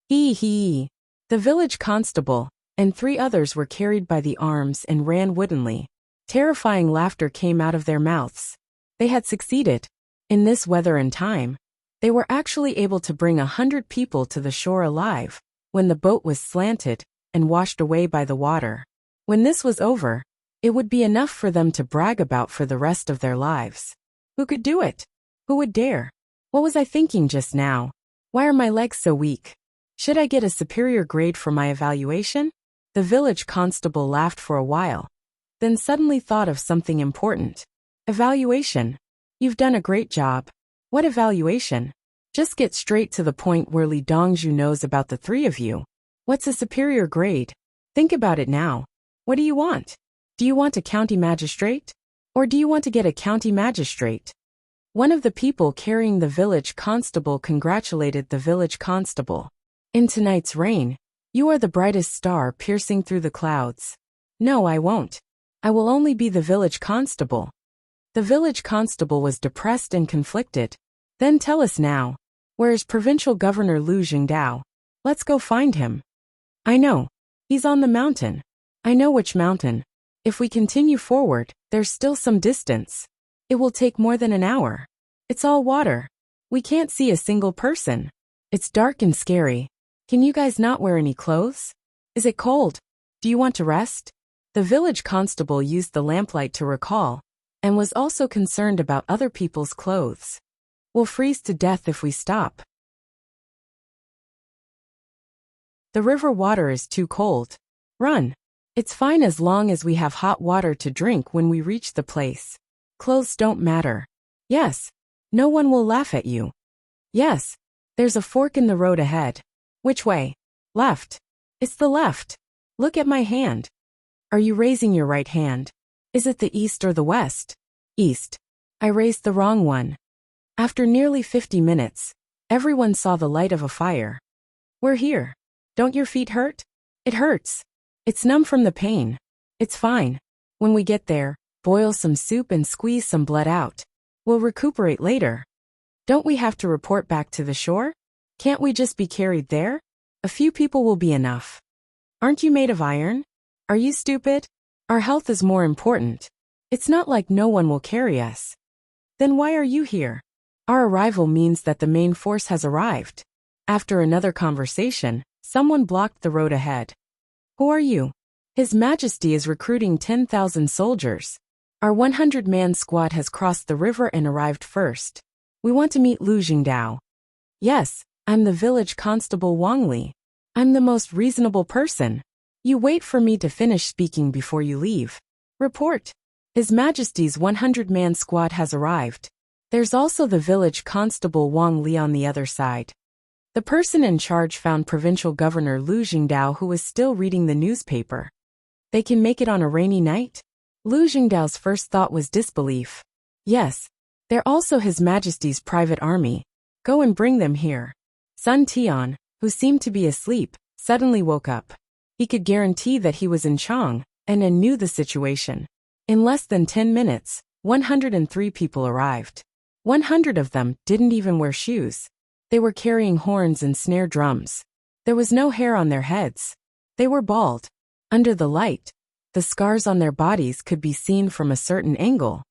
Hee. The village constable and 3 others were carried by the arms and ran woodenly. Terrifying laughter came out of their mouths. They had succeeded. In this weather and time, they were actually able to bring 100 people to the shore alive, when the boat was slanted and washed away by the water. When this was over, it would be enough for them to brag about for the rest of their lives. Who could do it? Who would dare? What was I thinking just now? Why are my legs so weak? Should I get a superior grade for my evaluation? The village constable laughed for a while, then suddenly thought of something important. Evaluation. You've done a great job. What evaluation? Just get straight to the point where Li Dongzhu knows about the 3 of you. What's a superior grade? Think about it now. What do you want? Do you want a county magistrate? Or do you want to get a county magistrate? One of the people carrying the village constable congratulated the village constable. In tonight's rain, you are the brightest star piercing through the clouds. No, I won't. I will only be the village constable. The village constable was depressed and conflicted. Then tell us now. Where is Provincial Governor Lu Jingdao? Let's go find him. I know. He's on the mountain. I know which mountain. If we continue forward, there's still some distance. It will take more than an hour. It's all water. We can't see a single person. It's dark and scary. Can you guys not wear any clothes? Is it cold? Do you want to rest? The village constable used the lamplight to recall, and was also concerned about other people's clothes. We'll freeze to death if we stop. The river water is too cold. Run. It's fine as long as we have hot water to drink when we reach the place. Clothes don't matter. Yes. No one will laugh at you. Yes. There's a fork in the road ahead. Which way? Left. It's the left. Look at my hand. Are you raising your right hand? Is it the east or the west? East. I raised the wrong one. After nearly 50 minutes, everyone saw the light of a fire. We're here. Don't your feet hurt? It hurts. It's numb from the pain. It's fine. When we get there, boil some soup and squeeze some blood out. We'll recuperate later. Don't we have to report back to the shore? Can't we just be carried there? A few people will be enough. Aren't you made of iron? Are you stupid? Our health is more important. It's not like no one will carry us. Then why are you here? Our arrival means that the main force has arrived. After another conversation, someone blocked the road ahead. Who are you? His Majesty is recruiting 10,000 soldiers. Our 100-man squad has crossed the river and arrived first. We want to meet Lu Jingdao. Yes, I'm the village constable Wang Li. I'm the most reasonable person. You wait for me to finish speaking before you leave. Report. His Majesty's 100-man squad has arrived. There's also the village constable Wang Li on the other side. The person in charge found Provincial Governor Lu Jingdao, who was still reading the newspaper. They can make it on a rainy night? Lu Jingdao's first thought was disbelief. Yes. They're also His Majesty's private army. Go and bring them here. Sun Tian, who seemed to be asleep, suddenly woke up. He could guarantee that he was in Chang, and knew the situation. In less than 10 minutes, 103 people arrived. 100 of them didn't even wear shoes. They were carrying horns and snare drums. There was no hair on their heads. They were bald. Under the light, the scars on their bodies could be seen from a certain angle.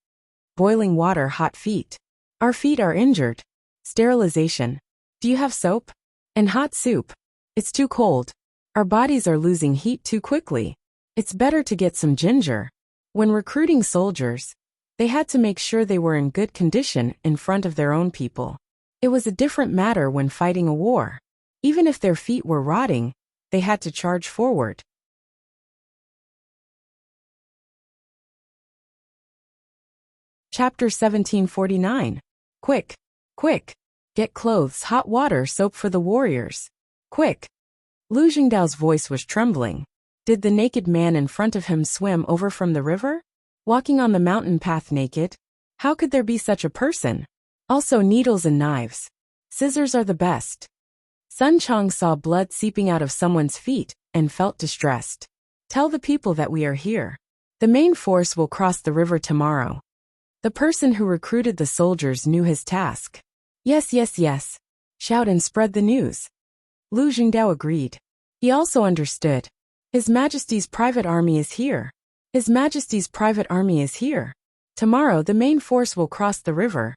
Boiling water, hot feet. Our feet are injured. Sterilization. Do you have soap? And hot soup. It's too cold. Our bodies are losing heat too quickly. It's better to get some ginger. When recruiting soldiers, they had to make sure they were in good condition in front of their own people. It was a different matter when fighting a war. Even if their feet were rotting, they had to charge forward. Chapter 1749. Quick. Quick. Get clothes, hot water, soap for the warriors. Quick. Lu Jingdao's voice was trembling. Did the naked man in front of him swim over from the river? Walking on the mountain path naked? How could there be such a person? Also needles and knives. Scissors are the best. Sun Chang saw blood seeping out of someone's feet and felt distressed. Tell the people that we are here. The main force will cross the river tomorrow. The person who recruited the soldiers knew his task. Yes, yes, yes. Shout and spread the news. Lu Jingdao agreed. He also understood. His Majesty's private army is here. His Majesty's private army is here. Tomorrow the main force will cross the river.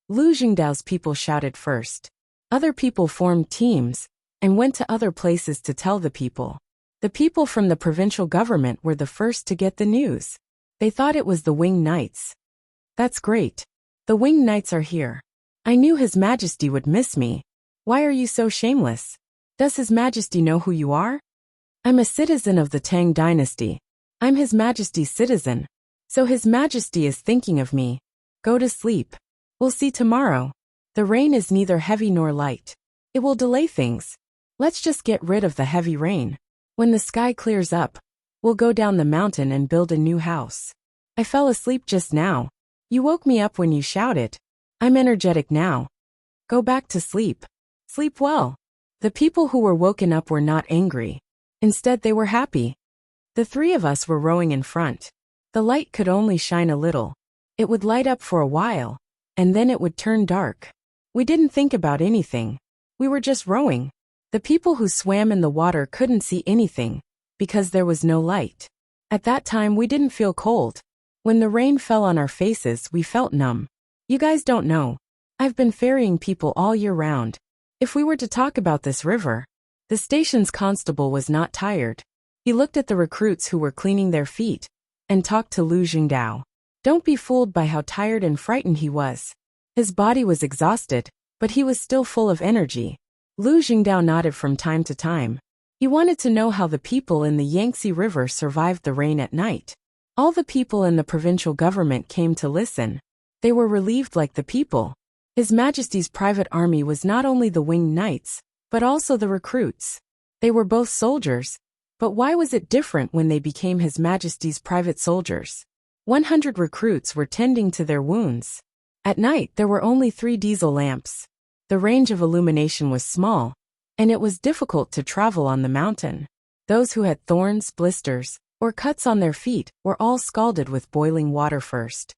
Lu Jingdao's people shouted first. Other people formed teams and went to other places to tell the people. The people from the provincial government were the first to get the news. They thought it was the Winged Knights. That's great. The Winged Knights are here. I knew His Majesty would miss me. Why are you so shameless? Does His Majesty know who you are? I'm a citizen of the Tang dynasty. I'm His Majesty's citizen. So His Majesty is thinking of me. Go to sleep. We'll see tomorrow. The rain is neither heavy nor light. It will delay things. Let's just get rid of the heavy rain. When the sky clears up, we'll go down the mountain and build a new house. I fell asleep just now. You woke me up when you shouted. I'm energetic now. Go back to sleep. Sleep well. The people who were woken up were not angry. Instead, they were happy. The three of us were rowing in front. The light could only shine a little. It would light up for a while, and then it would turn dark. We didn't think about anything. We were just rowing. The people who swam in the water couldn't see anything, because there was no light. At that time we didn't feel cold. When the rain fell on our faces we felt numb. You guys don't know. I've been ferrying people all year round. If we were to talk about this river, the station's constable was not tired. He looked at the recruits who were cleaning their feet, and talked to Lu Jingdao. Don't be fooled by how tired and frightened he was. His body was exhausted, but he was still full of energy. Lu Jingdao nodded from time to time. He wanted to know how the people in the Yangtze River survived the rain at night. All the people in the provincial government came to listen. They were relieved like the people. His Majesty's private army was not only the winged knights, but also the recruits. They were both soldiers, but why was it different when they became His Majesty's private soldiers? 100 recruits were tending to their wounds. At night there were only 3 diesel lamps. The range of illumination was small, and it was difficult to travel on the mountain. Those who had thorns, blisters, or cuts on their feet were all scalded with boiling water first.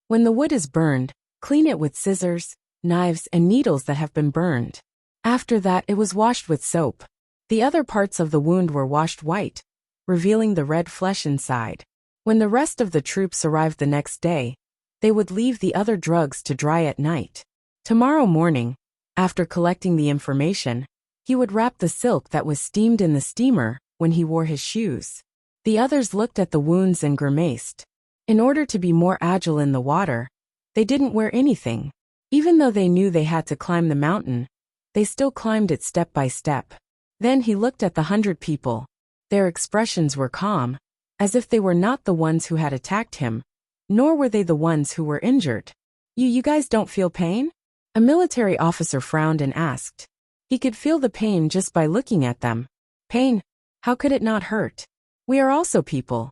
When the wood is burned, clean it with scissors, knives, and needles that have been burned. After that it was washed with soap. The other parts of the wound were washed white, revealing the red flesh inside. When the rest of the troops arrived the next day, they would leave the other drugs to dry at night. Tomorrow morning, after collecting the information, he would wrap the silk that was steamed in the steamer when he wore his shoes. The others looked at the wounds and grimaced. In order to be more agile in the water, they didn't wear anything. Even though they knew they had to climb the mountain, they still climbed it step by step. Then he looked at the 100 people. Their expressions were calm, as if they were not the ones who had attacked him, nor were they the ones who were injured. You guys don't feel pain? A military officer frowned and asked. He could feel the pain just by looking at them. Pain? How could it not hurt? We are also people.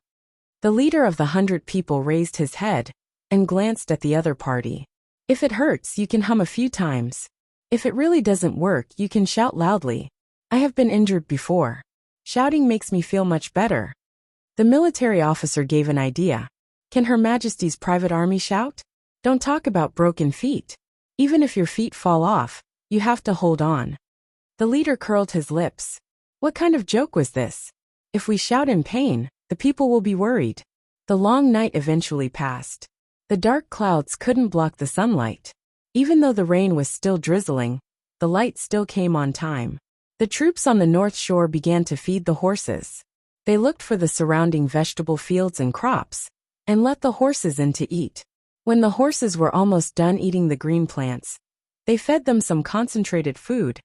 The leader of the 100 people raised his head and glanced at the other party. If it hurts, you can hum a few times. If it really doesn't work, you can shout loudly. I have been injured before. Shouting makes me feel much better. The military officer gave an idea. Can Her Majesty's private army shout? Don't talk about broken feet. Even if your feet fall off, you have to hold on. The leader curled his lips. What kind of joke was this? If we shout in pain, the people will be worried. The long night eventually passed. The dark clouds couldn't block the sunlight. Even though the rain was still drizzling, the light still came on time. The troops on the north shore began to feed the horses. They looked for the surrounding vegetable fields and crops, and let the horses in to eat. When the horses were almost done eating the green plants, they fed them some concentrated food,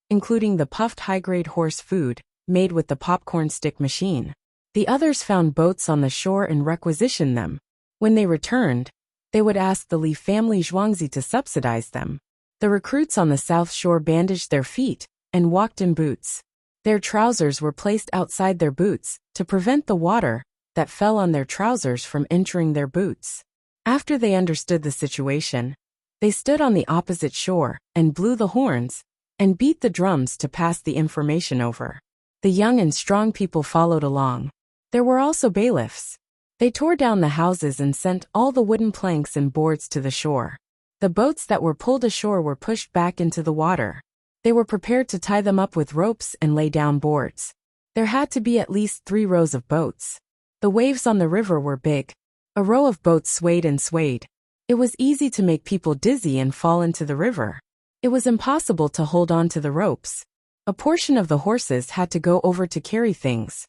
including the puffed high-grade horse food, made with the popcorn stick machine. The others found boats on the shore and requisitioned them. When they returned, they would ask the Li family Zhuangzi to subsidize them. The recruits on the south shore bandaged their feet and walked in boots. Their trousers were placed outside their boots to prevent the water that fell on their trousers from entering their boots. After they understood the situation, they stood on the opposite shore and blew the horns and beat the drums to pass the information over. The young and strong people followed along. There were also bailiffs. They tore down the houses and sent all the wooden planks and boards to the shore. The boats that were pulled ashore were pushed back into the water. They were prepared to tie them up with ropes and lay down boards. There had to be at least 3 rows of boats. The waves on the river were big. A row of boats swayed and swayed. It was easy to make people dizzy and fall into the river. It was impossible to hold on to the ropes. A portion of the horses had to go over to carry things.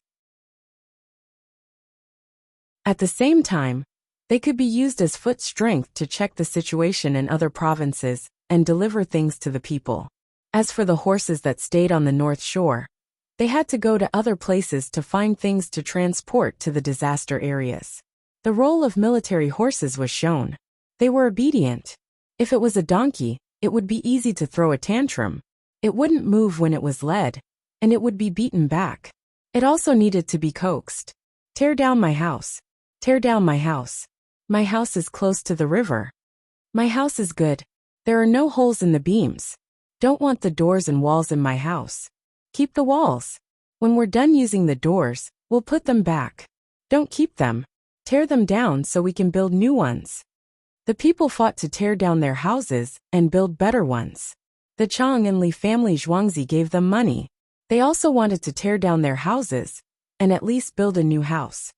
At the same time, they could be used as foot strength to check the situation in other provinces and deliver things to the people. As for the horses that stayed on the north shore, they had to go to other places to find things to transport to the disaster areas. The role of military horses was shown. They were obedient. If it was a donkey, it would be easy to throw a tantrum. It wouldn't move when it was led, and it would be beaten back. It also needed to be coaxed. Tear down my house. Tear down my house. My house is close to the river. My house is good. There are no holes in the beams. Don't want the doors and walls in my house. Keep the walls. When we're done using the doors, we'll put them back. Don't keep them. Tear them down so we can build new ones. The people fought to tear down their houses and build better ones. The Chang and Li family Zhuangzi gave them money. They also wanted to tear down their houses and at least build a new house.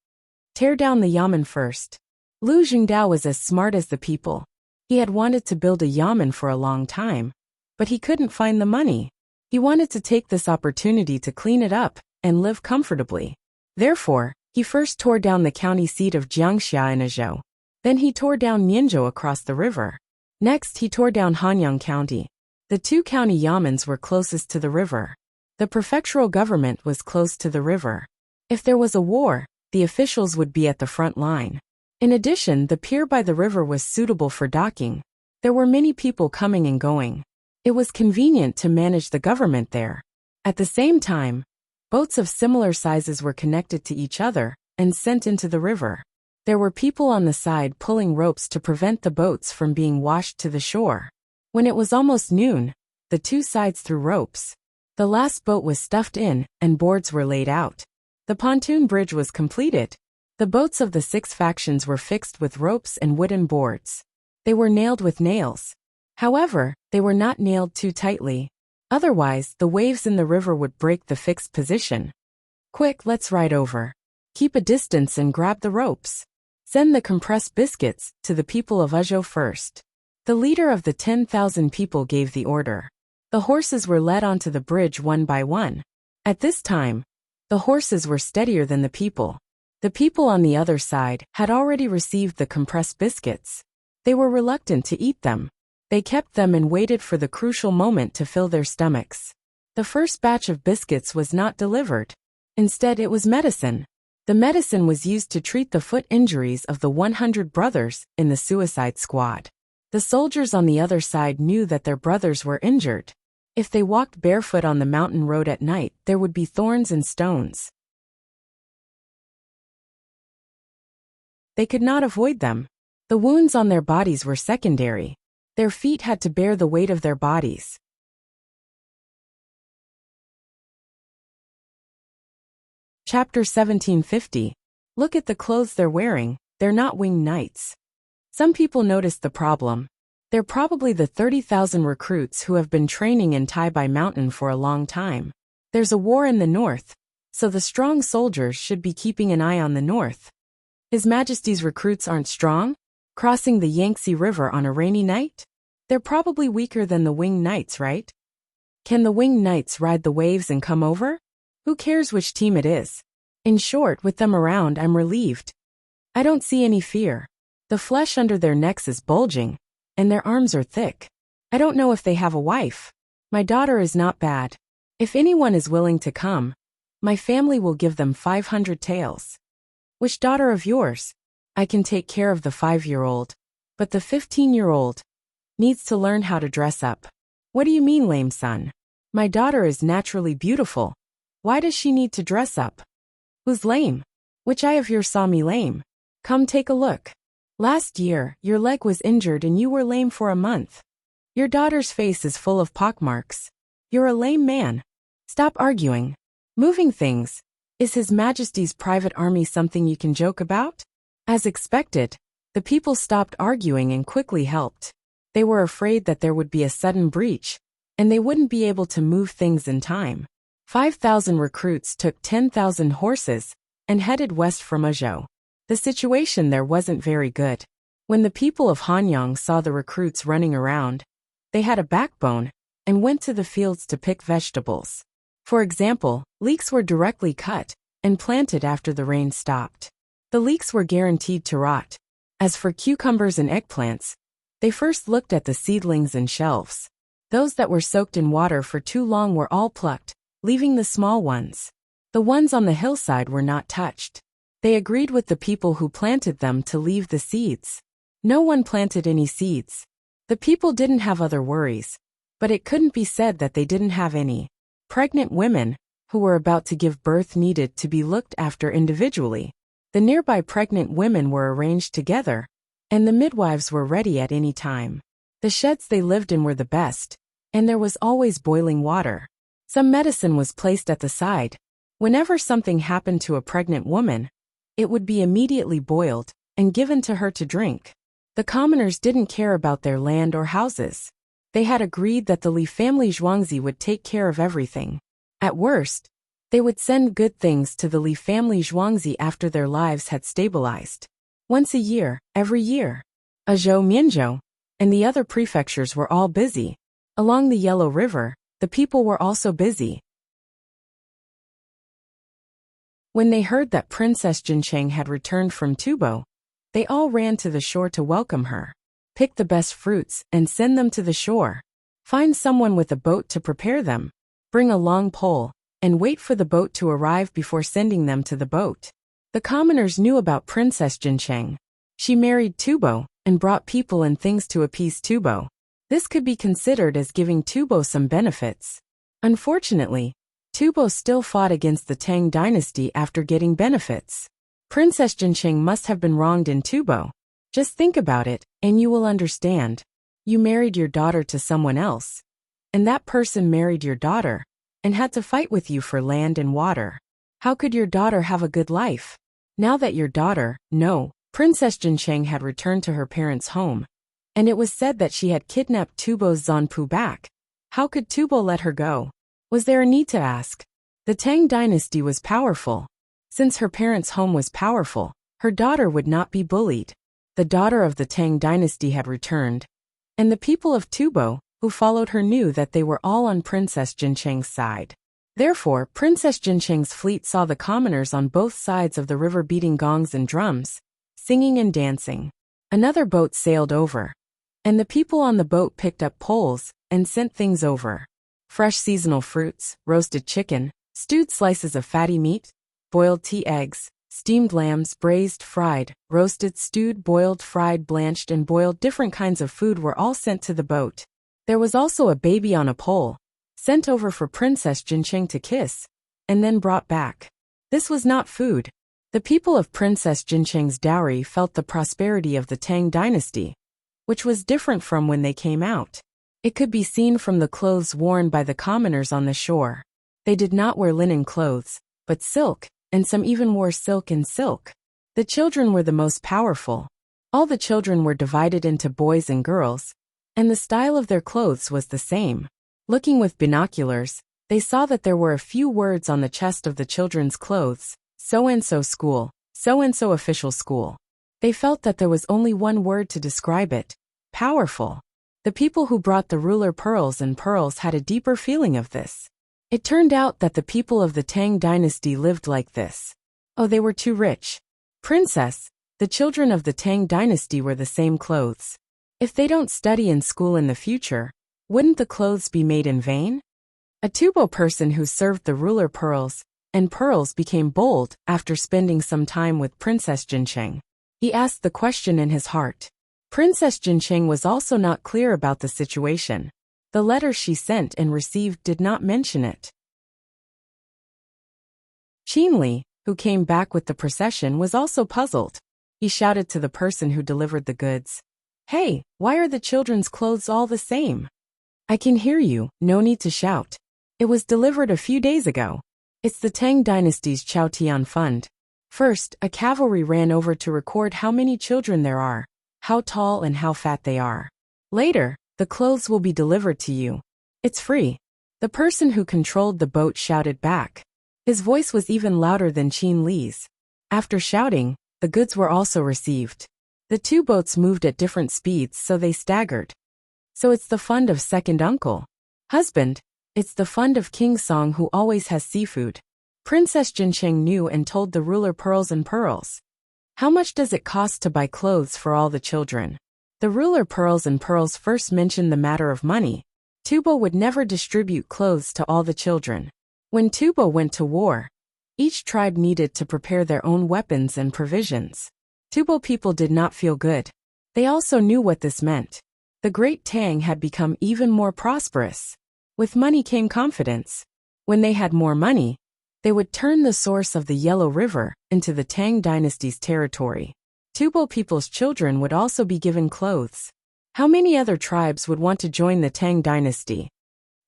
Tear down the yamen first. Lu Jingdao was as smart as the people. He had wanted to build a yamen for a long time, but he couldn't find the money. He wanted to take this opportunity to clean it up and live comfortably. Therefore, he first tore down the county seat of Jiangxia in Azhou. Then he tore down Nianzhou across the river. Next he tore down Hanyang County. The two county yamens were closest to the river. The prefectural government was close to the river. If there was a war, the officials would be at the front line. In addition, the pier by the river was suitable for docking. There were many people coming and going. It was convenient to manage the government there. At the same time, boats of similar sizes were connected to each other and sent into the river. There were people on the side pulling ropes to prevent the boats from being washed to the shore. When it was almost noon, the two sides threw ropes. The last boat was stuffed in and boards were laid out. The pontoon bridge was completed. The boats of the 6 factions were fixed with ropes and wooden boards. They were nailed with nails. However, they were not nailed too tightly. Otherwise, the waves in the river would break the fixed position. Quick, let's ride over. Keep a distance and grab the ropes. Send the compressed biscuits to the people of Azhou first. The leader of the 10,000 people gave the order. The horses were led onto the bridge one by one. At this time, the horses were steadier than the people. The people on the other side had already received the compressed biscuits. They were reluctant to eat them. They kept them and waited for the crucial moment to fill their stomachs. The first batch of biscuits was not delivered. Instead, it was medicine. The medicine was used to treat the foot injuries of the 100 brothers in the suicide squad. The soldiers on the other side knew that their brothers were injured. If they walked barefoot on the mountain road at night, there would be thorns and stones. They could not avoid them. The wounds on their bodies were secondary. Their feet had to bear the weight of their bodies. Chapter 1750. Look at the clothes they're wearing, they're not winged knights. Some people noticed the problem. They're probably the 30,000 recruits who have been training in Taibai Mountain for a long time. There's a war in the north, so the strong soldiers should be keeping an eye on the north. His Majesty's recruits aren't strong? Crossing the Yangtze River on a rainy night? They're probably weaker than the winged knights, right? Can the winged knights ride the waves and come over? Who cares which team it is? In short, with them around, I'm relieved. I don't see any fear. The flesh under their necks is bulging, and their arms are thick. I don't know if they have a wife. My daughter is not bad. If anyone is willing to come, my family will give them 500 taels. Which daughter of yours? I can take care of the 5-year-old, but the 15-year-old needs to learn how to dress up. What do you mean, lame son? My daughter is naturally beautiful. Why does she need to dress up? Who's lame? Which eye of yours saw me lame? Come take a look. Last year, your leg was injured and you were lame for a month. Your daughter's face is full of pockmarks. You're a lame man. Stop arguing. Moving things. Is His Majesty's private army something you can joke about? As expected, the people stopped arguing and quickly helped. They were afraid that there would be a sudden breach, and they wouldn't be able to move things in time. 5,000 recruits took 10,000 horses and headed west from Azhou. The situation there wasn't very good. When the people of Hanyang saw the recruits running around, they had a backbone and went to the fields to pick vegetables. For example, leeks were directly cut and planted after the rain stopped. The leeks were guaranteed to rot. As for cucumbers and eggplants, they first looked at the seedlings and shelves. Those that were soaked in water for too long were all plucked, leaving the small ones. The ones on the hillside were not touched. They agreed with the people who planted them to leave the seeds. No one planted any seeds. The people didn't have other worries, but it couldn't be said that they didn't have any. Pregnant women, who were about to give birth, needed to be looked after individually. The nearby pregnant women were arranged together, and the midwives were ready at any time. The sheds they lived in were the best, and there was always boiling water. Some medicine was placed at the side. Whenever something happened to a pregnant woman, It would be immediately boiled and given to her to drink. The commoners didn't care about their land or houses. They had agreed that the Li family Zhuangzi would take care of everything. At worst, they would send good things to the Li family Zhuangzi after their lives had stabilized. Once a year, every year. Azhou, Mianzhou, and the other prefectures were all busy. Along the Yellow River, the people were also busy. When they heard that Princess Jincheng had returned from Tubo, they all ran to the shore to welcome her. Pick the best fruits and send them to the shore. Find someone with a boat to prepare them. Bring a long pole, and wait for the boat to arrive before sending them to the boat. The commoners knew about Princess Jincheng. She married Tubo and brought people and things to appease Tubo. This could be considered as giving Tubo some benefits. Unfortunately, Tubo still fought against the Tang dynasty after getting benefits. Princess Jincheng must have been wronged in Tubo. Just think about it, and you will understand. You married your daughter to someone else, and that person married your daughter, and had to fight with you for land and water. How could your daughter have a good life? Now that your daughter, Princess Jincheng had returned to her parents' home, and it was said that she had kidnapped Tubo's Zanpu back. How could Tubo let her go? Was there a need to ask? The Tang dynasty was powerful. Since her parents' home was powerful, her daughter would not be bullied. The daughter of the Tang dynasty had returned, and the people of Tubo, who followed her, knew that they were all on Princess Jincheng's side. Therefore, Princess Jincheng's fleet saw the commoners on both sides of the river beating gongs and drums, singing and dancing. Another boat sailed over, and the people on the boat picked up poles and sent things over. Fresh seasonal fruits, roasted chicken, stewed slices of fatty meat, boiled tea eggs, steamed lambs, braised, fried, roasted, stewed, boiled, fried, blanched, and boiled different kinds of food were all sent to the boat. There was also a baby on a pole, sent over for Princess Jincheng to kiss, and then brought back. This was not food. The people of Princess Jincheng's dowry felt the prosperity of the Tang dynasty, which was different from when they came out. It could be seen from the clothes worn by the commoners on the shore. They did not wear linen clothes, but silk, and some even wore silk and silk. The children were the most powerful. All the children were divided into boys and girls, and the style of their clothes was the same. Looking with binoculars, they saw that there were a few words on the chest of the children's clothes: so-and-so school, so-and-so official school. They felt that there was only one word to describe it: powerful. The people who brought the ruler pearls and pearls had a deeper feeling of this. It turned out that the people of the Tang dynasty lived like this. Oh, they were too rich. Princess, the children of the Tang dynasty wear the same clothes. If they don't study in school in the future, wouldn't the clothes be made in vain? A Tubo person who served the ruler pearls and pearls became bold after spending some time with Princess Jincheng. He asked the question in his heart. Princess Jincheng was also not clear about the situation. The letters she sent and received did not mention it. Qin Li, who came back with the procession, was also puzzled. He shouted to the person who delivered the goods, "Hey, why are the children's clothes all the same?" "I can hear you, no need to shout. It was delivered a few days ago. It's the Tang dynasty's Chao Tian Fund." First, a cavalry ran over to record how many children there are, how tall and how fat they are. Later, the clothes will be delivered to you. It's free. The person who controlled the boat shouted back. His voice was even louder than Qin Li's. After shouting, the goods were also received. The two boats moved at different speeds, so they staggered. So it's the fund of second uncle. Husband, it's the fund of King Song, who always has seafood. Princess Jincheng knew and told the ruler pearls and pearls. How much does it cost to buy clothes for all the children? The ruler pearls and pearls first mentioned the matter of money. Tubo would never distribute clothes to all the children. When Tubo went to war, each tribe needed to prepare their own weapons and provisions. Tubo people did not feel good. They also knew what this meant. The Great Tang had become even more prosperous. With money came confidence. When they had more money, they would turn the source of the Yellow River into the Tang dynasty's territory. Tubo people's children would also be given clothes. How many other tribes would want to join the Tang dynasty?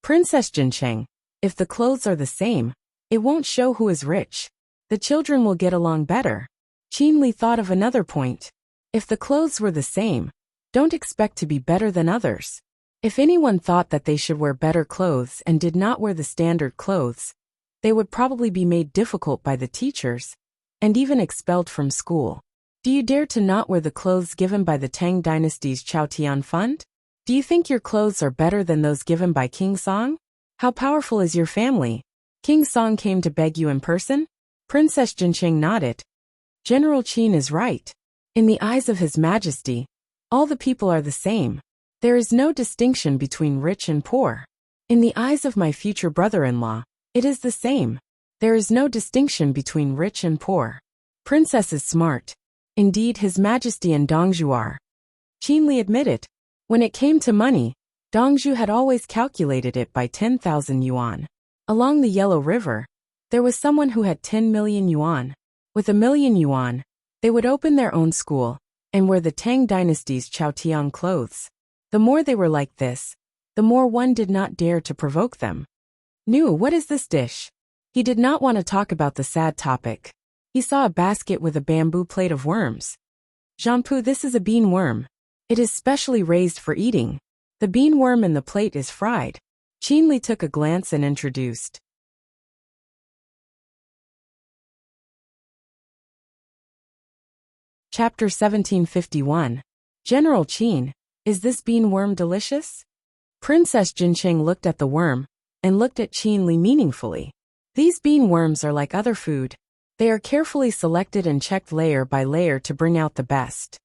Princess Jincheng, if the clothes are the same, it won't show who is rich. The children will get along better. Qin Li thought of another point. If the clothes were the same, don't expect to be better than others. If anyone thought that they should wear better clothes and did not wear the standard clothes, they would probably be made difficult by the teachers, and even expelled from school. Do you dare to not wear the clothes given by the Tang Dynasty's Chaotian Fund? Do you think your clothes are better than those given by King Song? How powerful is your family? King Song came to beg you in person? Princess Jincheng nodded. General Qin is right. In the eyes of His Majesty, all the people are the same. There is no distinction between rich and poor. In the eyes of my future brother-in-law, it is the same. There is no distinction between rich and poor. Princess is smart. Indeed, His Majesty and Dongzhu are. Qin Li admitted. When it came to money, Dongzhu had always calculated it by 10,000 yuan. Along the Yellow River, there was someone who had 10 million yuan. With 1,000,000 yuan, they would open their own school and wear the Tang Dynasty's Chaotian clothes. The more they were like this, the more one did not dare to provoke them. Nu, what is this dish? He did not want to talk about the sad topic. He saw a basket with a bamboo plate of worms. Jianpu, this is a bean worm. It is specially raised for eating. The bean worm in the plate is fried. Qin Li took a glance and introduced. Chapter 1751. General Qin, is this bean worm delicious? Princess Jincheng looked at the worm and looked at Qin Li meaningfully. These bean worms are like other food. They are carefully selected and checked layer by layer to bring out the best.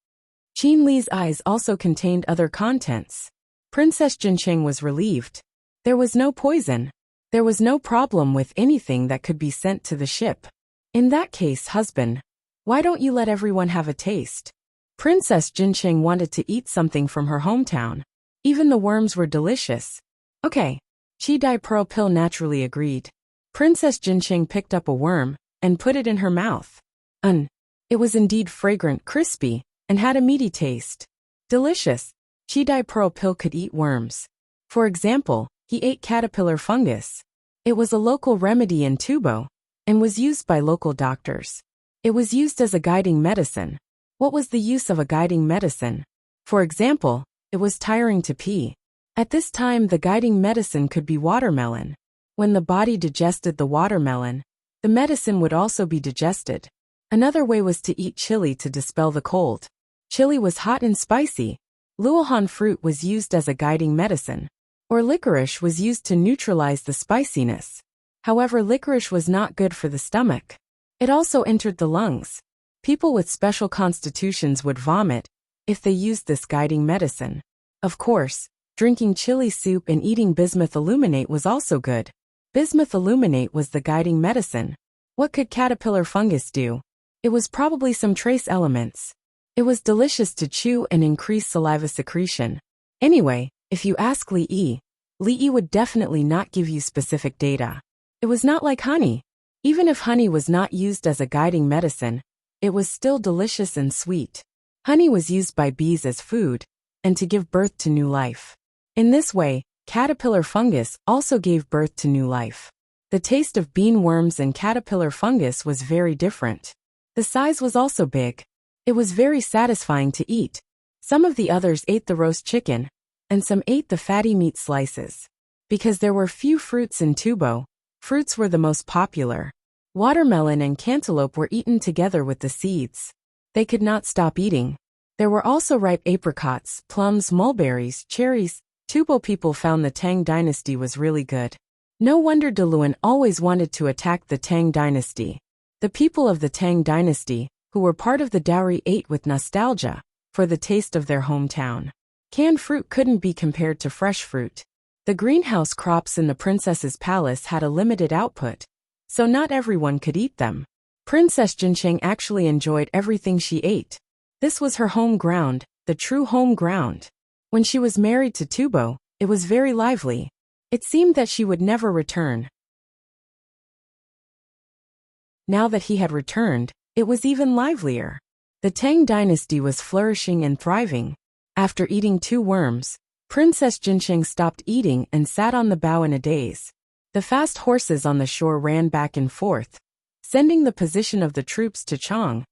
Qin Li's eyes also contained other contents. Princess Jincheng was relieved. There was no poison. There was no problem with anything that could be sent to the ship. In that case, husband, why don't you let everyone have a taste? Princess Jincheng wanted to eat something from her hometown. Even the worms were delicious. Okay. Chi Dai Pearl Pill naturally agreed. Princess Jincheng picked up a worm and put it in her mouth. It was indeed fragrant, crispy, and had a meaty taste. Delicious. Chi Dai Pearl Pill could eat worms. For example, he ate caterpillar fungus. It was a local remedy in Tubo and was used by local doctors. It was used as a guiding medicine. What was the use of a guiding medicine? For example, it was tiring to pee. At this time, the guiding medicine could be watermelon. When the body digested the watermelon, the medicine would also be digested. Another way was to eat chili to dispel the cold. Chili was hot and spicy. Luohan fruit was used as a guiding medicine. Or licorice was used to neutralize the spiciness. However, licorice was not good for the stomach. It also entered the lungs. People with special constitutions would vomit if they used this guiding medicine. Of course, drinking chili soup and eating bismuth aluminate was also good. Bismuth aluminate was the guiding medicine. What could caterpillar fungus do? It was probably some trace elements. It was delicious to chew and increase saliva secretion. Anyway, if you ask Li Yi would definitely not give you specific data. It was not like honey. Even if honey was not used as a guiding medicine, it was still delicious and sweet. Honey was used by bees as food and to give birth to new life. In this way, caterpillar fungus also gave birth to new life. The taste of bean worms and caterpillar fungus was very different. The size was also big. It was very satisfying to eat. Some of the others ate the roast chicken, and some ate the fatty meat slices. Because there were few fruits in Tubo, fruits were the most popular. Watermelon and cantaloupe were eaten together with the seeds. They could not stop eating. There were also ripe apricots, plums, mulberries, cherries. Tubo people found the Tang dynasty was really good. No wonder De Luan always wanted to attack the Tang dynasty. The people of the Tang dynasty, who were part of the dowry, ate with nostalgia for the taste of their hometown. Canned fruit couldn't be compared to fresh fruit. The greenhouse crops in the princess's palace had a limited output, so not everyone could eat them. Princess Jincheng actually enjoyed everything she ate. This was her home ground, the true home ground. When she was married to Tubo, it was very lively. It seemed that she would never return. Now that he had returned, it was even livelier. The Tang dynasty was flourishing and thriving. After eating 2 worms, Princess Jincheng stopped eating and sat on the bow in a daze. The fast horses on the shore ran back and forth, sending the position of the troops to Chang.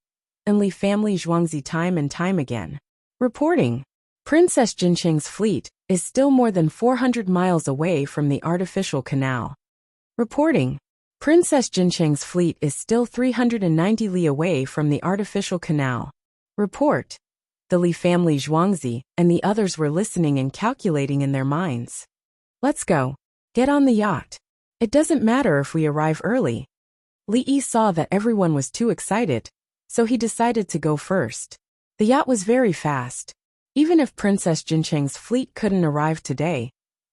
and Li family Zhuangzi time and time again. Reporting. Princess Jincheng's fleet is still more than 400 miles away from the artificial canal. Reporting. Princess Jincheng's fleet is still 390 li away from the artificial canal. Report. The Li family Zhuangzi and the others were listening and calculating in their minds. Let's go. Get on the yacht. It doesn't matter if we arrive early. Li Yi saw that everyone was too excited, so he decided to go first. The yacht was very fast. Even if Princess Jincheng's fleet couldn't arrive today,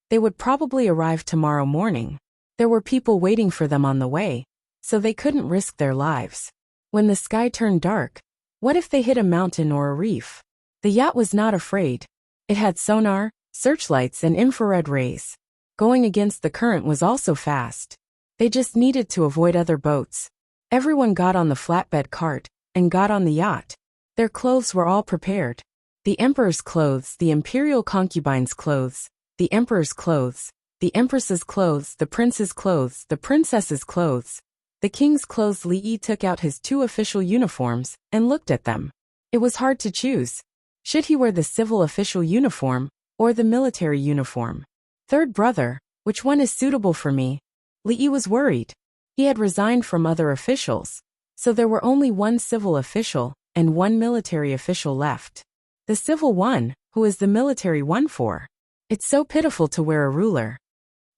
they would probably arrive tomorrow morning. There were people waiting for them on the way, so they couldn't risk their lives. When the sky turned dark, what if they hit a mountain or a reef? The yacht was not afraid. It had sonar, searchlights and infrared rays. Going against the current was also fast. They just needed to avoid other boats. Everyone got on the flatbed cart and got on the yacht. Their clothes were all prepared. The emperor's clothes, the imperial concubine's clothes, the emperor's clothes, the empress's clothes, the prince's clothes, the princess's clothes, the king's clothes. Li Yi took out his 2 official uniforms and looked at them. It was hard to choose. Should he wear the civil official uniform or the military uniform? Third brother, which one is suitable for me? Li Yi was worried. He had resigned from other officials, so there were only 1 civil official and 1 military official left. The civil one, who is the military one for? It's so pitiful to wear a ruler.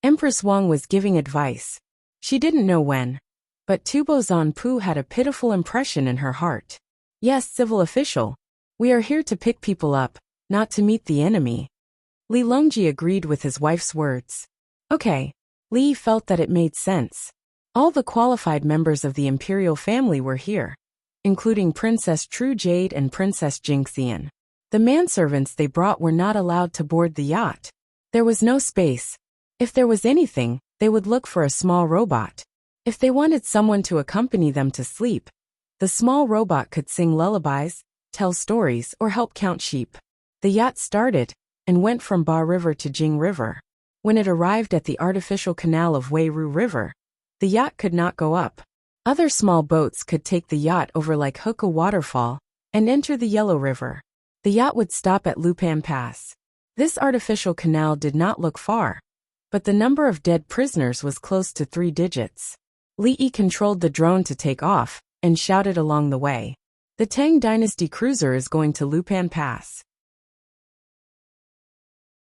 Empress Wang was giving advice. She didn't know when, but Tubo Zanpu had a pitiful impression in her heart. Yes, civil official. We are here to pick people up, not to meet the enemy. Li Longji agreed with his wife's words. Okay. Li felt that it made sense. All the qualified members of the imperial family were here, including Princess True Jade and Princess Jingxian. The manservants they brought were not allowed to board the yacht. There was no space. If there was anything, they would look for a small robot. If they wanted someone to accompany them to sleep, the small robot could sing lullabies, tell stories, or help count sheep. The yacht started and went from Ba River to Jing River. When it arrived at the artificial canal of Weiru River, the yacht could not go up. Other small boats could take the yacht over like Hoka Waterfall and enter the Yellow River. The yacht would stop at Lupan Pass. This artificial canal did not look far, but the number of dead prisoners was close to 3 digits. Li Yi controlled the drone to take off and shouted along the way. The Tang Dynasty cruiser is going to Lupan Pass.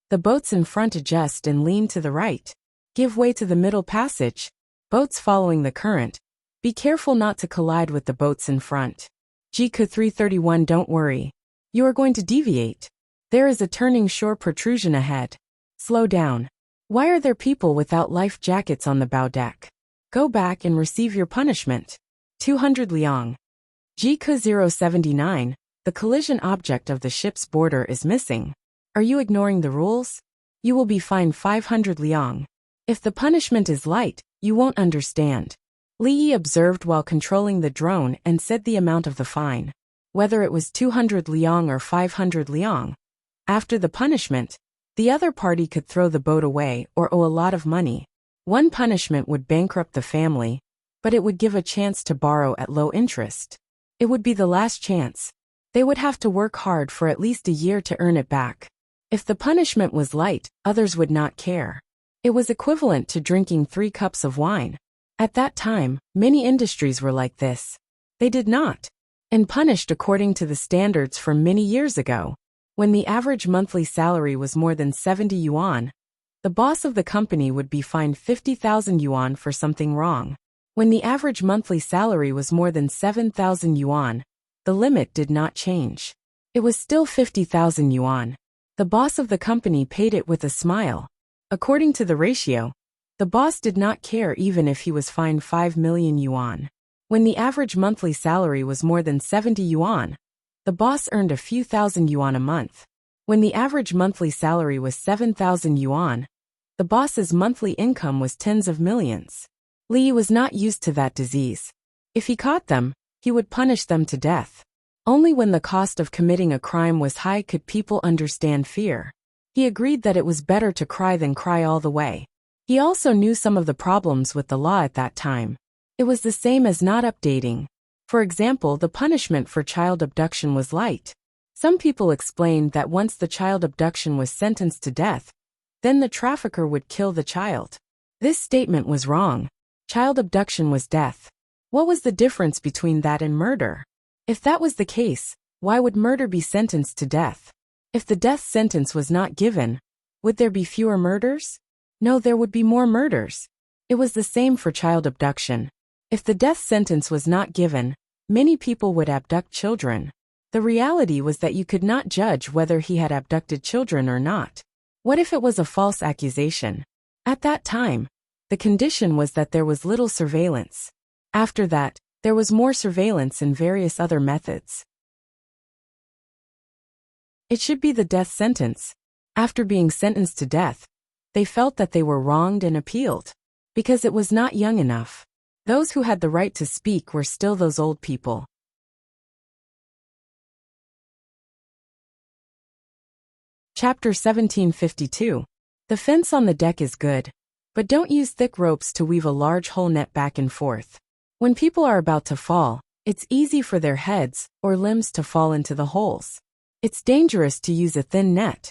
The boats in front adjust and lean to the right. Give way to the middle passage. Boats following the current. Be careful not to collide with the boats in front. GK 331. Don't worry. You are going to deviate. There is a turning shore protrusion ahead. Slow down. Why are there people without life jackets on the bow deck? Go back and receive your punishment. 200 liang. GK 079. The collision object of the ship's border is missing. Are you ignoring the rules? You will be fined 500 liang. If the punishment is light, you won't understand. Li Yi observed while controlling the drone and said the amount of the fine. Whether it was 200 liang or 500 liang. After the punishment, the other party could throw the boat away or owe a lot of money. One punishment would bankrupt the family, but it would give a chance to borrow at low interest. It would be the last chance. They would have to work hard for at least a year to earn it back. If the punishment was light, others would not care. It was equivalent to drinking 3 cups of wine. At that time, many industries were like this. They did not, and punished according to the standards from many years ago. When the average monthly salary was more than 70 yuan, the boss of the company would be fined 50,000 yuan for something wrong. When the average monthly salary was more than 7,000 yuan, the limit did not change. It was still 50,000 yuan. The boss of the company paid it with a smile. According to the ratio, the boss did not care even if he was fined 5 million yuan. When the average monthly salary was more than 70 yuan, the boss earned a few thousand yuan a month. When the average monthly salary was 7,000 yuan, the boss's monthly income was tens of millions. Li was not used to that disease. If he caught them, he would punish them to death. Only when the cost of committing a crime was high could people understand fear. He agreed that it was better to cry than cry all the way. He also knew some of the problems with the law at that time. It was the same as not updating. For example, the punishment for child abduction was light. Some people explained that once the child abduction was sentenced to death, then the trafficker would kill the child. This statement was wrong. Child abduction was death. What was the difference between that and murder? If that was the case, why would murder be sentenced to death? If the death sentence was not given, would there be fewer murders? No, there would be more murders. It was the same for child abduction. If the death sentence was not given, many people would abduct children. The reality was that you could not judge whether he had abducted children or not. What if it was a false accusation? At that time, the condition was that there was little surveillance. After that, there was more surveillance and various other methods. It should be the death sentence. After being sentenced to death, they felt that they were wronged and appealed. Because it was not young enough. Those who had the right to speak were still those old people. Chapter 1752. The fence on the deck is good, but don't use thick ropes to weave a large whole net back and forth. When people are about to fall, it's easy for their heads or limbs to fall into the holes. It's dangerous to use a thin net.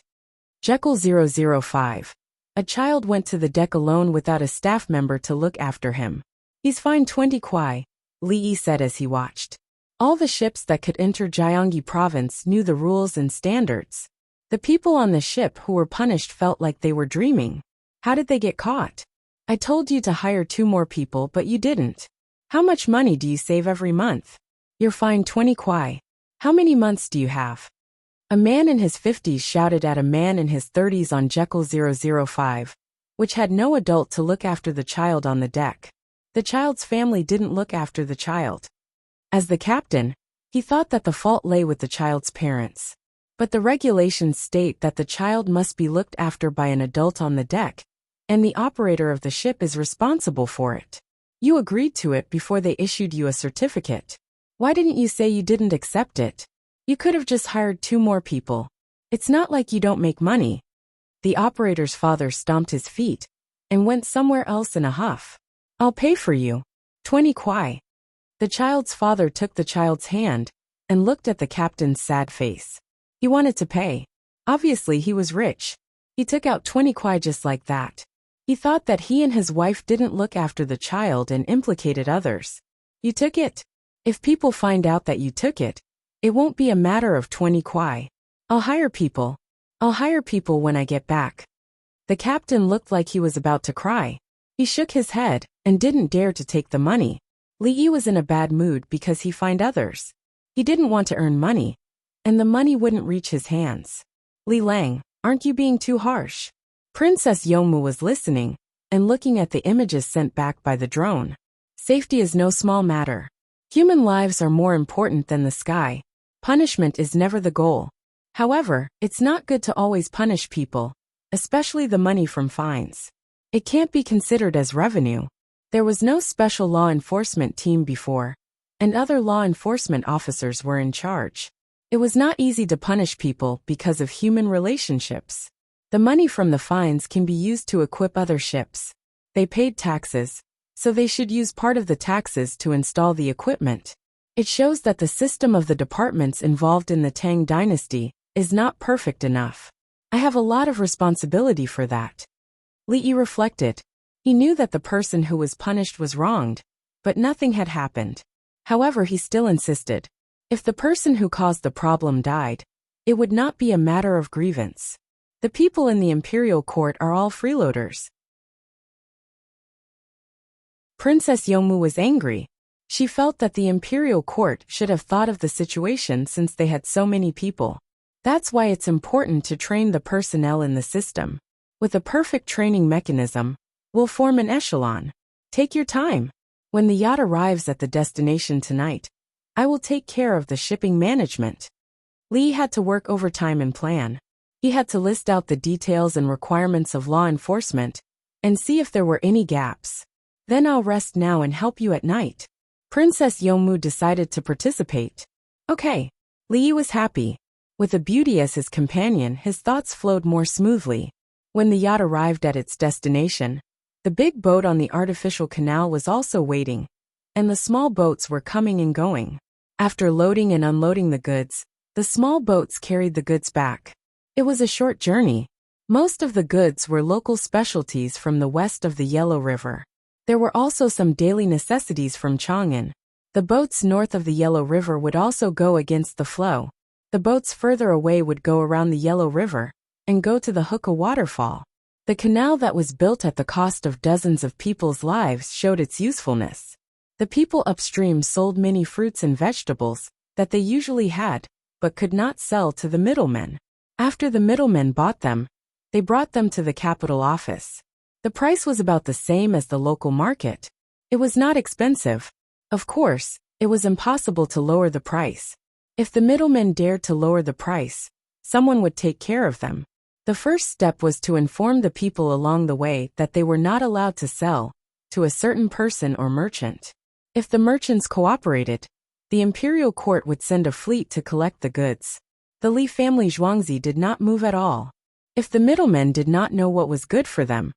Jekyll 005. A child went to the deck alone without a staff member to look after him. He's fined 20 kwai, Li Yi said as he watched. All the ships that could enter Gyeonggi province knew the rules and standards. The people on the ship who were punished felt like they were dreaming. How did they get caught? I told you to hire 2 more people, but you didn't. How much money do you save every month? You're fined 20 kwai. How many months do you have? A man in his 50s shouted at a man in his 30s on Jekyll 005, which had no adult to look after the child on the deck. The child's family didn't look after the child. As the captain, he thought that the fault lay with the child's parents. But the regulations state that the child must be looked after by an adult on the deck, and the operator of the ship is responsible for it. You agreed to it before they issued you a certificate. Why didn't you say you didn't accept it? You could have just hired 2 more people. It's not like you don't make money. The operator's father stomped his feet and went somewhere else in a huff. I'll pay for you. 20 kwai. The child's father took the child's hand and looked at the captain's sad face. He wanted to pay. Obviously he was rich. He took out 20 kwai just like that. He thought that he and his wife didn't look after the child and implicated others. You took it. If people find out that you took it, it won't be a matter of 20 kwai. I'll hire people. I'll hire people when I get back. The captain looked like he was about to cry. He shook his head and didn't dare to take the money. Li Yi was in a bad mood because he fined others. He didn't want to earn money, and the money wouldn't reach his hands. Li Lang, aren't you being too harsh? Princess Yomu was listening and looking at the images sent back by the drone. Safety is no small matter. Human lives are more important than the sky. Punishment is never the goal. However, it's not good to always punish people, especially the money from fines. It can't be considered as revenue. There was no special law enforcement team before, and other law enforcement officers were in charge. It was not easy to punish people because of human relationships. The money from the fines can be used to equip other ships. They paid taxes, so they should use part of the taxes to install the equipment. It shows that the system of the departments involved in the Tang dynasty is not perfect enough. I have a lot of responsibility for that. Li Yi reflected. He knew that the person who was punished was wronged, but nothing had happened. However, he still insisted. If the person who caused the problem died, it would not be a matter of grievance. The people in the imperial court are all freeloaders. Princess Yomu was angry. She felt that the imperial court should have thought of the situation since they had so many people. That's why it's important to train the personnel in the system. With a perfect training mechanism, we'll form an echelon. Take your time. When the yacht arrives at the destination tonight, I will take care of the shipping management. Li had to work overtime and plan. He had to list out the details and requirements of law enforcement and see if there were any gaps. Then I'll rest now and help you at night. Princess Yomu decided to participate. Okay. Li was happy. With a beauty as his companion, his thoughts flowed more smoothly. When the yacht arrived at its destination, the big boat on the artificial canal was also waiting. and the small boats were coming and going. After loading and unloading the goods, the small boats carried the goods back. It was a short journey. Most of the goods were local specialties from the west of the Yellow River. There were also some daily necessities from Chang'an. The boats north of the Yellow River would also go against the flow. The boats further away would go around the Yellow River and go to the Hookah waterfall. The canal that was built at the cost of dozens of people's lives showed its usefulness. The people upstream sold many fruits and vegetables that they usually had, but could not sell to the middlemen. After the middlemen bought them, they brought them to the capital office. The price was about the same as the local market. It was not expensive. Of course, it was impossible to lower the price. If the middlemen dared to lower the price, someone would take care of them. The first step was to inform the people along the way that they were not allowed to sell to a certain person or merchant. If the merchants cooperated, the imperial court would send a fleet to collect the goods. The Li family Zhuangzi did not move at all. If the middlemen did not know what was good for them,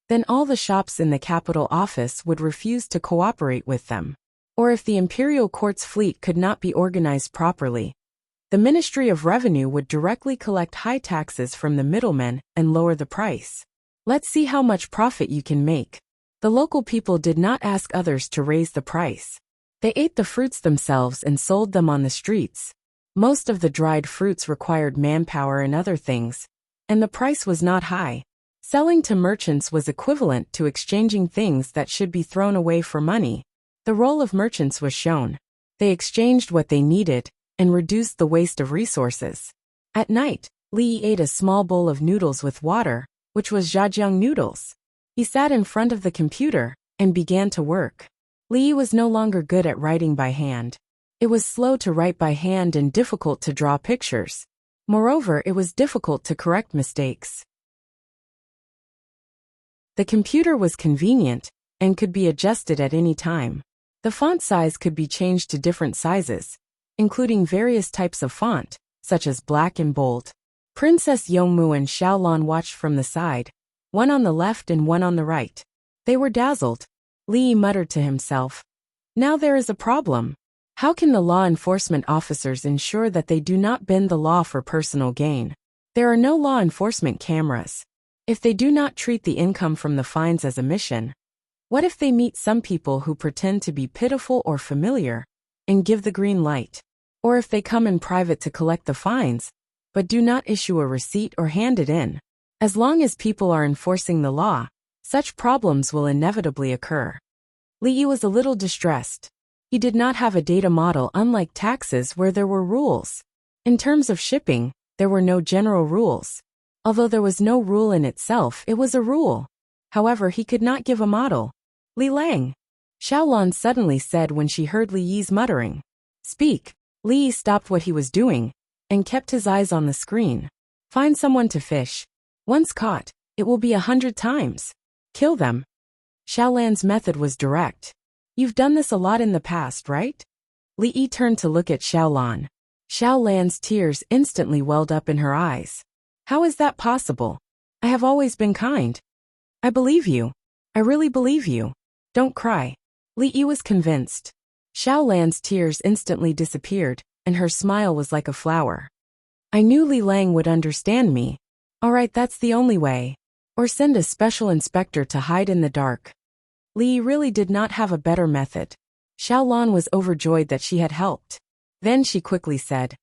then all the shops in the capital office would refuse to cooperate with them. Or if the imperial court's fleet could not be organized properly, the Ministry of Revenue would directly collect high taxes from the middlemen and lower the price. Let's see how much profit you can make. The local people did not ask others to raise the price. They ate the fruits themselves and sold them on the streets. Most of the dried fruits required manpower and other things, and the price was not high. Selling to merchants was equivalent to exchanging things that should be thrown away for money. The role of merchants was shown. They exchanged what they needed and reduced the waste of resources. At night, Li ate a small bowl of noodles with water, which was zhajiang noodles. He sat in front of the computer and began to work. Li was no longer good at writing by hand. It was slow to write by hand and difficult to draw pictures. Moreover, it was difficult to correct mistakes. The computer was convenient and could be adjusted at any time. The font size could be changed to different sizes, including various types of font, such as black and bold. Princess Yongmu and Xiaolan watched from the side, one on the left and one on the right. They were dazzled. Li muttered to himself, "Now there is a problem. How can the law enforcement officers ensure that they do not bend the law for personal gain? There are no law enforcement cameras. If they do not treat the income from the fines as a mission, what if they meet some people who pretend to be pitiful or familiar and give the green light? Or if they come in private to collect the fines, but do not issue a receipt or hand it in? As long as people are enforcing the law, such problems will inevitably occur." Li was a little distressed. He did not have a data model, unlike taxes where there were rules. In terms of shipping, there were no general rules. Although there was no rule in itself, it was a rule. However, he could not give a model. "Li Lang," Xiaolan suddenly said when she heard Li Yi's muttering. "Speak." Li stopped what he was doing and kept his eyes on the screen. "Find someone to fish. Once caught, it will be 100 times. Kill them." Xiaolan's method was direct. "You've done this a lot in the past, right?" Li Yi turned to look at Xiaolan. Xiaolan's tears instantly welled up in her eyes. "How is that possible? I have always been kind." "I believe you. I really believe you. Don't cry." Li Yi was convinced. Xiaolan's tears instantly disappeared, and her smile was like a flower. "I knew Li Lang would understand me. All right, that's the only way. Or send a special inspector to hide in the dark." Li really did not have a better method. Xiaolan was overjoyed that she had helped. Then she quickly said,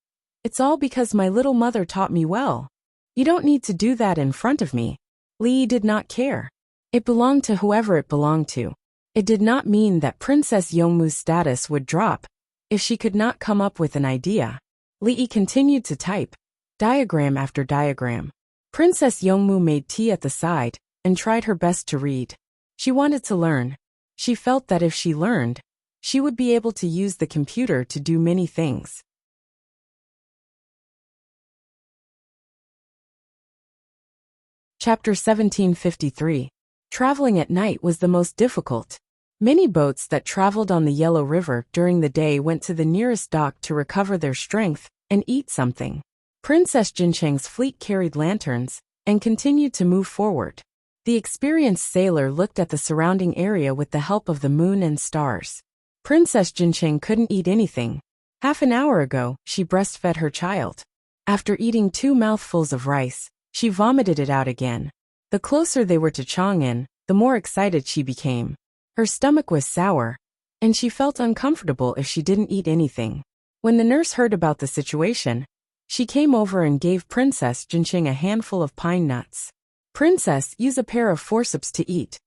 "It's all because my little mother taught me well. You don't need to do that in front of me." Li did not care. It belonged to whoever it belonged to. It did not mean that Princess Yongmu's status would drop if she could not come up with an idea. Li continued to type, diagram after diagram. Princess Yongmu made tea at the side and tried her best to read. She wanted to learn. She felt that if she learned, she would be able to use the computer to do many things. Chapter 1753. Traveling at night was the most difficult. Many boats that traveled on the Yellow River during the day went to the nearest dock to recover their strength and eat something. Princess Jincheng's fleet carried lanterns and continued to move forward. The experienced sailor looked at the surrounding area with the help of the moon and stars. Princess Jincheng couldn't eat anything. Half an hour ago, she breastfed her child. After eating 2 mouthfuls of rice, she vomited it out again. The closer they were to Chang'an, the more excited she became. Her stomach was sour, and she felt uncomfortable if she didn't eat anything. When the nurse heard about the situation, she came over and gave Princess Jincheng a handful of pine nuts. Princess, use a pair of forceps to eat.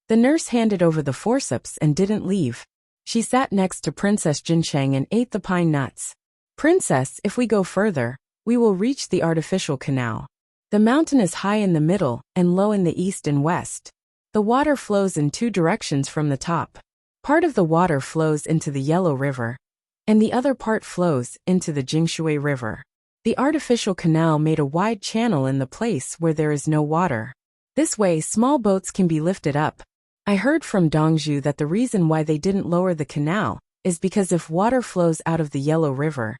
The nurse handed over the forceps and didn't leave. She sat next to Princess Jincheng and ate the pine nuts. Princess, if we go further, we will reach the artificial canal. The mountain is high in the middle and low in the east and west. The water flows in 2 directions from the top. Part of the water flows into the Yellow River, and the other part flows into the Jingshui River. The artificial canal made a wide channel in the place where there is no water. This way, small boats can be lifted up. I heard from Dongzhu that the reason why they didn't lower the canal is because if water flows out of the Yellow River,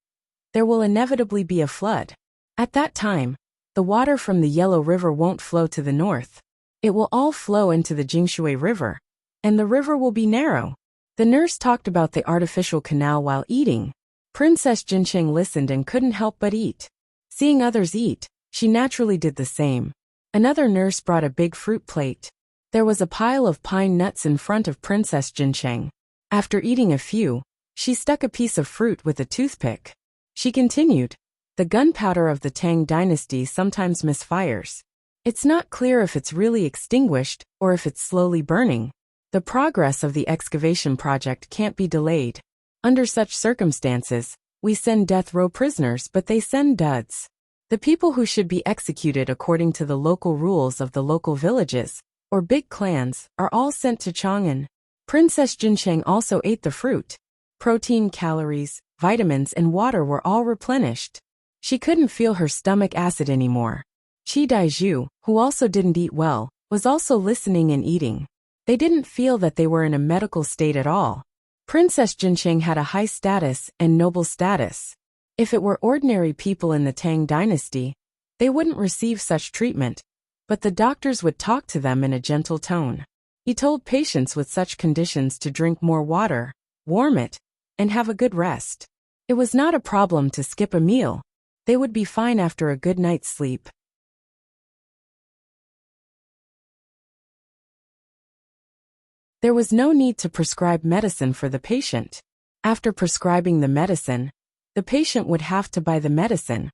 there will inevitably be a flood. At that time, the water from the Yellow River won't flow to the north. It will all flow into the Jingshui River, and the river will be narrow. The nurse talked about the artificial canal while eating. Princess Jincheng listened and couldn't help but eat. Seeing others eat, she naturally did the same. Another nurse brought a big fruit plate. There was a pile of pine nuts in front of Princess Jincheng. After eating a few, she stuck a piece of fruit with a toothpick. She continued, the gunpowder of the Tang dynasty sometimes misfires. It's not clear if it's really extinguished or if it's slowly burning. The progress of the excavation project can't be delayed. Under such circumstances, we send death row prisoners, but they send duds. The people who should be executed according to the local rules of the local villages, or big clans, are all sent to Chang'an. Princess Jincheng also ate the fruit. Protein, calories, vitamins and water were all replenished. She couldn't feel her stomach acid anymore. Qi Daizhu, who also didn't eat well, was also listening and eating. They didn't feel that they were in a medical state at all. Princess Jincheng had a high status and noble status. If it were ordinary people in the Tang dynasty, they wouldn't receive such treatment, but the doctors would talk to them in a gentle tone. He told patients with such conditions to drink more water, warm it, and have a good rest. It was not a problem to skip a meal. They would be fine after a good night's sleep. There was no need to prescribe medicine for the patient. After prescribing the medicine, the patient would have to buy the medicine,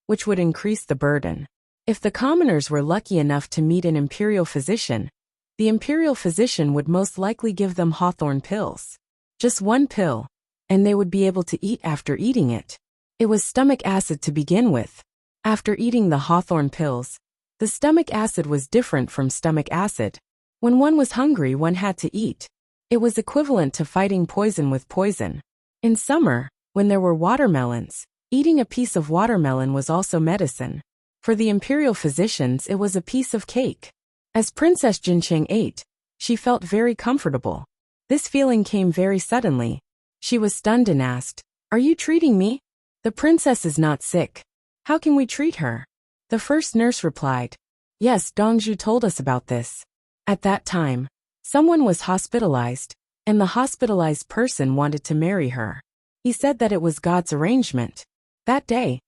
which would increase the burden. If the commoners were lucky enough to meet an imperial physician, the imperial physician would most likely give them hawthorn pills. Just 1 pill, and they would be able to eat after eating it. It was stomach acid to begin with. After eating the hawthorn pills, the stomach acid was different from stomach acid. When one was hungry, one had to eat. It was equivalent to fighting poison with poison. In summer, when there were watermelons, eating a piece of watermelon was also medicine. For the imperial physicians, it was a piece of cake. As Princess Jincheng ate, she felt very comfortable. This feeling came very suddenly. She was stunned and asked, "Are you treating me? The princess is not sick. How can we treat her?" The first nurse replied, "Yes, Dongzhu told us about this." At that time, someone was hospitalized, and the hospitalized person wanted to marry her. He said that it was God's arrangement. That day,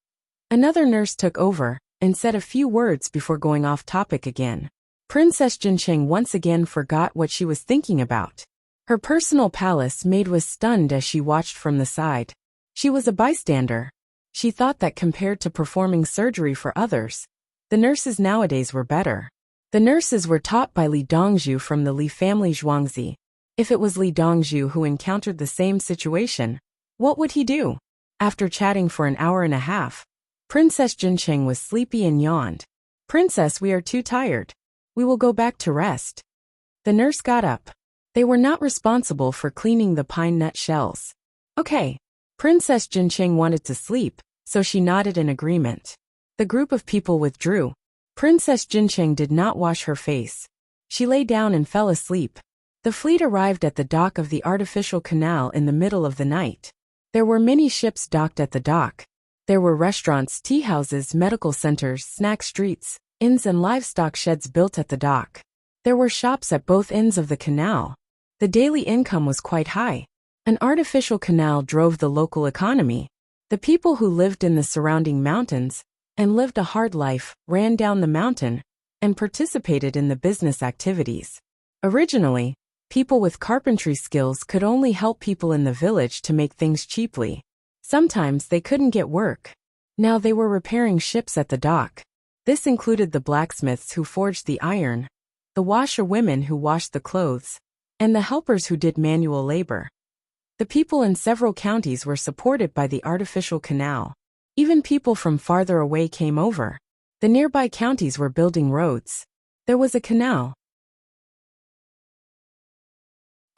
another nurse took over and said a few words before going off topic again. Princess Jincheng once again forgot what she was thinking about. Her personal palace maid was stunned as she watched from the side. She was a bystander. She thought that compared to performing surgery for others, the nurses nowadays were better. The nurses were taught by Li Dongzhu from the Li family Zhuangzi. If it was Li Dongzhu who encountered the same situation, what would he do? After chatting for an hour and a half, Princess Jincheng was sleepy and yawned. "Princess, we are too tired. We will go back to rest." The nurse got up. They were not responsible for cleaning the pine nut shells. Okay. Princess Jincheng wanted to sleep, so she nodded in agreement. The group of people withdrew. Princess Jincheng did not wash her face. She lay down and fell asleep. The fleet arrived at the dock of the artificial canal in the middle of the night. There were many ships docked at the dock. There were restaurants, tea houses, medical centers, snack streets, inns and livestock sheds built at the dock. There were shops at both ends of the canal. The daily income was quite high. An artificial canal drove the local economy. The people who lived in the surrounding mountains and lived a hard life ran down the mountain and participated in the business activities. Originally, people with carpentry skills could only help people in the village to make things cheaply. Sometimes they couldn't get work. Now they were repairing ships at the dock. This included the blacksmiths who forged the iron, the washerwomen who washed the clothes, and the helpers who did manual labor. The people in several counties were supported by the artificial canal. Even people from farther away came over. The nearby counties were building roads. There was a canal.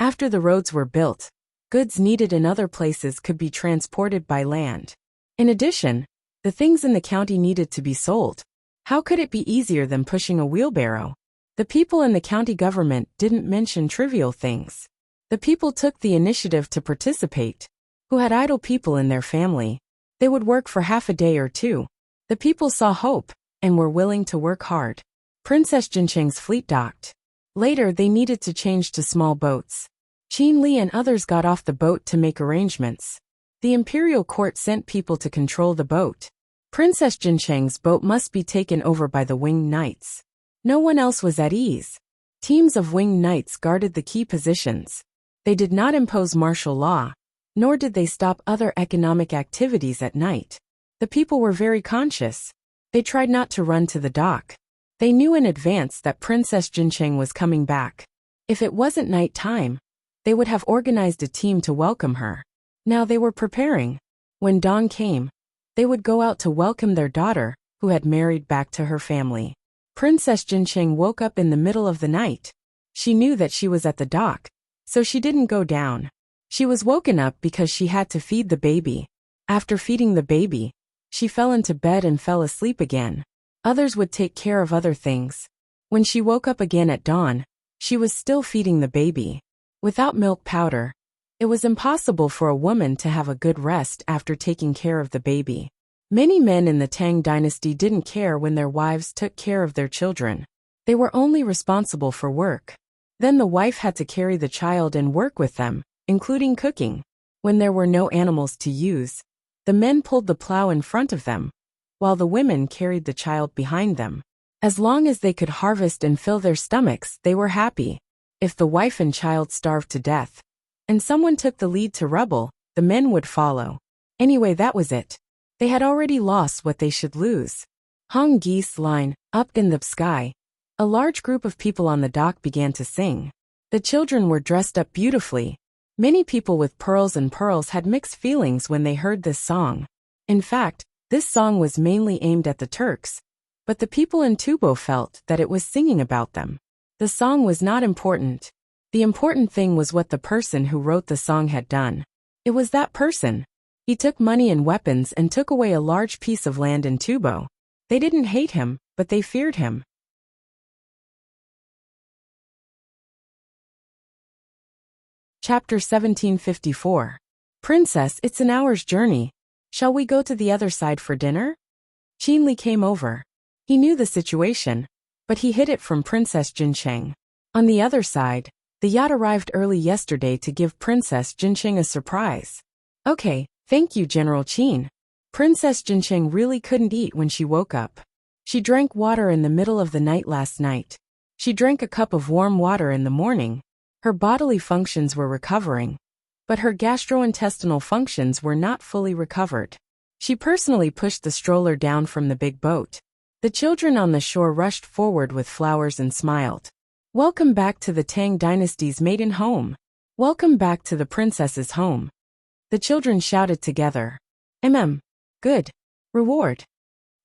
After the roads were built, goods needed in other places could be transported by land. In addition, the things in the county needed to be sold. How could it be easier than pushing a wheelbarrow? The people in the county government didn't mention trivial things. The people took the initiative to participate. Who had idle people in their family? They would work for half a day or two. The people saw hope and were willing to work hard. Princess Jincheng's fleet docked. Later they needed to change to small boats. Qin Li and others got off the boat to make arrangements. The imperial court sent people to control the boat. Princess Jincheng's boat must be taken over by the winged knights. No one else was at ease. Teams of winged knights guarded the key positions. They did not impose martial law, nor did they stop other economic activities at night. The people were very conscious. They tried not to run to the dock. They knew in advance that Princess Jincheng was coming back. If it wasn't night time, they would have organized a team to welcome her. Now they were preparing. When dawn came, they would go out to welcome their daughter, who had married back to her family. Princess Jincheng woke up in the middle of the night. She knew that she was at the dock, so she didn't go down. She was woken up because she had to feed the baby. After feeding the baby, she fell into bed and fell asleep again. Others would take care of other things. When she woke up again at dawn, she was still feeding the baby. Without milk powder, it was impossible for a woman to have a good rest after taking care of the baby. Many men in the Tang dynasty didn't care when their wives took care of their children. They were only responsible for work. Then the wife had to carry the child and work with them, including cooking. When there were no animals to use, the men pulled the plow in front of them, while the women carried the child behind them. As long as they could harvest and fill their stomachs, they were happy. If the wife and child starved to death, and someone took the lead to rebel, the men would follow. Anyway, that was it. They had already lost what they should lose. Hong geese line, up in the sky. A large group of people on the dock began to sing. The children were dressed up beautifully. Many people with pearls and pearls had mixed feelings when they heard this song. In fact, this song was mainly aimed at the Turks, but the people in Tubo felt that it was singing about them. The song was not important. The important thing was what the person who wrote the song had done. It was that person. He took money and weapons and took away a large piece of land in Tubo. They didn't hate him, but they feared him. Chapter 1754. Princess, it's an hour's journey. Shall we go to the other side for dinner? Qin Li came over. He knew the situation, but he hid it from Princess Jincheng. On the other side, the yacht arrived early yesterday to give Princess Jincheng a surprise. Okay, thank you, General Qin. Princess Jincheng really couldn't eat when she woke up. She drank water in the middle of the night last night. She drank a cup of warm water in the morning. Her bodily functions were recovering, but her gastrointestinal functions were not fully recovered. She personally pushed the stroller down from the big boat. The children on the shore rushed forward with flowers and smiled. Welcome back to the Tang dynasty's maiden home. Welcome back to the princess's home. The children shouted together. Good. Reward.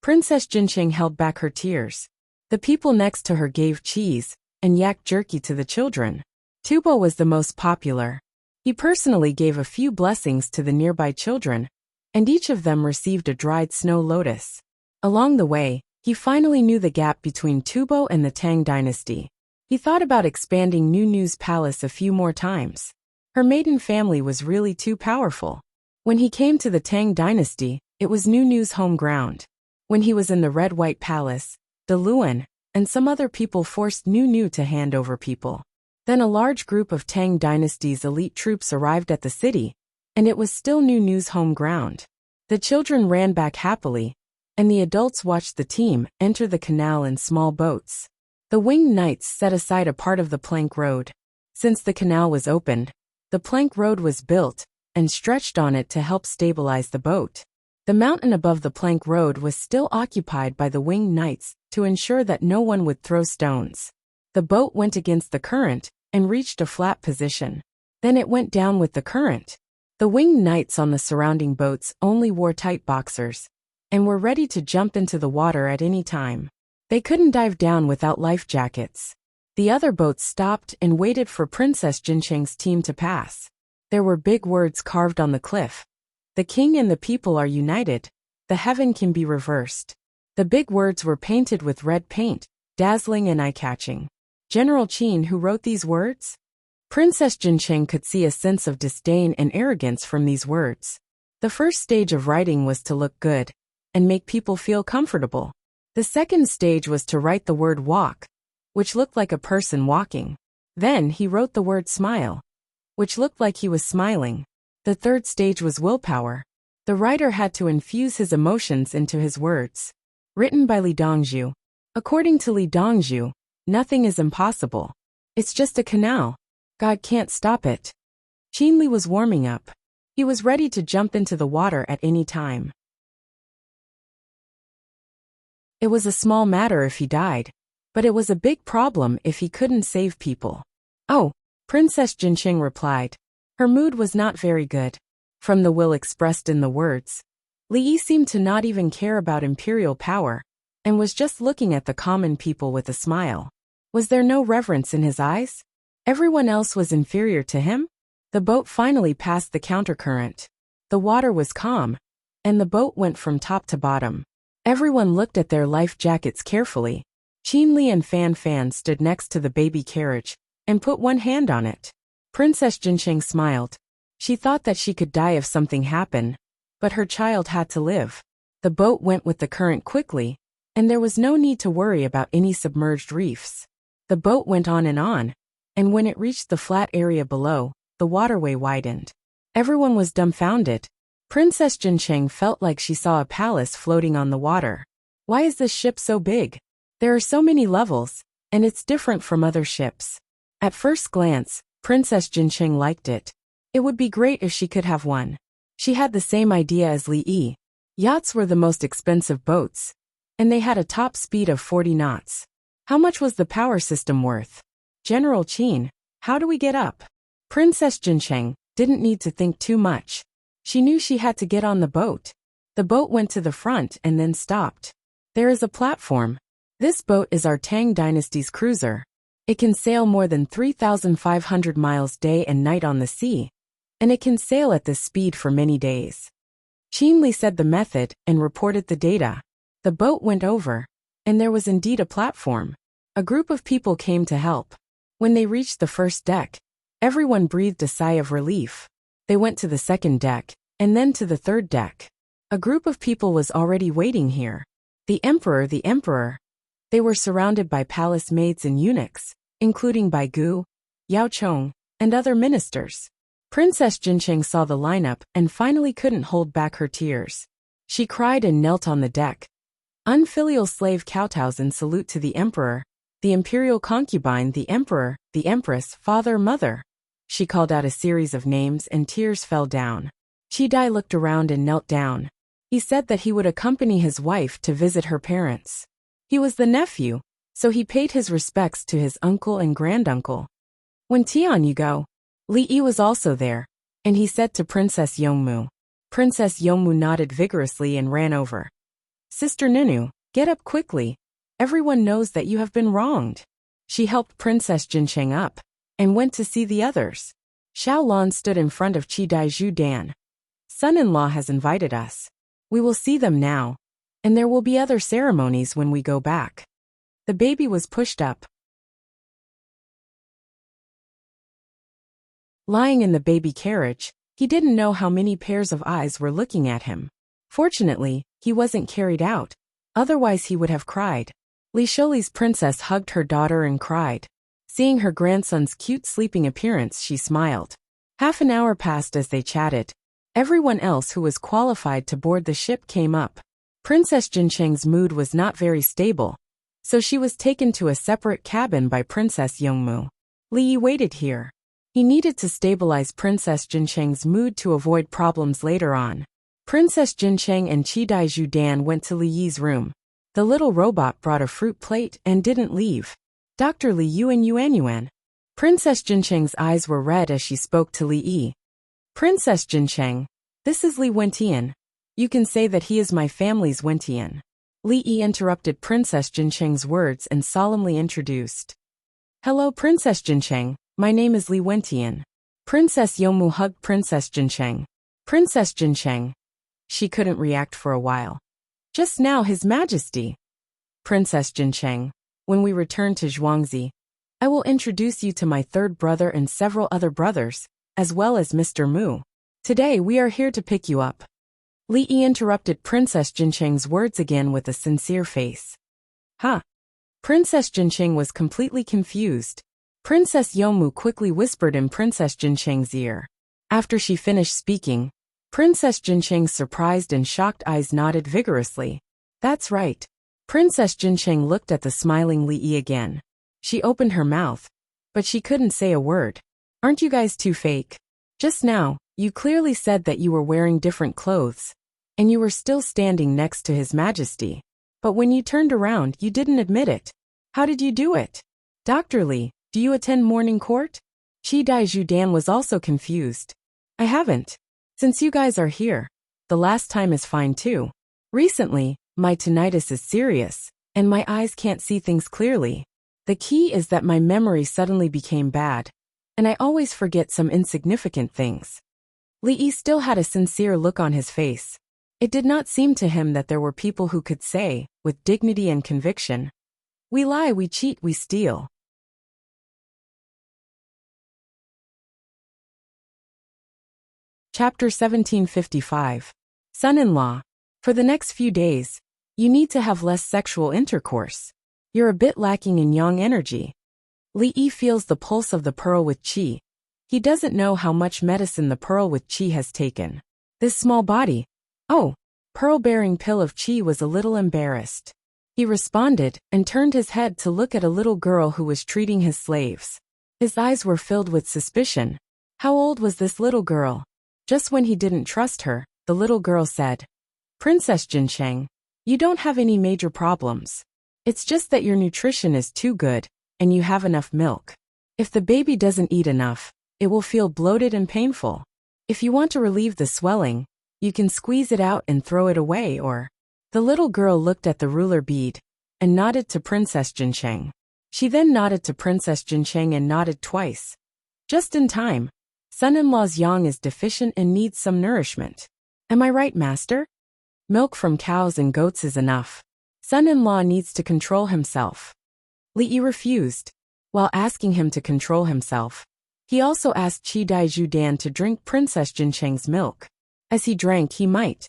Princess Jincheng held back her tears. The people next to her gave cheese and yak jerky to the children. Tubo was the most popular. He personally gave a few blessings to the nearby children, and each of them received a dried snow lotus. Along the way, he finally knew the gap between Tubo and the Tang dynasty. He thought about expanding Nunu's palace a few more times. Her maiden family was really too powerful. When he came to the Tang dynasty, it was Nunu's home ground. When he was in the Red-White Palace, De Luan and some other people forced Nunu to hand over people. Then a large group of Tang Dynasty's elite troops arrived at the city, and it was still New New's home ground. The children ran back happily, and the adults watched the team enter the canal in small boats. The winged knights set aside a part of the plank road. Since the canal was opened, the plank road was built and stretched on it to help stabilize the boat. The mountain above the plank road was still occupied by the winged knights to ensure that no one would throw stones. The boat went against the current and reached a flat position. Then it went down with the current. The winged knights on the surrounding boats only wore tight boxers and were ready to jump into the water at any time. They couldn't dive down without life jackets. The other boats stopped and waited for Princess Jincheng's team to pass. There were big words carved on the cliff. The king and the people are united. The heaven can be reversed. The big words were painted with red paint, dazzling and eye-catching. General Qin, who wrote these words? Princess Jincheng could see a sense of disdain and arrogance from these words. The first stage of writing was to look good and make people feel comfortable. The second stage was to write the word walk, which looked like a person walking. Then he wrote the word smile, which looked like he was smiling. The third stage was willpower. The writer had to infuse his emotions into his words. Written by Li Dongzhu. According to Li Dongzhu, nothing is impossible. It's just a canal. God can't stop it. Qin Li was warming up. He was ready to jump into the water at any time. It was a small matter if he died, but it was a big problem if he couldn't save people. Oh, Princess Jincheng replied. Her mood was not very good. From the will expressed in the words, Li Yi seemed to not even care about imperial power, and was just looking at the common people with a smile. Was there no reverence in his eyes? Everyone else was inferior to him? The boat finally passed the countercurrent. The water was calm, and the boat went from top to bottom. Everyone looked at their life jackets carefully. Qin Li and Fan Fan stood next to the baby carriage and put one hand on it. Princess Jincheng smiled. She thought that she could die if something happened, but her child had to live. The boat went with the current quickly, and there was no need to worry about any submerged reefs. The boat went on, and when it reached the flat area below, the waterway widened. Everyone was dumbfounded. Princess Jincheng felt like she saw a palace floating on the water. Why is this ship so big? There are so many levels, and it's different from other ships. At first glance, Princess Jincheng liked it. It would be great if she could have one. She had the same idea as Li Yi. Yachts were the most expensive boats, and they had a top speed of 40 knots. How much was the power system worth? General Qin, how do we get up? Princess Jincheng didn't need to think too much. She knew she had to get on the boat. The boat went to the front and then stopped. There is a platform. This boat is our Tang Dynasty's cruiser. It can sail more than 3,500 miles day and night on the sea, and it can sail at this speed for many days. Qin Li said the method and reported the data. The boat went over, and there was indeed a platform. A group of people came to help. When they reached the first deck, everyone breathed a sigh of relief. They went to the second deck, and then to the third deck. A group of people was already waiting here. The emperor. They were surrounded by palace maids and eunuchs, including Bai Gu, Yao Chong, and other ministers. Princess Jincheng saw the lineup and finally couldn't hold back her tears. She cried and knelt on the deck. Unfilial slave kowtows in salute to the emperor, the imperial concubine, the emperor, the empress, father, mother. She called out a series of names and tears fell down. Chi Dai looked around and knelt down. He said that he would accompany his wife to visit her parents. He was the nephew, so he paid his respects to his uncle and granduncle. When Tian you go, Li Yi was also there, and he said to Princess Yongmu. Princess Yongmu nodded vigorously and ran over. Sister Nunu, get up quickly. Everyone knows that you have been wronged. She helped Princess Jincheng up and went to see the others. Xiao Lan stood in front of Chi Dai Zhu Dan. Son-in-law has invited us. We will see them now, and there will be other ceremonies when we go back. The baby was pushed up. Lying in the baby carriage, he didn't know how many pairs of eyes were looking at him. Fortunately, he wasn't carried out. Otherwise he would have cried. Li Shouli's princess hugged her daughter and cried. Seeing her grandson's cute sleeping appearance, she smiled. Half an hour passed as they chatted. Everyone else who was qualified to board the ship came up. Princess Jincheng's mood was not very stable, so she was taken to a separate cabin by Princess Yongmu. Li Yi waited here. He needed to stabilize Princess Jincheng's mood to avoid problems later on. Princess Jincheng and Qi Daiju Dan went to Li Yi's room. The little robot brought a fruit plate and didn't leave. Dr. Li Yuan Yuan Yuan. Princess Jincheng's eyes were red as she spoke to Li Yi. Princess Jincheng, this is Li Wentian. You can say that he is my family's Wentian. Li Yi interrupted Princess Jincheng's words and solemnly introduced. Hello Princess Jincheng, my name is Li Wentian. Princess Yomu hugged Princess Jincheng. Princess Jincheng. She couldn't react for a while. Just now, His Majesty. Princess Jincheng, when we return to Zhuangzi, I will introduce you to my third brother and several other brothers, as well as Mr. Mu. Today we are here to pick you up. Li Yi interrupted Princess Jincheng's words again with a sincere face. Huh? Princess Jincheng was completely confused. Princess Yomu quickly whispered in Princess Jincheng's ear. After she finished speaking, Princess Jincheng's surprised and shocked eyes nodded vigorously. That's right. Princess Jincheng looked at the smiling Li Yi again. She opened her mouth, but she couldn't say a word. Aren't you guys too fake? Just now, you clearly said that you were wearing different clothes, and you were still standing next to His Majesty. But when you turned around, you didn't admit it. How did you do it? Dr. Li, do you attend morning court? Qi Daiju Dan was also confused. I haven't. Since you guys are here, the last time is fine too. Recently, my tinnitus is serious, and my eyes can't see things clearly. The key is that my memory suddenly became bad, and I always forget some insignificant things. Li Yi still had a sincere look on his face. It did not seem to him that there were people who could say, with dignity and conviction, we lie, we cheat, we steal. Chapter 1755. Son-in-law. For the next few days, you need to have less sexual intercourse. You're a bit lacking in yang energy. Li Yi feels the pulse of the pearl with qi. He doesn't know how much medicine the pearl with qi has taken. This small body. Oh, pearl-bearing pill of qi was a little embarrassed. He responded and turned his head to look at a little girl who was treating his slaves. His eyes were filled with suspicion. How old was this little girl? Just when he didn't trust her, the little girl said, Princess Jincheng, you don't have any major problems. It's just that your nutrition is too good, and you have enough milk. If the baby doesn't eat enough, it will feel bloated and painful. If you want to relieve the swelling, you can squeeze it out and throw it away or... The little girl looked at the ruler bead and nodded to Princess Jincheng. She then nodded to Princess Jincheng and nodded twice. Just in time. Son-in-law's yang is deficient and needs some nourishment. Am I right, master? Milk from cows and goats is enough. Son-in-law needs to control himself. Li Yi refused. While asking him to control himself, he also asked Qi Daiju Dan to drink Princess Jincheng's milk. As he drank, he might.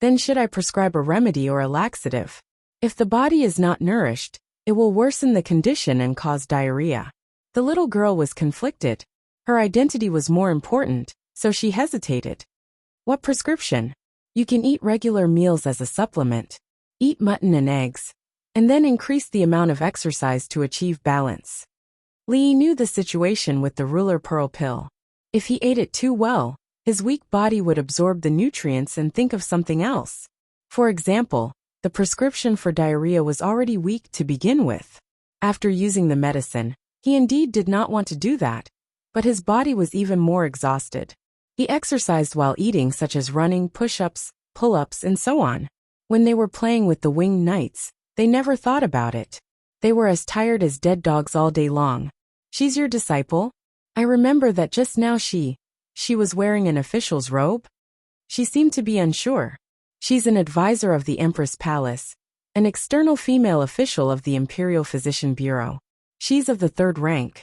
Then should I prescribe a remedy or a laxative? If the body is not nourished, it will worsen the condition and cause diarrhea. The little girl was conflicted. Her identity was more important, so she hesitated. What prescription? You can eat regular meals as a supplement. Eat mutton and eggs. And then increase the amount of exercise to achieve balance. Li Yi knew the situation with the ruler pearl pill. If he ate it too well, his weak body would absorb the nutrients and think of something else. For example, the prescription for diarrhea was already weak to begin with. After using the medicine, he indeed did not want to do that, but his body was even more exhausted. He exercised while eating, such as running, push-ups, pull-ups, and so on. When they were playing with the winged knights, they never thought about it. They were as tired as dead dogs all day long. She's your disciple? I remember that just now she was wearing an official's robe? She seemed to be unsure. She's an advisor of the Empress Palace, an external female official of the Imperial Physician Bureau. She's of the 3rd rank.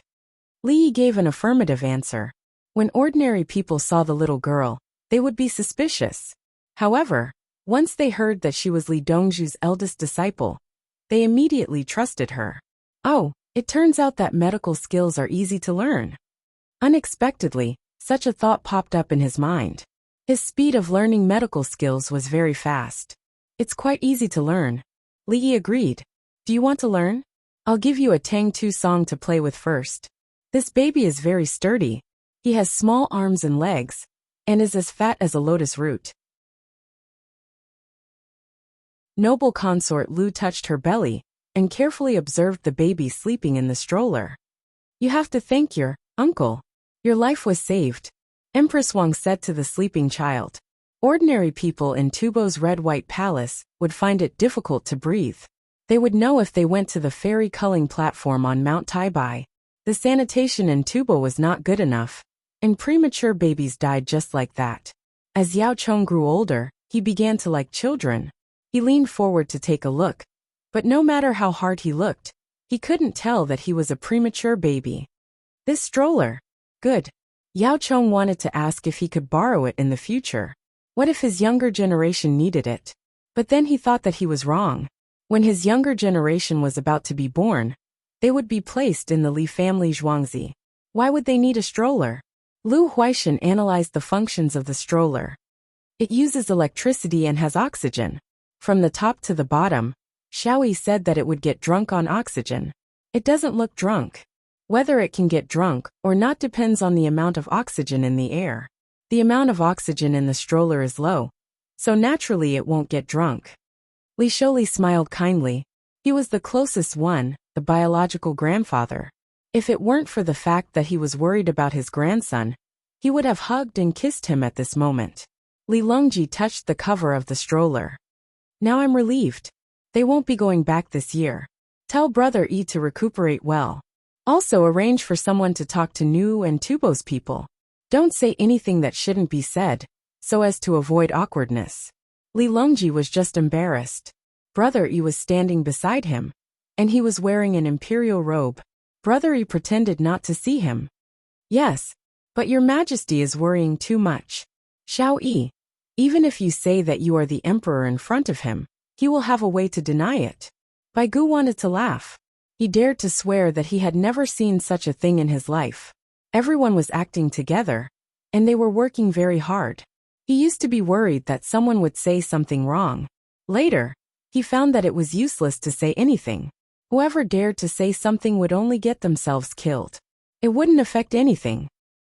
Li Yi gave an affirmative answer. When ordinary people saw the little girl, they would be suspicious. However, once they heard that she was Li Dongzhu's eldest disciple, they immediately trusted her. Oh, It turns out that medical skills are easy to learn. Unexpectedly, such a thought popped up in his mind. His speed of learning medical skills was very fast. It's quite easy to learn. Li agreed. Do you want to learn? I'll give you a Tang Tu song to play with first. This baby is very sturdy. He has small arms and legs, and is as fat as a lotus root. Noble consort Lu touched her belly, and carefully observed the baby sleeping in the stroller. You have to thank your uncle. Your life was saved, Empress Wang said to the sleeping child. Ordinary people in Tubo's red-white palace would find it difficult to breathe. They would know if they went to the ferry culling platform on Mount Taibai. The sanitation in Tubo was not good enough, and premature babies died just like that. As Yao Chong grew older, he began to like children. He leaned forward to take a look, but no matter how hard he looked, he couldn't tell that he was a premature baby. This stroller. Good. Yao Chong wanted to ask if he could borrow it in the future. What if his younger generation needed it? But then he thought that he was wrong. When his younger generation was about to be born, they would be placed in the Li family Zhuangzi. Why would they need a stroller? Lu Huaishan analyzed the functions of the stroller. It uses electricity and has oxygen. From the top to the bottom, Xiaoyi said that it would get drunk on oxygen. It doesn't look drunk. Whether it can get drunk or not depends on the amount of oxygen in the air. The amount of oxygen in the stroller is low, so naturally it won't get drunk. Li Sholi smiled kindly. He was the closest one, the biological grandfather. If it weren't for the fact that he was worried about his grandson, he would have hugged and kissed him at this moment. Li Longji touched the cover of the stroller. Now I'm relieved. They won't be going back this year. Tell Brother Yi to recuperate well. Also arrange for someone to talk to Nu and Tubo's people. Don't say anything that shouldn't be said, so as to avoid awkwardness. Li Longji was just embarrassed. Brother Yi was standing beside him, and he was wearing an imperial robe. Brother Yi pretended not to see him. Yes, but your majesty is worrying too much. Xiao Yi, even if you say that you are the emperor in front of him, he will have a way to deny it. Bai Gu wanted to laugh. He dared to swear that he had never seen such a thing in his life. Everyone was acting together, and they were working very hard. He used to be worried that someone would say something wrong. Later, he found that it was useless to say anything. Whoever dared to say something would only get themselves killed. It wouldn't affect anything.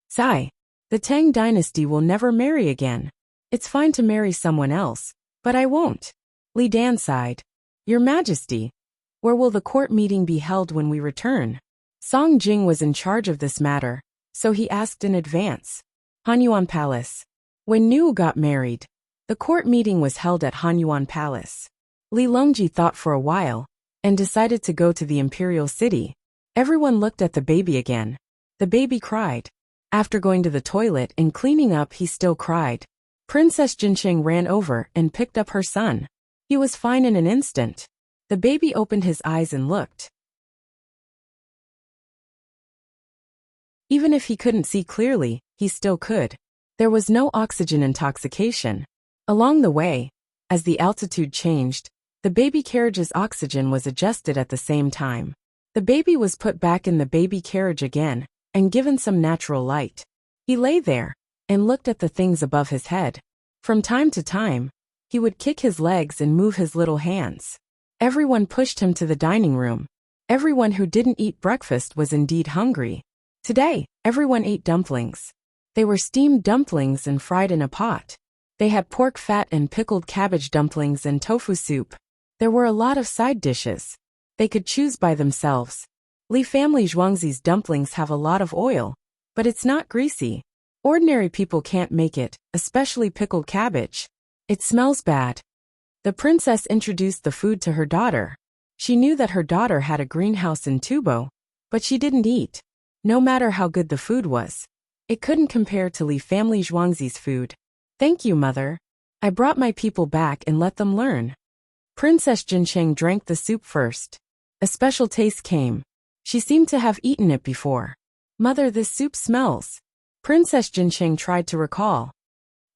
Sai, the Tang dynasty will never marry again. It's fine to marry someone else, but I won't. Li Dan sighed. Your Majesty, where will the court meeting be held when we return? Song Jing was in charge of this matter, so he asked in advance. Hanyuan Palace. When Nu got married, the court meeting was held at Hanyuan Palace. Li Longji thought for a while, and decided to go to the imperial city. Everyone looked at the baby again. The baby cried. After going to the toilet and cleaning up, he still cried. Princess Jincheng ran over and picked up her son. He was fine in an instant. The baby opened his eyes and looked. Even if he couldn't see clearly, he still could. There was no oxygen intoxication. Along the way, as the altitude changed, the baby carriage's oxygen was adjusted at the same time. The baby was put back in the baby carriage again, and given some natural light. He lay there, and looked at the things above his head. From time to time, he would kick his legs and move his little hands. Everyone pushed him to the dining room. Everyone who didn't eat breakfast was indeed hungry. Today, everyone ate dumplings. They were steamed dumplings and fried in a pot. They had pork fat and pickled cabbage dumplings and tofu soup. There were a lot of side dishes. They could choose by themselves. Li family Zhuangzi's dumplings have a lot of oil, but it's not greasy. Ordinary people can't make it, especially pickled cabbage. It smells bad. The princess introduced the food to her daughter. She knew that her daughter had a greenhouse in Tubo, but she didn't eat. No matter how good the food was, it couldn't compare to Li family Zhuangzi's food. Thank you, mother. I brought my people back and let them learn. Princess Jincheng drank the soup first. A special taste came. She seemed to have eaten it before. Mother, this soup smells. Princess Jincheng tried to recall.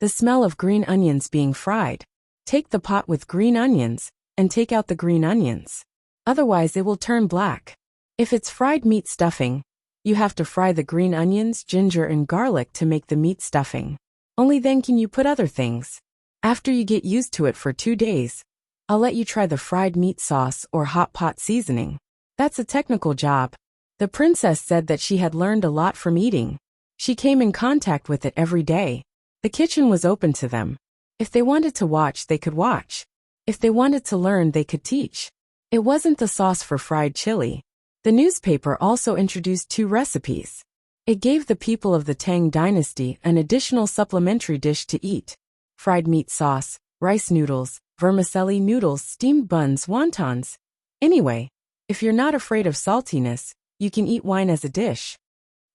The smell of green onions being fried. Take the pot with green onions, and take out the green onions. Otherwise it will turn black. If it's fried meat stuffing, you have to fry the green onions, ginger, and garlic to make the meat stuffing. Only then can you put other things. After you get used to it for 2 days, I'll let you try the fried meat sauce or hot pot seasoning. That's a technical job. The princess said that she had learned a lot from eating. She came in contact with it every day. The kitchen was open to them. If they wanted to watch, they could watch. If they wanted to learn, they could teach. It wasn't the sauce for fried chili. The newspaper also introduced 2 recipes. It gave the people of the Tang dynasty an additional supplementary dish to eat: fried meat sauce, rice noodles, vermicelli noodles, steamed buns, wontons. Anyway, if you're not afraid of saltiness, you can eat wine as a dish.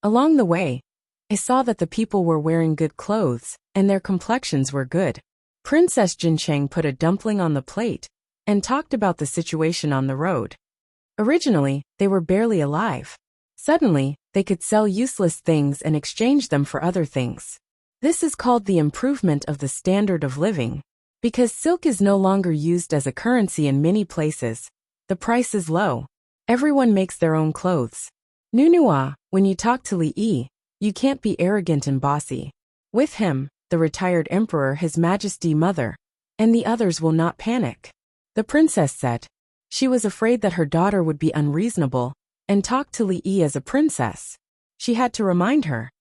Along the way, I saw that the people were wearing good clothes, and their complexions were good. Princess Jincheng put a dumpling on the plate and talked about the situation on the road. Originally, they were barely alive. Suddenly, they could sell useless things and exchange them for other things. This is called the improvement of the standard of living. Because silk is no longer used as a currency in many places, the price is low. Everyone makes their own clothes. Nunua, when you talk to Li Yi, you can't be arrogant and bossy. With him, the retired emperor, His Majesty Mother, and the others will not panic. The princess said. She was afraid that her daughter would be unreasonable and talk to Li Yi as a princess. She had to remind her.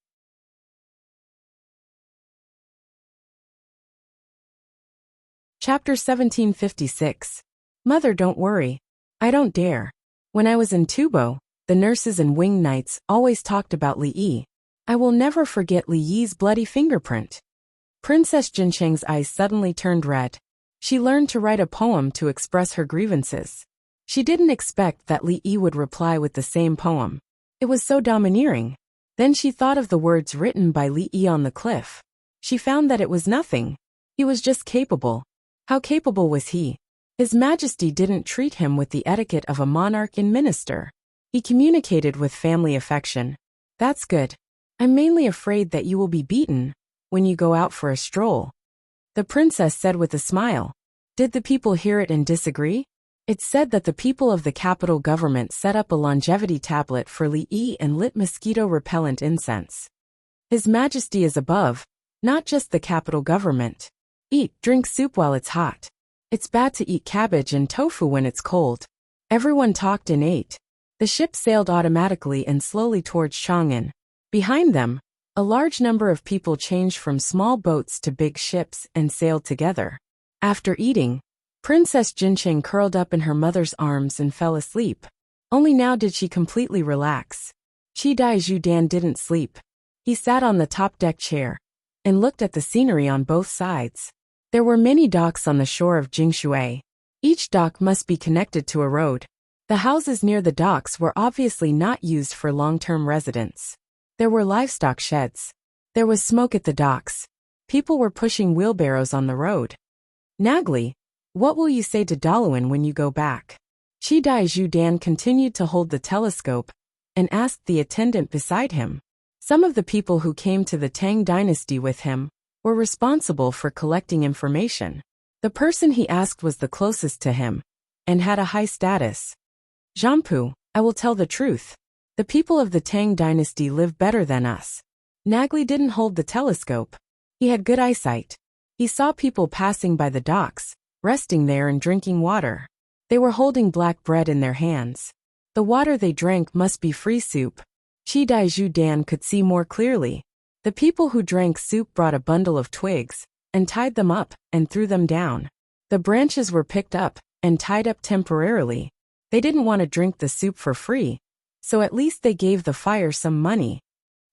Chapter 1756. Mother, don't worry. I don't dare. When I was in Tubo, the nurses and wing knights always talked about Li Yi. I will never forget Li Yi's bloody fingerprint. Princess Jincheng's eyes suddenly turned red. She learned to write a poem to express her grievances. She didn't expect that Li Yi would reply with the same poem. It was so domineering. Then she thought of the words written by Li Yi on the cliff. She found that it was nothing. He was just capable. How capable was he? His Majesty didn't treat him with the etiquette of a monarch and minister. He communicated with family affection. That's good. I'm mainly afraid that you will be beaten when you go out for a stroll. The princess said with a smile. Did the people hear it and disagree? It's said that the people of the capital government set up a longevity tablet for Li Yi and lit mosquito-repellent incense. His Majesty is above, not just the capital government. Eat, drink soup while it's hot. It's bad to eat cabbage and tofu when it's cold. Everyone talked and ate. The ship sailed automatically and slowly towards Chang'an. Behind them, a large number of people changed from small boats to big ships and sailed together. After eating, Princess Jincheng curled up in her mother's arms and fell asleep. Only now did she completely relax. Chi Dai Zhudan didn't sleep. He sat on the top deck chair and looked at the scenery on both sides. There were many docks on the shore of Jingshui. Each dock must be connected to a road. The houses near the docks were obviously not used for long-term residents. There were livestock sheds. There was smoke at the docks. People were pushing wheelbarrows on the road. Nagli, what will you say to Daluan when you go back? Chi Dai Zhudan continued to hold the telescope and asked the attendant beside him. Some of the people who came to the Tang dynasty with him were responsible for collecting information. The person he asked was the closest to him and had a high status. Jiangpu, I will tell the truth. The people of the Tang dynasty live better than us. Nagli didn't hold the telescope. He had good eyesight. He saw people passing by the docks, resting there and drinking water. They were holding black bread in their hands. The water they drank must be free soup. Chi Dai Zhudan could see more clearly. The people who drank soup brought a bundle of twigs and tied them up and threw them down. The branches were picked up and tied up temporarily. They didn't want to drink the soup for free, so at least they gave the fire some money.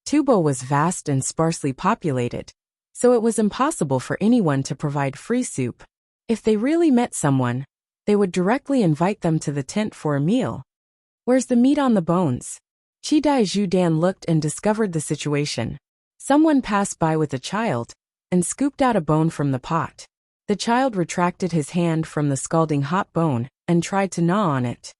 Tubo was vast and sparsely populated, so it was impossible for anyone to provide free soup. If they really met someone, they would directly invite them to the tent for a meal. Where's the meat on the bones? Chi Dai Zhudan looked and discovered the situation. Someone passed by with a child and scooped out a bone from the pot. The child retracted his hand from the scalding hot bone and tried to gnaw on it.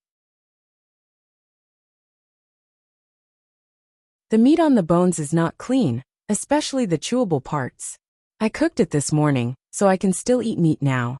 The meat on the bones is not clean, especially the chewable parts. I cooked it this morning, so I can still eat meat now.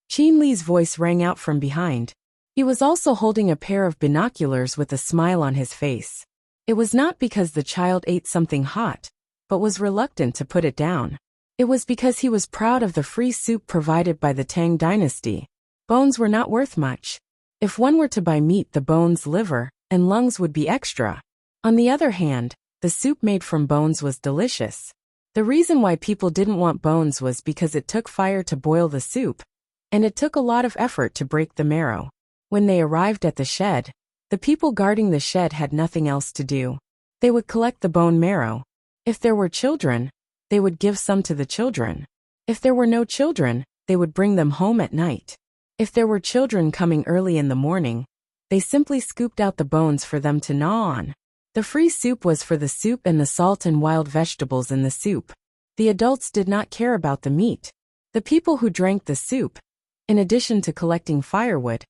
Qin Li's voice rang out from behind. He was also holding a pair of binoculars with a smile on his face. It was not because the child ate something hot, but was reluctant to put it down. It was because he was proud of the free soup provided by the Tang dynasty. Bones were not worth much. If one were to buy meat, the bones, liver, and lungs would be extra. On the other hand, the soup made from bones was delicious. The reason why people didn't want bones was because it took fire to boil the soup, and it took a lot of effort to break the marrow. When they arrived at the shed, the people guarding the shed had nothing else to do. They would collect the bone marrow. If there were children, they would give some to the children. If there were no children, they would bring them home at night. If there were children coming early in the morning, they simply scooped out the bones for them to gnaw on. The free soup was for the soup and the salt and wild vegetables in the soup. The adults did not care about the meat. The people who drank the soup, in addition to collecting firewood,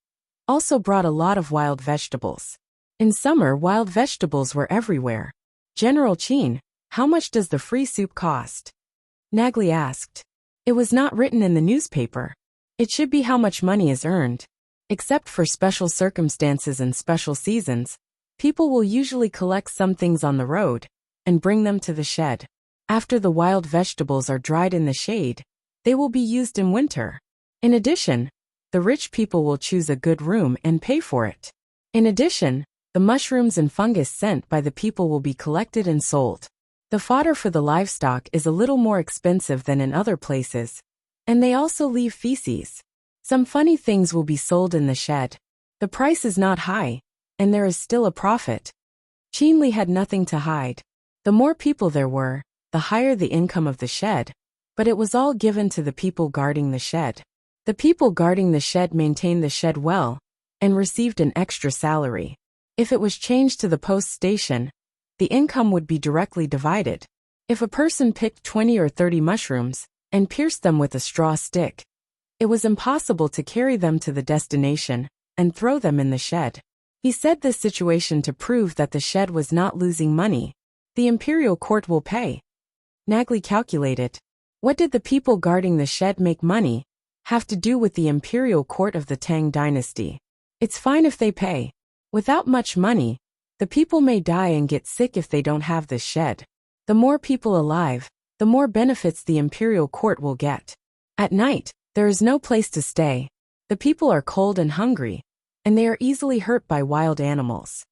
also brought a lot of wild vegetables. In summer, wild vegetables were everywhere. General Qin, how much does the free soup cost? Nagli asked. It was not written in the newspaper. It should be how much money is earned. Except for special circumstances and special seasons, people will usually collect some things on the road and bring them to the shed. After the wild vegetables are dried in the shade, they will be used in winter. In addition, the rich people will choose a good room and pay for it. In addition, the mushrooms and fungus sent by the people will be collected and sold. The fodder for the livestock is a little more expensive than in other places, and they also leave feces. Some funny things will be sold in the shed. The price is not high, and there is still a profit. Qinli had nothing to hide. The more people there were, the higher the income of the shed, but it was all given to the people guarding the shed. The people guarding the shed maintained the shed well, and received an extra salary. If it was changed to the post station, the income would be directly divided. If a person picked 20 or 30 mushrooms, and pierced them with a straw stick, it was impossible to carry them to the destination and throw them in the shed. He said this situation to prove that the shed was not losing money. The imperial court will pay. Nagli calculated. What did the people guarding the shed make money have to do with the imperial court of the Tang dynasty? It's fine if they pay. Without much money, the people may die and get sick if they don't have this shed. The more people alive, the more benefits the imperial court will get. At night, there is no place to stay. The people are cold and hungry, and they are easily hurt by wild animals.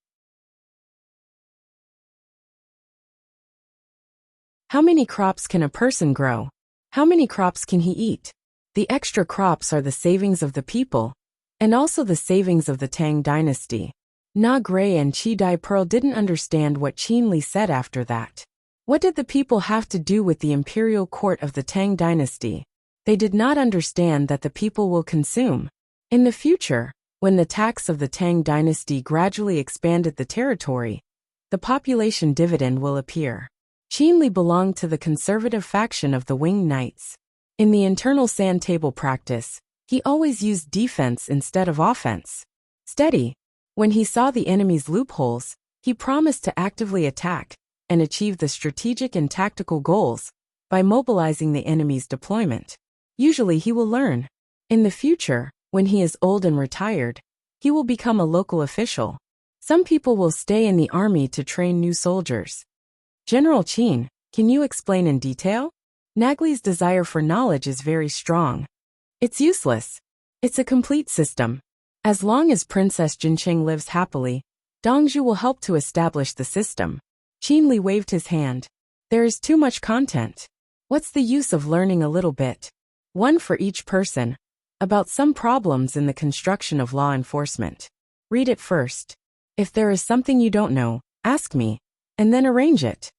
How many crops can a person grow? How many crops can he eat? The extra crops are the savings of the people, and also the savings of the Tang dynasty. Na Gray and Chi Dai Pearl didn't understand what Qinli said after that. What did the people have to do with the imperial court of the Tang dynasty? They did not understand that the people will consume. In the future, when the tax of the Tang dynasty gradually expanded the territory, the population dividend will appear. Qinli belonged to the conservative faction of the Winged Knights. In the internal sand table practice, he always used defense instead of offense. Steady. When he saw the enemy's loopholes, he promised to actively attack and achieve the strategic and tactical goals by mobilizing the enemy's deployment. Usually he will learn. In the future, when he is old and retired, he will become a local official. Some people will stay in the army to train new soldiers. General Qin, can you explain in detail? Nagli's desire for knowledge is very strong. It's useless. It's a complete system. As long as Princess Jincheng lives happily, Dongzhu will help to establish the system. Qinli waved his hand. There is too much content. What's the use of learning a little bit? One for each person. About some problems in the construction of law enforcement. Read it first. If there is something you don't know, ask me, and then arrange it.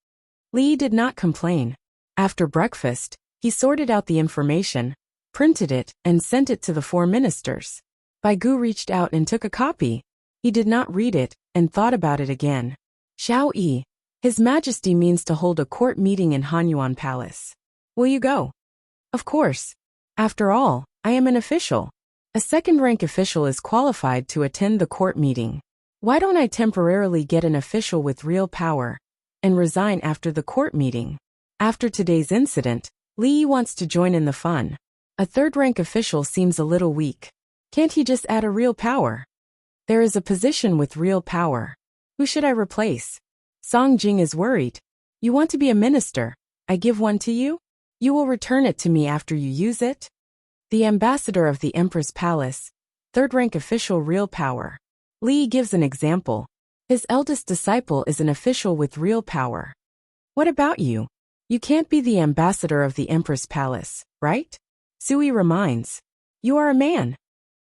Li did not complain. After breakfast, he sorted out the information, printed it, and sent it to the 4 ministers. Baigu reached out and took a copy. He did not read it, and thought about it again. Xiao Yi, His Majesty means to hold a court meeting in Hanyuan Palace. Will you go? Of course. After all, I am an official. A second-rank official is qualified to attend the court meeting. Why don't I temporarily get an official with real power and resign after the court meeting? After today's incident, Li Yi wants to join in the fun. A third-rank official seems a little weak. Can't he just add a real power? There is a position with real power. Who should I replace? Song Jing is worried. You want to be a minister? I give one to you? You will return it to me after you use it? The ambassador of the Empress Palace, third-rank official real power. Li gives an example. His eldest disciple is an official with real power. What about you? You can't be the ambassador of the Empress Palace, right? Sui reminds. You are a man.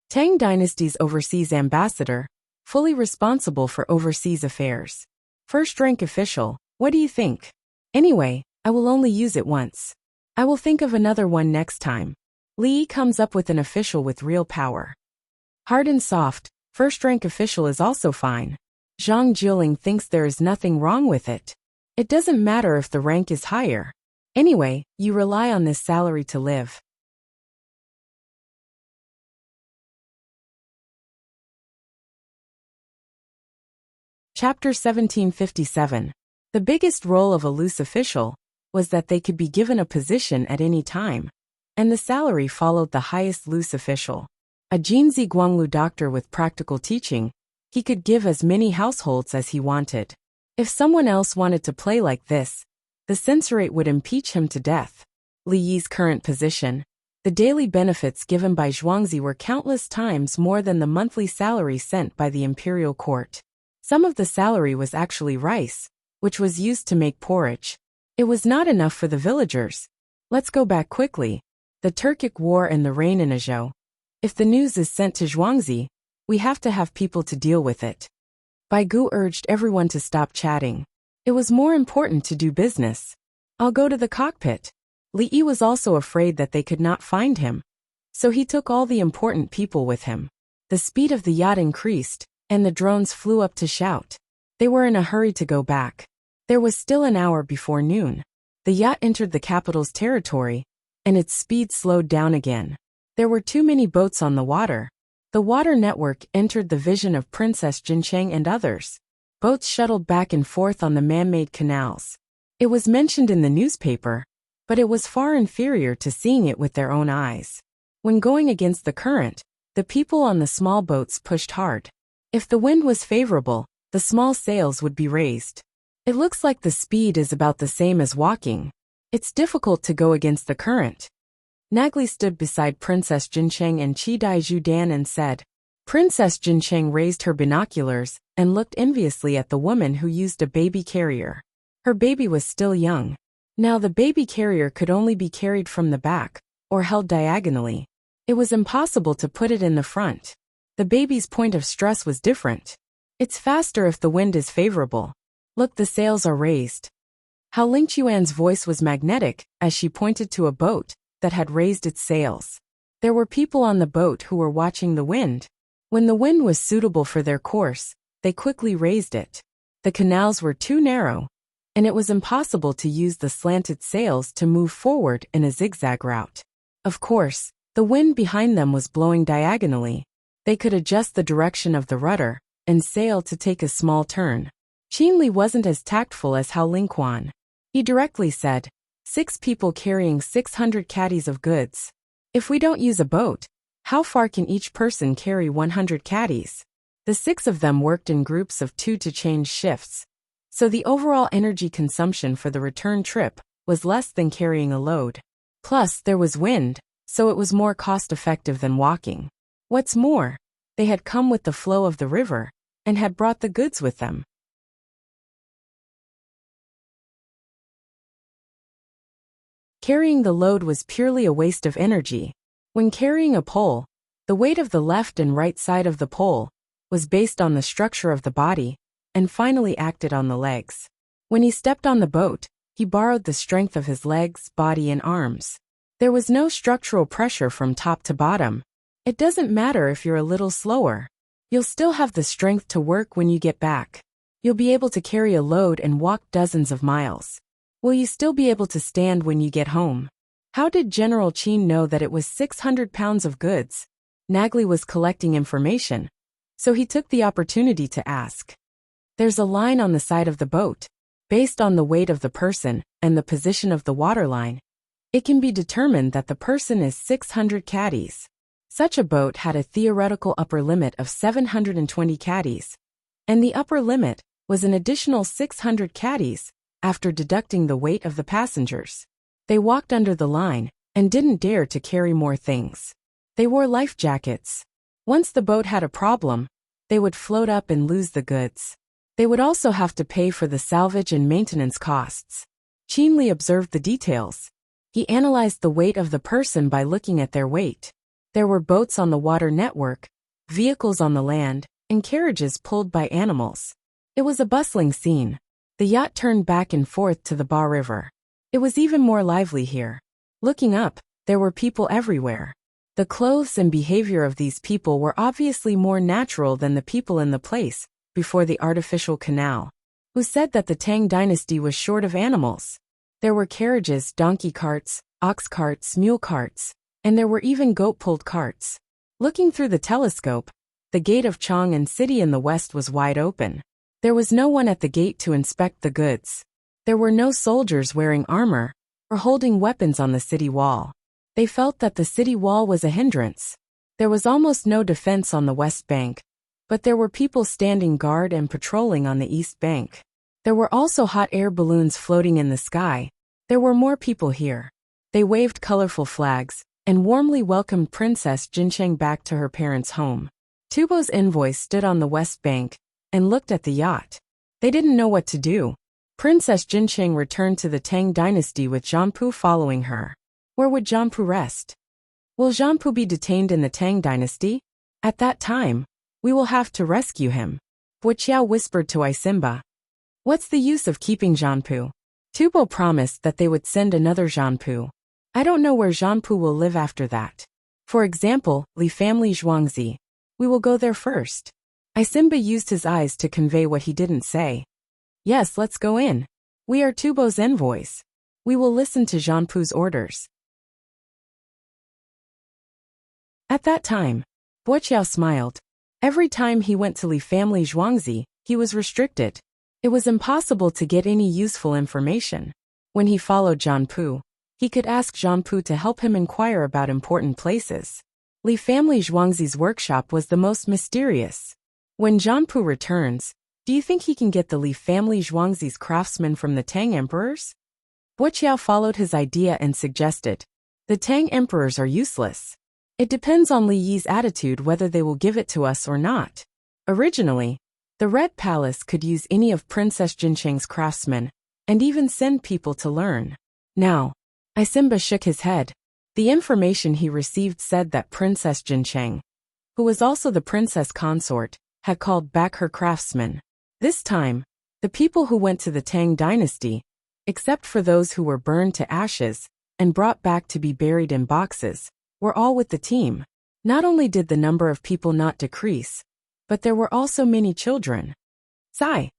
Tang Dynasty's overseas ambassador, fully responsible for overseas affairs. First-rank official, what do you think? Anyway, I will only use it once. I will think of another one next time. Li comes up with an official with real power. Hard and soft, first-rank official is also fine. Zhang Jiuling thinks there is nothing wrong with it. It doesn't matter if the rank is higher. Anyway, you rely on this salary to live. Chapter 1757. The biggest role of a loose official was that they could be given a position at any time, and the salary followed the highest loose official. A Jinzi Guanglu doctor with practical teaching, he could give as many households as he wanted. If someone else wanted to play like this, the censorate would impeach him to death. Li Yi's current position, the daily benefits given by Zhuangzi were countless times more than the monthly salary sent by the imperial court. Some of the salary was actually rice, which was used to make porridge. It was not enough for the villagers. Let's go back quickly. The Turkic War and the reign in Azhou. If the news is sent to Zhuangzi, we have to have people to deal with it. Bai Gu urged everyone to stop chatting. It was more important to do business. I'll go to the cockpit. Li Yi was also afraid that they could not find him, so he took all the important people with him. The speed of the yacht increased, and the drones flew up to shout. They were in a hurry to go back. There was still an hour before noon. The yacht entered the capital's territory, and its speed slowed down again. There were too many boats on the water. The water network entered the vision of Princess Jincheng and others. Boats shuttled back and forth on the man-made canals. It was mentioned in the newspaper, but it was far inferior to seeing it with their own eyes. When going against the current, the people on the small boats pushed hard. If the wind was favorable, the small sails would be raised. It looks like the speed is about the same as walking. It's difficult to go against the current. Nagli stood beside Princess Jincheng and Qi Dai Zhudan and said. Princess Jincheng raised her binoculars and looked enviously at the woman who used a baby carrier. Her baby was still young. Now the baby carrier could only be carried from the back, or held diagonally. It was impossible to put it in the front. The baby's point of stress was different. It's faster if the wind is favorable. Look, the sails are raised. How Ling Chuan's voice was magnetic as she pointed to a boat that had raised its sails. There were people on the boat who were watching the wind. When the wind was suitable for their course, they quickly raised it. The canals were too narrow, and it was impossible to use the slanted sails to move forward in a zigzag route. Of course, the wind behind them was blowing diagonally. They could adjust the direction of the rudder and sail to take a small turn. Qin Li wasn't as tactful as Hao Lingquan. He directly said, 6 people carrying 600 caddies of goods. If we don't use a boat, how far can each person carry 100 caddies? The 6 of them worked in groups of 2 to change shifts, so the overall energy consumption for the return trip was less than carrying a load. Plus, there was wind, so it was more cost-effective than walking. What's more, they had come with the flow of the river and had brought the goods with them. Carrying the load was purely a waste of energy. When carrying a pole, the weight of the left and right side of the pole was based on the structure of the body and finally acted on the legs. When he stepped on the boat, he borrowed the strength of his legs, body, and arms. There was no structural pressure from top to bottom. It doesn't matter if you're a little slower. You'll still have the strength to work when you get back. You'll be able to carry a load and walk dozens of miles. Will you still be able to stand when you get home? How did General Qin know that it was 600 pounds of goods? Nagli was collecting information, so he took the opportunity to ask. There's a line on the side of the boat. Based on the weight of the person and the position of the waterline, it can be determined that the person is 600 caddies. Such a boat had a theoretical upper limit of 720 caddies, and the upper limit was an additional 600 caddies after deducting the weight of the passengers. They walked under the line and didn't dare to carry more things. They wore life jackets. Once the boat had a problem, they would float up and lose the goods. They would also have to pay for the salvage and maintenance costs. Qin Li observed the details. He analyzed the weight of the person by looking at their weight. There were boats on the water network, vehicles on the land, and carriages pulled by animals. It was a bustling scene. The yacht turned back and forth to the Ba River. It was even more lively here. Looking up, there were people everywhere. The clothes and behavior of these people were obviously more natural than the people in the place before the artificial canal. Who said that the Tang dynasty was short of animals? There were carriages, donkey carts, ox carts, mule carts, and there were even goat-pulled carts. Looking through the telescope, the gate of Chang'an City in the west was wide open. There was no one at the gate to inspect the goods. There were no soldiers wearing armor or holding weapons on the city wall. They felt that the city wall was a hindrance. There was almost no defense on the west bank, but there were people standing guard and patrolling on the east bank. There were also hot air balloons floating in the sky. There were more people here. They waved colorful flags and warmly welcomed Princess Jincheng back to her parents' home. Tubo's envoy stood on the west bank and looked at the yacht. They didn't know what to do. Princess Jincheng returned to the Tang dynasty with Jianpu following her. Where would Jianpu rest? Will Jianpu be detained in the Tang dynasty? At that time, we will have to rescue him. Wuxia whispered to Isimba. What's the use of keeping Jianpu? Tubo promised that they would send another Jianpu. I don't know where Jianpu will live after that. For example, Li family Zhuangzi. We will go there first. Isimba used his eyes to convey what he didn't say. Yes, let's go in. We are Tubo's envoys. We will listen to Jianpu's orders. At that time, Wuxiao smiled. Every time he went to Li family Zhuangzi, he was restricted. It was impossible to get any useful information. When he followed Jianpu, he could ask Jianpu to help him inquire about important places. Li family Zhuangzi's workshop was the most mysterious. When Jianpu returns, do you think he can get the Li family Zhuangzi's craftsmen from the Tang emperors? Wuxiao followed his idea and suggested, the Tang emperors are useless. It depends on Li Yi's attitude whether they will give it to us or not. Originally, the Red Palace could use any of Princess Jincheng's craftsmen, and even send people to learn. Now, Isimba shook his head. The information he received said that Princess Jincheng, who was also the princess consort, had called back her craftsmen. This time, the people who went to the Tang dynasty, except for those who were burned to ashes and brought back to be buried in boxes, were all with the team. Not only did the number of people not decrease, but there were also many children. Sigh.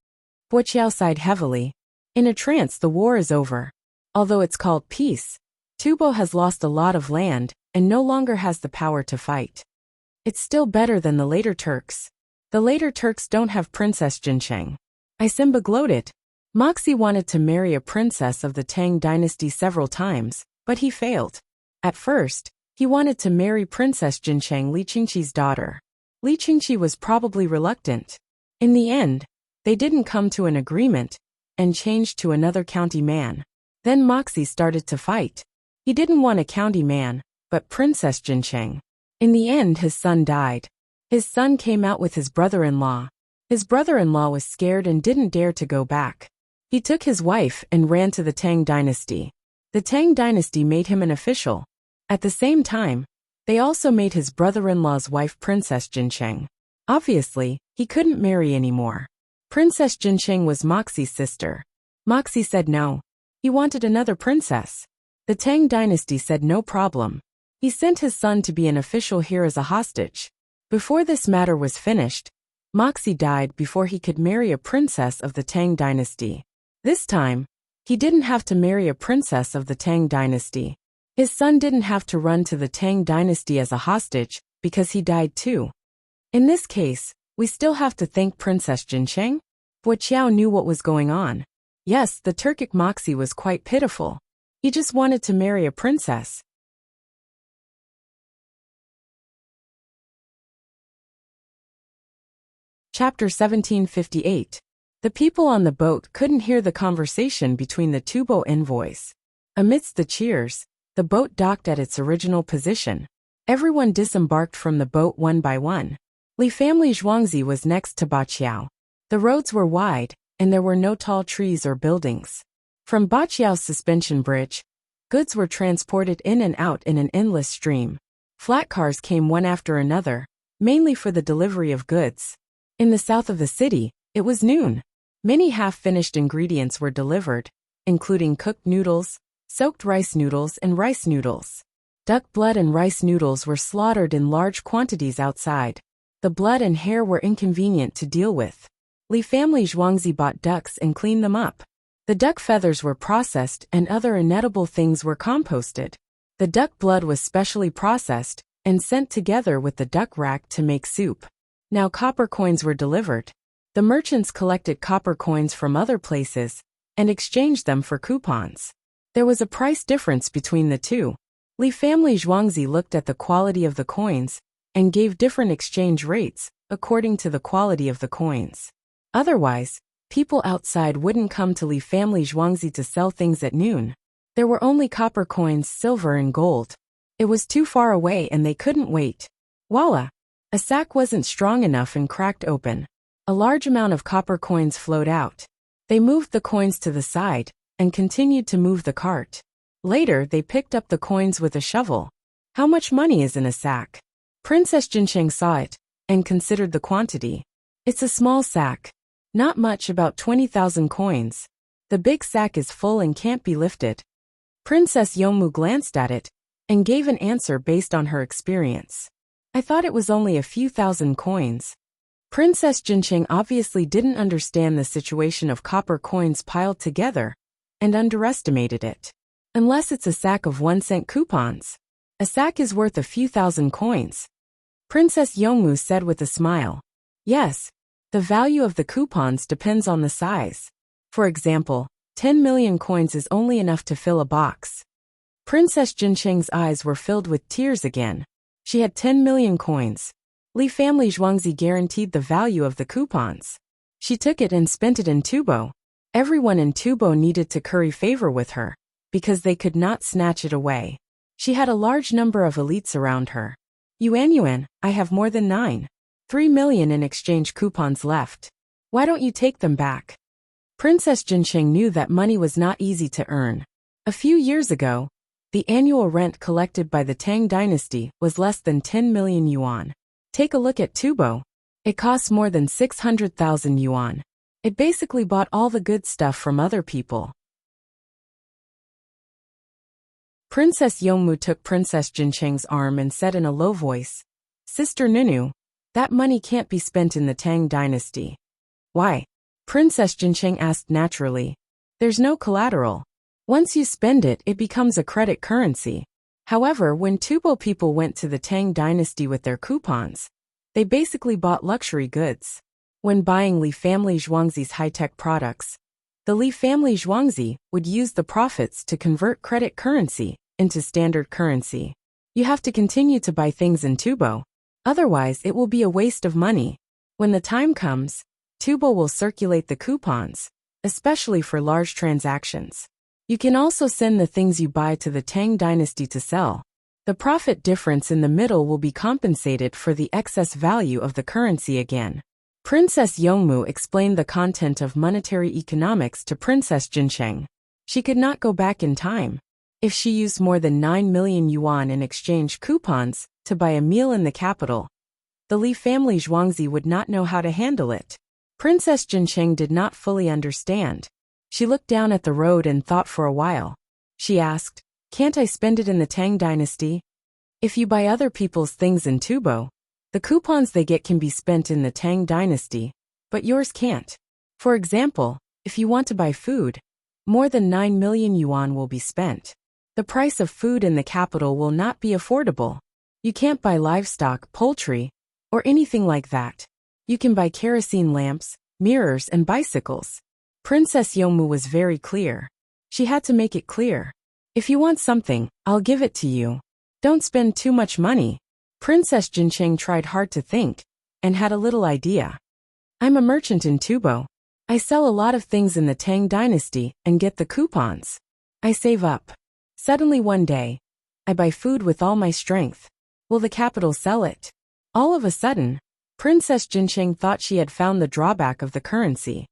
Wuxiao sighed heavily. In a trance, the war is over. Although it's called peace, Tubo has lost a lot of land and no longer has the power to fight. It's still better than the later Turks. The later Turks don't have Princess Jincheng. Isimba gloated. Moxie wanted to marry a princess of the Tang dynasty several times, but he failed. At first, he wanted to marry Princess Jincheng, Li Qingqi's daughter. Li Qingqi was probably reluctant. In the end, they didn't come to an agreement and changed to another county man. Then Moxie started to fight. He didn't want a county man, but Princess Jincheng. In the end, his son died. His son came out with his brother-in-law. His brother-in-law was scared and didn't dare to go back. He took his wife and ran to the Tang dynasty. The Tang dynasty made him an official. At the same time, they also made his brother-in-law's wife Princess Jincheng. Obviously, he couldn't marry anymore. Princess Jincheng was Moxie's sister. Moxie said no. He wanted another princess. The Tang dynasty said no problem. He sent his son to be an official here as a hostage. Before this matter was finished, Moxie died before he could marry a princess of the Tang dynasty. This time, he didn't have to marry a princess of the Tang dynasty. His son didn't have to run to the Tang dynasty as a hostage, because he died too. In this case, we still have to thank Princess Jincheng? Wuxiao knew what was going on. Yes, the Turkic Moxie was quite pitiful. He just wanted to marry a princess. Chapter 1758. The people on the boat couldn't hear the conversation between the Tubo envoys. Amidst the cheers, the boat docked at its original position. Everyone disembarked from the boat one by one. Li family Zhuangzi was next to Baqiao. The roads were wide, and there were no tall trees or buildings. From Baqiao's suspension bridge, goods were transported in and out in an endless stream. Flat cars came one after another, mainly for the delivery of goods. In the south of the city, it was noon. Many half-finished ingredients were delivered, including cooked noodles, soaked rice noodles and rice noodles. Duck blood and rice noodles were slaughtered in large quantities outside. The blood and hair were inconvenient to deal with. Li family Zhuangzi bought ducks and cleaned them up. The duck feathers were processed and other inedible things were composted. The duck blood was specially processed and sent together with the duck rack to make soup. Now copper coins were delivered. The merchants collected copper coins from other places and exchanged them for coupons. There was a price difference between the two. Li family Zhuangzi looked at the quality of the coins and gave different exchange rates according to the quality of the coins. Otherwise, people outside wouldn't come to Li family Zhuangzi to sell things at noon. There were only copper coins, silver and gold. It was too far away and they couldn't wait. Voila! A sack wasn't strong enough and cracked open. A large amount of copper coins flowed out. They moved the coins to the side and continued to move the cart. Later, they picked up the coins with a shovel. How much money is in a sack? Princess Jinsheng saw it and considered the quantity. It's a small sack. Not much, about 20,000 coins. The big sack is full and can't be lifted. Princess Yongmu glanced at it and gave an answer based on her experience. I thought it was only a few thousand coins. Princess Jinsheng obviously didn't understand the situation of copper coins piled together and underestimated it. Unless it's a sack of 1-cent coupons. A sack is worth a few thousand coins. Princess Yongmu said with a smile. Yes, the value of the coupons depends on the size. For example, 10 million coins is only enough to fill a box. Princess Jinsheng's eyes were filled with tears again. She had 10 million coins. Li family Zhuangzi guaranteed the value of the coupons. She took it and spent it in Tubo. Everyone in Tubo needed to curry favor with her, because they could not snatch it away. She had a large number of elites around her. Yuan, I have more than 3 million in exchange coupons left. Why don't you take them back? Princess Jinsheng knew that money was not easy to earn. A few years ago, the annual rent collected by the Tang dynasty was less than 10 million yuan. Take a look at Tubo. It costs more than 600,000 yuan. It basically bought all the good stuff from other people. Princess Yongmu took Princess Jinsheng's arm and said in a low voice, Sister Nunu, that money can't be spent in the Tang dynasty. Why? Princess Jinsheng asked naturally. There's no collateral. Once you spend it, it becomes a credit currency. However, when Tubo people went to the Tang dynasty with their coupons, they basically bought luxury goods. When buying Li family Zhuangzi's high-tech products, the Li family Zhuangzi would use the profits to convert credit currency into standard currency. You have to continue to buy things in Tubo. Otherwise, it will be a waste of money. When the time comes, Tubo will circulate the coupons, especially for large transactions. You can also send the things you buy to the Tang dynasty to sell. The profit difference in the middle will be compensated for the excess value of the currency again. Princess Yongmu explained the content of monetary economics to Princess Jinsheng. She could not go back in time. If she used more than 9 million yuan in exchange coupons to buy a meal in the capital, the Li family Zhuangzi would not know how to handle it. Princess Jinsheng did not fully understand. She looked down at the road and thought for a while. She asked, Can't I spend it in the Tang dynasty? If you buy other people's things in Tubo, the coupons they get can be spent in the Tang dynasty, but yours can't. For example, if you want to buy food, more than 9 million yuan will be spent. The price of food in the capital will not be affordable. You can't buy livestock, poultry, or anything like that. You can buy kerosene lamps, mirrors, and bicycles. Princess Yongmu was very clear. She had to make it clear. If you want something, I'll give it to you. Don't spend too much money. Princess Jinsheng tried hard to think, and had a little idea. I'm a merchant in Tubo. I sell a lot of things in the Tang dynasty and get the coupons. I save up. Suddenly one day, I buy food with all my strength. Will the capital sell it? All of a sudden, Princess Jincheng thought she had found the drawback of the currency.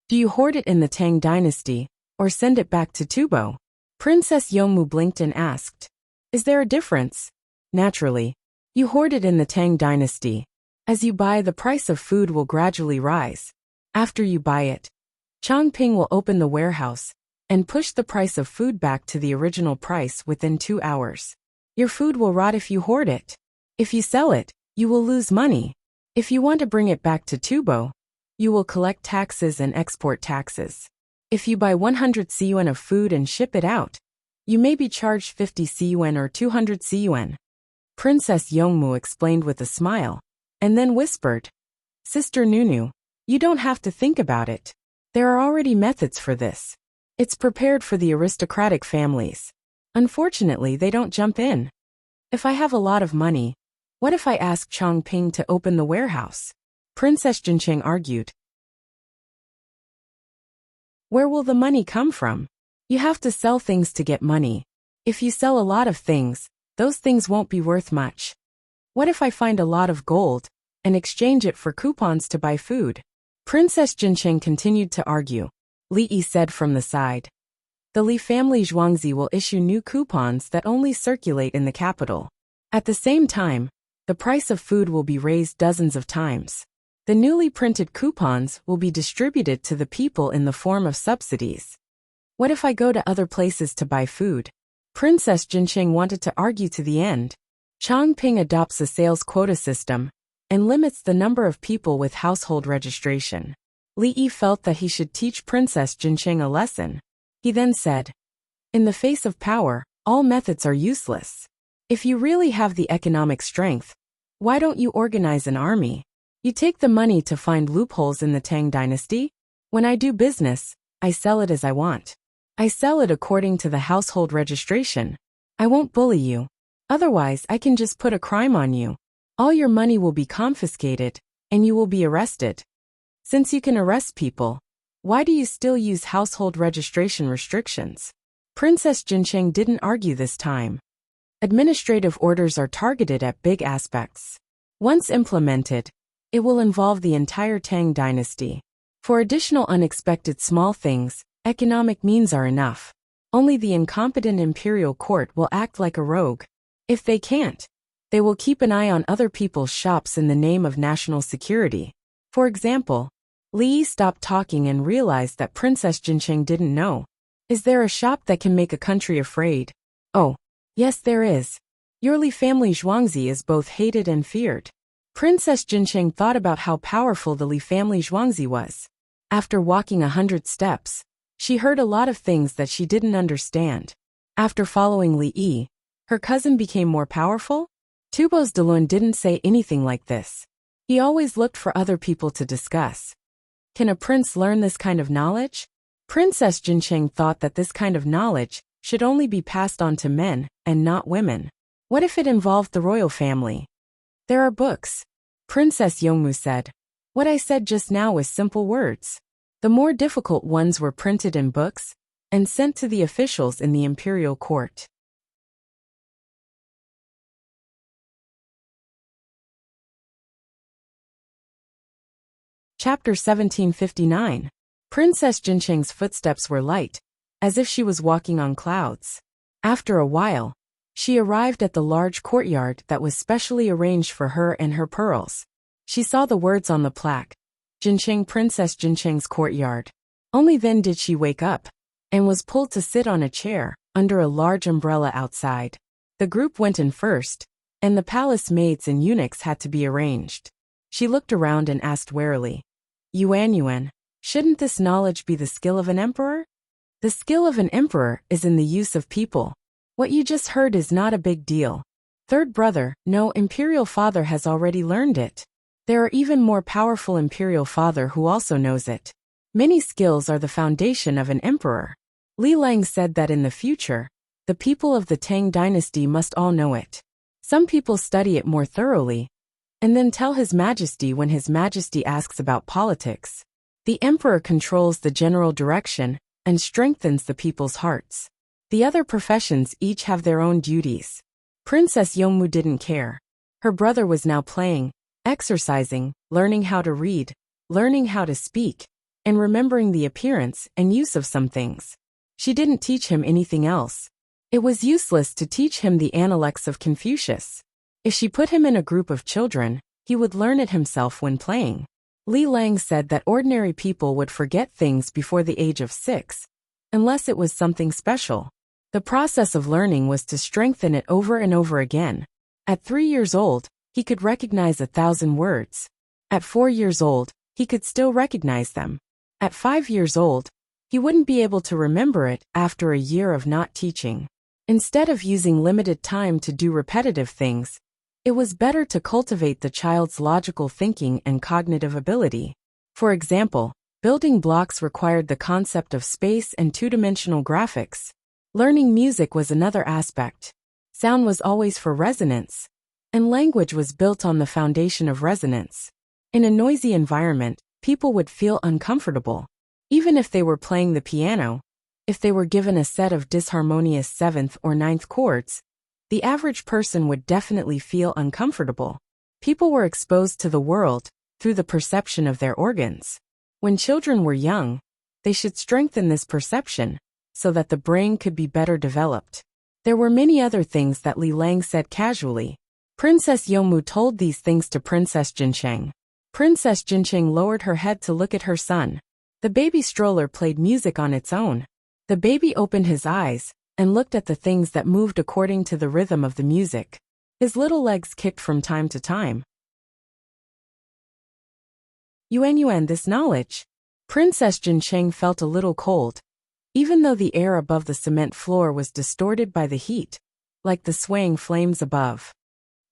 Do you hoard it in the Tang dynasty, or send it back to Tubo? Princess Yongmu blinked and asked. Is there a difference? Naturally. You hoard it in the Tang dynasty. As you buy, the price of food will gradually rise. After you buy it, Chongping will open the warehouse and push the price of food back to the original price within 2 hours. Your food will rot if you hoard it. If you sell it, you will lose money. If you want to bring it back to Tubo, you will collect taxes and export taxes. If you buy 100 CUN of food and ship it out, you may be charged 50 CUN or 200 CUN. Princess Yongmu explained with a smile, and then whispered, Sister Nunu, you don't have to think about it. There are already methods for this. It's prepared for the aristocratic families. Unfortunately, they don't jump in. If I have a lot of money, what if I ask Chongping to open the warehouse? Princess Jincheng argued. Where will the money come from? You have to sell things to get money. If you sell a lot of things, those things won't be worth much. What if I find a lot of gold and exchange it for coupons to buy food? Princess Jincheng continued to argue. Li Yi said from the side. The Li family Zhuangzi will issue new coupons that only circulate in the capital. At the same time, the price of food will be raised dozens of times. The newly printed coupons will be distributed to the people in the form of subsidies. What if I go to other places to buy food? Princess Jincheng wanted to argue to the end. Chongping adopts a sales quota system and limits the number of people with household registration. Li Yi felt that he should teach Princess Jincheng a lesson. He then said, in the face of power, all methods are useless. If you really have the economic strength, why don't you organize an army? You take the money to find loopholes in the Tang dynasty. When I do business, I sell it as I want. I sell it according to the household registration. I won't bully you. Otherwise, I can just put a crime on you. All your money will be confiscated, and you will be arrested. Since you can arrest people, why do you still use household registration restrictions? Princess Jincheng didn't argue this time. Administrative orders are targeted at big aspects. Once implemented, it will involve the entire Tang dynasty. For additional unexpected small things, economic means are enough. Only the incompetent imperial court will act like a rogue. If they can't, they will keep an eye on other people's shops in the name of national security. For example, Li Yi stopped talking and realized that Princess Jincheng didn't know. Is there a shop that can make a country afraid? Oh, yes there is. Your Li family Zhuangzi is both hated and feared. Princess Jincheng thought about how powerful the Li family Zhuangzi was. After walking 100 steps, she heard a lot of things that she didn't understand. After following Li Yi, her cousin became more powerful? Tubo's Delun didn't say anything like this. He always looked for other people to discuss. Can a prince learn this kind of knowledge? Princess Jincheng thought that this kind of knowledge should only be passed on to men and not women. What if it involved the royal family? There are books. Princess Yongmu said. What I said just now was simple words. The more difficult ones were printed in books and sent to the officials in the imperial court. Chapter 1759. Princess Jincheng's footsteps were light, as if she was walking on clouds. After a while, she arrived at the large courtyard that was specially arranged for her and her pearls. She saw the words on the plaque, Jincheng Princess Jincheng's courtyard. Only then did she wake up, and was pulled to sit on a chair, under a large umbrella outside. The group went in first, and the palace maids and eunuchs had to be arranged. She looked around and asked warily, Yuan, shouldn't this knowledge be the skill of an emperor? The skill of an emperor is in the use of people. What you just heard is not a big deal. Third brother, no imperial father has already learned it. There are even more powerful imperial father who also knows it. Many skills are the foundation of an emperor. Li Lang said that in the future, the people of the Tang dynasty must all know it. Some people study it more thoroughly, and then tell His Majesty when His Majesty asks about politics. The emperor controls the general direction and strengthens the people's hearts. The other professions each have their own duties. Princess Yongmu didn't care. Her brother was now playing, exercising, learning how to read, learning how to speak, and remembering the appearance and use of some things. She didn't teach him anything else. It was useless to teach him the Analects of Confucius. If she put him in a group of children, he would learn it himself when playing. Li Lang said that ordinary people would forget things before the age of 6, unless it was something special. The process of learning was to strengthen it over and over again. At 3 years old, he could recognize 1,000 words. At 4 years old, he could still recognize them. At 5 years old, he wouldn't be able to remember it after a year of not teaching. Instead of using limited time to do repetitive things, it was better to cultivate the child's logical thinking and cognitive ability. For example, building blocks required the concept of space and two-dimensional graphics. Learning music was another aspect. Sound was always for resonance, and language was built on the foundation of resonance. In a noisy environment, people would feel uncomfortable. Even if they were playing the piano, if they were given a set of disharmonious 7th or 9th chords, the average person would definitely feel uncomfortable. People were exposed to the world through the perception of their organs. When children were young, they should strengthen this perception so that the brain could be better developed. There were many other things that Li Lang said casually. Princess Yongmu told these things to Princess Jincheng. Princess Jincheng lowered her head to look at her son. The baby stroller played music on its own. The baby opened his eyes and looked at the things that moved according to the rhythm of the music. His little legs kicked from time to time. Yuan, this knowledge. Princess Jincheng felt a little cold, even though the air above the cement floor was distorted by the heat, like the swaying flames above.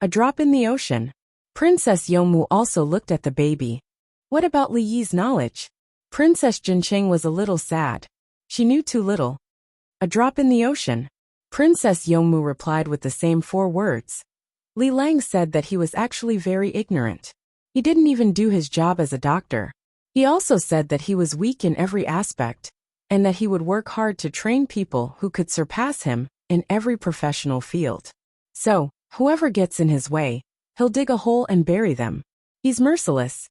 A drop in the ocean. Princess Yongmu also looked at the baby. What about Li Yi's knowledge? Princess Jincheng was a little sad. She knew too little. A drop in the ocean. Princess Yongmu replied with the same 4 words. Li Lang said that he was actually very ignorant. He didn't even do his job as a doctor. He also said that he was weak in every aspect, and that he would work hard to train people who could surpass him in every professional field. So, whoever gets in his way, he'll dig a hole and bury them. He's merciless.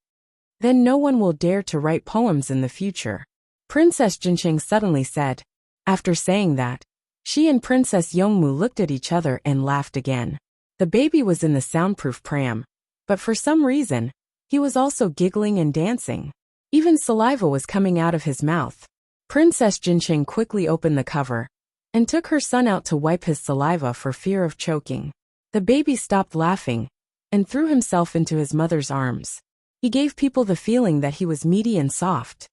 Then no one will dare to write poems in the future. Princess Jincheng suddenly said. After saying that, she and Princess Yongmu looked at each other and laughed again. The baby was in the soundproof pram, but for some reason, he was also giggling and dancing. Even saliva was coming out of his mouth. Princess Jincheng quickly opened the cover and took her son out to wipe his saliva for fear of choking. The baby stopped laughing and threw himself into his mother's arms. He gave people the feeling that he was meaty and soft.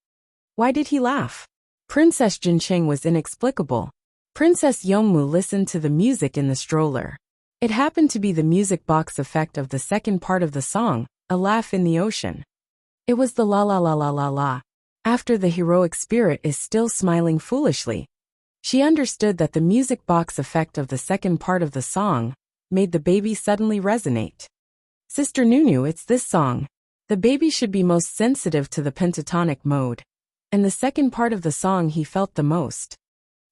Why did he laugh? Princess Jincheng was inexplicable. Princess Yongmu listened to the music in the stroller. It happened to be the music box effect of the second part of the song, A Laugh in the Ocean. It was the la la la la la la. After the heroic spirit is still smiling foolishly. She understood that the music box effect of the second part of the song made the baby suddenly resonate. Sister Nunu, it's this song. The baby should be most sensitive to the pentatonic mode. And the second part of the song he felt the most.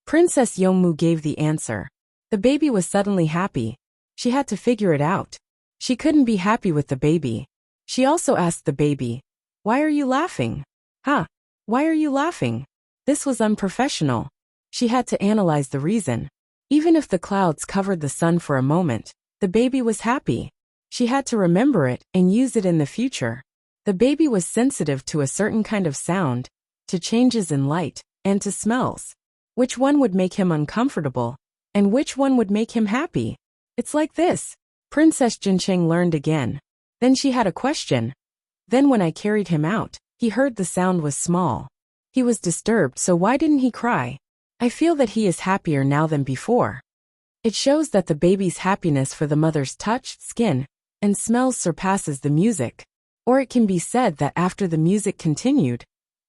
Princess Yongmu gave the answer. The baby was suddenly happy. She had to figure it out. She couldn't be happy with the baby. She also asked the baby, "Why are you laughing? Huh? Why are you laughing?" This was unprofessional. She had to analyze the reason. Even if the clouds covered the sun for a moment, the baby was happy. She had to remember it and use it in the future. The baby was sensitive to a certain kind of sound, to changes in light, and to smells. Which one would make him uncomfortable, and which one would make him happy? It's like this. Princess Jincheng learned again. Then she had a question. Then when I carried him out, he heard the sound was small. He was disturbed, so why didn't he cry? I feel that he is happier now than before. It shows that the baby's happiness for the mother's touch, skin, and smells surpasses the music. Or it can be said that after the music continued,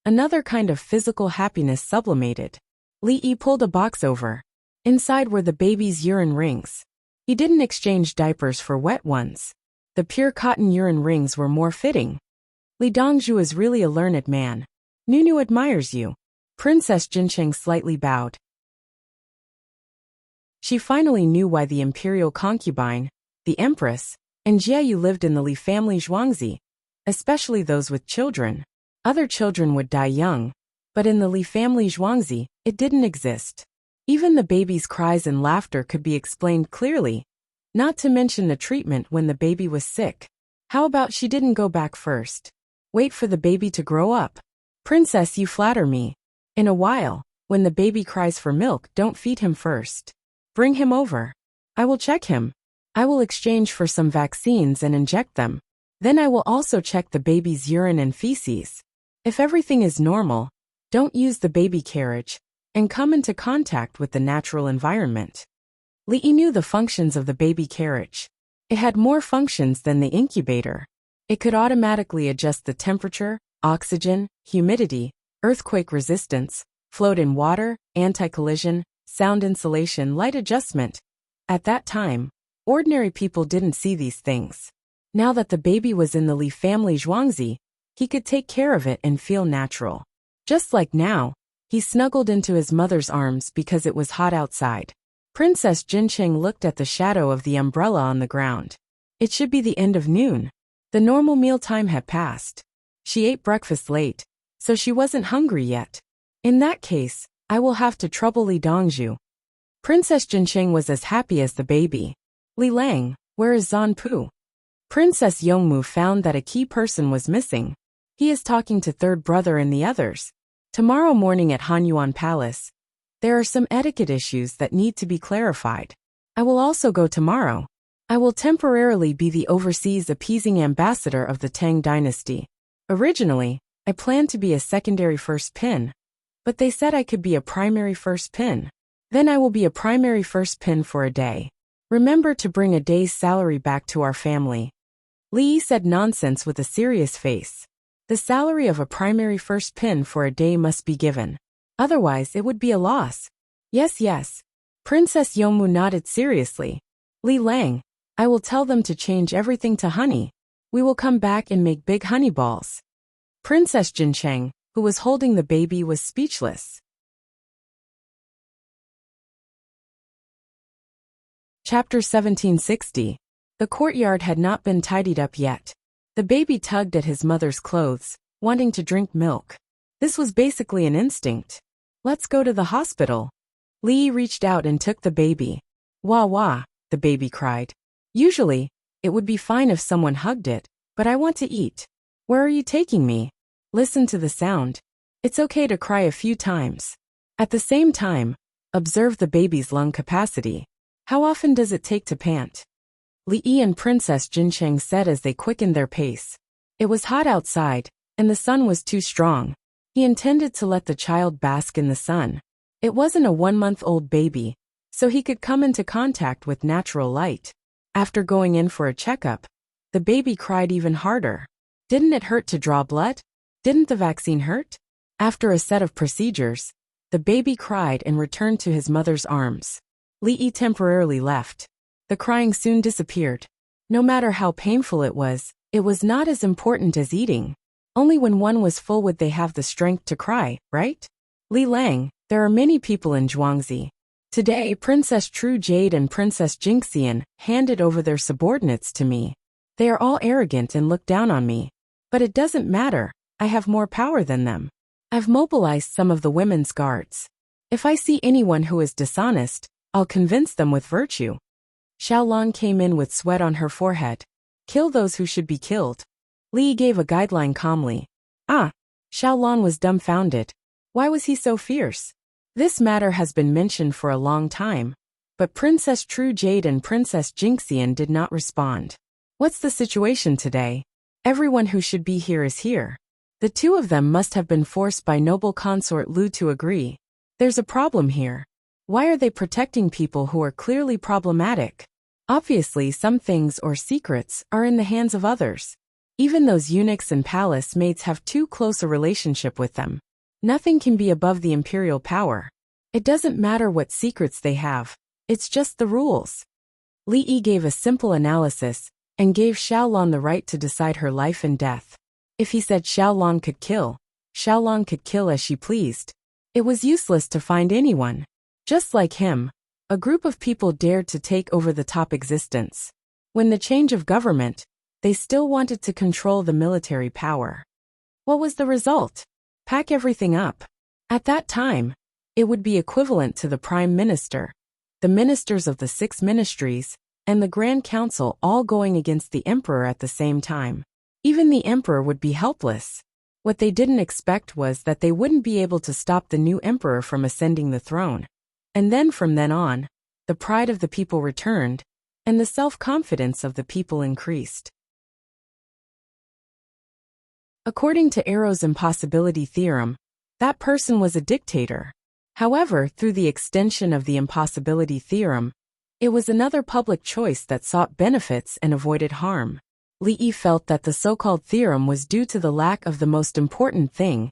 another kind of physical happiness sublimated. Li Yi pulled a box over. Inside were the baby's urine rings. He didn't exchange diapers for wet ones. The pure cotton urine rings were more fitting. Li Dongzhu is really a learned man. Nunu admires you. Princess Jincheng slightly bowed. She finally knew why the imperial concubine, the empress, and Jieyu lived in the Li family Zhuangzi, especially those with children. Other children would die young, but in the Li family Zhuangzi, it didn't exist. Even the baby's cries and laughter could be explained clearly, not to mention the treatment when the baby was sick. How about she didn't go back first? Wait for the baby to grow up. Princess, you flatter me. In a while, when the baby cries for milk, don't feed him first. Bring him over. I will check him. I will exchange for some vaccines and inject them. Then I will also check the baby's urine and feces. If everything is normal, don't use the baby carriage, and come into contact with the natural environment. Li knew the functions of the baby carriage. It had more functions than the incubator. It could automatically adjust the temperature, oxygen, humidity, earthquake resistance, float in water, anti-collision, sound insulation, light adjustment. At that time, ordinary people didn't see these things. Now that the baby was in the Li family Zhuangzi, he could take care of it and feel natural. Just like now, he snuggled into his mother's arms because it was hot outside. Princess Jincheng looked at the shadow of the umbrella on the ground. It should be the end of noon. The normal mealtime had passed. She ate breakfast late, so she wasn't hungry yet. In that case, I will have to trouble Li Dongzhu. Princess Jincheng was as happy as the baby. Li Lang, where is Zan Pu? Princess Yongmu found that a key person was missing. He is talking to third brother and the others. Tomorrow morning at Hanyuan Palace, there are some etiquette issues that need to be clarified. I will also go tomorrow. I will temporarily be the overseas appeasing ambassador of the Tang dynasty. Originally, I planned to be a secondary first pin, but they said I could be a primary first pin. Then I will be a primary first pin for a day. Remember to bring a day's salary back to our family. Li said nonsense with a serious face. The salary of a primary first pin for a day must be given. Otherwise, it would be a loss. Yes, yes. Princess Yongmu nodded seriously. Li Lang, I will tell them to change everything to honey. We will come back and make big honey balls. Princess Jincheng, who was holding the baby, was speechless. Chapter 1760. The courtyard had not been tidied up yet. The baby tugged at his mother's clothes, wanting to drink milk. This was basically an instinct. Let's go to the hospital. Li reached out and took the baby. Wah wah, the baby cried. Usually, it would be fine if someone hugged it, but I want to eat. Where are you taking me? Listen to the sound. It's okay to cry a few times. At the same time, observe the baby's lung capacity. How often does it take to pant? Li and Princess Jincheng said as they quickened their pace. It was hot outside, and the sun was too strong. He intended to let the child bask in the sun. It wasn't a 1-month-old baby, so he could come into contact with natural light. After going in for a checkup, the baby cried even harder. Didn't it hurt to draw blood? Didn't the vaccine hurt? After a set of procedures, the baby cried and returned to his mother's arms. Li temporarily left. The crying soon disappeared. No matter how painful it was not as important as eating. Only when one was full would they have the strength to cry, right? Li Lang, there are many people in Zhuangzi. Today, Princess True Jade and Princess Jinxian handed over their subordinates to me. They are all arrogant and look down on me. But it doesn't matter, I have more power than them. I've mobilized some of the women's guards. If I see anyone who is dishonest, I'll convince them with virtue. Xiaolong came in with sweat on her forehead. Kill those who should be killed. Li gave a guideline calmly. Xiaolong was dumbfounded. Why was he so fierce? This matter has been mentioned for a long time, but Princess True Jade and Princess Jinxian did not respond. What's the situation today? Everyone who should be here is here. The two of them must have been forced by noble consort Lu to agree. There's a problem here. Why are they protecting people who are clearly problematic? Obviously, some things or secrets are in the hands of others. Even those eunuchs and palace maids have too close a relationship with them. Nothing can be above the imperial power. It doesn't matter what secrets they have. It's just the rules. Li gave a simple analysis, and gave Xiaolong the right to decide her life and death. If he said Xiaolong could kill as she pleased. It was useless to find anyone. Just like him, a group of people dared to take over the top existence. When the change of government, they still wanted to control the military power. What was the result? Pack everything up. At that time, it would be equivalent to the Prime Minister, the ministers of the 6 ministries, and the Grand Council all going against the Emperor at the same time. Even the Emperor would be helpless. What they didn't expect was that they wouldn't be able to stop the new Emperor from ascending the throne. And then from then on, the pride of the people returned, and the self-confidence of the people increased. According to Arrow's impossibility theorem, that person was a dictator. However, through the extension of the impossibility theorem, it was another public choice that sought benefits and avoided harm. Li Yi felt that the so-called theorem was due to the lack of the most important thing,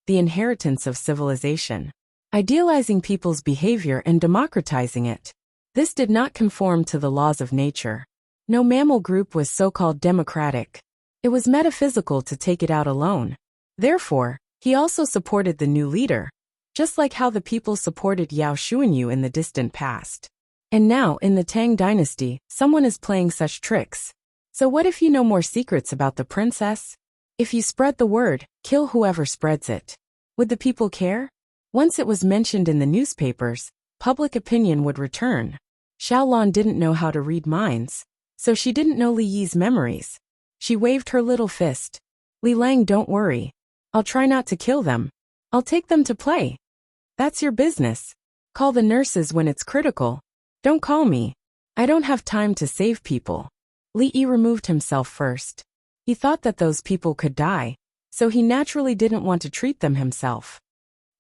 the inheritance of civilization, idealizing people's behavior and democratizing it. This did not conform to the laws of nature. No mammal group was so-called democratic. It was metaphysical to take it out alone. Therefore, he also supported the new leader, just like how the people supported Yao Xuanyu in the distant past. And now, in the Tang dynasty, someone is playing such tricks. So what if you know more secrets about the princess? If you spread the word, kill whoever spreads it. Would the people care? Once it was mentioned in the newspapers, public opinion would return. Xiaolong didn't know how to read minds, so she didn't know Li Yi's memories. She waved her little fist. Li Lang, don't worry. I'll try not to kill them. I'll take them to play. That's your business. Call the nurses when it's critical. Don't call me. I don't have time to save people. Li Yi removed himself first. He thought that those people could die, so he naturally didn't want to treat them himself.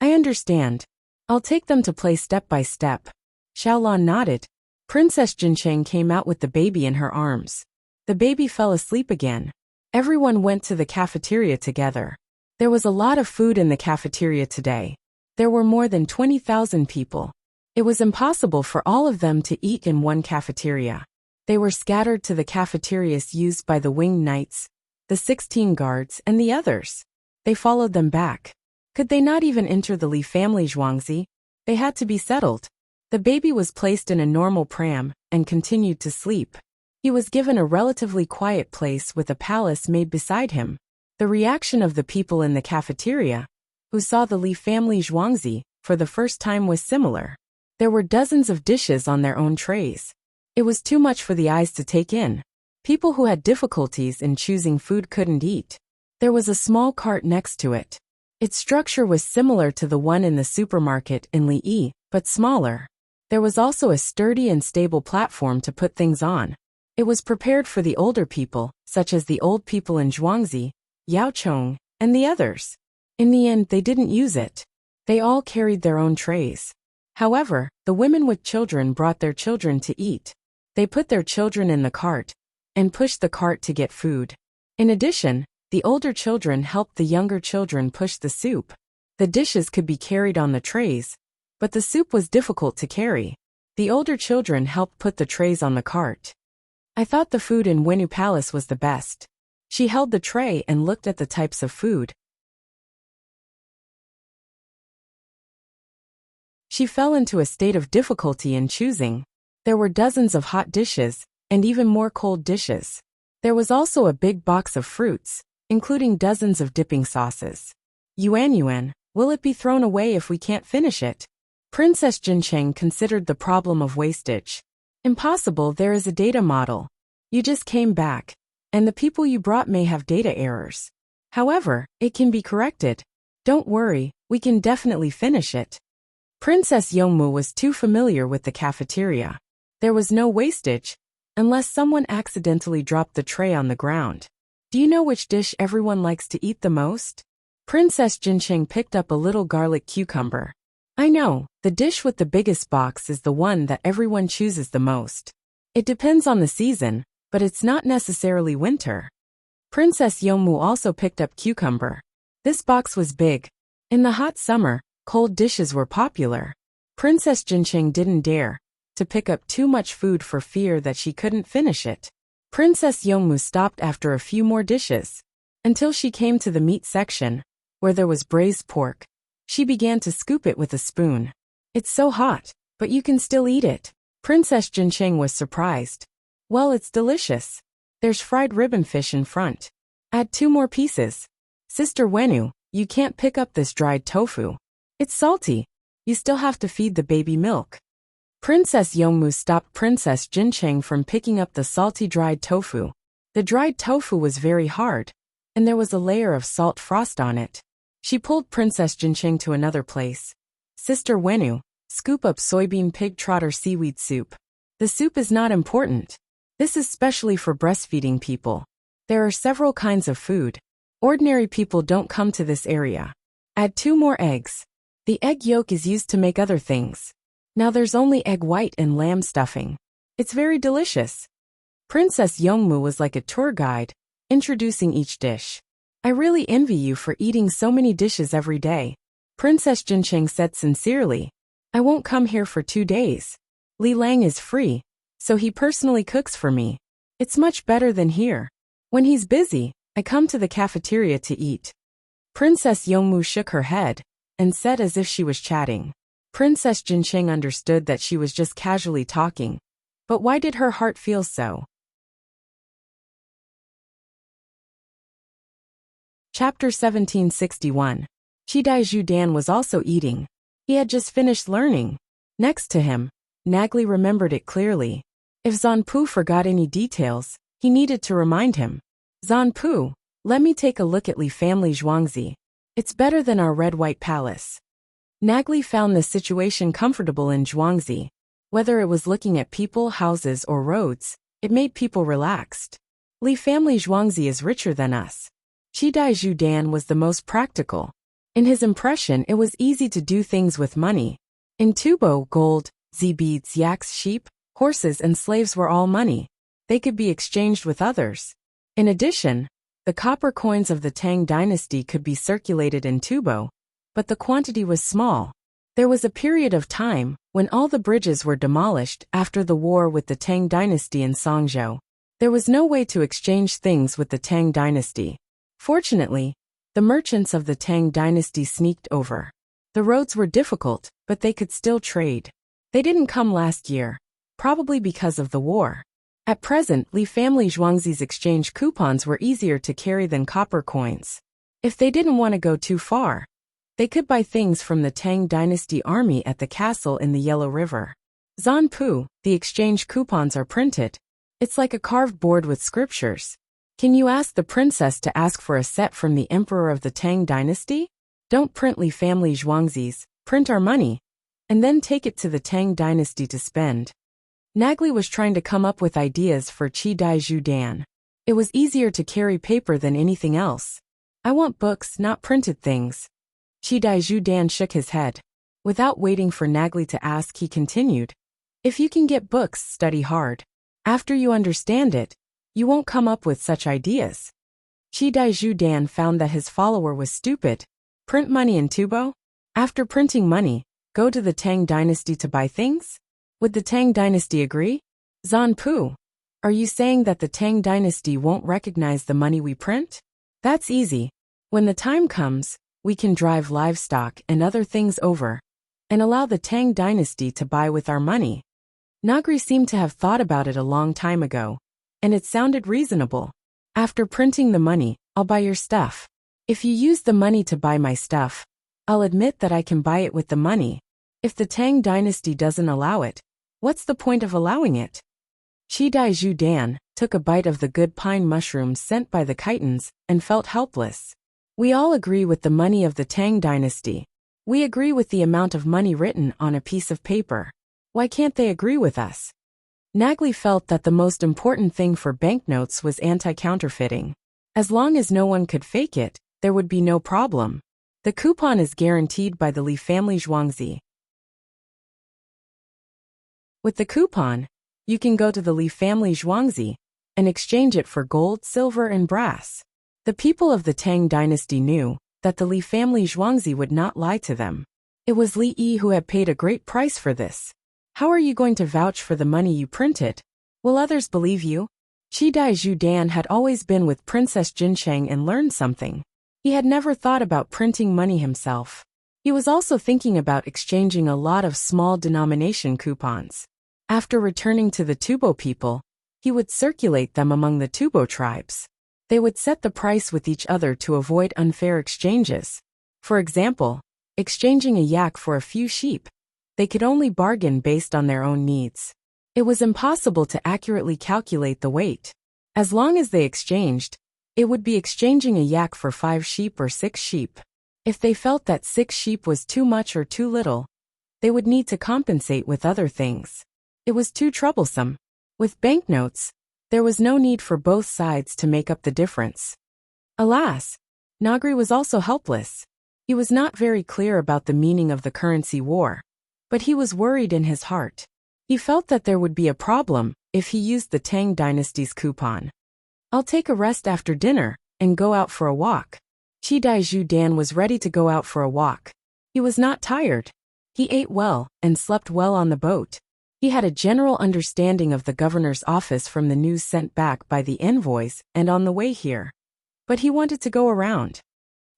I understand. I'll take them to play step by step. Xiaolong nodded. Princess Jincheng came out with the baby in her arms. The baby fell asleep again. Everyone went to the cafeteria together. There was a lot of food in the cafeteria today. There were more than 20,000 people. It was impossible for all of them to eat in one cafeteria. They were scattered to the cafeterias used by the winged knights, the 16 guards, and the others. They followed them back. Could they not even enter the Li family Zhuangzi? They had to be settled. The baby was placed in a normal pram and continued to sleep. He was given a relatively quiet place with a palace made beside him. The reaction of the people in the cafeteria, who saw the Li family Zhuangzi for the first time, was similar. There were dozens of dishes on their own trays. It was too much for the eyes to take in. People who had difficulties in choosing food couldn't eat. There was a small cart next to it. Its structure was similar to the one in the supermarket in Li Yi, but smaller. There was also a sturdy and stable platform to put things on. It was prepared for the older people, such as the old people in Zhuangzi, Yaochong, and the others. In the end, they didn't use it. They all carried their own trays. However, the women with children brought their children to eat. They put their children in the cart and pushed the cart to get food. In addition, the older children helped the younger children push the soup. The dishes could be carried on the trays, but the soup was difficult to carry. The older children helped put the trays on the cart. I thought the food in Wenu Palace was the best. She held the tray and looked at the types of food. She fell into a state of difficulty in choosing. There were dozens of hot dishes, and even more cold dishes. There was also a big box of fruits, including dozens of dipping sauces. Yuan, will it be thrown away if we can't finish it? Princess Jincheng considered the problem of wastage. Impossible, there is a data model. You just came back, and the people you brought may have data errors. However, it can be corrected. Don't worry, we can definitely finish it. Princess Yongmu was too familiar with the cafeteria. There was no wastage, unless someone accidentally dropped the tray on the ground. Do you know which dish everyone likes to eat the most? Princess Jincheng picked up a little garlic cucumber. I know, the dish with the biggest box is the one that everyone chooses the most. It depends on the season, but it's not necessarily winter. Princess Yongmu also picked up cucumber. This box was big. In the hot summer, cold dishes were popular. Princess Jincheng didn't dare to pick up too much food for fear that she couldn't finish it. Princess Yongmu stopped after a few more dishes, until she came to the meat section, where there was braised pork. She began to scoop it with a spoon. It's so hot, but you can still eat it. Princess Jincheng was surprised. Well, it's delicious. There's fried ribbon fish in front. Add 2 more pieces. Sister Wenu, you can't pick up this dried tofu. It's salty. You still have to feed the baby milk. Princess Yongmu stopped Princess Jincheng from picking up the salty dried tofu. The dried tofu was very hard, and there was a layer of salt frost on it. She pulled Princess Jincheng to another place. Sister Wenu, scoop up soybean pig trotter seaweed soup. The soup is not important. This is specially for breastfeeding people. There are several kinds of food. Ordinary people don't come to this area. Add 2 more eggs. The egg yolk is used to make other things. Now there's only egg white and lamb stuffing. It's very delicious. Princess Yongmu was like a tour guide, introducing each dish. I really envy you for eating so many dishes every day. Princess Jincheng said sincerely. I won't come here for 2 days. Li Lang is free, so he personally cooks for me. It's much better than here. When he's busy, I come to the cafeteria to eat. Princess Yongmu shook her head and said as if she was chatting. Princess Jincheng understood that she was just casually talking. But why did her heart feel so? Chapter 1761. Chidai Dan was also eating. He had just finished learning. Next to him, Nagli remembered it clearly. If Zanpu forgot any details, he needed to remind him. Zanpu, let me take a look at Li family Zhuangzi. It's better than our red-white palace. Nagli found the situation comfortable in Zhuangzi. Whether it was looking at people, houses, or roads, it made people relaxed. Li family Zhuangzi is richer than us. Chidai Dan was the most practical. In his impression, it was easy to do things with money. In Tubo, gold, beads, yaks, sheep, horses, and slaves were all money. They could be exchanged with others. In addition, the copper coins of the Tang dynasty could be circulated in Tubo, but the quantity was small. There was a period of time when all the bridges were demolished after the war with the Tang dynasty in Songzhou. There was no way to exchange things with the Tang dynasty. Fortunately, the merchants of the Tang dynasty sneaked over. The roads were difficult, but they could still trade. They didn't come last year, probably because of the war. At present, Li family Zhuangzi's exchange coupons were easier to carry than copper coins. If they didn't want to go too far, they could buy things from the Tang dynasty army at the castle in the Yellow River. Zanpu, the exchange coupons are printed. It's like a carved board with scriptures. Can you ask the princess to ask for a set from the emperor of the Tang dynasty? Don't print Li family Zhuangzi's, print our money, and then take it to the Tang dynasty to spend. Nagli was trying to come up with ideas for Chidai Dan. It was easier to carry paper than anything else. I want books, not printed things. Chidai Dan shook his head. Without waiting for Nagli to ask, he continued. If you can get books, study hard. After you understand it, you won't come up with such ideas. Chidai Dan found that his follower was stupid. Print money in Tubo? After printing money, go to the Tang dynasty to buy things? Would the Tang dynasty agree? Zanpu, are you saying that the Tang dynasty won't recognize the money we print? That's easy. When the time comes, we can drive livestock and other things over, and allow the Tang dynasty to buy with our money. Nagri seemed to have thought about it a long time ago, and it sounded reasonable. After printing the money, I'll buy your stuff. If you use the money to buy my stuff, I'll admit that I can buy it with the money. If the Tang dynasty doesn't allow it, what's the point of allowing it? Chidai Dan took a bite of the good pine mushrooms sent by the Khitans and felt helpless. We all agree with the money of the Tang dynasty. We agree with the amount of money written on a piece of paper. Why can't they agree with us? Nagli felt that the most important thing for banknotes was anti-counterfeiting. As long as no one could fake it, there would be no problem. The coupon is guaranteed by the Li family Zhuangzi. With the coupon, you can go to the Li family Zhuangzi and exchange it for gold, silver, and brass. The people of the Tang dynasty knew that the Li family Zhuangzi would not lie to them. It was Li Yi who had paid a great price for this. How are you going to vouch for the money you printed? Will others believe you? Qi Daizhu Dan had always been with Princess Jinsheng and learned something. He had never thought about printing money himself. He was also thinking about exchanging a lot of small denomination coupons. After returning to the Tubo people, he would circulate them among the Tubo tribes. They would set the price with each other to avoid unfair exchanges. For example, exchanging a yak for a few sheep. They could only bargain based on their own needs. It was impossible to accurately calculate the weight. As long as they exchanged, it would be exchanging a yak for 5 sheep or 6 sheep. If they felt that 6 sheep was too much or too little, they would need to compensate with other things. It was too troublesome. With banknotes, there was no need for both sides to make up the difference. Alas, Nagri was also helpless. He was not very clear about the meaning of the currency war, but he was worried in his heart. He felt that there would be a problem if he used the Tang dynasty's coupon. I'll take a rest after dinner and go out for a walk. Qi Daizhu Dan was ready to go out for a walk. He was not tired. He ate well and slept well on the boat. He had a general understanding of the governor's office from the news sent back by the envoys and on the way here. But he wanted to go around.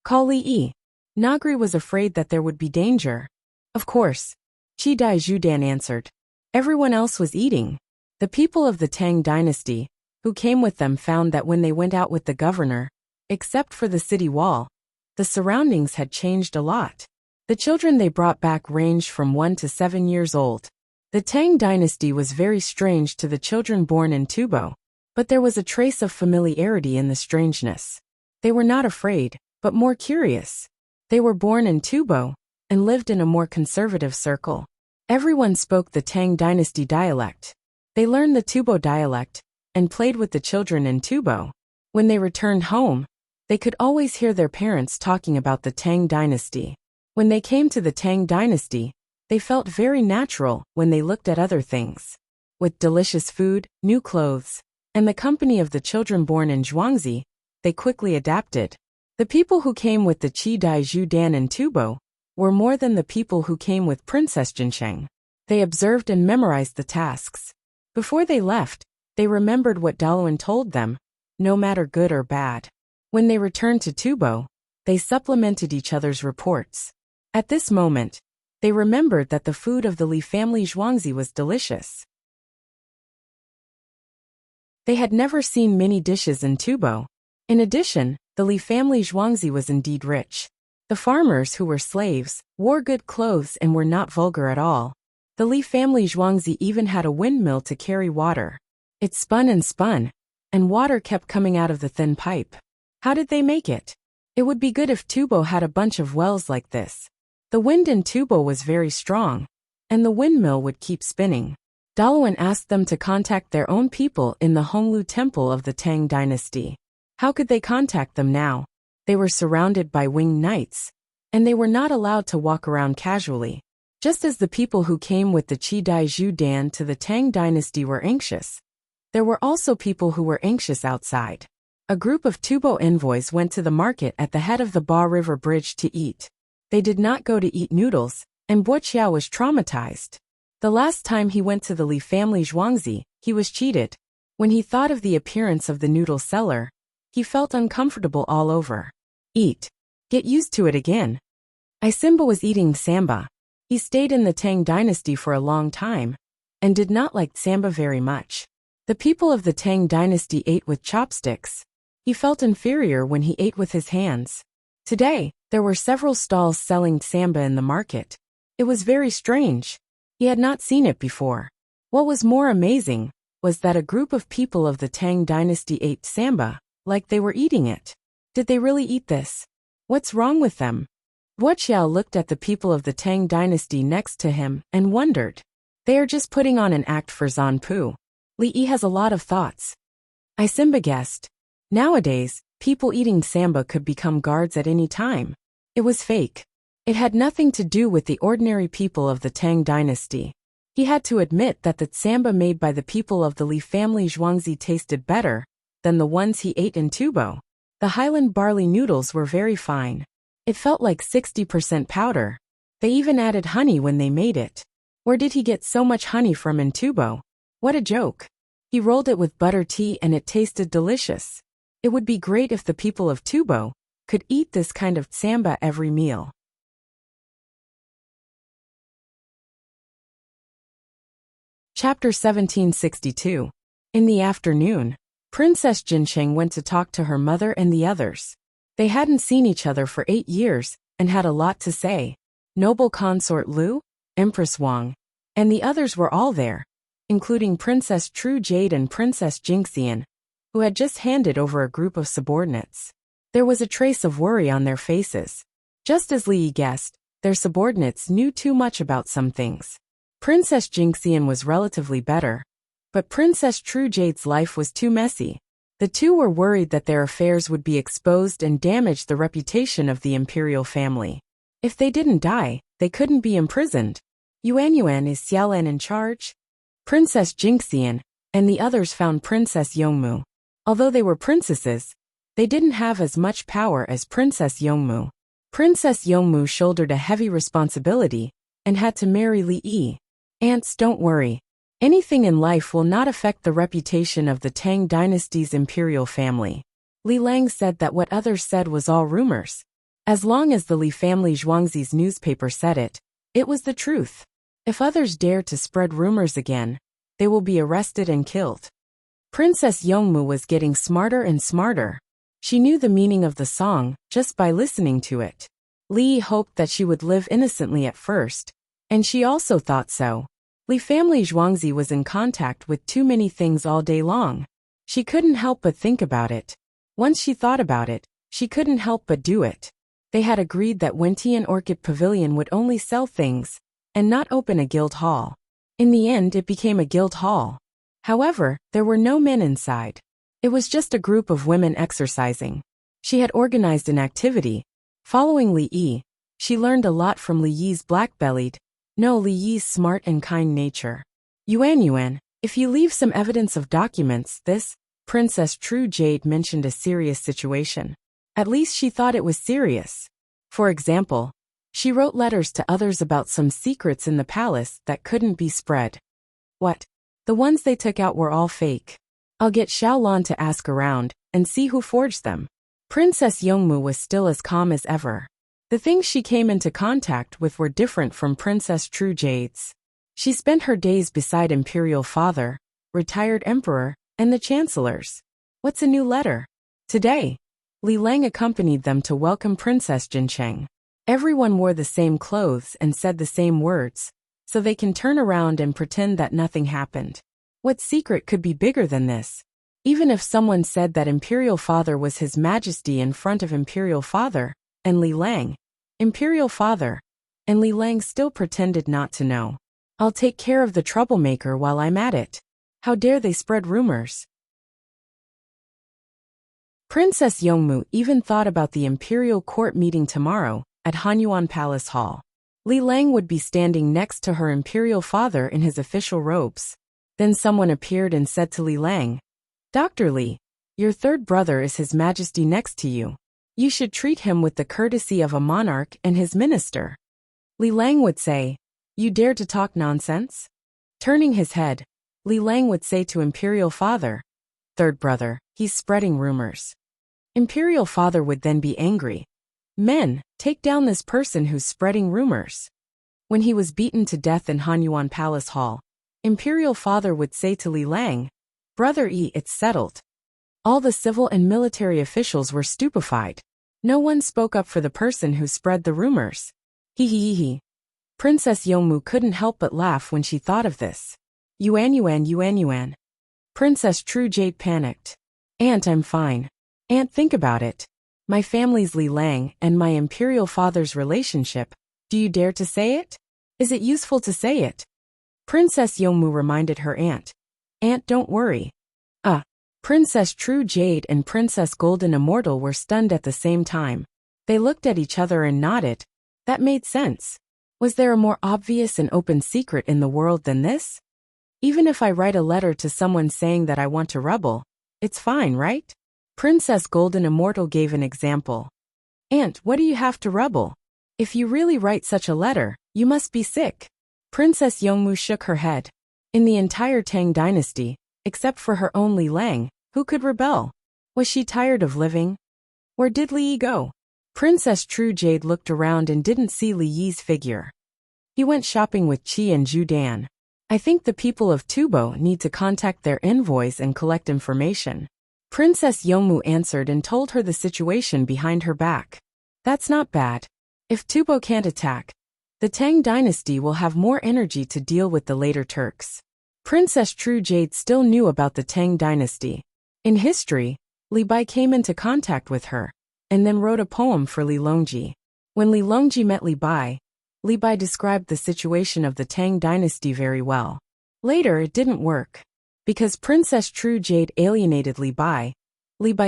Call Li. Nagri was afraid that there would be danger. Of course. Qi Daizhu Dan answered. Everyone else was eating. The people of the Tang dynasty, who came with them, found that when they went out with the governor, except for the city wall, the surroundings had changed a lot. The children they brought back ranged from 1 to 7 years old. The Tang dynasty was very strange to the children born in Tubo, but there was a trace of familiarity in the strangeness. They were not afraid, but more curious. They were born in Tubo and lived in a more conservative circle. Everyone spoke the Tang dynasty dialect. They learned the Tubo dialect and played with the children in Tubo. When they returned home, they could always hear their parents talking about the Tang dynasty. When they came to the Tang dynasty, they felt very natural when they looked at other things. With delicious food, new clothes, and the company of the children born in Zhuangzi, they quickly adapted. The people who came with the Qi Daizhu Dan in Tubo were more than the people who came with Princess Jinsheng. They observed and memorized the tasks. Before they left, they remembered what Daluan told them, no matter good or bad. When they returned to Tubo, they supplemented each other's reports. At this moment, they remembered that the food of the Li family Zhuangzi was delicious. They had never seen many dishes in Tubo. In addition, the Li family Zhuangzi was indeed rich. The farmers, who were slaves, wore good clothes and were not vulgar at all. The Li family Zhuangzi even had a windmill to carry water. It spun, and water kept coming out of the thin pipe. How did they make it? It would be good if Tubo had a bunch of wells like this. The wind in Tubo was very strong, and the windmill would keep spinning. Daluan asked them to contact their own people in the Honglu temple of the Tang dynasty. How could they contact them now? They were surrounded by winged knights, and they were not allowed to walk around casually. Just as the people who came with the Qi Daizhu Dan to the Tang dynasty were anxious, there were also people who were anxious outside. A group of Tubo envoys went to the market at the head of the Ba River Bridge to eat. They did not go to eat noodles, and Wuxia was traumatized. The last time he went to the Li family Zhuangzi, he was cheated. When he thought of the appearance of the noodle seller, he felt uncomfortable all over. Eat. Get used to it again. Isimba was eating samba. He stayed in the Tang dynasty for a long time, and did not like samba very much. The people of the Tang dynasty ate with chopsticks. He felt inferior when he ate with his hands. Today, there were several stalls selling samba in the market. It was very strange. He had not seen it before. What was more amazing was that a group of people of the Tang dynasty ate samba, like they were eating it. Did they really eat this? What's wrong with them? Wuxia looked at the people of the Tang dynasty next to him and wondered. They are just putting on an act for Zanpu. Li Yi has a lot of thoughts. Isimba guessed. Nowadays, people eating samba could become guards at any time. It was fake. It had nothing to do with the ordinary people of the Tang dynasty. He had to admit that the samba made by the people of the Li family Zhuangzi tasted better than the ones he ate in Tubo. The Highland barley noodles were very fine. It felt like 60% powder. They even added honey when they made it. Where did he get so much honey from in Tubo? What a joke. He rolled it with butter tea and it tasted delicious. It would be great if the people of Tubo could eat this kind of samba every meal. Chapter 1762. In the afternoon, Princess Jincheng went to talk to her mother and the others. They hadn't seen each other for 8 years and had a lot to say. Noble consort Lu, Empress Wang, and the others were all there, including Princess True Jade and Princess Jinxian, who had just handed over a group of subordinates. There was a trace of worry on their faces. Just as Li Yi guessed, their subordinates knew too much about some things. Princess Jinxian was relatively better, but Princess True Jade's life was too messy. The two were worried that their affairs would be exposed and damage the reputation of the imperial family. If they didn't die, they couldn't be imprisoned. Yuan, is Xiaolan in charge? Princess Jinxian and the others found Princess Yongmu. Although they were princesses, they didn't have as much power as Princess Yongmu. Princess Yongmu shouldered a heavy responsibility and had to marry Li Yi. Aunts, don't worry. Anything in life will not affect the reputation of the Tang dynasty's imperial family. Li Lang said that what others said was all rumors. As long as the Li family Zhuangzi's newspaper said it, it was the truth. If others dare to spread rumors again, they will be arrested and killed. Princess Yongmu was getting smarter and smarter. She knew the meaning of the song just by listening to it. Li hoped that she would live innocently at first, and she also thought so. Li family Zhuangzi was in contact with too many things all day long. She couldn't help but think about it. Once she thought about it, she couldn't help but do it. They had agreed that Wentian Orchid Pavilion would only sell things and not open a guild hall. In the end, it became a guild hall. However, there were no men inside. It was just a group of women exercising. She had organized an activity. Following Li Yi, she learned a lot from Li Yi's black-bellied, Li Yi's smart and kind nature. Yuan, if you leave some evidence of documents, this, Princess True Jade mentioned a serious situation. At least she thought it was serious. For example, she wrote letters to others about some secrets in the palace that couldn't be spread. What? The ones they took out were all fake. I'll get Xiaolan to ask around and see who forged them. Princess Yongmu was still as calm as ever. The things she came into contact with were different from Princess True Jade's. She spent her days beside Imperial Father, retired Emperor, and the Chancellors. What's a new letter? Today, Li Lang accompanied them to welcome Princess Jincheng. Everyone wore the same clothes and said the same words, so they can turn around and pretend that nothing happened. What secret could be bigger than this? Even if someone said that Imperial Father was His Majesty in front of Imperial Father, and Li Lang, Imperial Father, and Li Lang still pretended not to know. I'll take care of the troublemaker while I'm at it. How dare they spread rumors? Princess Yongmu even thought about the imperial court meeting tomorrow at Hanyuan Palace Hall. Li Lang would be standing next to her imperial father in his official robes. Then someone appeared and said to Li Lang, "Dr. Li, your third brother is His Majesty next to you. You should treat him with the courtesy of a monarch and his minister." Li Lang would say, "You dare to talk nonsense?" Turning his head, Li Lang would say to Imperial Father, "Third brother, he's spreading rumors." Imperial Father would then be angry. "Men, take down this person who's spreading rumors." When he was beaten to death in Hanyuan Palace Hall, Imperial Father would say to Li Lang, "Brother Yi, it's settled." All the civil and military officials were stupefied. No one spoke up for the person who spread the rumors. Hee. Princess Yongmu couldn't help but laugh when she thought of this. Yuan. Princess True Jade panicked. "Aunt, I'm fine. Aunt, think about it. My family's Li Lang and my imperial father's relationship. Do you dare to say it? Is it useful to say it?" Princess Yongmu reminded her aunt. "Aunt, don't worry." Princess True Jade and Princess Golden Immortal were stunned at the same time. They looked at each other and nodded. That made sense. Was there a more obvious and open secret in the world than this? Even if I write a letter to someone saying that I want to rebel, it's fine, right? Princess Golden Immortal gave an example. "Aunt, what do you have to rebel? If you really write such a letter, you must be sick." Princess Yongmu shook her head. In the entire Tang dynasty, except for her own Li Lang, who could rebel. Was she tired of living? Where did Li Yi go? Princess True Jade looked around and didn't see Li Yi's figure. He went shopping with Qi and Zhu Dan. I think the people of Tubo need to contact their envoys and collect information. Princess Yomu answered and told her the situation behind her back. That's not bad. If Tubo can't attack, the Tang dynasty will have more energy to deal with the later Turks. Princess True Jade still knew about the Tang dynasty. In history, Li Bai came into contact with her, and then wrote a poem for Li Longji. When Li Longji met Li Bai described the situation of the Tang dynasty very well. Later it didn't work. Because Princess True Jade alienated Li Bai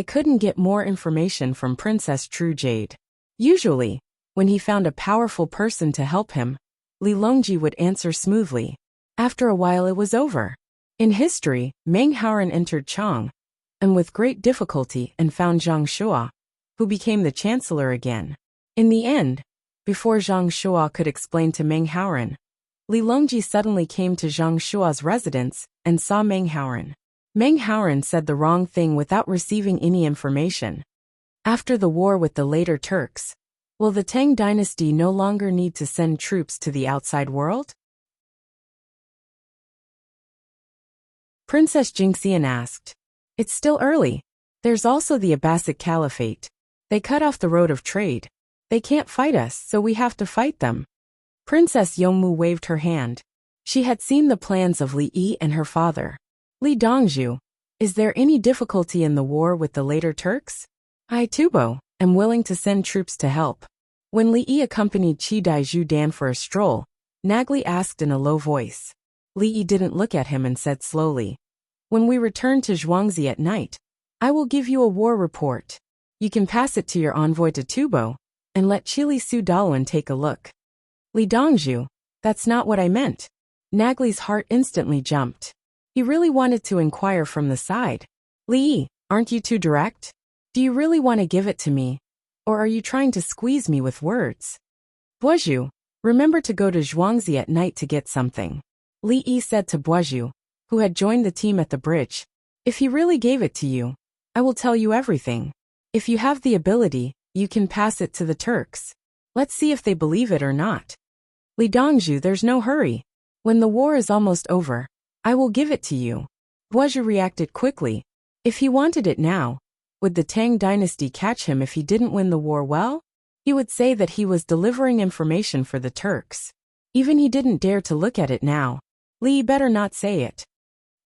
couldn't get more information from Princess True Jade. Usually, when he found a powerful person to help him, Li Longji would answer smoothly. After a while it was over. In history, Meng Haoran entered Chang, and with great difficulty and found Zhang Shua, who became the chancellor again. In the end, before Zhang Shua could explain to Meng Haoran, Li Longji suddenly came to Zhang Shua's residence and saw Meng Haoran. Meng Haoran said the wrong thing without receiving any information. After the war with the later Turks, will the Tang dynasty no longer need to send troops to the outside world? Princess Jingxian asked. It's still early. There's also the Abbasid Caliphate. They cut off the road of trade. They can't fight us, so we have to fight them. Princess Yongmu waved her hand. She had seen the plans of Li Yi and her father. Li Dongzhu, is there any difficulty in the war with the later Turks? I, Tubo, am willing to send troops to help. When Li Yi accompanied Qi Dai Zhu Dan for a stroll, Nagli asked in a low voice. Li Yi didn't look at him and said slowly, when we return to Zhuangzi at night, I will give you a war report. You can pass it to your envoy to Tubo, and let Chili Su Dalwan take a look. Li Dongzhu, that's not what I meant. Nagli's heart instantly jumped. He really wanted to inquire from the side. Li Yi, aren't you too direct? Do you really want to give it to me? Or are you trying to squeeze me with words? Boizhu, remember to go to Zhuangzi at night to get something. Li Yi said to Boizhu, who had joined the team at the bridge. If he really gave it to you, I will tell you everything. If you have the ability, you can pass it to the Turks. Let's see if they believe it or not. Li Dongzhu, there's no hurry. When the war is almost over, I will give it to you. Boizhu reacted quickly. If he wanted it now, would the Tang dynasty catch him if he didn't win the war well? He would say that he was delivering information for the Turks. Even he didn't dare to look at it now. Li better not say it.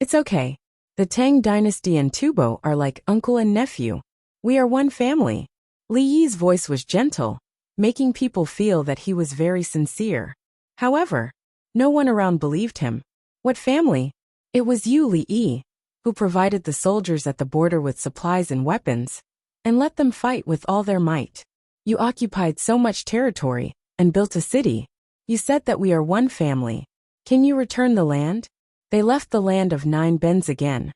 It's okay. The Tang dynasty and Tubo are like uncle and nephew. We are one family. Li Yi's voice was gentle, making people feel that he was very sincere. However, no one around believed him. What family? It was you, Li Yi, who provided the soldiers at the border with supplies and weapons, and let them fight with all their might. You occupied so much territory, and built a city. You said that we are one family. Can you return the land? They left the land of 9 bens again.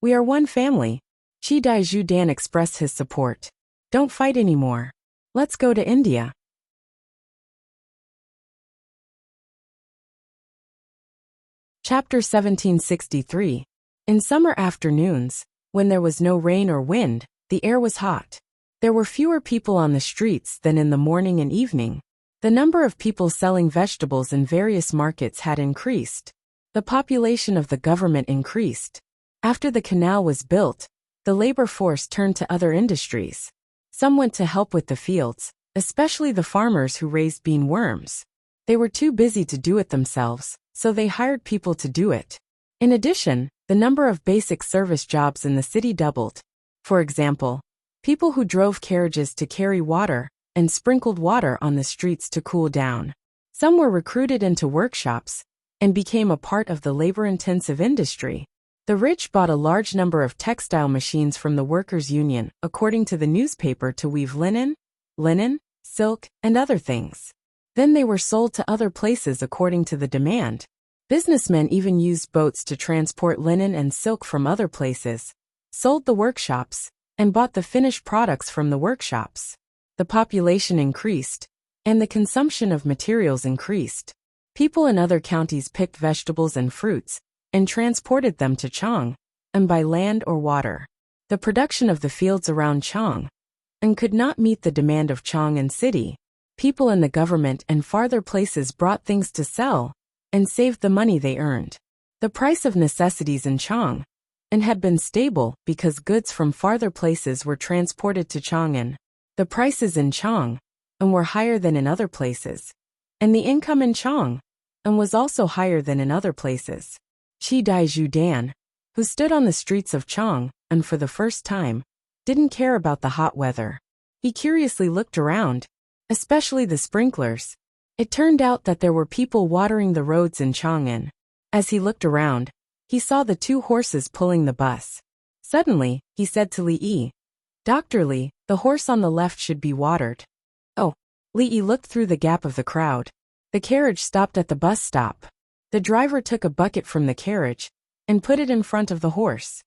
We are one family. Qi Dai Zhu Dan expressed his support. Don't fight anymore. Let's go to India. Chapter 1763. In summer afternoons, when there was no rain or wind, the air was hot. There were fewer people on the streets than in the morning and evening. The number of people selling vegetables in various markets had increased. The population of the government increased. After the canal was built, the labor force turned to other industries. Some went to help with the fields, especially the farmers who raised bean worms. They were too busy to do it themselves, so they hired people to do it. In addition, the number of basic service jobs in the city doubled. For example, people who drove carriages to carry water and sprinkled water on the streets to cool down. Some were recruited into workshops and became a part of the labor-intensive industry. The rich bought a large number of textile machines from the workers' union, according to the newspaper, to weave linen, silk, and other things. Then they were sold to other places according to the demand. Businessmen even used boats to transport linen and silk from other places, sold the workshops, and bought the finished products from the workshops. The population increased, and the consumption of materials increased. People in other counties picked vegetables and fruits, and transported them to Chang, and by land or water. The production of the fields around Chang'an could not meet the demand of Chang'an city. People in the government and farther places brought things to sell and saved the money they earned. The price of necessities in Chang'an had been stable because goods from farther places were transported to Chang'an. The prices in Chang'an were higher than in other places, and the income in Chang'an was also higher than in other places. Qi Daizhu Dan, who stood on the streets of Chang'an for the first time, didn't care about the hot weather. He curiously looked around, especially the sprinklers. It turned out that there were people watering the roads in Chang'an. As he looked around, he saw the 2 horses pulling the bus. Suddenly, he said to Li Yi, "Dr. Li, the horse on the left should be watered." Oh. Li Yi looked through the gap of the crowd. The carriage stopped at the bus stop. The driver took a bucket from the carriage and put it in front of the horse.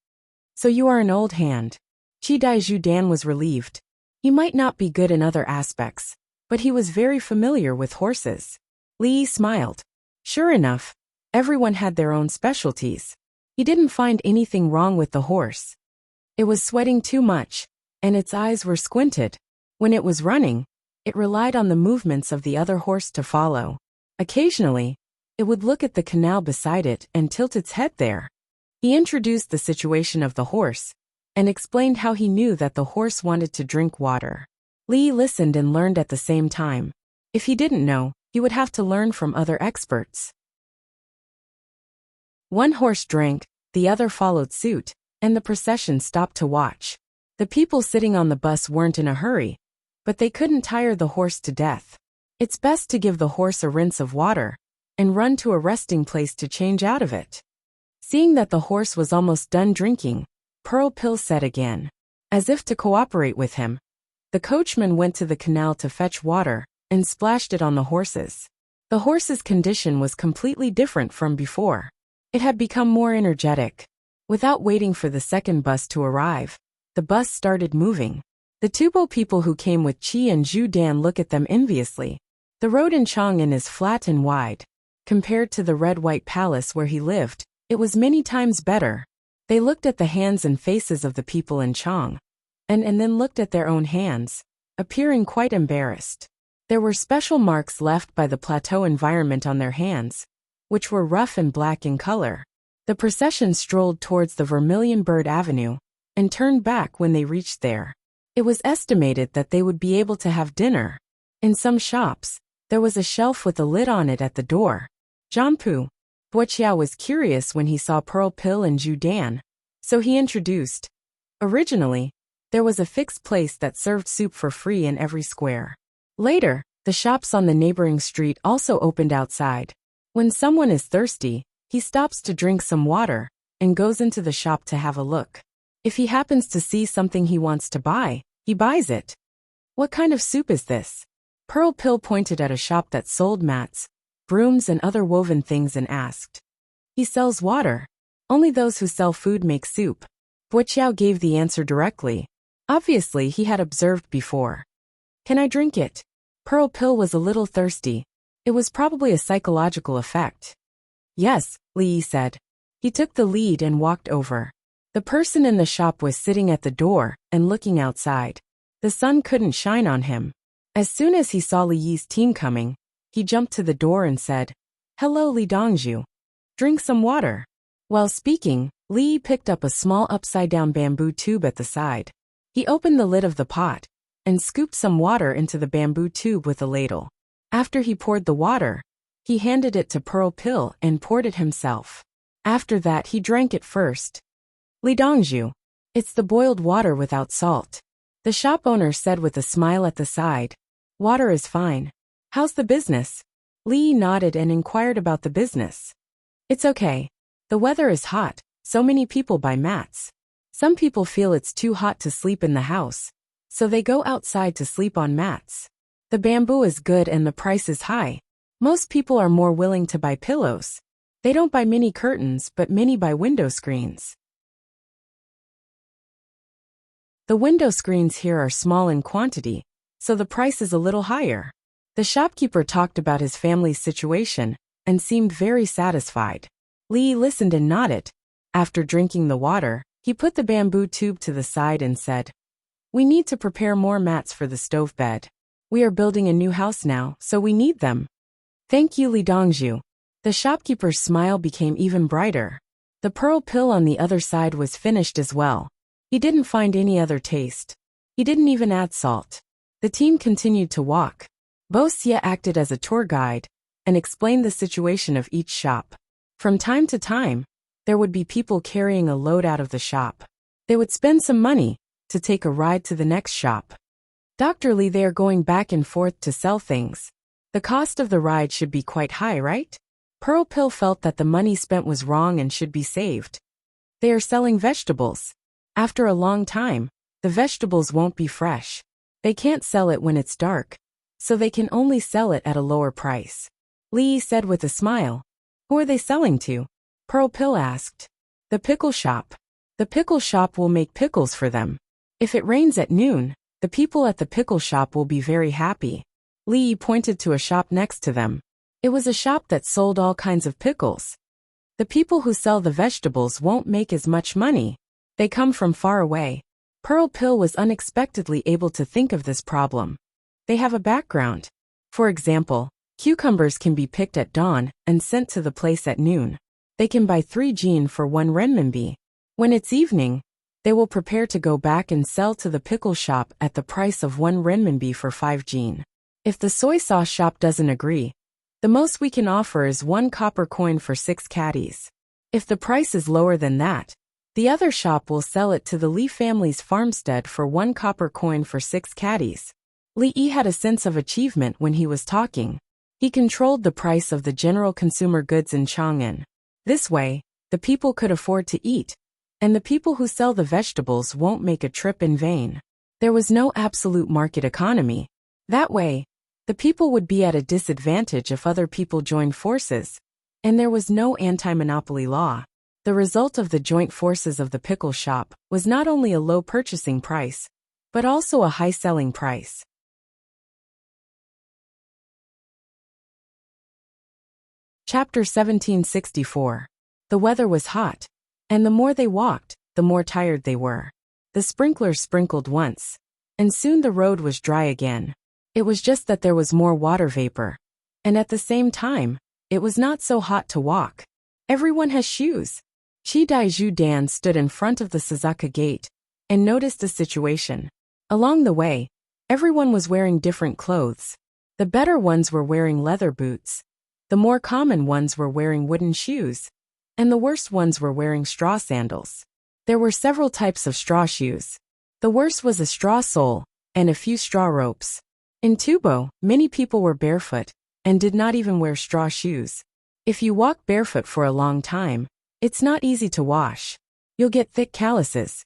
"So you are an old hand." Qi Daizhu Dan was relieved. He might not be good in other aspects, but he was very familiar with horses. Li Yi smiled. Sure enough, everyone had their own specialties. He didn't find anything wrong with the horse. It was sweating too much, and its eyes were squinted. When it was running, it relied on the movements of the other horse to follow. Occasionally, it would look at the canal beside it and tilt its head there. He introduced the situation of the horse and explained how he knew that the horse wanted to drink water. Li listened and learned at the same time. If he didn't know, he would have to learn from other experts. One horse drank, the other followed suit, and the procession stopped to watch. The people sitting on the bus weren't in a hurry, but they couldn't tire the horse to death. It's best to give the horse a rinse of water and run to a resting place to change out of it. Seeing that the horse was almost done drinking, Pearl Pill said again. As if to cooperate with him, the coachman went to the canal to fetch water and splashed it on the horses. The horse's condition was completely different from before. It had become more energetic. Without waiting for the second bus to arrive, the bus started moving. The Tubo people who came with Qi and Zhu Dan look at them enviously. The road in Chang'an is flat and wide. Compared to the red-white palace where he lived, it was many times better. They looked at the hands and faces of the people in Chang'an, and then looked at their own hands, appearing quite embarrassed. There were special marks left by the plateau environment on their hands, which were rough and black in color. The procession strolled towards the Vermilion Bird Avenue and turned back when they reached there. It was estimated that they would be able to have dinner. In some shops, there was a shelf with a lid on it at the door. Jianpu. Wuxia was curious when he saw Pearl Pill and Zhu Dan, so he introduced. Originally, there was a fixed place that served soup for free in every square. Later, the shops on the neighboring street also opened outside. When someone is thirsty, he stops to drink some water and goes into the shop to have a look. If he happens to see something he wants to buy, he buys it. What kind of soup is this? Pearl Pill pointed at a shop that sold mats, brooms and other woven things and asked. He sells water. Only those who sell food make soup. Wuxiao gave the answer directly. Obviously he had observed before. Can I drink it? Pearl Pill was a little thirsty. It was probably a psychological effect. Yes, Li Yi said. He took the lead and walked over. The person in the shop was sitting at the door and looking outside. The sun couldn't shine on him. As soon as he saw Li Yi's team coming, he jumped to the door and said, "Hello, Li Dongzhu. Drink some water." While speaking, Li Yi picked up a small upside-down bamboo tube at the side. He opened the lid of the pot and scooped some water into the bamboo tube with a ladle. After he poured the water, he handed it to Pearl Pill and poured it himself. After that he drank it first. "Li Dongzhu. It's the boiled water without salt," the shop owner said with a smile at the side. "Water is fine. How's the business?" Li Yi nodded and inquired about the business. "It's okay. The weather is hot, so many people buy mats. Some people feel it's too hot to sleep in the house, so they go outside to sleep on mats. The bamboo is good and the price is high. Most people are more willing to buy pillows. They don't buy mini curtains, but many buy window screens. The window screens here are small in quantity, so the price is a little higher." The shopkeeper talked about his family's situation and seemed very satisfied. Li listened and nodded. After drinking the water, he put the bamboo tube to the side and said, "We need to prepare more mats for the stove bed. We are building a new house now, so we need them." "Thank you, Li Dongzhu." The shopkeeper's smile became even brighter. The pearl pill on the other side was finished as well. He didn't find any other taste. He didn't even add salt. The team continued to walk. Wuxia acted as a tour guide and explained the situation of each shop. From time to time, there would be people carrying a load out of the shop. They would spend some money to take a ride to the next shop. "Dr. Li, they are going back and forth to sell things. The cost of the ride should be quite high, right?" Pearl Pill felt that the money spent was wrong and should be saved. "They are selling vegetables. After a long time, the vegetables won't be fresh. They can't sell it when it's dark, so they can only sell it at a lower price," Li said with a smile. "Who are they selling to?" Pearl Pill asked. "The pickle shop. The pickle shop will make pickles for them. If it rains at noon, the people at the pickle shop will be very happy." Li pointed to a shop next to them. It was a shop that sold all kinds of pickles. "The people who sell the vegetables won't make as much money. They come from far away." Pearl Pill was unexpectedly able to think of this problem. They have a background. For example, cucumbers can be picked at dawn and sent to the place at noon. They can buy 3 jin for 1 renminbi. When it's evening, they will prepare to go back and sell to the pickle shop at the price of 1 renminbi for 5 jin. If the soy sauce shop doesn't agree, the most we can offer is 1 copper coin for 6 caddies. If the price is lower than that, the other shop will sell it to the Li family's farmstead for 1 copper coin for 6 caddies. Li Yi had a sense of achievement when he was talking. He controlled the price of the general consumer goods in Chang'an. This way, the people could afford to eat, and the people who sell the vegetables won't make a trip in vain. There was no absolute market economy. That way, the people would be at a disadvantage if other people joined forces, and there was no anti-monopoly law. The result of the joint forces of the pickle shop was not only a low purchasing price, but also a high selling price. Chapter 1764. The weather was hot, and the more they walked, the more tired they were. The sprinklers sprinkled once, and soon the road was dry again. It was just that there was more water vapor, and at the same time, it was not so hot to walk. "Everyone has shoes." Chi Daiju Dan stood in front of the Suzuka gate and noticed the situation. Along the way, everyone was wearing different clothes. The better ones were wearing leather boots. The more common ones were wearing wooden shoes, and the worst ones were wearing straw sandals. There were several types of straw shoes. The worst was a straw sole and a few straw ropes. In Tubo, many people were barefoot and did not even wear straw shoes. If you walk barefoot for a long time, it's not easy to wash. You'll get thick calluses.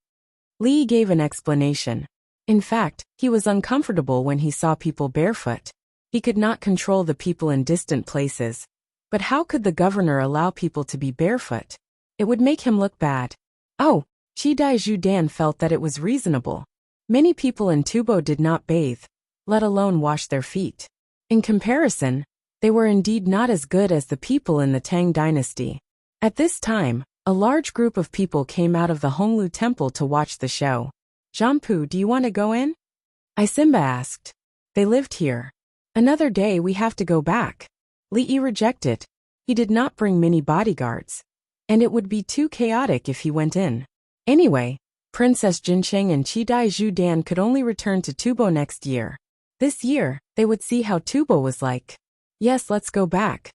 Li gave an explanation. In fact, he was uncomfortable when he saw people barefoot. He could not control the people in distant places. But how could the governor allow people to be barefoot? It would make him look bad. Oh, Chi Daiju Dan felt that it was reasonable. Many people in Tubo did not bathe, let alone wash their feet. In comparison, they were indeed not as good as the people in the Tang dynasty. At this time, a large group of people came out of the Honglu temple to watch the show. "Jianpu, do you want to go in?" Isimba asked. "They lived here. Another day we have to go back." Li Yi rejected. He did not bring many bodyguards, and it would be too chaotic if he went in. Anyway, Princess Jincheng and Chi Daiju Dan could only return to Tubo next year. This year, they would see how Tubo was like. "Yes, let's go back."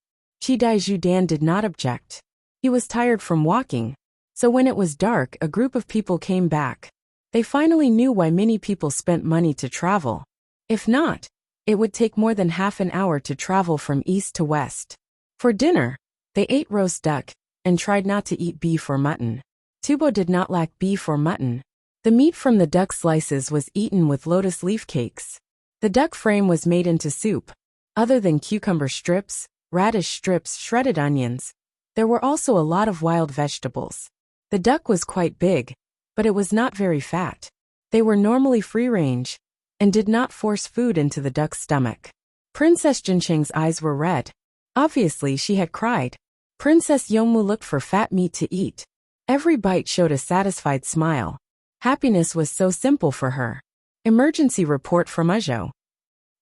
Chi Daiju Dan did not object. He was tired from walking, so when it was dark, a group of people came back. They finally knew why many people spent money to travel. If not, it would take more than half an hour to travel from east to west. For dinner, they ate roast duck and tried not to eat beef or mutton. Tubo did not lack beef or mutton. The meat from the duck slices was eaten with lotus leaf cakes. The duck frame was made into soup. Other than cucumber strips, radish strips, shredded onions, there were also a lot of wild vegetables. The duck was quite big, but it was not very fat. They were normally free-range and did not force food into the duck's stomach. Princess Jincheng's eyes were red. Obviously, she had cried. Princess Yongmu looked for fat meat to eat. Every bite showed a satisfied smile. Happiness was so simple for her. Emergency report from Ajo.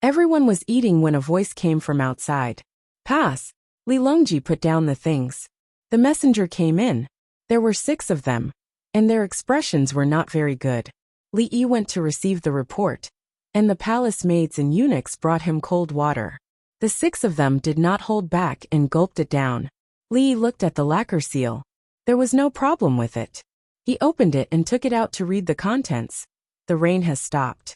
Everyone was eating when a voice came from outside. Pass. Li Longji put down the things. The messenger came in. There were 6 of them, and their expressions were not very good. Li Yi went to receive the report, and the palace maids and eunuchs brought him cold water. The 6 of them did not hold back and gulped it down. Li Yi looked at the lacquer seal. There was no problem with it. He opened it and took it out to read the contents. The rain has stopped.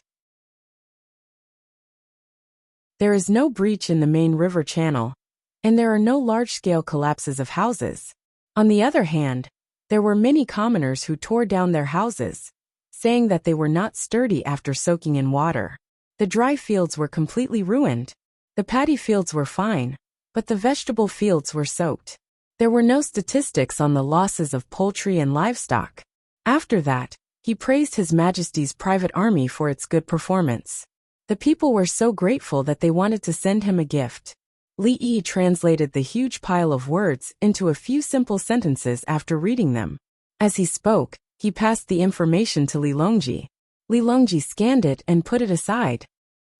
There is no breach in the main river channel, and there are no large-scale collapses of houses. On the other hand, there were many commoners who tore down their houses, saying that they were not sturdy after soaking in water. The dry fields were completely ruined. The paddy fields were fine, but the vegetable fields were soaked. There were no statistics on the losses of poultry and livestock. After that, he praised His Majesty's private army for its good performance. The people were so grateful that they wanted to send him a gift. Li Yi translated the huge pile of words into a few simple sentences after reading them. As he spoke, he passed the information to Li Longji. Li Longji scanned it and put it aside.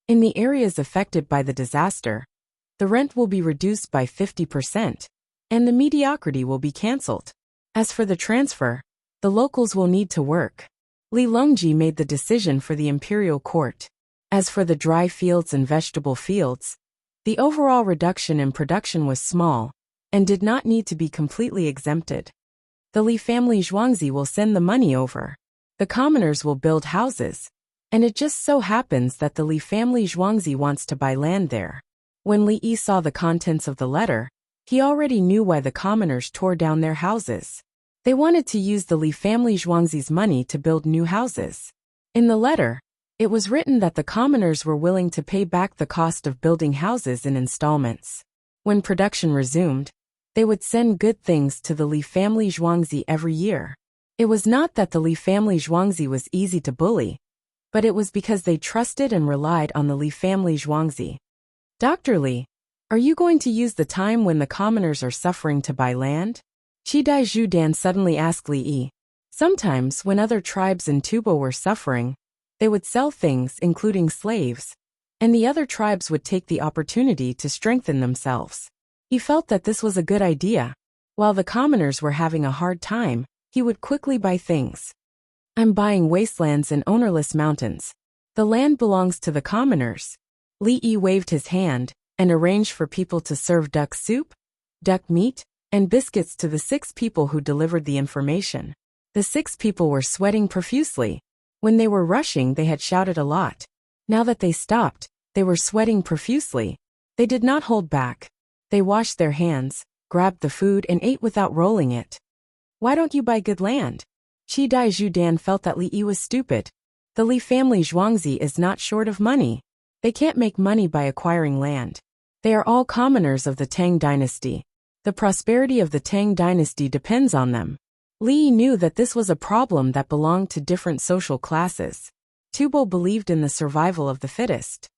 In the areas affected by the disaster, the rent will be reduced by 50%, and the mediocrity will be cancelled. As for the transfer, the locals will need to work. Li Longji made the decision for the imperial court. As for the dry fields and vegetable fields, the overall reduction in production was small, and did not need to be completely exempted. The Li family Zhuangzi will send the money over. The commoners will build houses, and it just so happens that the Li family Zhuangzi wants to buy land there. When Li Yi saw the contents of the letter, he already knew why the commoners tore down their houses. They wanted to use the Li family Zhuangzi's money to build new houses. In the letter, it was written that the commoners were willing to pay back the cost of building houses in installments. When production resumed, they would send good things to the Li family Zhuangzi every year. It was not that the Li family Zhuangzi was easy to bully, but it was because they trusted and relied on the Li family Zhuangzi. Dr. Li, are you going to use the time when the commoners are suffering to buy land? Chidai Zhudan suddenly asked Li Yi. Sometimes, when other tribes in Tubo were suffering, they would sell things, including slaves, and the other tribes would take the opportunity to strengthen themselves. He felt that this was a good idea. While the commoners were having a hard time, he would quickly buy things. I'm buying wastelands and ownerless mountains. The land belongs to the commoners. Li Yi waved his hand and arranged for people to serve duck soup, duck meat, and biscuits to the 6 people who delivered the information. The 6 people were sweating profusely. When they were rushing, they had shouted a lot. Now that they stopped, they were sweating profusely. They did not hold back. They washed their hands, grabbed the food, and ate without rolling it. Why don't you buy good land? Chidai Zhudan felt that Li Yi was stupid. The Li family Zhuangzi is not short of money. They can't make money by acquiring land. They are all commoners of the Tang dynasty. The prosperity of the Tang dynasty depends on them. Li Yi knew that this was a problem that belonged to different social classes. Tubo believed in the survival of the fittest.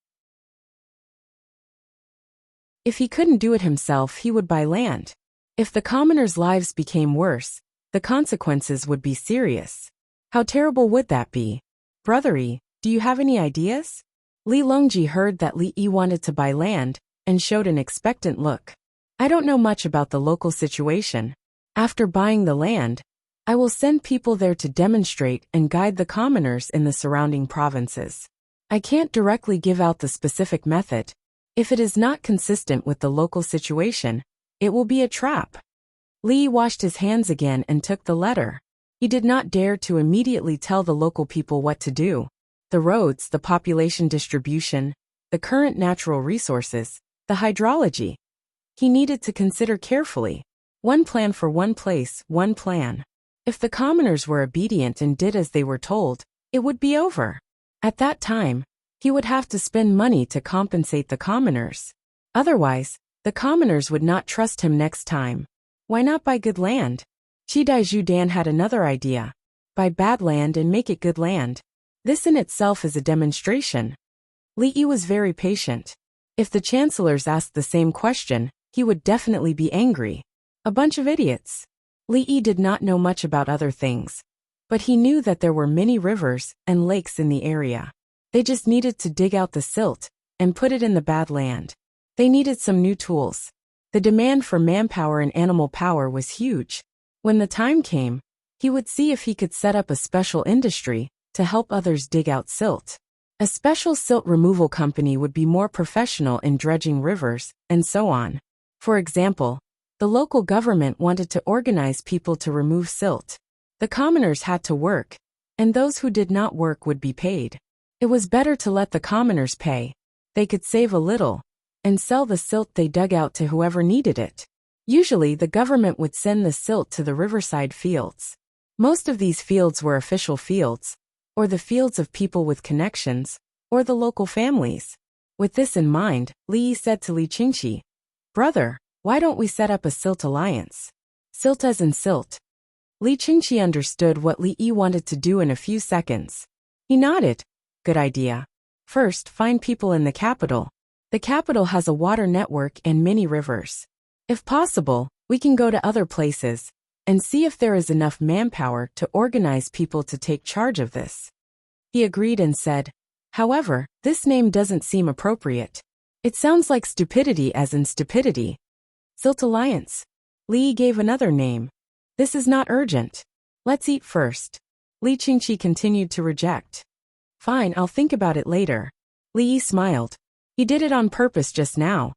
If he couldn't do it himself, he would buy land. If the commoners' lives became worse, the consequences would be serious. How terrible would that be? Brother Yi, do you have any ideas? Li Longji heard that Li Yi wanted to buy land, and showed an expectant look. I don't know much about the local situation. After buying the land, I will send people there to demonstrate and guide the commoners in the surrounding provinces. I can't directly give out the specific method. If it is not consistent with the local situation, it will be a trap. Li washed his hands again and took the letter. He did not dare to immediately tell the local people what to do. The roads, the population distribution, the current natural resources, the hydrology. He needed to consider carefully. One plan for one place, one plan. If the commoners were obedient and did as they were told, it would be over. At that time, he would have to spend money to compensate the commoners. Otherwise, the commoners would not trust him next time. Why not buy good land? Chidai Zhudan had another idea. Buy bad land and make it good land. This in itself is a demonstration. Li Yi was very patient. If the chancellors asked the same question, he would definitely be angry. A bunch of idiots. Li Yi did not know much about other things, but he knew that there were many rivers and lakes in the area. They just needed to dig out the silt and put it in the bad land. They needed some new tools. The demand for manpower and animal power was huge. When the time came, he would see if he could set up a special industry to help others dig out silt. A special silt removal company would be more professional in dredging rivers, and so on. For example, the local government wanted to organize people to remove silt. The commoners had to work, and those who did not work would be paid. It was better to let the commoners pay. They could save a little and sell the silt they dug out to whoever needed it. Usually, the government would send the silt to the riverside fields. Most of these fields were official fields, or the fields of people with connections, or the local families. With this in mind, Li Yi said to Li Qingqi, "Brother, why don't we set up a silt alliance?" Silt as in silt. Li Qingqi understood what Li Yi wanted to do in a few seconds. He nodded. Good idea. First, find people in the capital. The capital has a water network and many rivers. If possible, we can go to other places and see if there is enough manpower to organize people to take charge of this. He agreed and said, "However, this name doesn't seem appropriate. It sounds like stupidity as in stupidity." Silt Alliance. Li Yi gave another name. "This is not urgent. Let's eat first." Li Qingqi continued to reject. "Fine, I'll think about it later." Li Yi smiled. He did it on purpose just now.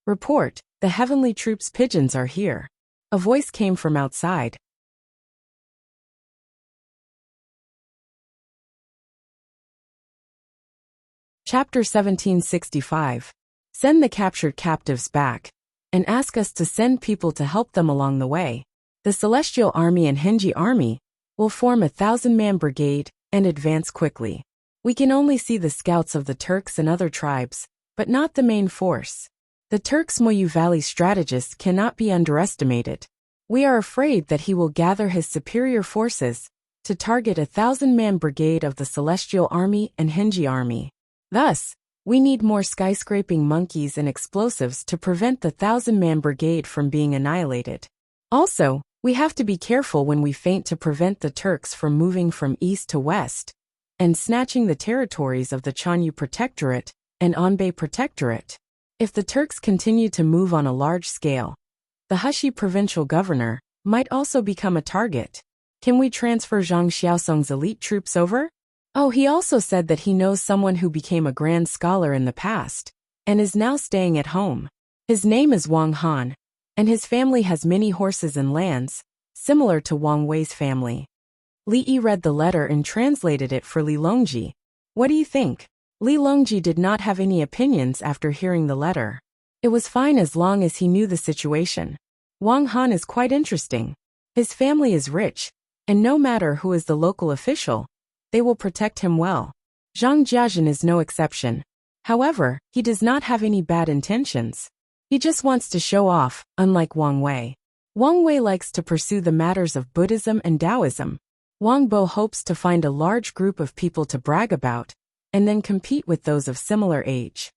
"Report, the heavenly troops' pigeons are here." A voice came from outside. Chapter 1765. Send the captured captives back, and ask us to send people to help them along the way. The Celestial Army and Henji Army will form a 1,000-man brigade and advance quickly. We can only see the scouts of the Turks and other tribes, but not the main force. The Turks' Moyu Valley strategist cannot be underestimated. We are afraid that he will gather his superior forces to target a 1,000-man brigade of the Celestial Army and Henji Army. Thus, we need more skyscraping monkeys and explosives to prevent the 1,000-man brigade from being annihilated. Also, we have to be careful when we feint to prevent the Turks from moving from east to west and snatching the territories of the Chanyu Protectorate and Anbei Protectorate. If the Turks continue to move on a large scale, the Heshi provincial governor might also become a target. Can we transfer Zhang Xiaosong's elite troops over? Oh, he also said that he knows someone who became a grand scholar in the past and is now staying at home. His name is Wang Han, and his family has many horses and lands, similar to Wang Wei's family. Li Yi read the letter and translated it for Li Longji. What do you think? Li Longji did not have any opinions after hearing the letter. It was fine as long as he knew the situation. Wang Han is quite interesting. His family is rich, and no matter who is the local official, they will protect him well. Zhang Jiajin is no exception. However, he does not have any bad intentions. He just wants to show off, unlike Wang Wei. Wang Wei likes to pursue the matters of Buddhism and Taoism. Wang Bo hopes to find a large group of people to brag about, and then compete with those of similar age.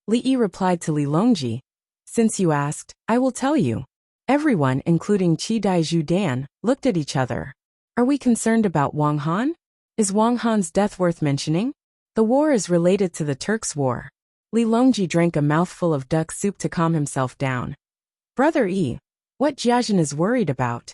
Li Yi replied to Li Longji, "Since you asked, I will tell you." Everyone, including Qi Daiju Dan, looked at each other. Are we concerned about Wang Han? Is Wang Han's death worth mentioning? The war is related to the Turks' war. Li Longji drank a mouthful of duck soup to calm himself down. Brother Yi, what Jiajin is worried about?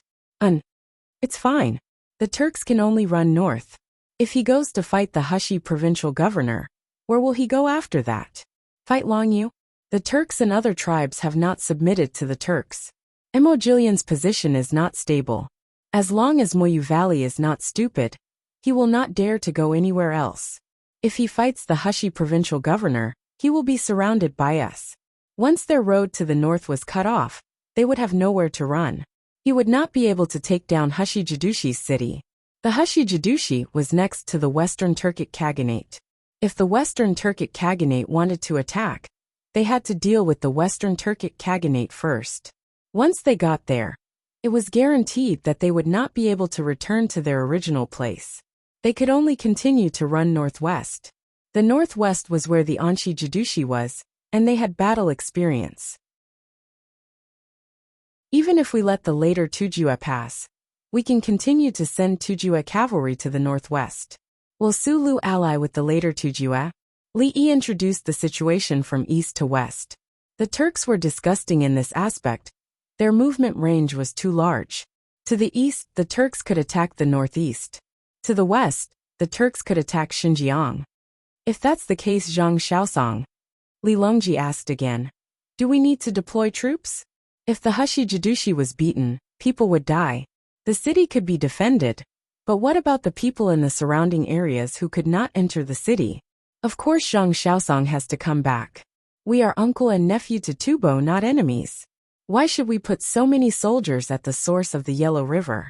It's fine. The Turks can only run north. If he goes to fight the Heshi provincial governor, where will he go after that? Fight Longyu? The Turks and other tribes have not submitted to the Turks. Mo Jillian's position is not stable. As long as Moyu Valley is not stupid, he will not dare to go anywhere else. If he fights the Heshi provincial governor, he will be surrounded by us. Once their road to the north was cut off, they would have nowhere to run. He would not be able to take down Heshi Jidushi's city. The Heshi Jidushi was next to the Western Turkic Khaganate. If the Western Turkic Khaganate wanted to attack, they had to deal with the Western Turkic Khaganate first. Once they got there, it was guaranteed that they would not be able to return to their original place. They could only continue to run northwest. The northwest was where the Anshi Jidushi was, and they had battle experience. Even if we let the later Tujue pass, we can continue to send Tujue cavalry to the northwest. Will Su Lu ally with the later Tujue? Li Yi introduced the situation from east to west. The Turks were disgusting in this aspect. Their movement range was too large. To the east, the Turks could attack the northeast. To the west, the Turks could attack Xinjiang. If that's the case, Zhang Xiaosong, Li Longji asked again, do we need to deploy troops? If the Hushi Jidushi was beaten, people would die. The city could be defended. But what about the people in the surrounding areas who could not enter the city? Of course Zhang Xiaosong has to come back. We are uncle and nephew to Tubo, not enemies. Why should we put so many soldiers at the source of the Yellow River?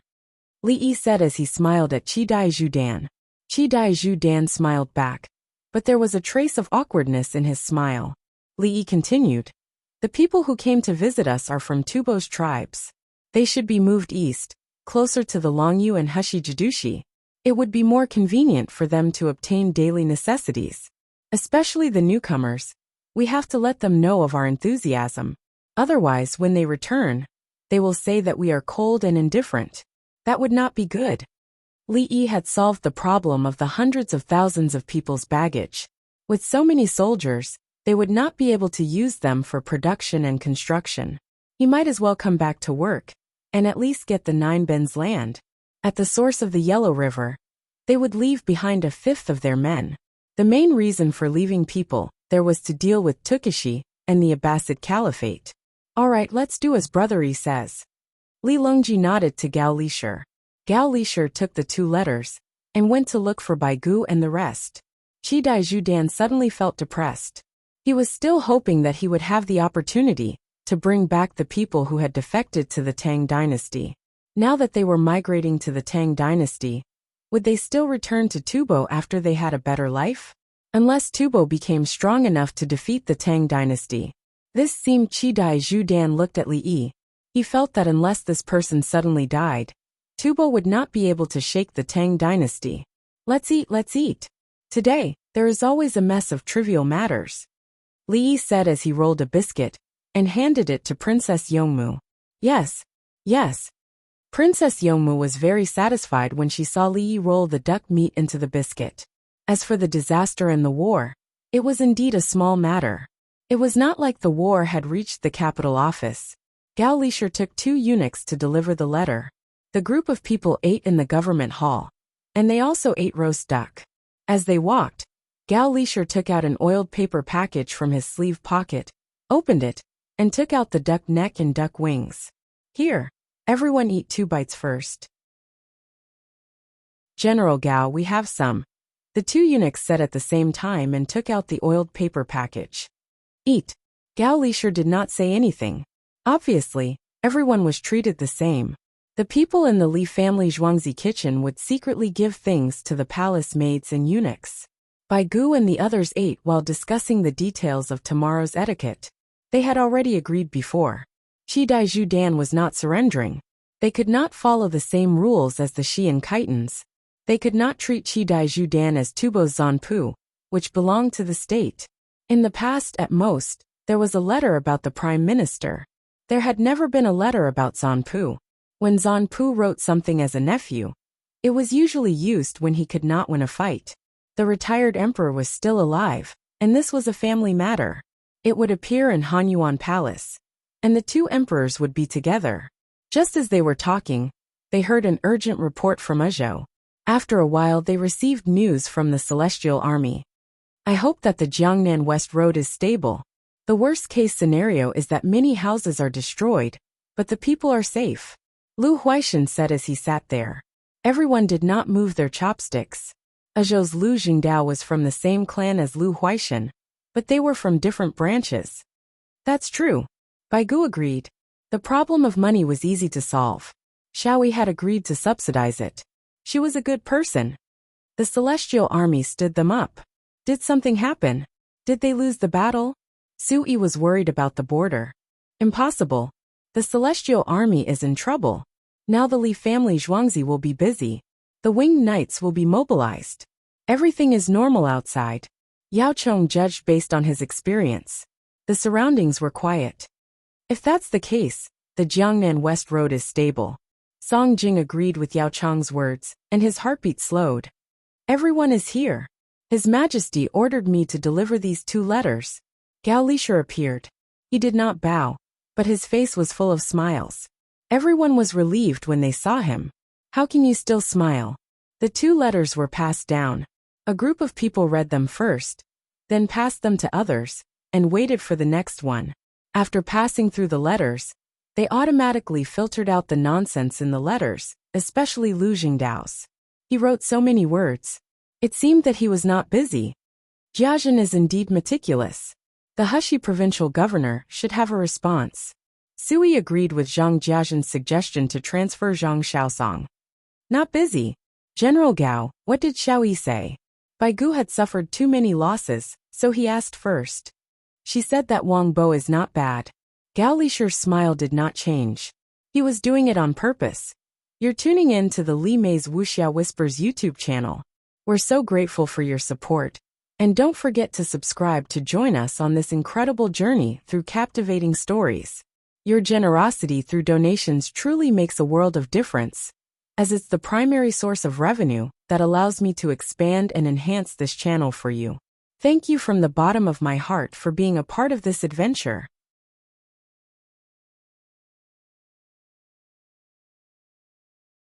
Li Yi said as he smiled at Qi Daizhu Dan. Qi Daizhu Dan smiled back, but there was a trace of awkwardness in his smile. Li Yi continued, the people who came to visit us are from Tubo's tribes. They should be moved east, closer to the Longyu and Hushi Jidushi. It would be more convenient for them to obtain daily necessities. Especially the newcomers. We have to let them know of our enthusiasm. Otherwise, when they return, they will say that we are cold and indifferent. That would not be good. Li Yi had solved the problem of the hundreds of thousands of people's baggage. With so many soldiers, they would not be able to use them for production and construction. He might as well come back to work, and at least get the 9 bens land. At the source of the Yellow River, they would leave behind 1/5 of their men. The main reason for leaving people there was to deal with Tukishi and the Abbasid Caliphate. Alright, let's do as Brother Yi says. Li Longji nodded to Gao Lishir. Gao Lishir took the 2 letters and went to look for Baigu and the rest. Qi Daizhu Dan suddenly felt depressed. He was still hoping that he would have the opportunity to bring back the people who had defected to the Tang dynasty. Now that they were migrating to the Tang dynasty, would they still return to Tubo after they had a better life? Unless Tubo became strong enough to defeat the Tang dynasty. This seemed Qi Daizhu Dan looked at Li Yi. He felt that unless this person suddenly died, Tubo would not be able to shake the Tang dynasty. Let's eat, let's eat. Today, there is always a mess of trivial matters. Li Yi said as he rolled a biscuit and handed it to Princess Yongmu. Yes, yes. Princess Yongmu was very satisfied when she saw Li Yi roll the duck meat into the biscuit. As for the disaster and the war, it was indeed a small matter. It was not like the war had reached the capital office. Gao Lishir took 2 eunuchs to deliver the letter. The group of people ate in the government hall, and they also ate roast duck. As they walked, Gao Lishir took out an oiled paper package from his sleeve pocket, opened it, and took out the duck neck and duck wings. Here, everyone eat 2 bites first. General Gao, we have some. The 2 eunuchs said at the same time and took out the oiled paper package. Eat. Gao Lishir did not say anything. Obviously, everyone was treated the same. The people in the Li family Zhuangzi kitchen would secretly give things to the palace maids and eunuchs. Baigu and the others ate while discussing the details of tomorrow's etiquette. They had already agreed before. Qi Daizhu Dan was not surrendering. They could not follow the same rules as the Shi and Khitans. They could not treat Qi Daizhu Dan as Tubo's Zanpu, which belonged to the state. In the past, at most, there was a letter about the prime minister. There had never been a letter about Zanpu. When Zanpu wrote something as a nephew, it was usually used when he could not win a fight. The retired emperor was still alive, and this was a family matter. It would appear in Hanyuan Palace, and the 2 emperors would be together. Just as they were talking, they heard an urgent report from Ezhou. After a while they received news from the Celestial Army. I hope that the Jiangnan West Road is stable. The worst-case scenario is that many houses are destroyed, but the people are safe. Lu Huaishan said as he sat there. Everyone did not move their chopsticks. Ezhou's Lu Jingdao was from the same clan as Lu Huaishan, but they were from different branches. That's true. Baigu agreed. The problem of money was easy to solve. Xiaoyi had agreed to subsidize it. She was a good person. The Celestial Army stood them up. Did something happen? Did they lose the battle? Su Yi was worried about the border. Impossible. The Celestial Army is in trouble. Now the Li family Zhuangzi will be busy. The winged knights will be mobilized. Everything is normal outside. Yao Chong judged based on his experience. The surroundings were quiet. If that's the case, The Jiangnan West Road is stable. Song Jing agreed with Yao Chang's words, and his heartbeat slowed. Everyone is here. His Majesty ordered me to deliver these 2 letters. Gao Lishur appeared. He did not bow, but his face was full of smiles. Everyone was relieved when they saw him. How can you still smile? The 2 letters were passed down. A group of people read them first, then passed them to others, and waited for the next one. After passing through the letters, they automatically filtered out the nonsense in the letters, especially Lu Jingdao's. He wrote so many words. It seemed that he was not busy. Jiazhen is indeed meticulous. The Heshi provincial governor should have a response. Sui agreed with Zhang Jiazhen's suggestion to transfer Zhang Shaosong. Not busy. General Gao, what did Xiaoyi say? Bai Gu had suffered too many losses, so he asked first. She said that Wang Bo is not bad. Gao Lishur's smile did not change. He was doing it on purpose. You're tuning in to the Li Mei's Wuxia Whispers YouTube channel. We're so grateful for your support. And don't forget to subscribe to join us on this incredible journey through captivating stories. Your generosity through donations truly makes a world of difference, as it's the primary source of revenue that allows me to expand and enhance this channel for you. Thank you from the bottom of my heart for being a part of this adventure.